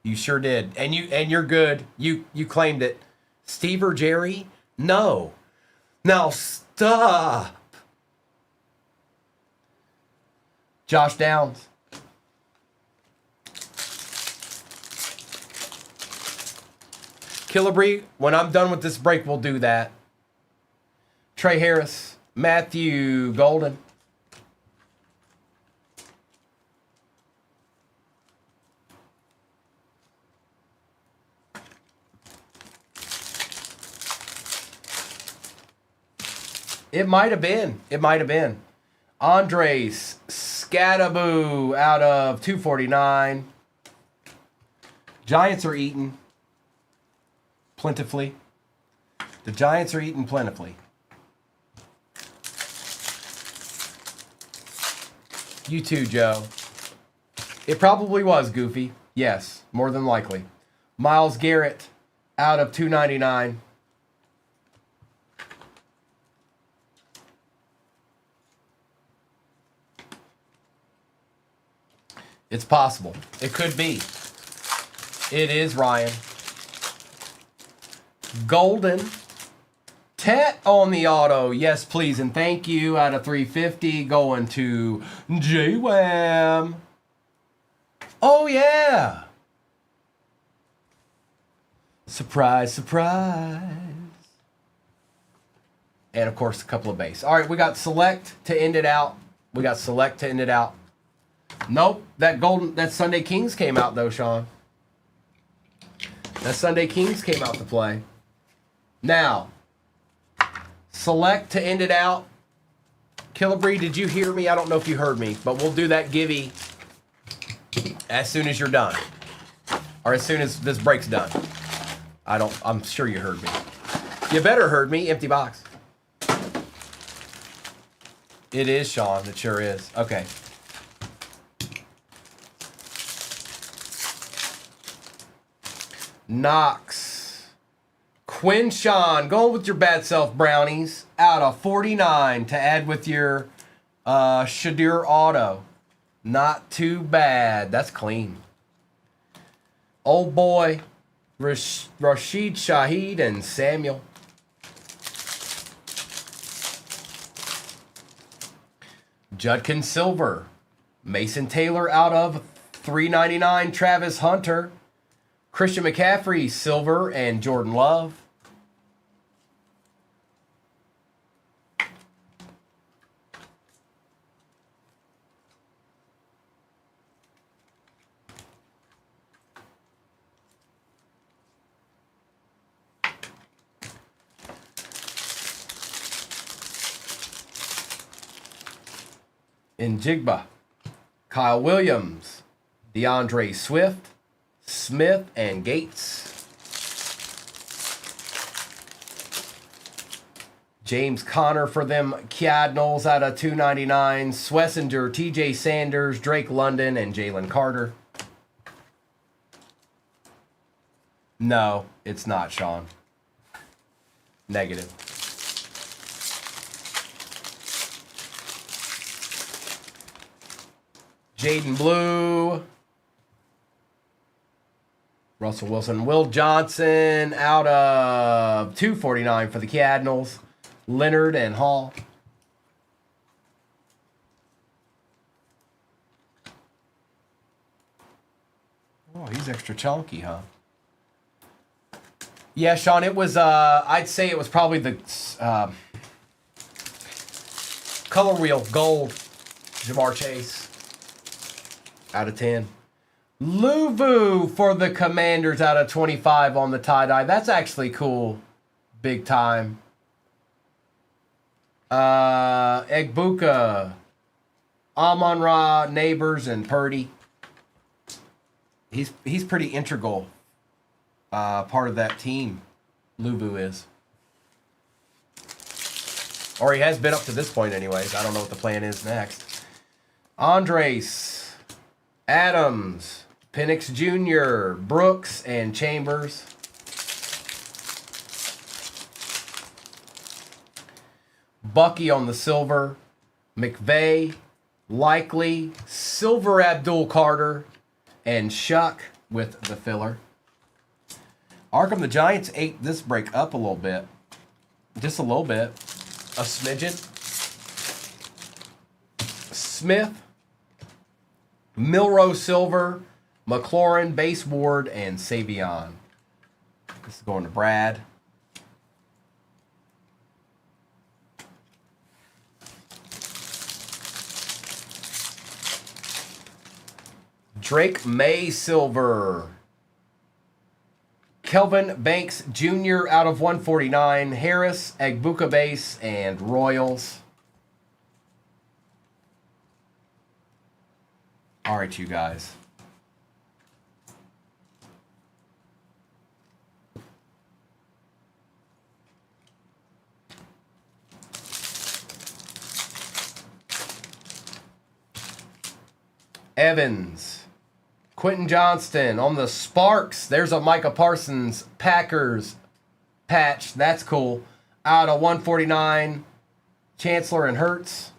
You sure did, and you're good. You claimed it. Steve or Jerry? No. Now stop. Josh Downs. Killebrew, when I'm done with this break, we'll do that. Trey Harris. Matthew Golden. It might have been. It might have been. Andres Scadaboo out of 249. Giants are eating plentifully. The Giants are eating plentifully. You too, Joe. It probably was Goofy. Yes, more than likely. Myles Garrett out of 299. It's possible. It could be. It is Ryan. Golden. Tet on the auto. Yes, please, and thank you. Out of 350, going to J-Wham. Oh, yeah. Surprise, surprise. And, of course, a couple of base. All right, we got select to end it out. Nope, that Sunday Kings came out, though, Sean. That Sunday Kings came out to play. Now, select to end it out. Killebrew, did you hear me? I don't know if you heard me, but we'll do that givey as soon as you're done. Or as soon as this break's done. I'm sure you heard me. You better heard me, empty box. It is, Sean. It sure is. Okay. Knox. Quinshawn. Going with your bad self, Brownies. Out of 49 to add with your Shadur auto. Not too bad. That's clean. Old boy. Rashid Shaheed and Samuel. Judkins Silver. Mason Taylor out of 399. Travis Hunter. Christian McCaffrey, Silver, and Jordan Love. Njigba, Kyle Williams, DeAndre Swift, Smith, and Gates. James Conner for them Cardinals out of 299. Swessinger, TJ Sanders, Drake London, and Jalen Carter. No, it's not, Sean. Negative. Jaden Blue. Russell Wilson. Will Johnson out of 249 for the Cardinals. Leonard and Hall. Oh, he's extra chunky, huh? Yeah, Sean, it was, I'd say it was probably the color wheel gold Jamar Chase. Out of 10. Luvu for the Commanders out of 25 on the tie-dye. That's actually cool. Big time. Egbuka. Amon-Ra, Neighbors, and Purdy. He's pretty integral part of that team. Luvu is. Or he has been up to this point anyways. I don't know what the plan is next. Andres, Adams, Penix Jr., Brooks, and Chambers. Bucky on the silver. McVay, Likely, Silver Abdul Carter, and Shuck with the filler. Arkham, the Giants ate this break up a little bit. Just a little bit. A smidgen. Smith, Milroe Silver, McLaurin, Base Ward, and Savion. This is going to Brad. Drake May Silver. Kelvin Banks Jr. out of 149. Harris, Egbuka Base, and Royals. All right, you guys. Evans. Quentin Johnston on the Sparks. There's a Micah Parsons Packers patch. That's cool. Out of 149. Chancellor and Hurts.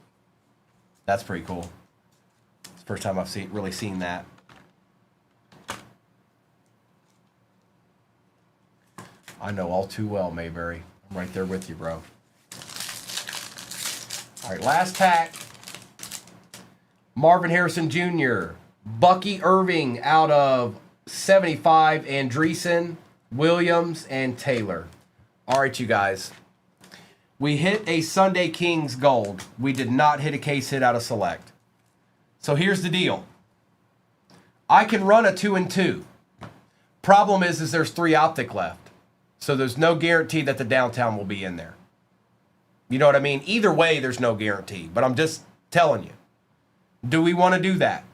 That's pretty cool. It's the first time I've really seen that. I know all too well, Mayberry. I'm right there with you, bro. All right, last pack. Marvin Harrison Jr., Bucky Irving out of 75, Andreessen, Williams, and Taylor. All right, you guys. We hit a Sunday Kings Gold. We did not hit a case hit out of Select. So here's the deal. I can run a 2 and 2. Problem is there's 3 optic left. So there's no guarantee that the downtown will be in there. You know what I mean? Either way, there's no guarantee. But I'm just telling you. Do we want to do that?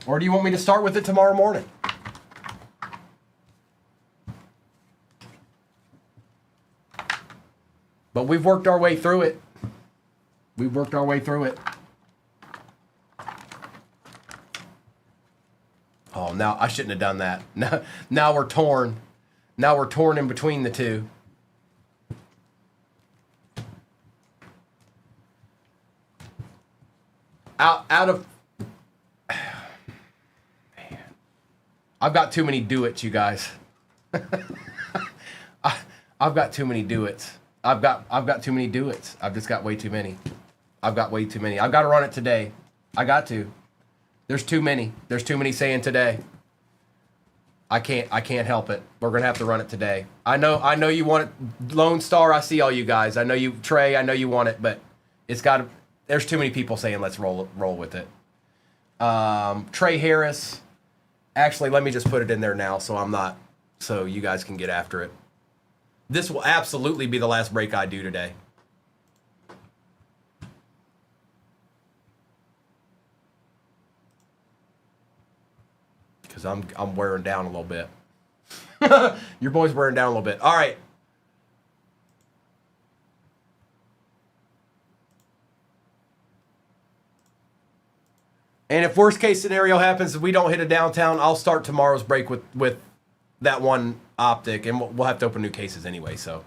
Or do you want me to start with it tomorrow morning? But we've worked our way through it. We've worked our way through it. Oh, now I shouldn't have done that. Now we're torn. Now we're torn in between the two. Out of... Man. I've got too many do-its, you guys. I've got too many do-its. I've got too many do-its. I've just got way too many. I've got way too many. I've got to run it today. I got to. There's too many. There's too many saying today. I can't help it. We're gonna have to run it today. I know you want it. Lone Star, I see all you guys. I know you, Trey, I know you want it, but it's got to... There's too many people saying let's roll with it. Trey Harris. Actually, let me just put it in there now so you guys can get after it. This will absolutely be the last break I do today. Because I'm wearing down a little bit. Your boy's wearing down a little bit. All right. And if worst case scenario happens, if we don't hit a downtown, I'll start tomorrow's break with that one optic, and we'll have to open new cases anyway. So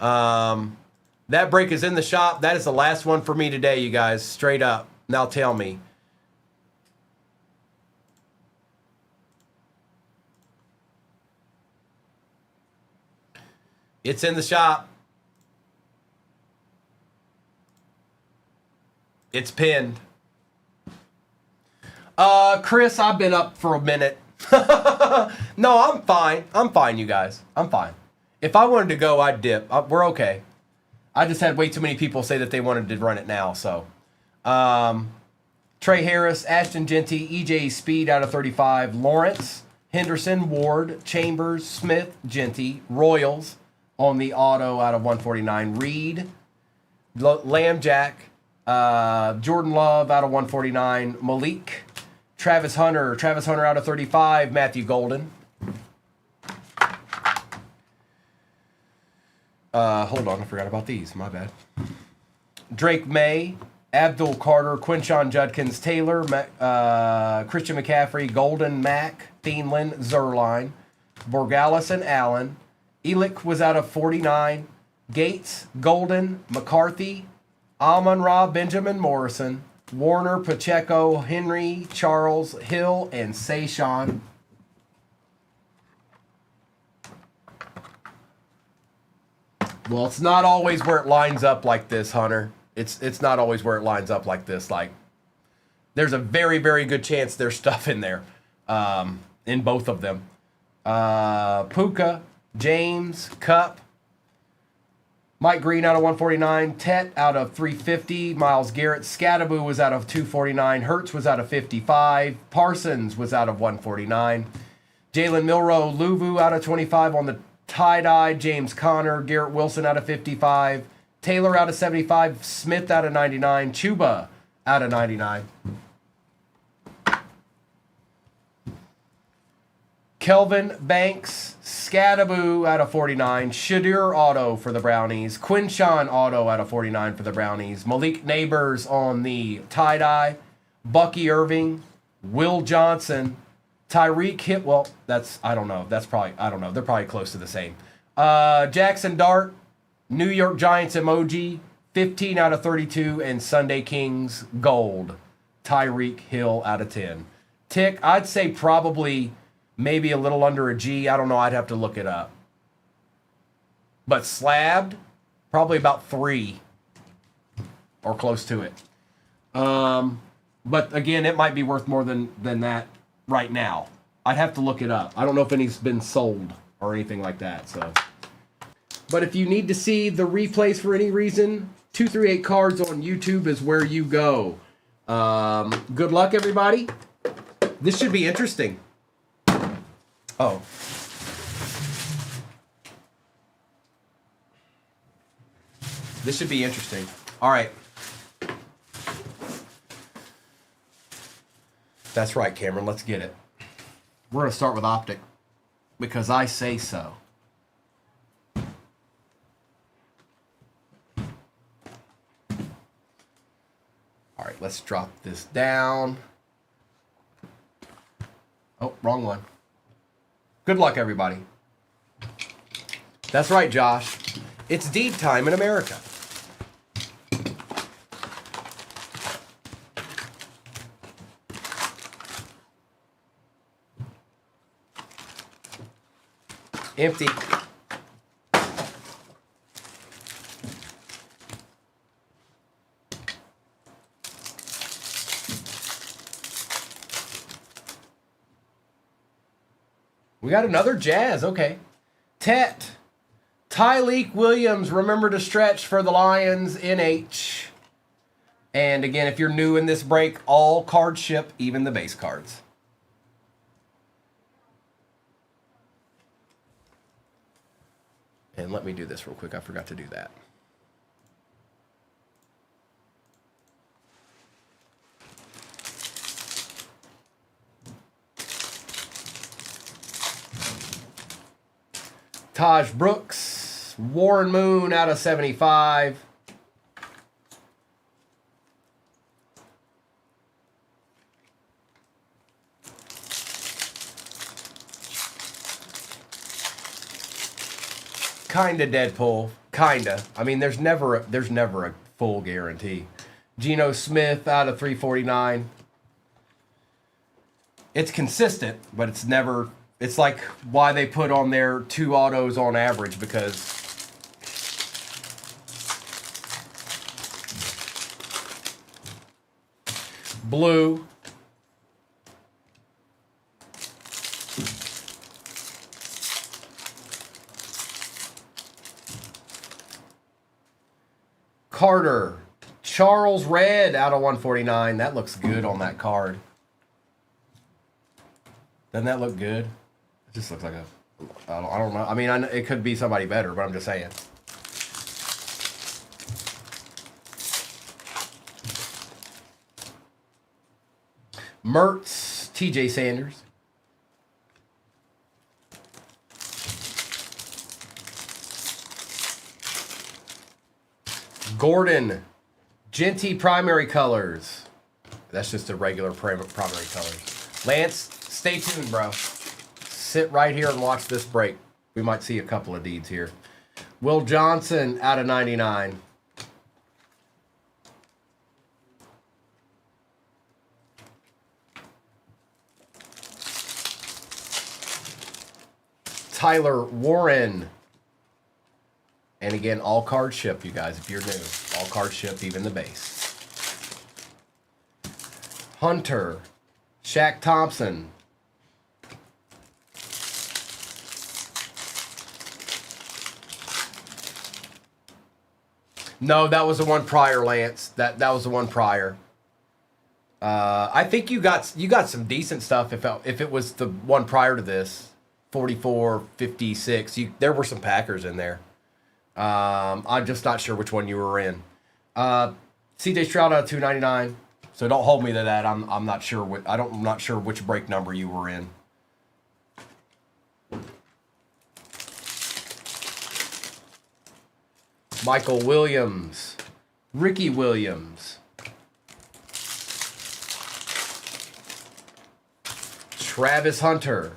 that break is in the shop. That is the last one for me today, you guys. Straight up. Now tell me. It's in the shop. It's pinned. Chris, I've been up for a minute. No, I'm fine. I'm fine, you guys. I'm fine. If I wanted to go, I'd dip. We're okay. I just had way too many people say that they wanted to run it now. So, Trey Harris, Ashton Genty, EJ Speed out of 35, Lawrence, Henderson, Ward, Chambers, Smith, Genty, Royals on the auto out of 149, Reed, Lambjack, Jordan Love out of 149, Malik, Travis Hunter out of 35, Matthew Golden. Hold on, I forgot about these. My bad. Drake May, Abdul Carter, Quinshon Judkins, Taylor, Christian McCaffrey, Golden, Mack, Thielen, Zerline, Borgalis and Allen. Elick was out of 49. Gates, Golden, McCarthy, Amon-Ra, Benjamin Morrison, Warner, Pacheco, Henry, Charles, Hill, and Sayshawn. Well, it's not always where it lines up like this, Hunter. It's not always where it lines up like this. Like, there's a very, very good chance there's stuff in there, in both of them. Puka, James, Cup, Mike Green out of 149, Tet out of 350, Myles Garrett, Scattaboo was out of 249, Hertz was out of 55, Parsons was out of 149, Jalen Milroe, Luvu out of 25 on the tie-dye, James Conner, Garrett Wilson out of 55, Taylor out of 75, Smith out of 99, Chuba out of 99. Kelvin Banks, Scattaboo out of 49, Shadur auto for the Brownies, Quinshon auto out of 49 for the Brownies, Malik Neighbors on the tie-dye, Bucky Irving, Will Johnson, Tyreek Hill, well, I don't know, they're probably close to the same. Jackson Dart, New York Giants emoji, 15 out of 32, and Sunday Kings gold, Tyreek Hill out of 10. Tick, I'd say probably maybe a little under a G. I don't know. I'd have to look it up. But slabbed, probably about 3 or close to it. But again, it might be worth more than that right now. I'd have to look it up. I don't know if any's been sold or anything like that. So, but if you need to see the replays for any reason, 238 Cards on YouTube is where you go. Good luck, everybody. This should be interesting. Oh. This should be interesting. All right. That's right, Cameron. Let's get it. We're going to start with Optic because I say so. All right, let's drop this down. Oh, wrong one. Good luck, everybody. That's right, Josh. It's deed time in America. Empty. We got another Jazz. Okay. Tet. Tyleek Williams. Remember to stretch for the Lions. NH. And again, if you're new in this break, all cards ship, even the base cards. And let me do this real quick. I forgot to do that. Taj Brooks, Warren Moon out of 75. Kinda Deadpool, kinda. I mean, there's never a full guarantee. Geno Smith out of 349. It's consistent, but it's never. It's like why they put on there 2 autos on average, because blue. Carter. Charles Red out of 149. That looks good on that card. Doesn't that look good? It just looks like a... I don't know. I mean, it could be somebody better, but I'm just saying. Mertz, TJ Sanders. Gordon, Genty primary colors. That's just a regular primary colors. Lance, stay tuned, bro. Sit right here and watch this break. We might see a couple of deeds here. Will Johnson out of 99. Tyler Warren. And again, all cards ship, you guys, if you're new. All cards ship, even the base. Hunter. Shaq Thompson. No, that was the one prior, Lance. That was the one prior. I think you got some decent stuff if it was the one prior to this. 44, 56. There were some Packers in there. I'm just not sure which one you were in. CJ Stroud out of 299. So don't hold me to that. I'm not sure I'm not sure which break number you were in. Michael Williams, Ricky Williams, Travis Hunter,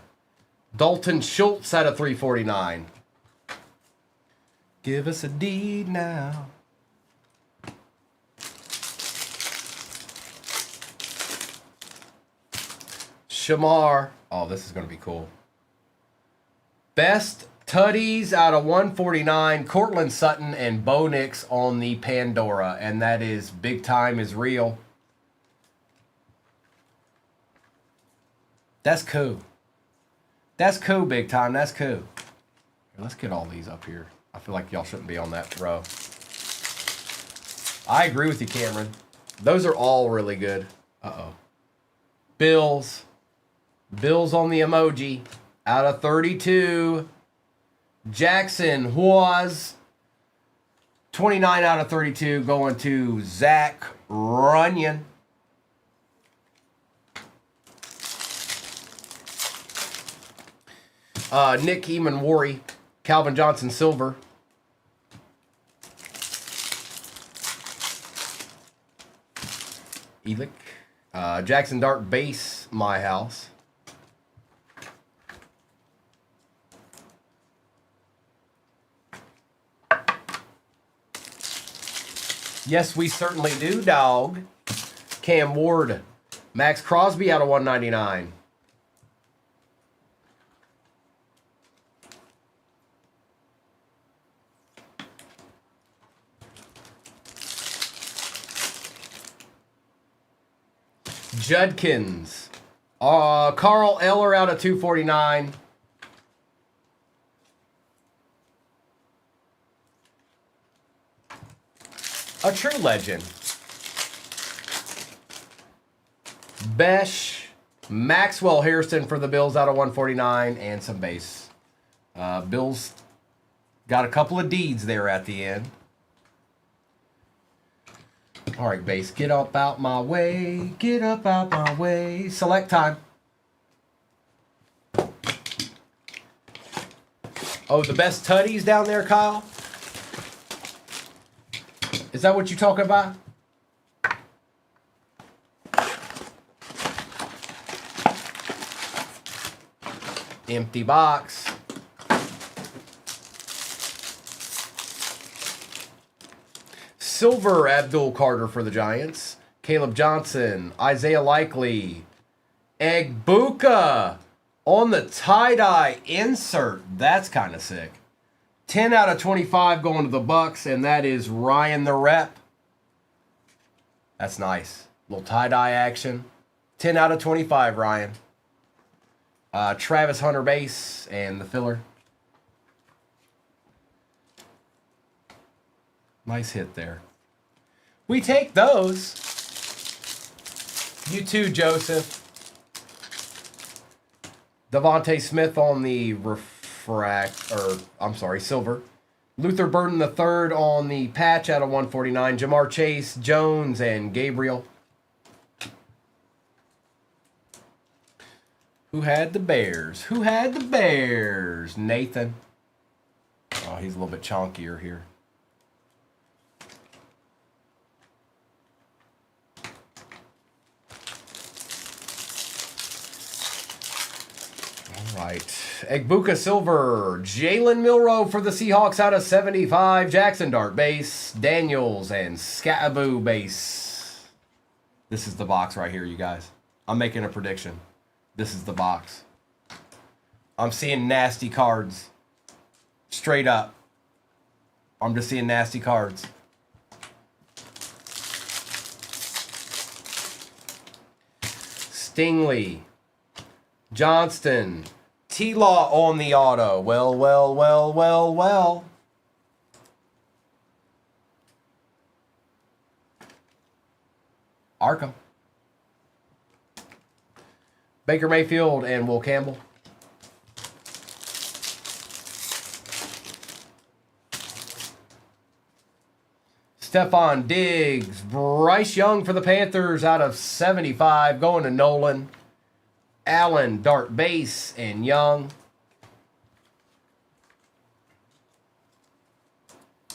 Dalton Schultz out of 349. Give us a deed now. Shamar. Oh, this is going to be cool. Best Tutties out of 149. Cortland Sutton and Bo Nix on the Pandora. And that is Big Time is Real. That's cool. That's cool, Big Time. That's cool. Here, let's get all these up here. I feel like y'all shouldn't be on that row. I agree with you, Cameron. Those are all really good. Uh-oh. Bills. Bills on the emoji. Out of 32. Jackson was 29 out of 32 going to Zach Runyon. Nick Eamon-Worry, Calvin Johnson Silver. Elick. Jackson Dart Base, My House. Yes, we certainly do, dog. Cam Ward. Max Crosby out of 199. Judkins. Carl Eller out of 249. A true legend. Besh. Maxwell Harrison for the Bills out of 149 and some base. Bills got a couple of deeds there at the end. All right, base, get up out my way. Get up out my way. Select time. Oh, the best tutties down there, Kyle? Is that what you're talking about? Empty box. Silver Abdul Carter for the Giants. Caleb Johnson. Isaiah Likely. Egbuka on the tie-dye insert. That's kind of sick. 10 out of 25 going to the Bucks, and that is Ryan the Rep. That's nice. Little tie-dye action. 10 out of 25, Ryan. Travis Hunter base and the filler. Nice hit there. We take those. You too, Joseph. Devontae Smith on the silver. Luther Burden III on the patch out of 149. Jamar Chase, Jones, and Gabriel. Who had the Bears? Who had the Bears? Nathan. Oh, he's a little bit chonkier here. All right. Egbuka Silver. Jalen Milroe for the Seahawks out of 75. Jackson Dart base. Daniels and Scaboo base. This is the box right here, you guys. I'm making a prediction. This is the box. I'm seeing nasty cards. Straight up. I'm just seeing nasty cards. Stingley. Johnston. T-Law on the auto. Well. Arkham. Baker Mayfield and Will Campbell. Stephon Diggs. Bryce Young for the Panthers out of 75. Going to Nolan. Allen, Dart base, and Young.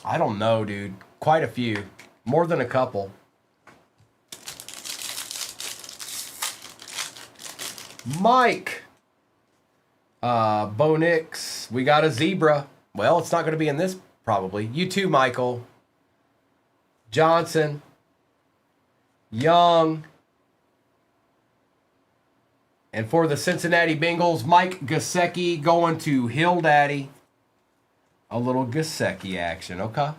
I don't know, dude. Quite a few. More than a couple. Mike. Bo Nix. We got a zebra. Well, it's not going to be in this, probably. You too, Michael. Johnson. Young. And for the Cincinnati Bengals, Mike Gesicki going to Hill Daddy. A little Gesicki action. Okay.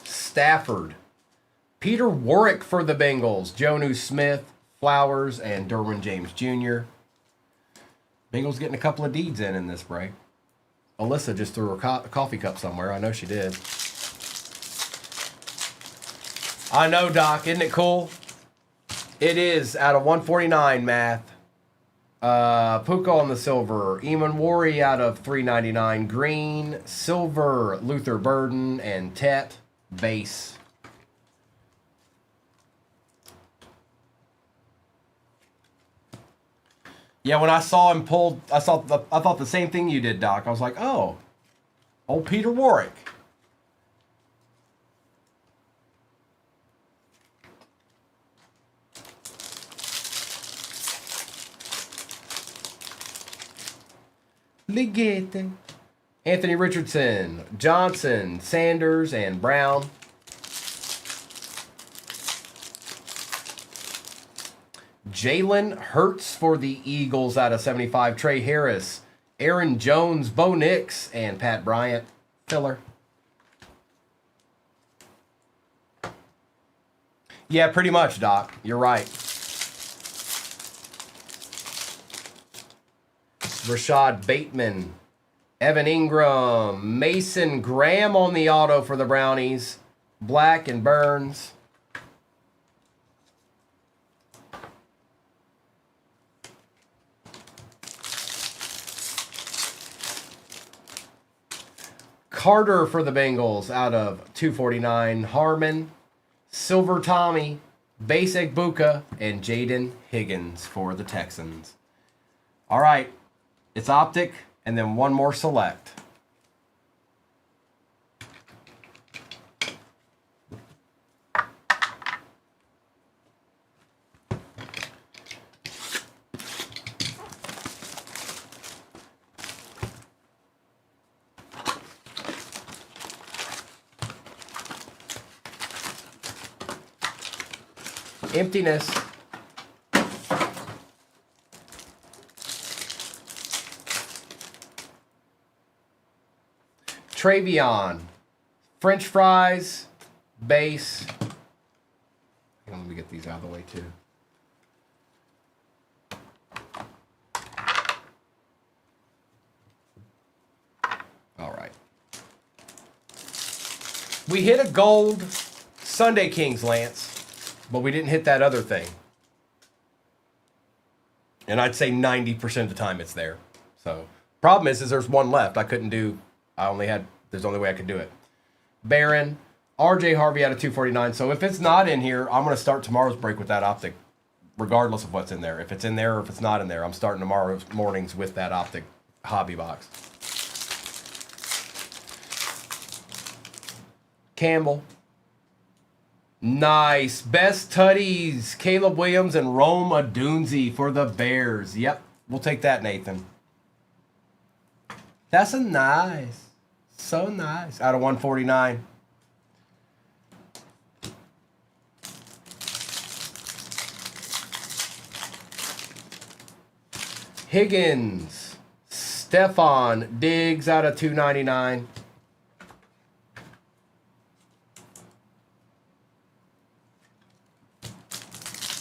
Stafford. Peter Warwick for the Bengals. Jonnu Smith, Flowers, and Derwin James Jr. Bengals getting a couple of deeds in this break. Alyssa just threw her coffee cup somewhere. I know she did. I know, Doc. Isn't it cool? It is out of 149 math. Puka on the silver. Eamon Wari out of 399. Green. Silver. Luther Burden. And Tet. Base. Yeah, when I saw him pulled, I thought the same thing you did, Doc. I was like, oh, old Peter Warwick. Ligete. Anthony Richardson, Johnson, Sanders, and Brown. Jalen Hurts for the Eagles out of 75. Trey Harris, Aaron Jones, Bo Nix, and Pat Bryant. Filler. Yeah, pretty much, Doc. You're right. Rashad Bateman, Evan Ingram, Mason Graham on the auto for the Brownies. Black and Burns. Carter for the Bengals out of 249. Harmon, Silver Tommy, Base Egbuka, and Jaden Higgins for the Texans. All right. It's Optic, and then one more select. Emptiness. Travion. French fries. Base. Let me get these out of the way too. We hit a gold Sunday Kings, Lance, but we didn't hit that other thing. And I'd say 90% of the time it's there. So, problem is there's one left. There's the only way I could do it. Barron, RJ Harvey out of 249. So if it's not in here, I'm going to start tomorrow's break with that optic, regardless of what's in there. If it's in there or if it's not in there, I'm starting tomorrow's mornings with that optic hobby box. Campbell. Nice. Best tutties. Caleb Williams and Rome Odunze for the Bears. Yep. We'll take that, Nathan. That's a nice. So nice. Out of 149. Higgins. Stephon Diggs out of 299.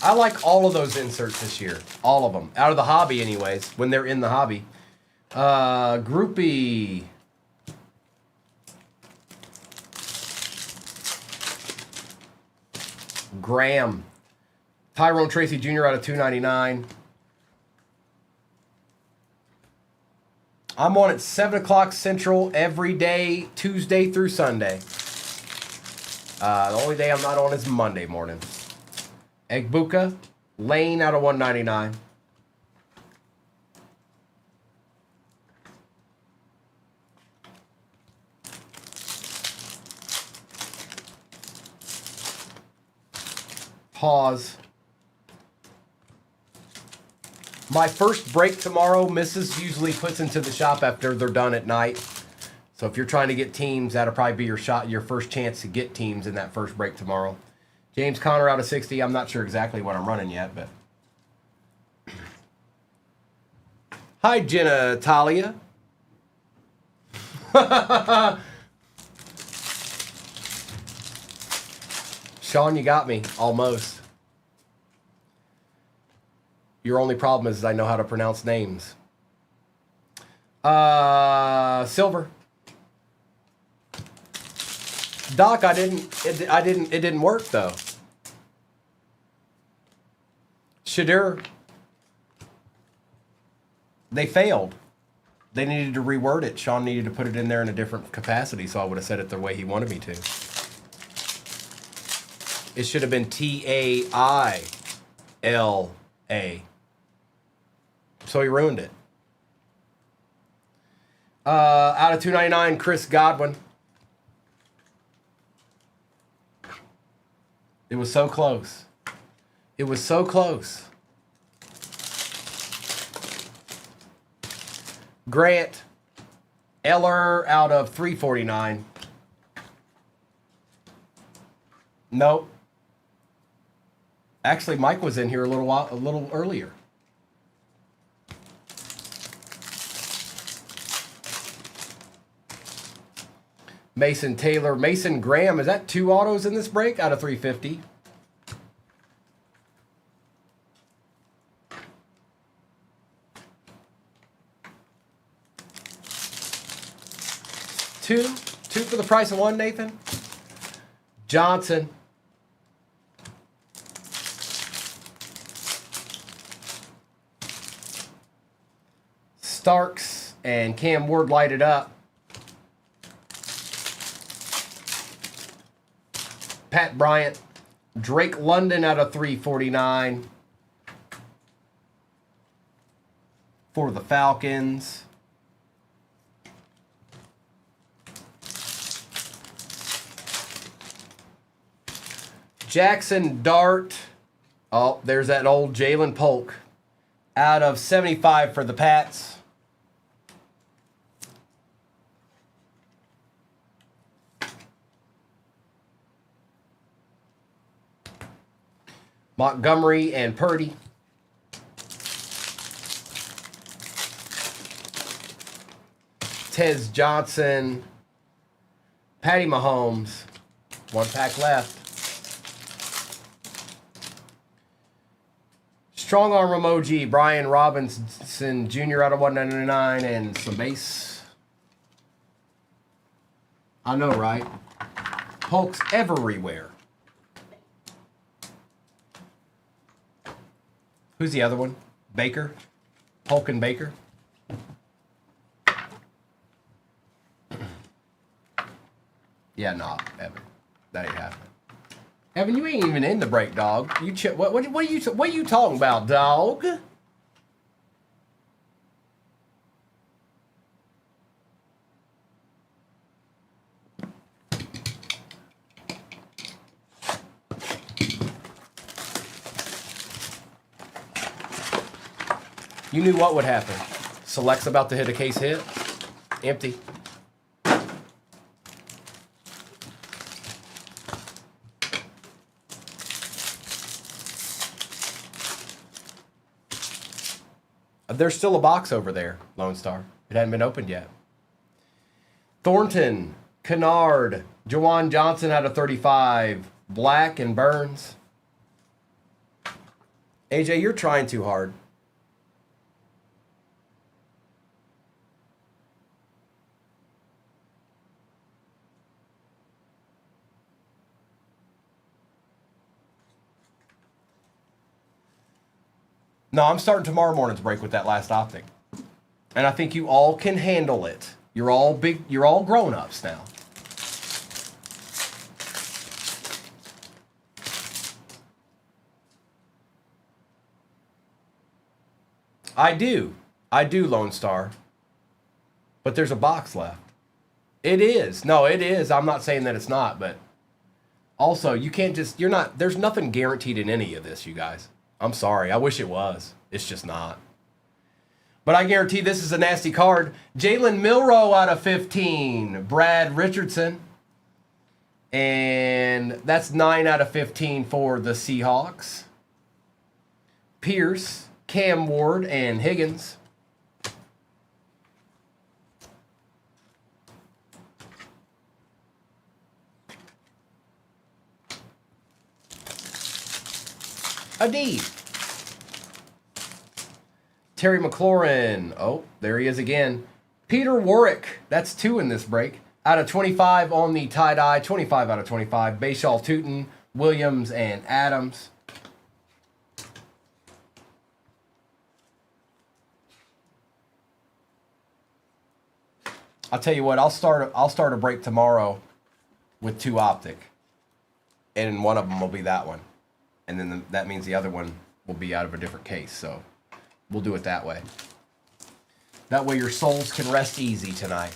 I like all of those inserts this year. All of them. Out of the hobby anyways, when they're in the hobby. Groupie. Graham. Tyrone Tracy Jr. out of 299. I'm on at 7 o'clock Central every day, Tuesday through Sunday. The only day I'm not on is Monday morning. Egbuka, Lane out of 199. Pause. My first break tomorrow, Mrs. usually puts into the shop after they're done at night. So if you're trying to get teams, that'll probably be your first chance to get teams in that first break tomorrow. James Conner out of 60. I'm not sure exactly what I'm running yet, but. Hi, Jenna Talia. Sean, you got me. Almost. Your only problem is I know how to pronounce names. Silver. Doc, it didn't work though. Shadur. They failed. They needed to reword it. Sean needed to put it in there in a different capacity, so I would have said it the way he wanted me to. It should have been Taila. So he ruined it. Out of 299, Chris Godwin. It was so close. It was so close. Grant Eller out of 349. Nope. Actually, Mike was in here a little earlier. Mason Taylor, Mason Graham. Is that 2 autos in this break out of 350? Two for the price of one, Nathan. Johnson. Starks and Cam Ward lighted up. Pat Bryant. Drake London out of 349 for the Falcons. Jackson Dart. Oh, there's that old Jalen Polk. Out of 75 for the Pats. Montgomery and Purdy. Tez Johnson. Patty Mahomes. 1 pack left. Strong arm emoji. Brian Robinson Jr. out of 199 and some base. I know, right? Hulk's everywhere. Who's the other one? Baker? Hulk and Baker? Yeah, nah, Evan. That ain't happening. Evan, you ain't even in the break, dog. You what are you talking about, dog? You knew what would happen. Select's about to hit a case hit. Empty. There's still a box over there, Lone Star. It hadn't been opened yet. Thornton, Kennard, Jawan Johnson out of 35. Black and Burns. AJ, you're trying too hard. No, I'm starting tomorrow morning's break with that last optic. And I think you all can handle it. You're all grown-ups now. I do, Lone Star. But there's a box left. It is. No, it is. I'm not saying that it's not, but also you can't just, there's nothing guaranteed in any of this, you guys. I'm sorry. I wish it was. It's just not. But I guarantee this is a nasty card. Jalen Milroe out of 15. Brad Richardson. And that's 9 out of 15 for the Seahawks. Pierce, Cam Ward, and Higgins. Adib. Terry McLaurin. Oh, there he is again. Peter Warwick. That's 2 in this break. Out of 25 on the tie-dye. 25 out of 25. Bashaw Tootin, Williams, and Adams. I'll tell you what. I'll start a break tomorrow with 2 optic. And one of them will be that one. And then that means the other one will be out of a different case. So we'll do it that way. That way your souls can rest easy tonight.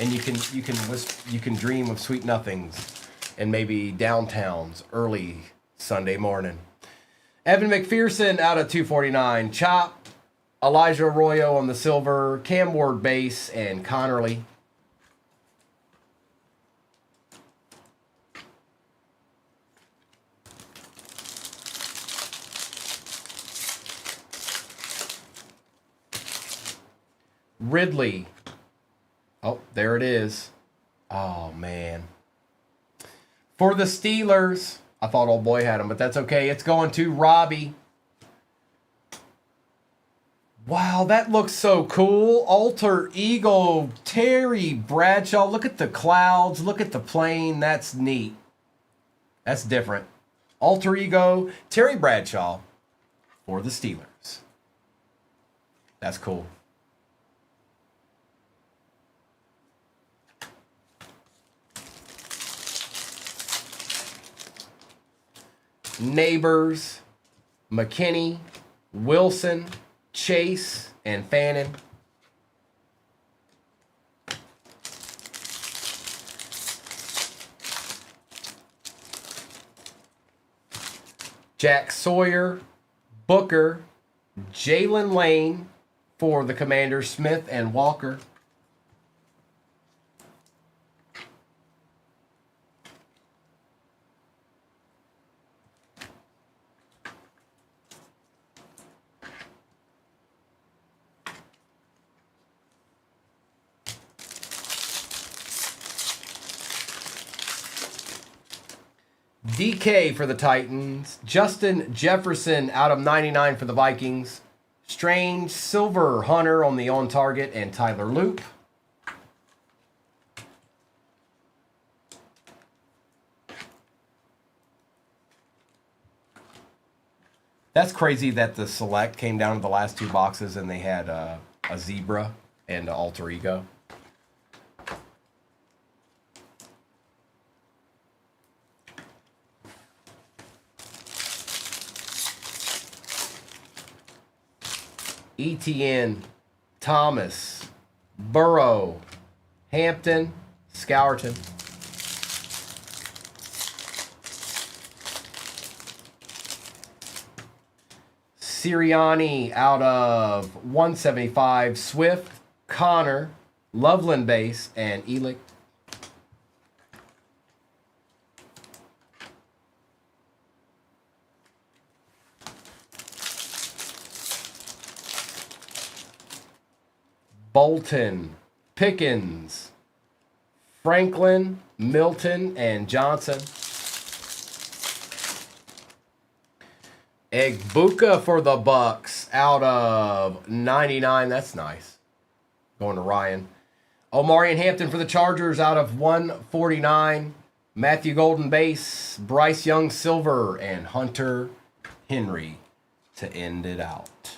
And you can dream of sweet nothings and maybe downtowns early Sunday morning. Evan McPherson out of 249. Chop. Elijah Arroyo on the silver. Cam Ward base and Connerly. Ridley. Oh, there it is. Oh, man. For the Steelers. I thought old boy had him, but that's okay. It's going to Robbie. Wow, that looks so cool. Alter Ego, Terry Bradshaw. Look at the clouds. Look at the plane. That's neat. That's different. Alter Ego, Terry Bradshaw for the Steelers. That's cool. Neighbors, McKinney, Wilson, Chase, and Fannin. Jack Sawyer, Booker, Jalen Lane for the Commanders, Smith and Walker. DK for the Titans. Justin Jefferson out of 99 for the Vikings. Strange, Silver Hunter on the on target, and Tyler Loop. That's crazy that the select came down to the last 2 boxes and they had a zebra and an alter ego. ETN, Thomas, Burrow, Hampton, Scourton. Sirianni out of 175, Swift, Connor, Loveland base, and Elick. Bolton, Pickens, Franklin, Milton, and Johnson. Egbuka for the Bucks out of 99. That's nice. Going to Ryan. Omari and Hampton for the Chargers out of 149. Matthew Golden base, Bryce Young silver, and Hunter Henry to end it out.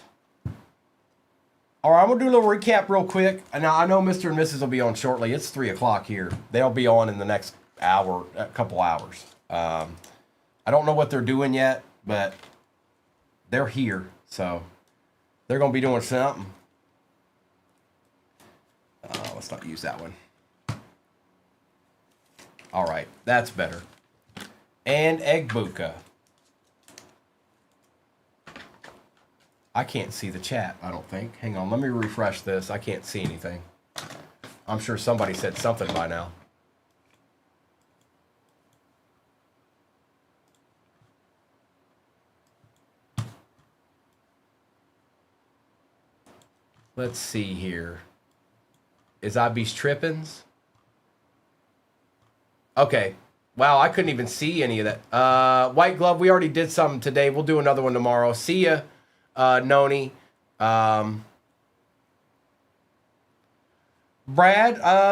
All right, I'm going to do a little recap real quick. Now, I know Mr. and Mrs. will be on shortly. It's 3 o'clock here. They'll be on in the next hour, a couple hours. I don't know what they're doing yet, but they're here. So they're going to be doing something. Let's not use that one. All right, that's better. And Egbuka. I can't see the chat, I don't think. Hang on, let me refresh this. I can't see anything. I'm sure somebody said something by now. Let's see here. Is IB's Trippins? Okay. Wow, I couldn't even see any of that. White Glove, we already did some today. We'll do another one tomorrow. See ya. Noni, Brad,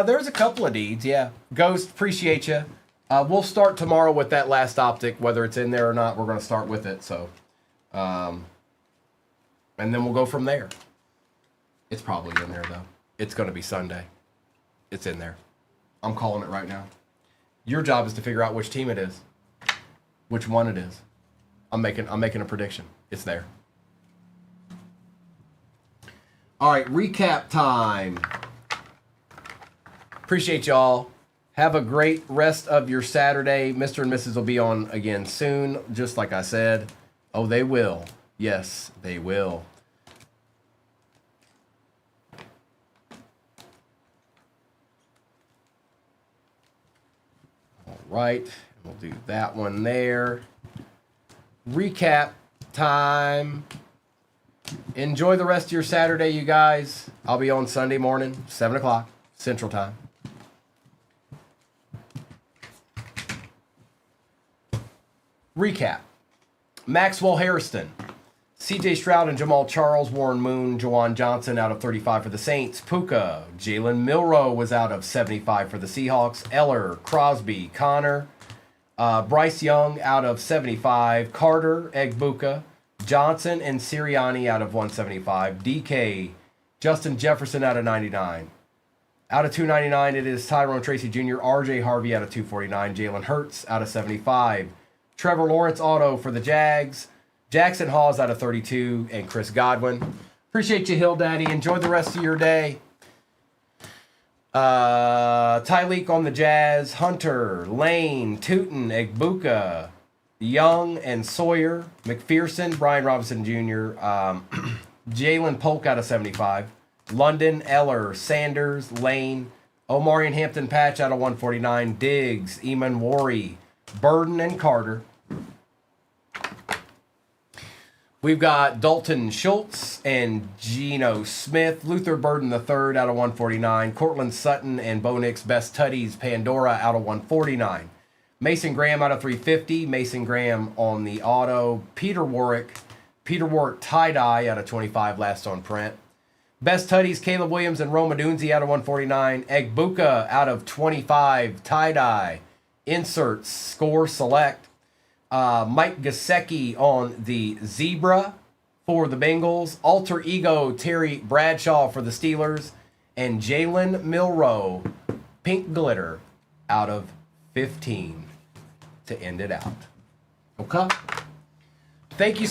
there's a couple of deeds, yeah. Ghost, appreciate you. We'll start tomorrow with that last optic, whether it's in there or not. We're going to start with it, so. And then we'll go from there. It's probably in there, though. It's going to be Sunday. It's in there. I'm calling it right now. Your job is to figure out which team it is, which one it is. I'm making a prediction. It's there. All right, recap time. Appreciate y'all. Have a great rest of your Saturday. Mr. and Mrs. will be on again soon, just like I said. Oh, they will. Yes, they will. All right, we'll do that one there. Recap time. Enjoy the rest of your Saturday, you guys. I'll be on Sunday morning, 7 o'clock, Central Time. Recap. Maxwell Harrison, C.J. Stroud and Jamal Charles, Warren Moon, Jawan Johnson out of 35 for the Saints. Puka, Jalen Milroe was out of 75 for the Seahawks. Eller, Crosby, Connor, Bryce Young out of 75. Carter, Egbuka, Johnson and Sirianni out of 175. DK, Justin Jefferson out of 99. Out of 299, it is Tyrone Tracy Jr., RJ Harvey out of 249. Jalen Hurts out of 75. Trevor Lawrence auto for the Jags. Jackson Hawes out of 32. And Chris Godwin. Appreciate you, Hill Daddy. Enjoy the rest of your day. Tyleek on the Jazz. Hunter, Lane, Tootin, Egbuka, Young and Sawyer, McPherson, Brian Robinson Jr., Jalen Polk out of 75, London, Eller, Sanders, Lane, Omari and Hampton Patch out of 149, Diggs, Eamon Worry, Burden and Carter. We've got Dalton Schultz and Geno Smith, Luther Burden III out of 149, Cortland Sutton and Bo Nix, Best Tutties, Pandora out of 149. Mason Graham out of 350. Mason Graham on the auto. Peter Warwick tie-dye out of 25, last on print. Best Tutties, Caleb Williams and Roma Dunzi out of 149. Egbuka out of 25, tie-dye. Inserts, score, select. Mike Gesicki on the Zebra for the Bengals. Alter Ego Terry Bradshaw for the Steelers. And Jalen Milroe, Pink Glitter, out of 15 to end it out. Okay? Thank you so